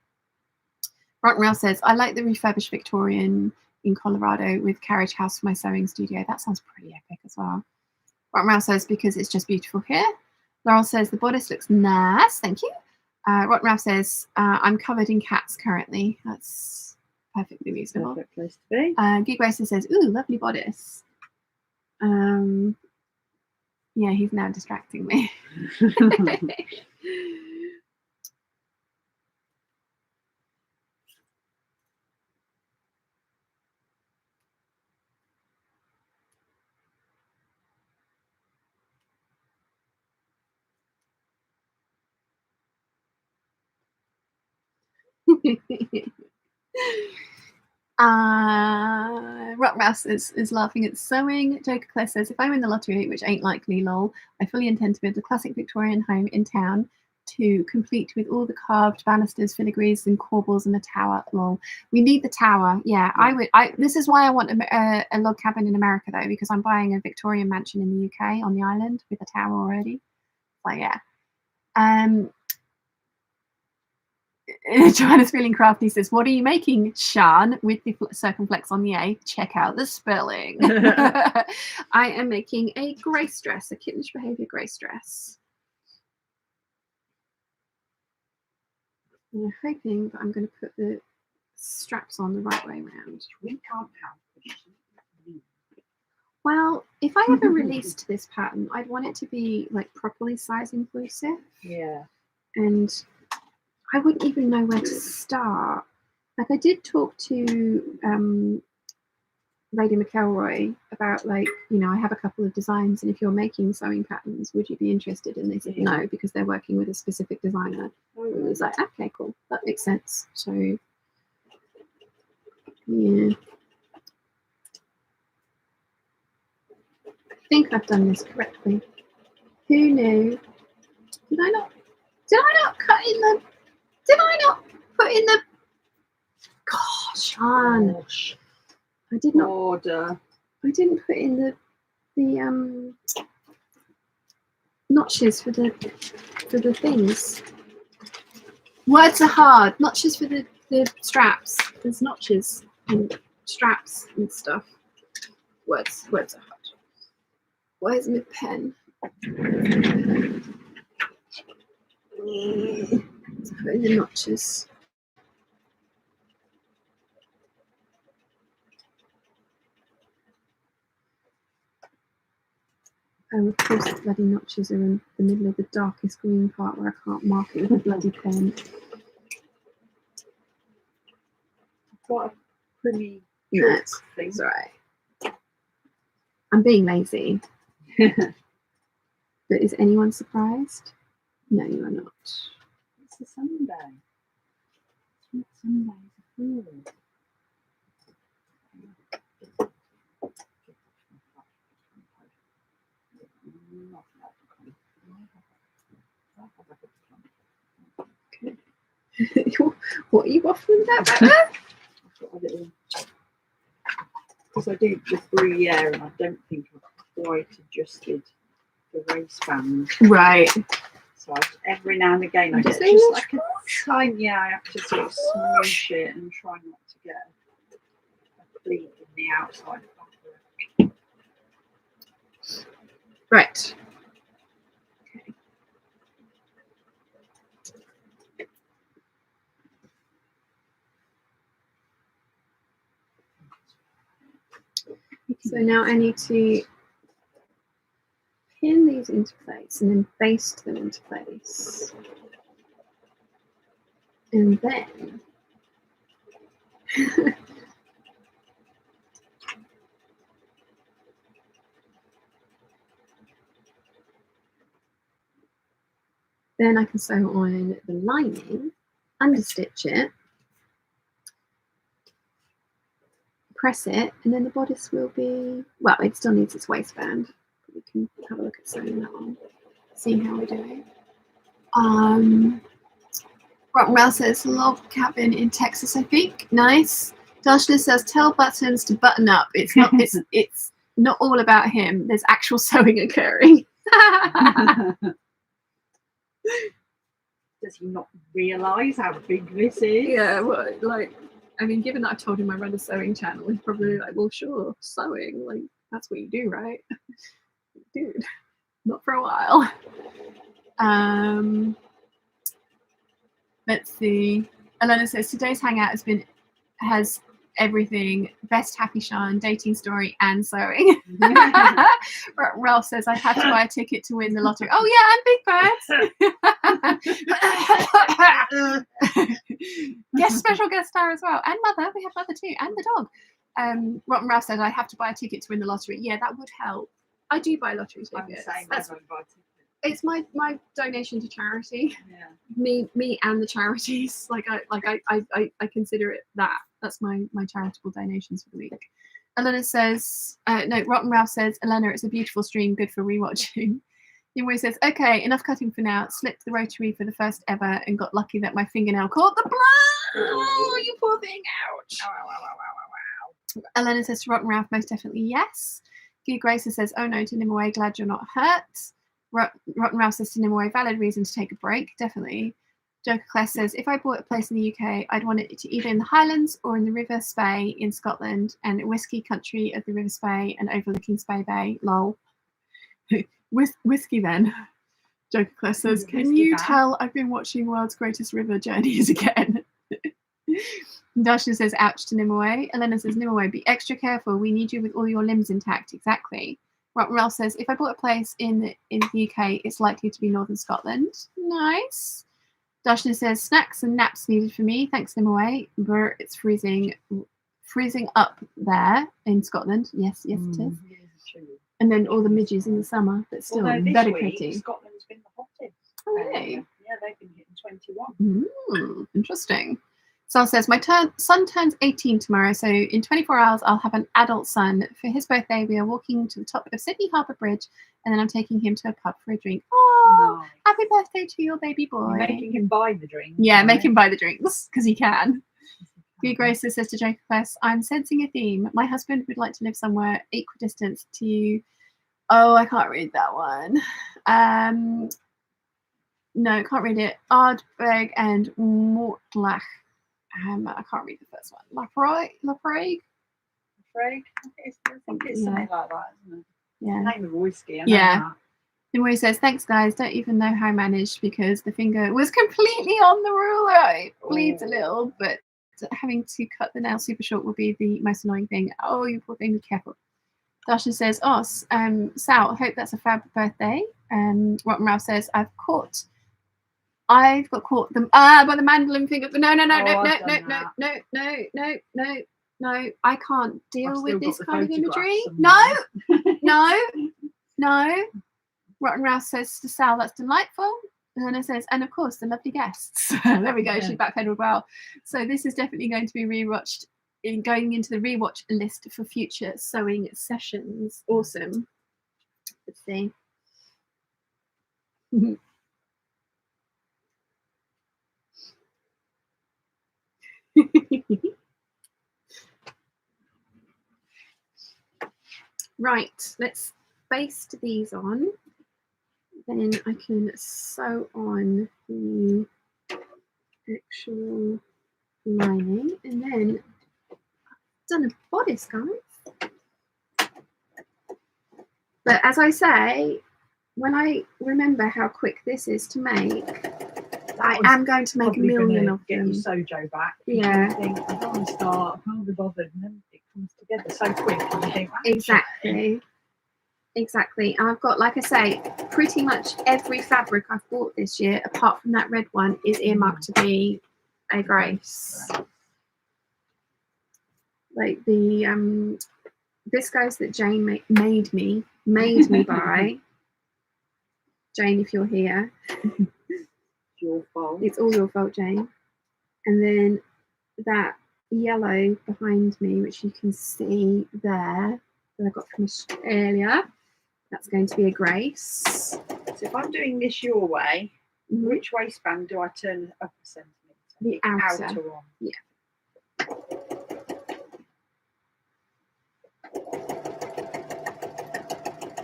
Rotten Rav says, I like the refurbished Victorian in Colorado with carriage house for my sewing studio. That sounds pretty epic as well. Rotten Rav says, because it's just beautiful here. Laurel says, the bodice looks nice. Thank you. Rotten Rav says, I'm covered in cats currently. That's perfectly reasonable. Perfect place to be. Gig Racer says, ooh, lovely bodice. Yeah, he's now distracting me. Rock Mouse is laughing at sewing. Joker Claire says, if I win the lottery, which ain't likely, lol, I fully intend to build a classic Victorian home in town to complete with all the carved banisters, filigrees, and corbels and a tower, lol. We need the tower. Yeah, this is why I want a log cabin in America, though, because I'm buying a Victorian mansion in the UK on the island with a tower already. So, yeah. Joanna's feeling crafty says, what are you making, Shan? With the circumflex on the A. Check out the spelling. I am making a grace dress, a Kittenish Behaviour grace dress. And I'm hoping that I'm going to put the straps on the right way around. We can't have. Well, if I ever released this pattern, I'd want it to be like properly size inclusive. Yeah. And I wouldn't even know where to start. Like, I did talk to Lady McElroy about, like, you know, I have a couple of designs, and if you're making sewing patterns, would you be interested? And they said no, because they're working with a specific designer. And it was like, okay, cool, that makes sense. So, yeah. I think I've done this correctly. Who knew? Did I not cut in the... Did I not put in the... Gosh, Sean. Gosh. I did not... Order. I didn't put in the notches for the things. Words are hard. Notches for the straps. There's notches and straps and stuff. Words are hard. Where's my pen? Let's put in the notches. Oh, of course the bloody notches are in the middle of the darkest green part where I can't mark it with a bloody pen. I've got a pretty That's right. I'm being lazy. But is anyone surprised? No, you are not. It's a Sunday. Sundays are full. What are you waffling about back there? Because I do the Gruyere, and I don't think I've quite adjusted the waistband. Right. So every now and again I get Just just like a tiny, I have to sort of smoosh it and try not to get pleat in the outside. Right. Okay. So now I need to pin these into place and then baste them into place. And then then I can sew on the lining, understitch it, press it, and then the bodice will be, well, it still needs its waistband. We can have a look at sewing that on, see how we're doing. Rockmel says log cabin in Texas, I think. Nice. Darshana says tell Buttons to button up. It's not it's not all about him. There's actual sewing occurring. Does he not realise how big this is? Yeah, well, like, I mean, given that I've told him I run a sewing channel, he's probably like, well, sure, sewing, like, that's what you do, right? Dude, not for a while. Let's see. Elena says today's hangout has everything: best happy Sean, dating story, and sewing. Ralph says I have to buy a ticket to win the lottery. Oh yeah, and Big Bird. Special guest star as well, and Mother. We have Mother too, and the dog. Rotten Ralph said I have to buy a ticket to win the lottery. Yeah, that would help. I do buy lottery tickets. It's my donation to charity. Yeah. Me and the charities. I consider it that. That's my charitable donations for the week. Elena says, no, Rotten Ralph says, Elena, it's a beautiful stream, good for rewatching. Nimue says, okay, enough cutting for now. Slipped the rotary for the first ever and got lucky that my fingernail caught the blood. Oh, you poor thing. Ouch. Ow. Elena says to Rotten Ralph, most definitely yes. Gee Gracer says, oh no, to Nimue, glad you're not hurt. Rotten Ralph says to Nimue, valid reason to take a break, definitely. Joker Class says, if I bought a place in the UK, I'd want it to either in the Highlands or in the River Spey in Scotland and whiskey country of the River Spey and overlooking Spey Bay. Lol. Whiskey then. Joker Class says, can you tell I've been watching World's Greatest River Journeys again? Dasha says, ouch to Nimue. Elena says, Nimue, be extra careful. We need you with all your limbs intact. Exactly. Ralph says, if I bought a place in the UK, it's likely to be Northern Scotland. Nice. Darshana says, snacks and naps needed for me. Thanks, Nimue. Brr, it's freezing up there in Scotland. Yes, it is. And then all the midges in the summer, but still very pretty. Scotland's been the hottest. Oh, really? Yeah, they've been hitting 21. Interesting. Sal says, my son turns 18 tomorrow, so in 24 hours I'll have an adult son. For his birthday, we are walking to the top of Sydney Harbour Bridge, and then I'm taking him to a pub for a drink. Oh, nice. Happy birthday to your baby boy. You're making him buy the drinks. Yeah, make him buy the drinks, because he can. G Grace says to Jacob Quest, I'm sensing a theme. My husband would like to live somewhere equidistant to you. Oh, I can't read that one. No, can't read it. Ardbeg and Mortlach. I can't read the first one. Laprague? I think it's something like that, isn't it? Yeah. Name of whiskey. Yeah. And where he says, thanks guys, don't even know how I managed because the finger was completely on the ruler. It bleeds a little, but having to cut the nail super short will be the most annoying thing. Oh, you poor thing, be careful. Dasha says, Sal, hope that's a fab birthday. Rotten Ralph says, I've got caught by the mandolin finger. No, I can't deal with this kind of imagery. No. Rotten Ralph says to Sal, that's delightful. And then it says, and of course, the lovely guests. There we go, she backpedaled well. So this is definitely going to be rewatched, going into the rewatch list for future sewing sessions. Awesome. Let's see. Right, let's baste these on. Then I can sew on the actual lining, and then done a bodice, guys. But as I say, when I remember how quick this is to make, I am going to make a million of get them. your sojo back. Yeah. You think, I don't want to start, I can't be bothered, and then it comes together so quick, and you think, Exactly. Exactly. And I've got, like I say, pretty much every fabric I've bought this year, apart from that red one, is earmarked to be a grace. Like the viscose that Jane made me buy. Jane, if you're here, Your fault. it's all your fault, Jane. And then that yellow behind me, which you can see there, that I got from Australia, that's going to be a grace. So if I'm doing this your way, which waistband do I turn up a centimetre? The outer one. Yeah.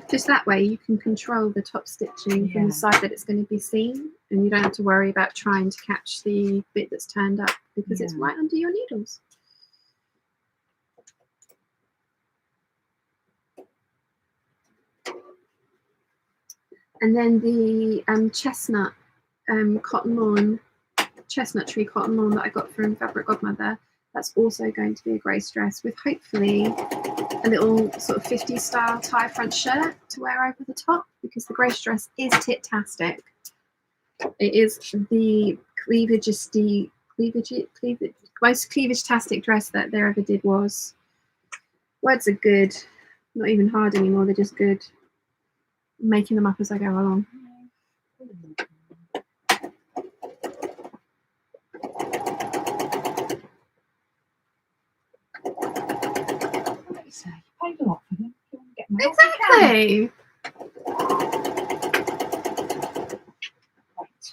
Just that way you can control the top stitching from the side that it's going to be seen, and you don't have to worry about trying to catch the bit that's turned up because it's right under your needles. And then the chestnut chestnut tree cotton lawn that I got from Fabric Godmother, that's also going to be a grace dress with hopefully a little sort of 50s style tie front shirt to wear over the top, because the grace dress is tit-tastic. It is the most cleavage-tastic dress that there ever did was. Words are good, not even hard anymore, they're just good. I'm making them up as I go along. Paid a lot for them. Exactly.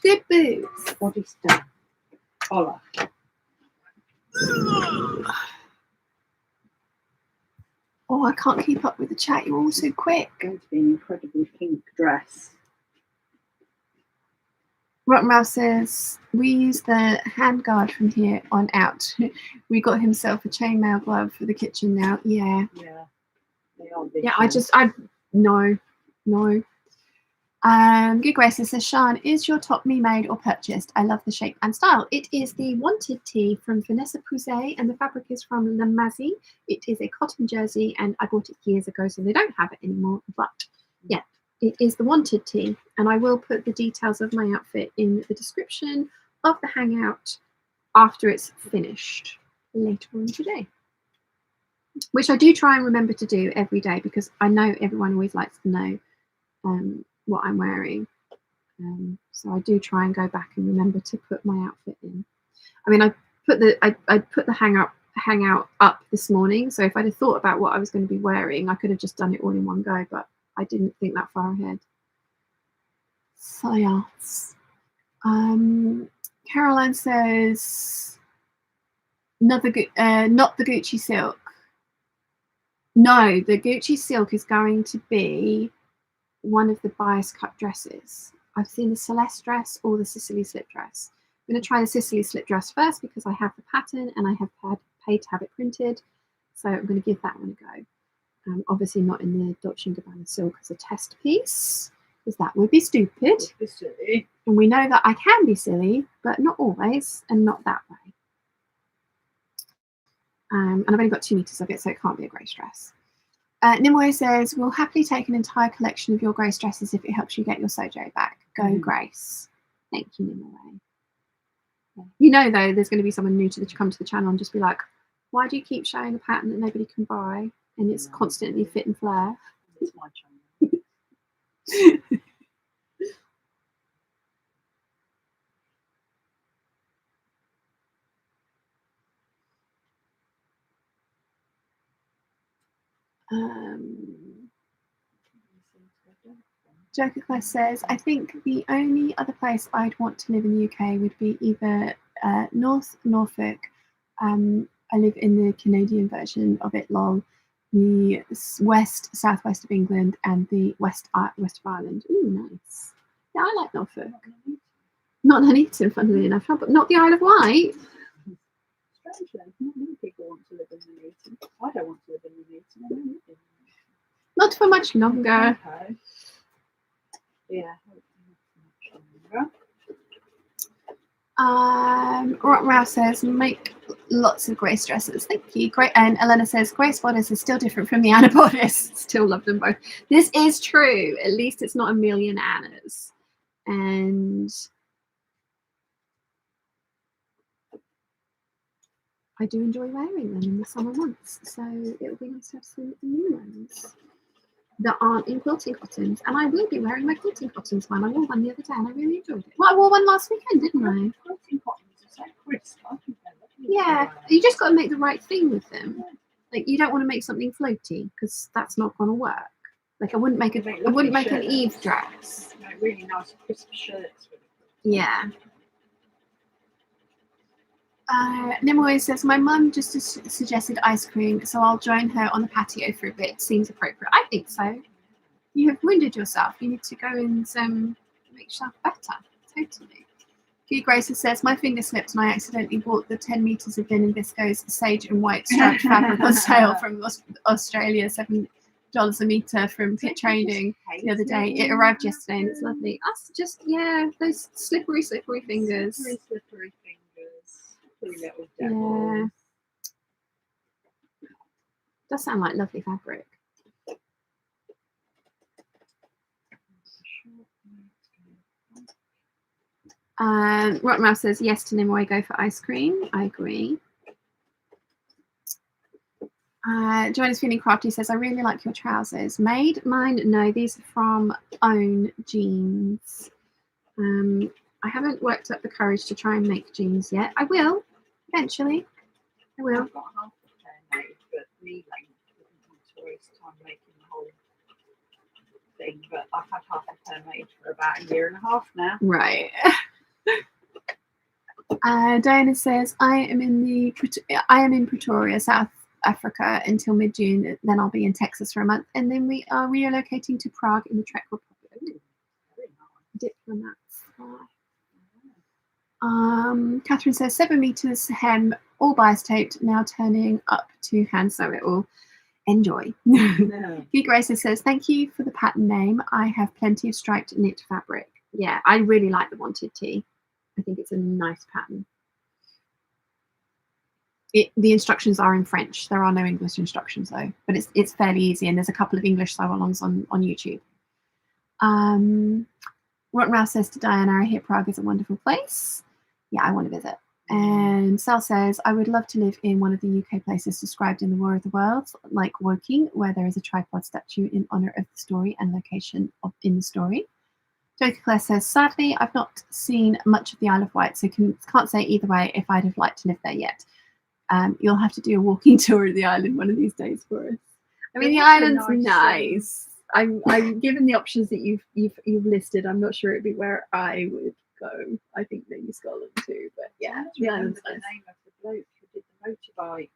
Good boots. Body's done. Collar. Oh, I can't keep up with the chat. You're all so quick. It's going to be an incredibly pink dress. Rockmouth says, we use the hand guard from here on out. We got himself a chainmail glove for the kitchen now. Yeah. Yeah. They are No. Good Grace says, Sian, is your top me made or purchased? I love the shape and style. It is the Wanted tee from Vanessa Pouzet, and the fabric is from La Mazie. It is a cotton jersey, and I bought it years ago, so they don't have it anymore. But yeah, it is the Wanted tee, and I will put the details of my outfit in the description of the hangout after it's finished later on today, which I do try and remember to do every day, because I know everyone always likes to know what I'm wearing, so I do try and go back and remember to put my outfit in. I mean, I put the hangout up this morning, so if I'd have thought about what I was going to be wearing, I could have just done it all in one go, but I didn't think that far ahead. So yes. Caroline says, not the Gucci silk. No, the Gucci silk is going to be one of the bias cut dresses. I've seen the Celeste dress or the Sicily slip dress. I'm going to try the Sicily slip dress first because I have the pattern and I have paid to have it printed. So I'm going to give that one a go. Obviously not in the Dolce & Gabbana silk as a test piece, because that would be stupid. And we know that I can be silly, but not always, and not that way. And I've only got 2 meters of it, so it can't be a grace dress. Nimue says, we'll happily take an entire collection of your grace dresses if it helps you get your sojo back. Go Grace. Thank you, Nimue. Yeah. You know, though, there's going to be someone new to come to the channel and just be like, why do you keep showing a pattern that nobody can buy and it's constantly fit and flare? It's my Joker Quest says, I think the only other place I'd want to live in the UK would be either North Norfolk. I live in the Canadian version of it, lol. The southwest of England, and the west of Ireland. Ooh, nice. Yeah, I like Norfolk. Not Nuneaton, funnily enough, but not the Isle of Wight. Not many people want to live in the Newton. I don't want to live in the Newton. I don't live in the Not for much longer. Okay. Yeah. Hopefully not for much longer. Ralph says, make lots of Grace dresses. Thank you. Great. And Elena says, Grace bodice is still different from the Anna bodice. Still love them both. This is true. At least it's not a million Annas. And I do enjoy wearing them in the summer months. So it will be nice to have some new ones that aren't in quilting cottons. And I will be wearing my quilting cottons one. I wore one the other day and I really enjoyed it. Well, I wore one last weekend, didn't I? Quilting cottons are so crisp. I think they're lovely. Yeah, you just got to make the right thing with them. Like, you don't want to make something floaty because that's not going to work. Like, I wouldn't make an Eve dress. Make really nice crisp shirts with it. Yeah. Nimoy says, my mum just suggested ice cream, so I'll join her on the patio for a bit. Seems appropriate. I think so. You have wounded yourself. You need to go and make yourself better. Totally. Hugh Gracer says, my finger slipped and I accidentally bought the 10 meters of linen viscose sage and white striped fabric on sale from Australia, $7 a meter from Pit Trading the other day. It arrived yesterday and it's lovely. Us just, yeah, those slippery fingers. Slippery fingers. Poor little Yeah. devils. Does sound like lovely fabric. Rottenmouth says, yes to Nimoy, go for ice cream. I agree. Joanna's feeling crafty says, I really like your trousers. Made? Mine? No, these are from Own Jeans. I haven't worked up the courage to try and make jeans yet. I will, eventually. I will. I've got half a pair made, but knee length didn't want to waste time making the whole thing. But I've had half a pair made for about a year and a half now. Right. Diana says, I am in Pretoria, South Africa until mid-June. Then I'll be in Texas for a month, and then we are relocating to Prague in the Czech Republic. Very nice. Diplomats. Catherine says 7 meters hem, all bias taped, now turning up to hand sew it all. Enjoy. No. G Gracer says, thank you for the pattern name. I have plenty of striped knit fabric. Yeah, I really like the Wanted Tee. I think it's a nice pattern. The instructions are in French. There are no English instructions though, but it's fairly easy, and there's a couple of English sew-alongs on YouTube. Rotten says to Diana, I hear Prague is a wonderful place. Yeah, I want to visit. And Sal says, I would love to live in one of the UK places described in the War of the Worlds, like Woking, where there is a tripod statue in honour of the story and location in the story. Joker Claire says, sadly, I've not seen much of the Isle of Wight, so can't say either way if I'd have liked to live there yet. You'll have to do a walking tour of the island one of these days for us. I mean, the island's nice. I'm given the options that you've listed. I'm not sure it'd be where I would go. I think maybe Scotland too, but yeah, the island's nice. The name of the bloke who did the motorbike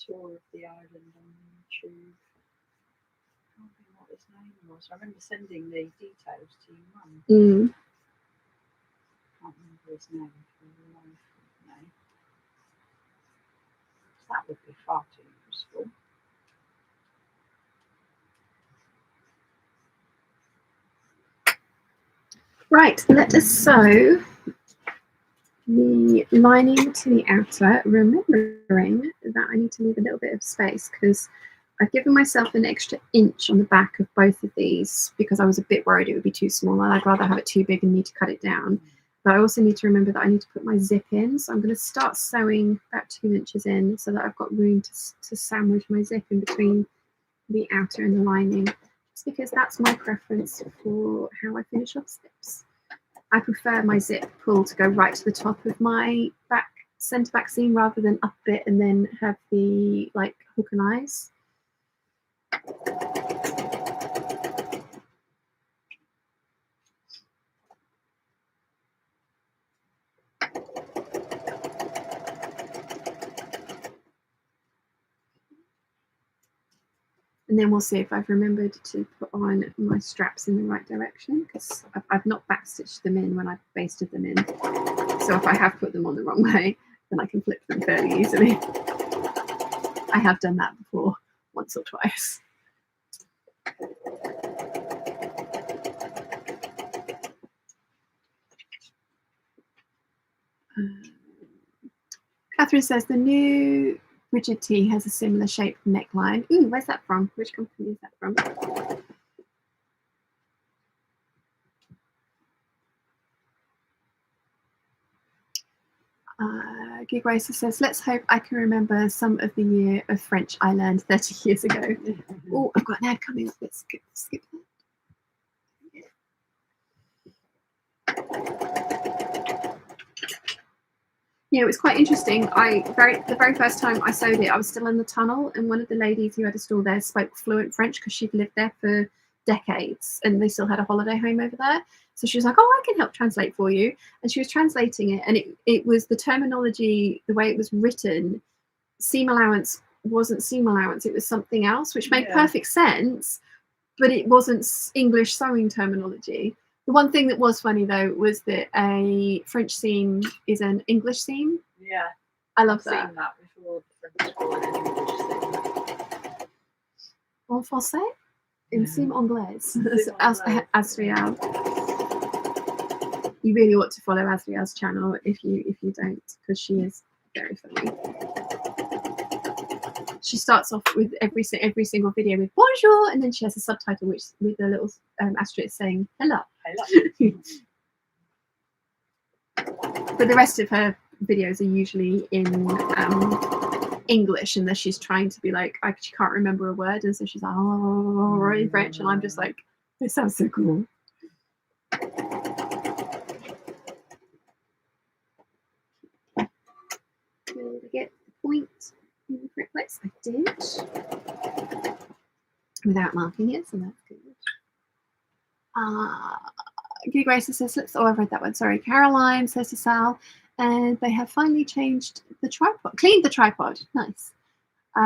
tour of the island on YouTube. I can't think what his name was. I remember sending the details to your mum. Can't remember his name for the life of me. That would be far too useful. Right, let us sew the lining to the outer, remembering that I need to leave a little bit of space because I've given myself an extra inch on the back of both of these because I was a bit worried it would be too small and I'd rather have it too big and need to cut it down. But I also need to remember that I need to put my zip in, so I'm going to start sewing about 2 inches in so that I've got room to sandwich my zip in between the outer and the lining, just because that's my preference for how I finish off slips. I prefer my zip pull to go right to the top of my centre back seam rather than up it and then have the like hook and eyes. And then we'll see if I've remembered to put on my straps in the right direction because I've not backstitched them in when I've basted them in. So if I have put them on the wrong way, then I can flip them fairly easily. I have done that before, once or twice. Catherine says the new rigid tee has a similar shaped neckline. Ooh, where's that from? Which company is that from? Gig Racer says, let's hope I can remember some of the year of French I learned 30 years ago. Oh, I've got an ad coming up. Let's skip that. Yeah, it was quite interesting. The very first time I sewed it, I was still in the tunnel, and one of the ladies who had a stall there spoke fluent French because she'd lived there for decades, and they still had a holiday home over there. So she was like, "Oh, I can help translate for you," and she was translating it, and it was the terminology, the way it was written. Seam allowance wasn't seam allowance; it was something else, which made perfect sense, but it wasn't English sewing terminology. The one thing that was funny though was that a French seam is an English seam. Yeah, I love I've seen that before. En français, une seam anglaise. Asriel. You really ought to follow Asriel's channel if you don't, because she is very funny. She starts off with every single video with bonjour, and then she has a subtitle with a little asterisk saying hello. But the rest of her videos are usually in English, and that she's trying to be like, she can't remember a word, and so she's like, oh, in French, and I'm just like, this sounds so cool. Did I get the point in the correct place? I did. Without marking it, so that's good. Gig Racer says, I've read that one, sorry. Caroline says to Sal, and they have finally changed the tripod, cleaned the tripod. Nice.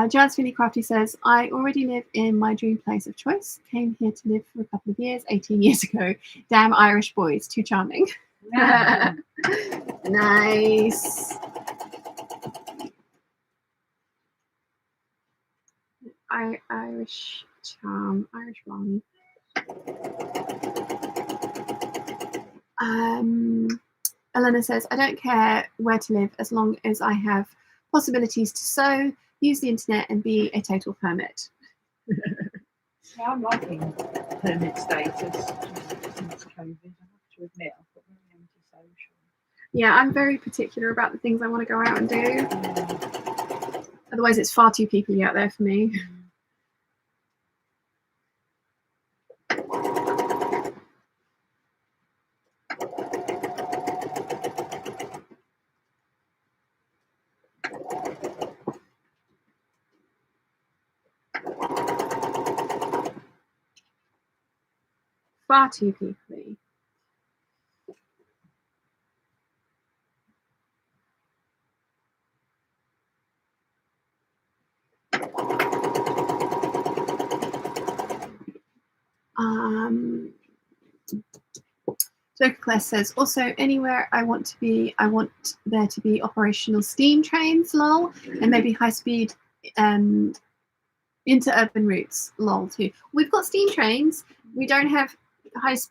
Giants Finny Crafty says, I already live in my dream place of choice. Came here to live for a couple of years, 18 years ago. Damn Irish boys, too charming. Yeah. Nice. Irish charm, Irish one. Elena says, I don't care where to live as long as I have possibilities to sew, use the internet, and be a total hermit. Yeah, I'm liking hermit status since COVID. I have to admit, I've got very antisocial. Yeah, I'm very particular about the things I want to go out and do. Otherwise, it's far too peoply out there for me. Far too peoply. Joker says, also anywhere I want to be, I want there to be operational steam trains, lol, and maybe high speed interurban routes, lol, too. We've got steam trains. We don't have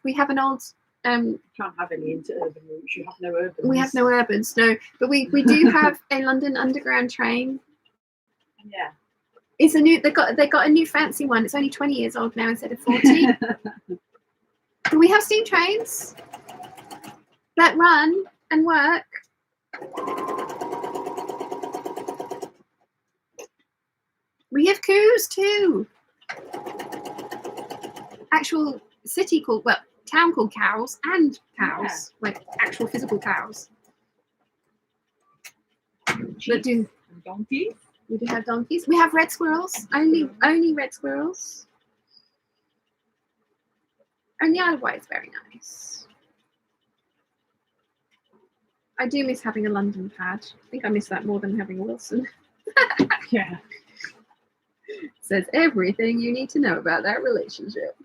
we have an old You can't have any interurban routes. You have no urbans. we have no urbans, no, but we do have a London Underground train. Yeah. It's a new. They got a new fancy one. It's only 20 years old now instead of 40. We have steam trains that run and work. We have coos too. Actual city called, well, town called Cows, and cows, like actual physical cows. But donkeys? We do have donkeys. We have red squirrels. Only red squirrels. And the Isle of Wight is very nice. I do miss having a London pad. I think I miss that more than having a Wilson. Yeah. Says everything you need to know about that relationship.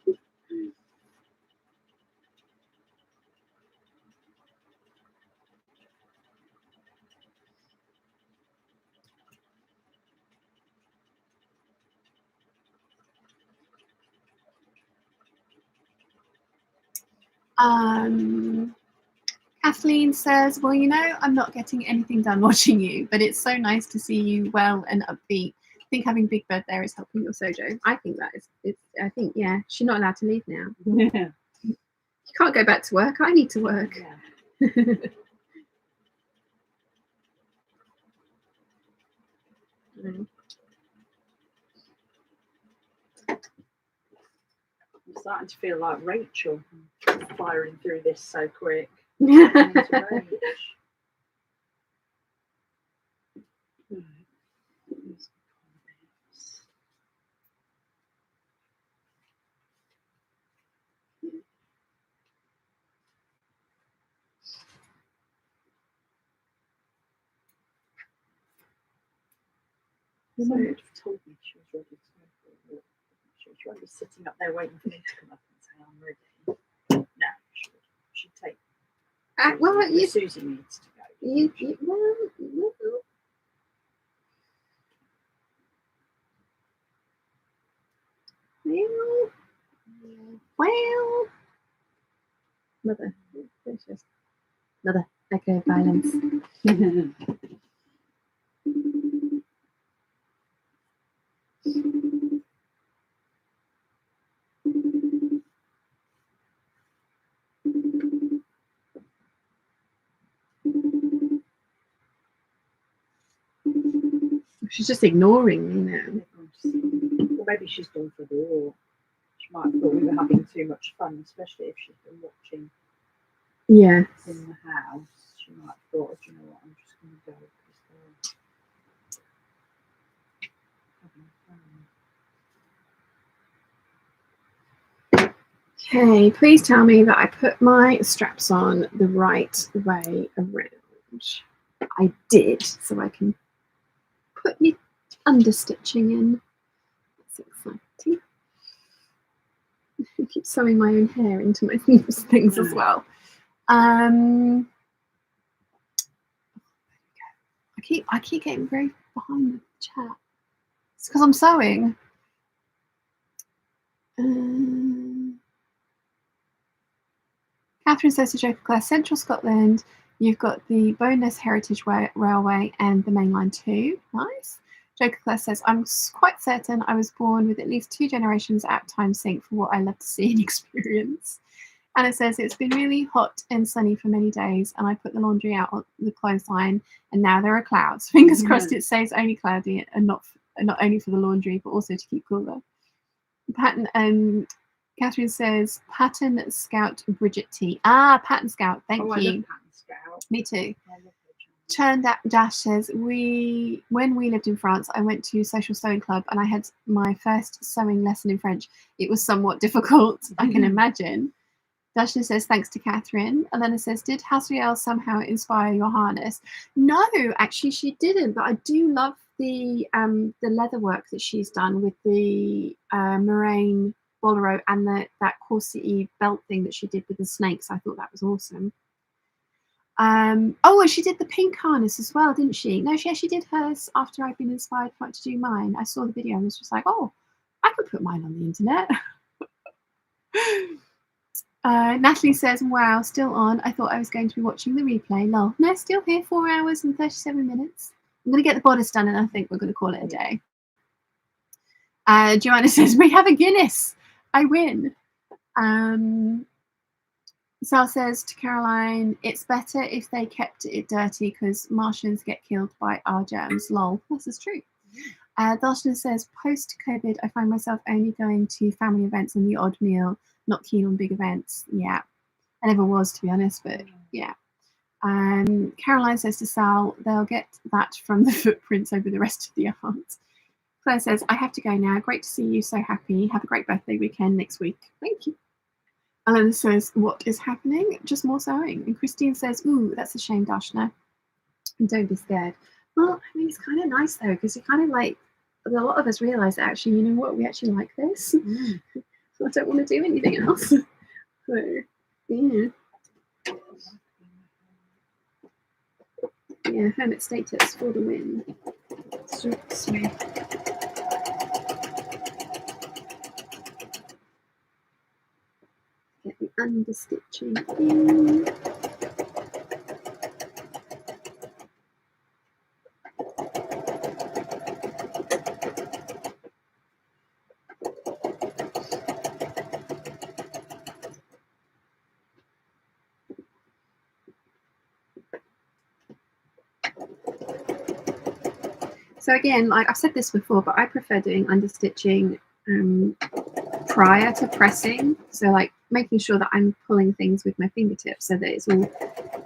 Kathleen says, well, you know, I'm not getting anything done watching you, but it's so nice to see you well and upbeat. I think having Big Bird there is helping your sojo. I think that is, I think, yeah, she's not allowed to leave now. Yeah. You can't go back to work. I need to work. Yeah. Mm. I'm starting to feel like Rachel, firing through this so quick. Getting into rage. Right. Where's the comments? You might have told me she was ready to go for a walk. She won't be sitting up there waiting for me to come up and say I'm ready. No, she'd take. Well, Susie needs to go. Well, mother, gracious. Mother, echo of violence. She's just ignoring me now. Or maybe she's gone for the walk. She might have thought we were having too much fun, especially if she's been watching Yes. in the house. She might have thought, do you know what, I'm just going to go because they're having fun. Okay, please tell me that I put my straps on the right way around. I did, so I can put my understitching in. That's exciting. I keep sewing my own hair into my things as well. I keep getting very behind the chat. It's because I'm sewing. Catherine says to Joker Class, Central Scotland, you've got the Bowness Heritage Railway and the Main Line 2. Nice. Joker Class says, I'm quite certain I was born with at least 2 generations at time sync for what I love to see and experience. And it says, it's been really hot and sunny for many days, and I put the laundry out on the clothesline, and now there are clouds. Fingers crossed it stays only cloudy and not only for the laundry, but also to keep cooler. Catherine says, Pattern Scout Bridget T. Pattern Scout, thank you. I love Pattern Scout. Me too. I love Churn Dash says, when we lived in France, I went to Social Sewing Club and I had my first sewing lesson in French. It was somewhat difficult, I can imagine. Dashna says, thanks to Catherine. Elena says, did Hasriel somehow inspire your harness? No, actually she didn't, but I do love the leather work that she's done with the moraine bolero and that corset belt thing that she did with the snakes. I thought that was awesome. And she did the pink harness as well, didn't she? No, she did hers after I'd been inspired to do mine. I saw the video and was just like, oh, I could put mine on the internet. Natalie says, wow, still on. I thought I was going to be watching the replay. Lol. No, still here, 4 hours and 37 minutes. I'm going to get the bodice done and I think we're going to call it a day. Joanna says, we have a Guinness. I win. Sal says to Caroline, it's better if they kept it dirty because Martians get killed by our germs. Lol. This is true. Darshana says, post-COVID, I find myself only going to family events and the odd meal, not keen on big events. Yeah, I never was, to be honest, but yeah. Caroline says to Sal, they'll get that from the footprints over the rest of the art. Claire says, I have to go now. Great to see you. So happy. Have a great birthday weekend next week. Thank you. Elena says, what is happening? Just more sewing. And Christine says, ooh, that's a shame, Darshana. Don't be scared. Well, I mean, it's kind of nice, though, because you kind of like, a lot of us realise that actually, you know what, we actually like this. So I don't want to do anything else. So, yeah. Yeah, hermit status for the win. Suits me. Get the understitching in. So again, like I've said this before, but I prefer doing understitching prior to pressing. So like making sure that I'm pulling things with my fingertips so that it's all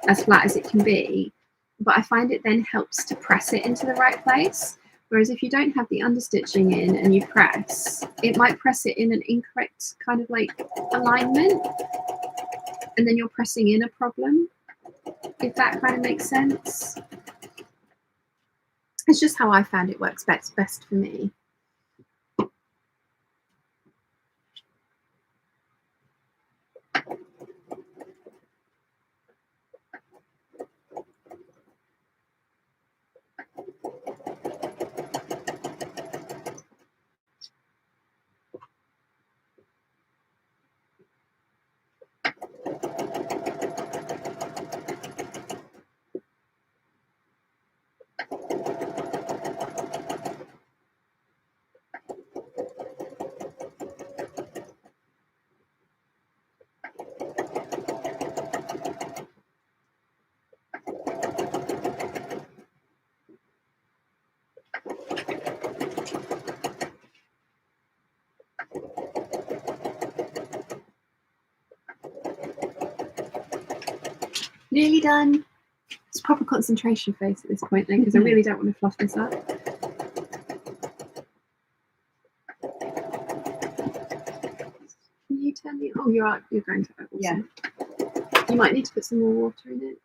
as flat as it can be. But I find it then helps to press it into the right place. Whereas if you don't have the understitching in and you press, it might press it in an incorrect kind of like alignment. And then you're pressing in a problem, if that kind of makes sense. It's just how I found it works best for me. Nearly done. It's proper concentration phase at this point then, because I really don't want to fluff this up. Can you turn the... Oh, you're going to... Awesome. Yeah. You might need to put some more water in it.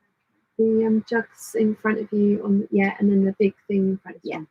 The jugs in front of you on the, yeah, and then the big thing in front of you. Yeah.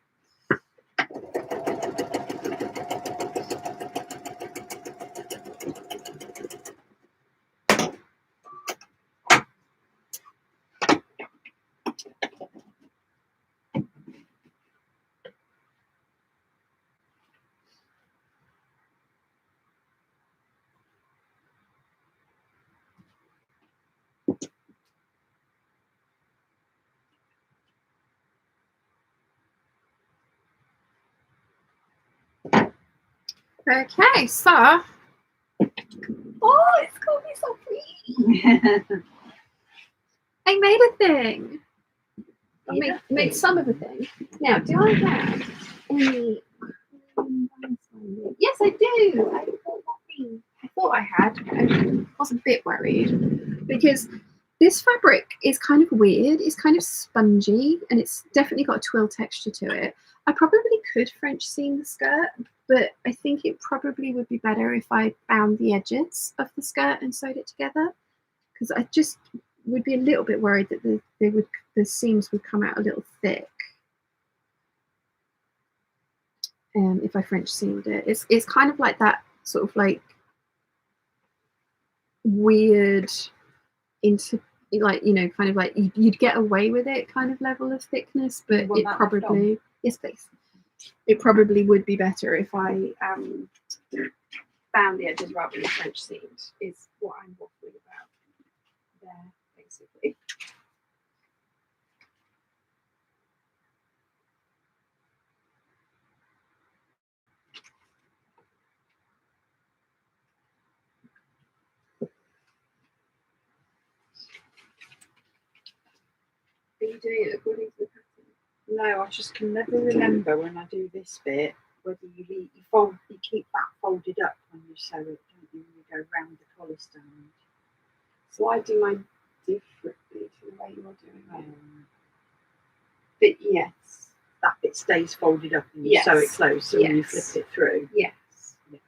Okay, so it's gonna be so pretty. I made a thing. I made some of the thing. Now, do I have any? Yes, I do. I thought I had. I was a bit worried because this fabric is kind of weird. It's kind of spongy, and it's definitely got a twill texture to it. I probably could French seam the skirt, but I think it probably would be better if I bound the edges of the skirt and sewed it together, because I just would be a little bit worried that the seams would come out a little thick if I French seamed it. It's kind of like that sort of like weird into like, you know, kind of like you'd get away with it kind of level of thickness, but it probably, yes please, it probably would be better if I bound the edges rather than French seamed, is what I'm waffling about there basically. Are you doing it according to the pattern? No, I just can never remember when I do this bit whether you keep that folded up when you sew it, don't you? When you go round the collar stand. So I do mine differently to the way you're doing it. But yes, that bit stays folded up and you sew it close, so when you flip it through. Yes. Yeah.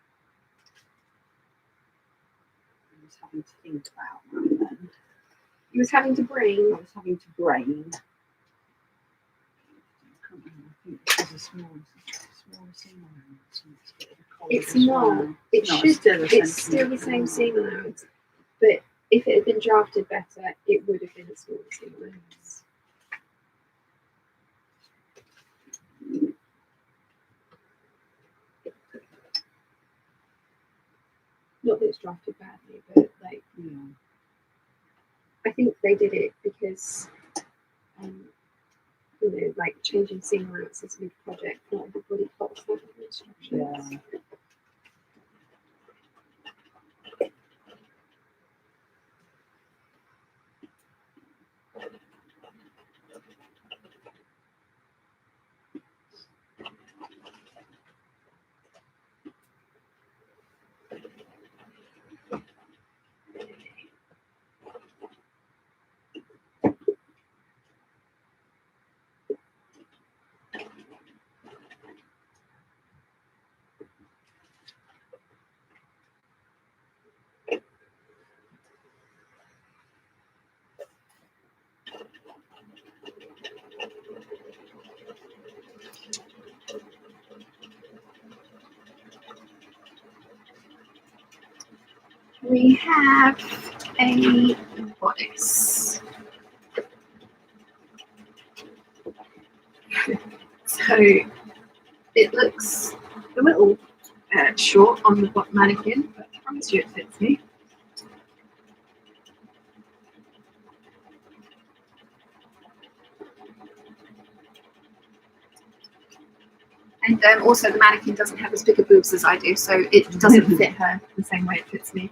I was having to think about that then. You was having to brain? I was having to brain. I think this is a small seam allowance. It's not. It's still the same seam allowance. But if it had been drafted better, it would have been a smaller seam allowance. not that it's drafted badly, but like I think they did it because you know, like changing scene routes is a big project. Not everybody follows the instructions. Yeah. We have a bodice. So it looks a little short on the mannequin, but I promise you it fits me. And also the mannequin doesn't have as big of boobs as I do, so it doesn't fit her the same way it fits me.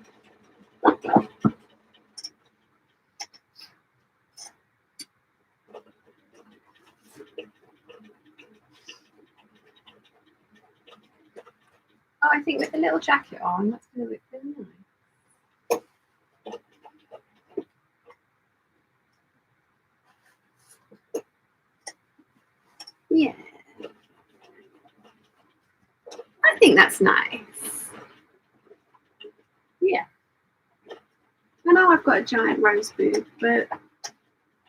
Oh, I think with a little jacket on, that's going to look really nice. Yeah. I think that's nice. Yeah. I know I've got a giant rose boob, but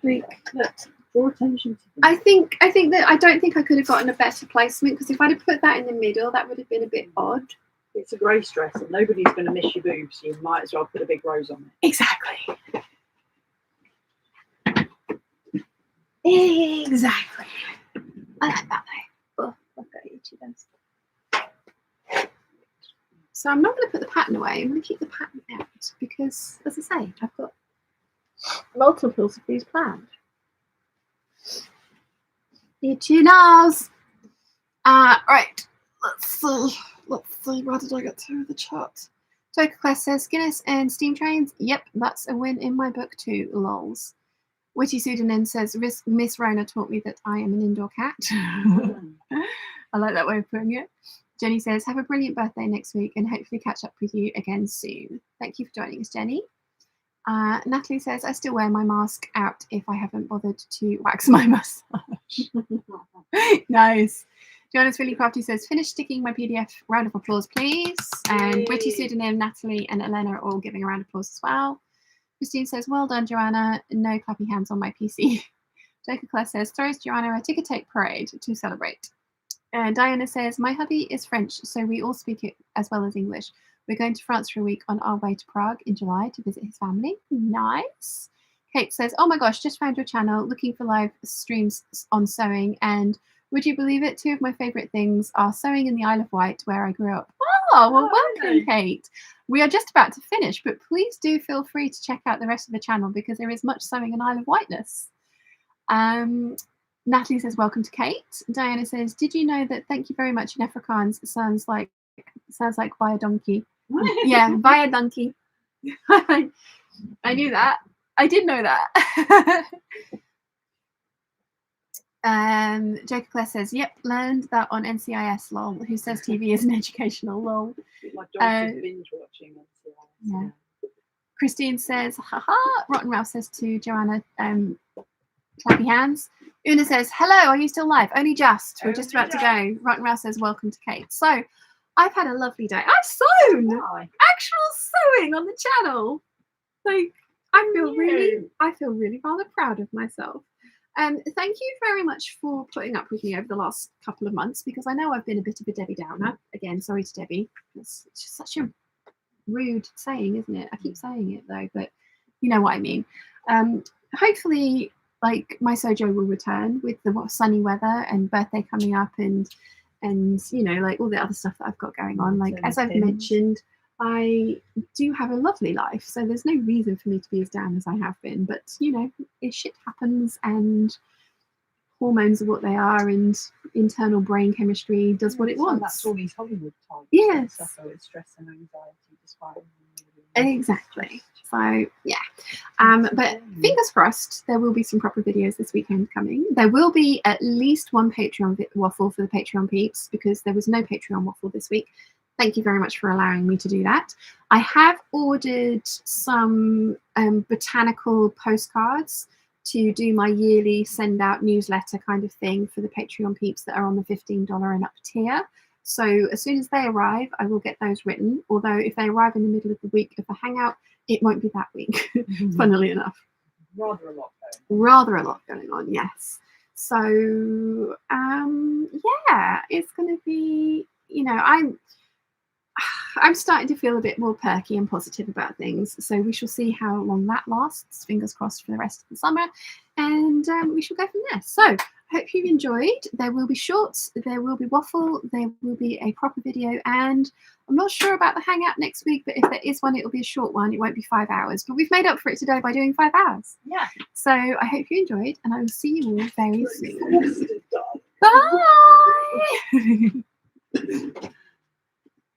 like, look, Draw attention to them. I think that I don't think I could have gotten a better placement, because if I'd have put that in the middle, that would have been a bit odd. It's a grace dress, and nobody's going to miss your boobs, so you might as well put a big rose on it. Exactly. Exactly. I like that though. Oh, look at you, she does. So I'm not going to put the pattern away. I'm going to keep the pattern out because, as I say, I've got multiples of these planned. Itchy nose. Right. Let's see. Where did I get to the chat? Joker Quest says Guinness and steam trains. Yep, that's a win in my book too. Lols. Witty Pseudonym says Miss Rona taught me that I am an indoor cat. I like that way of putting it. Jenny says, have a brilliant birthday next week and hopefully catch up with you again soon. Thank you for joining us, Jenny. Natalie says, I still wear my mask out if I haven't bothered to wax my mustache. Nice. Jonas Really Crafty says, finish sticking my PDF. Round of applause, please. And Witty Pseudonym, Natalie and Elena are all giving a round of applause as well. Christine says, well done, Joanna. No clappy hands on my PC. Joker Claire says, throws Joanna a ticker tape parade to celebrate. And Diana says, my hubby is French, so we all speak it as well as English. We're going to France for a week on our way to Prague in July to visit his family. Nice. Kate says, oh my gosh, just found your channel, looking for live streams on sewing. And would you believe it? 2 of my favourite things are sewing in the Isle of Wight, where I grew up. Oh, well, welcome, Kate. We are just about to finish, but please do feel free to check out the rest of the channel because there is much sewing in Isle of Wightness. Natalie says, welcome to Kate. Diana says, did you know that thank you very much in Afrikaans sounds like buy a donkey? Yeah, buy a donkey. I knew that. I did know that. Joker Claire says, yep, learned that on NCIS, lol. Who says TV is an educational, lol. My daughter's binge watching NCIS. Yeah. Christine says, haha. Rotten Ralph says to Joanna, clappy hands. Una says, hello, are you still live? Only just. We're just about to go. Rotten Ralph says, welcome to Kate. So I've had a lovely day. I've sewn. Actual sewing on the channel. Like, I feel really rather proud of myself. Thank you very much for putting up with me over the last couple of months, because I know I've been a bit of a Debbie Downer. Again, sorry to Debbie. It's just such a rude saying, isn't it? I keep saying it though, but you know what I mean. Hopefully, like, my sojo will return with the sunny weather and birthday coming up, and you know, like all the other stuff that I've got going on. Like, as I've mentioned, I do have a lovely life, so there's no reason for me to be as down as I have been. But you know, if shit happens and hormones are what they are, and internal brain chemistry does what it So wants. that's all these Hollywood types. Yes. That suffer with stress and anxiety despite. Exactly. So yeah, but fingers crossed there will be some proper videos this weekend coming. There will be at least one Patreon waffle for the Patreon peeps, because there was no Patreon waffle this week. Thank you very much for allowing me to do that. I have ordered some botanical postcards to do my yearly send out newsletter kind of thing for the Patreon peeps that are on the $15 and up tier. So as soon as they arrive, I will get those written. Although if they arrive in the middle of the week of the hangout, it won't be that week, funnily enough. Rather a lot going on. Rather a lot going on, yes. So yeah, it's going to be, you know, I'm starting to feel a bit more perky and positive about things. So we shall see how long that lasts. Fingers crossed for the rest of the summer. And we shall go from there. So I hope you've enjoyed. There will be shorts, there will be waffle, there will be a proper video. And I'm not sure about the hangout next week, but if there is one, it will be a short one. It won't be 5 hours. But we've made up for it today by doing 5 hours. Yeah. So I hope you enjoyed. And I will see you all very soon. Exhausted, darling. Bye.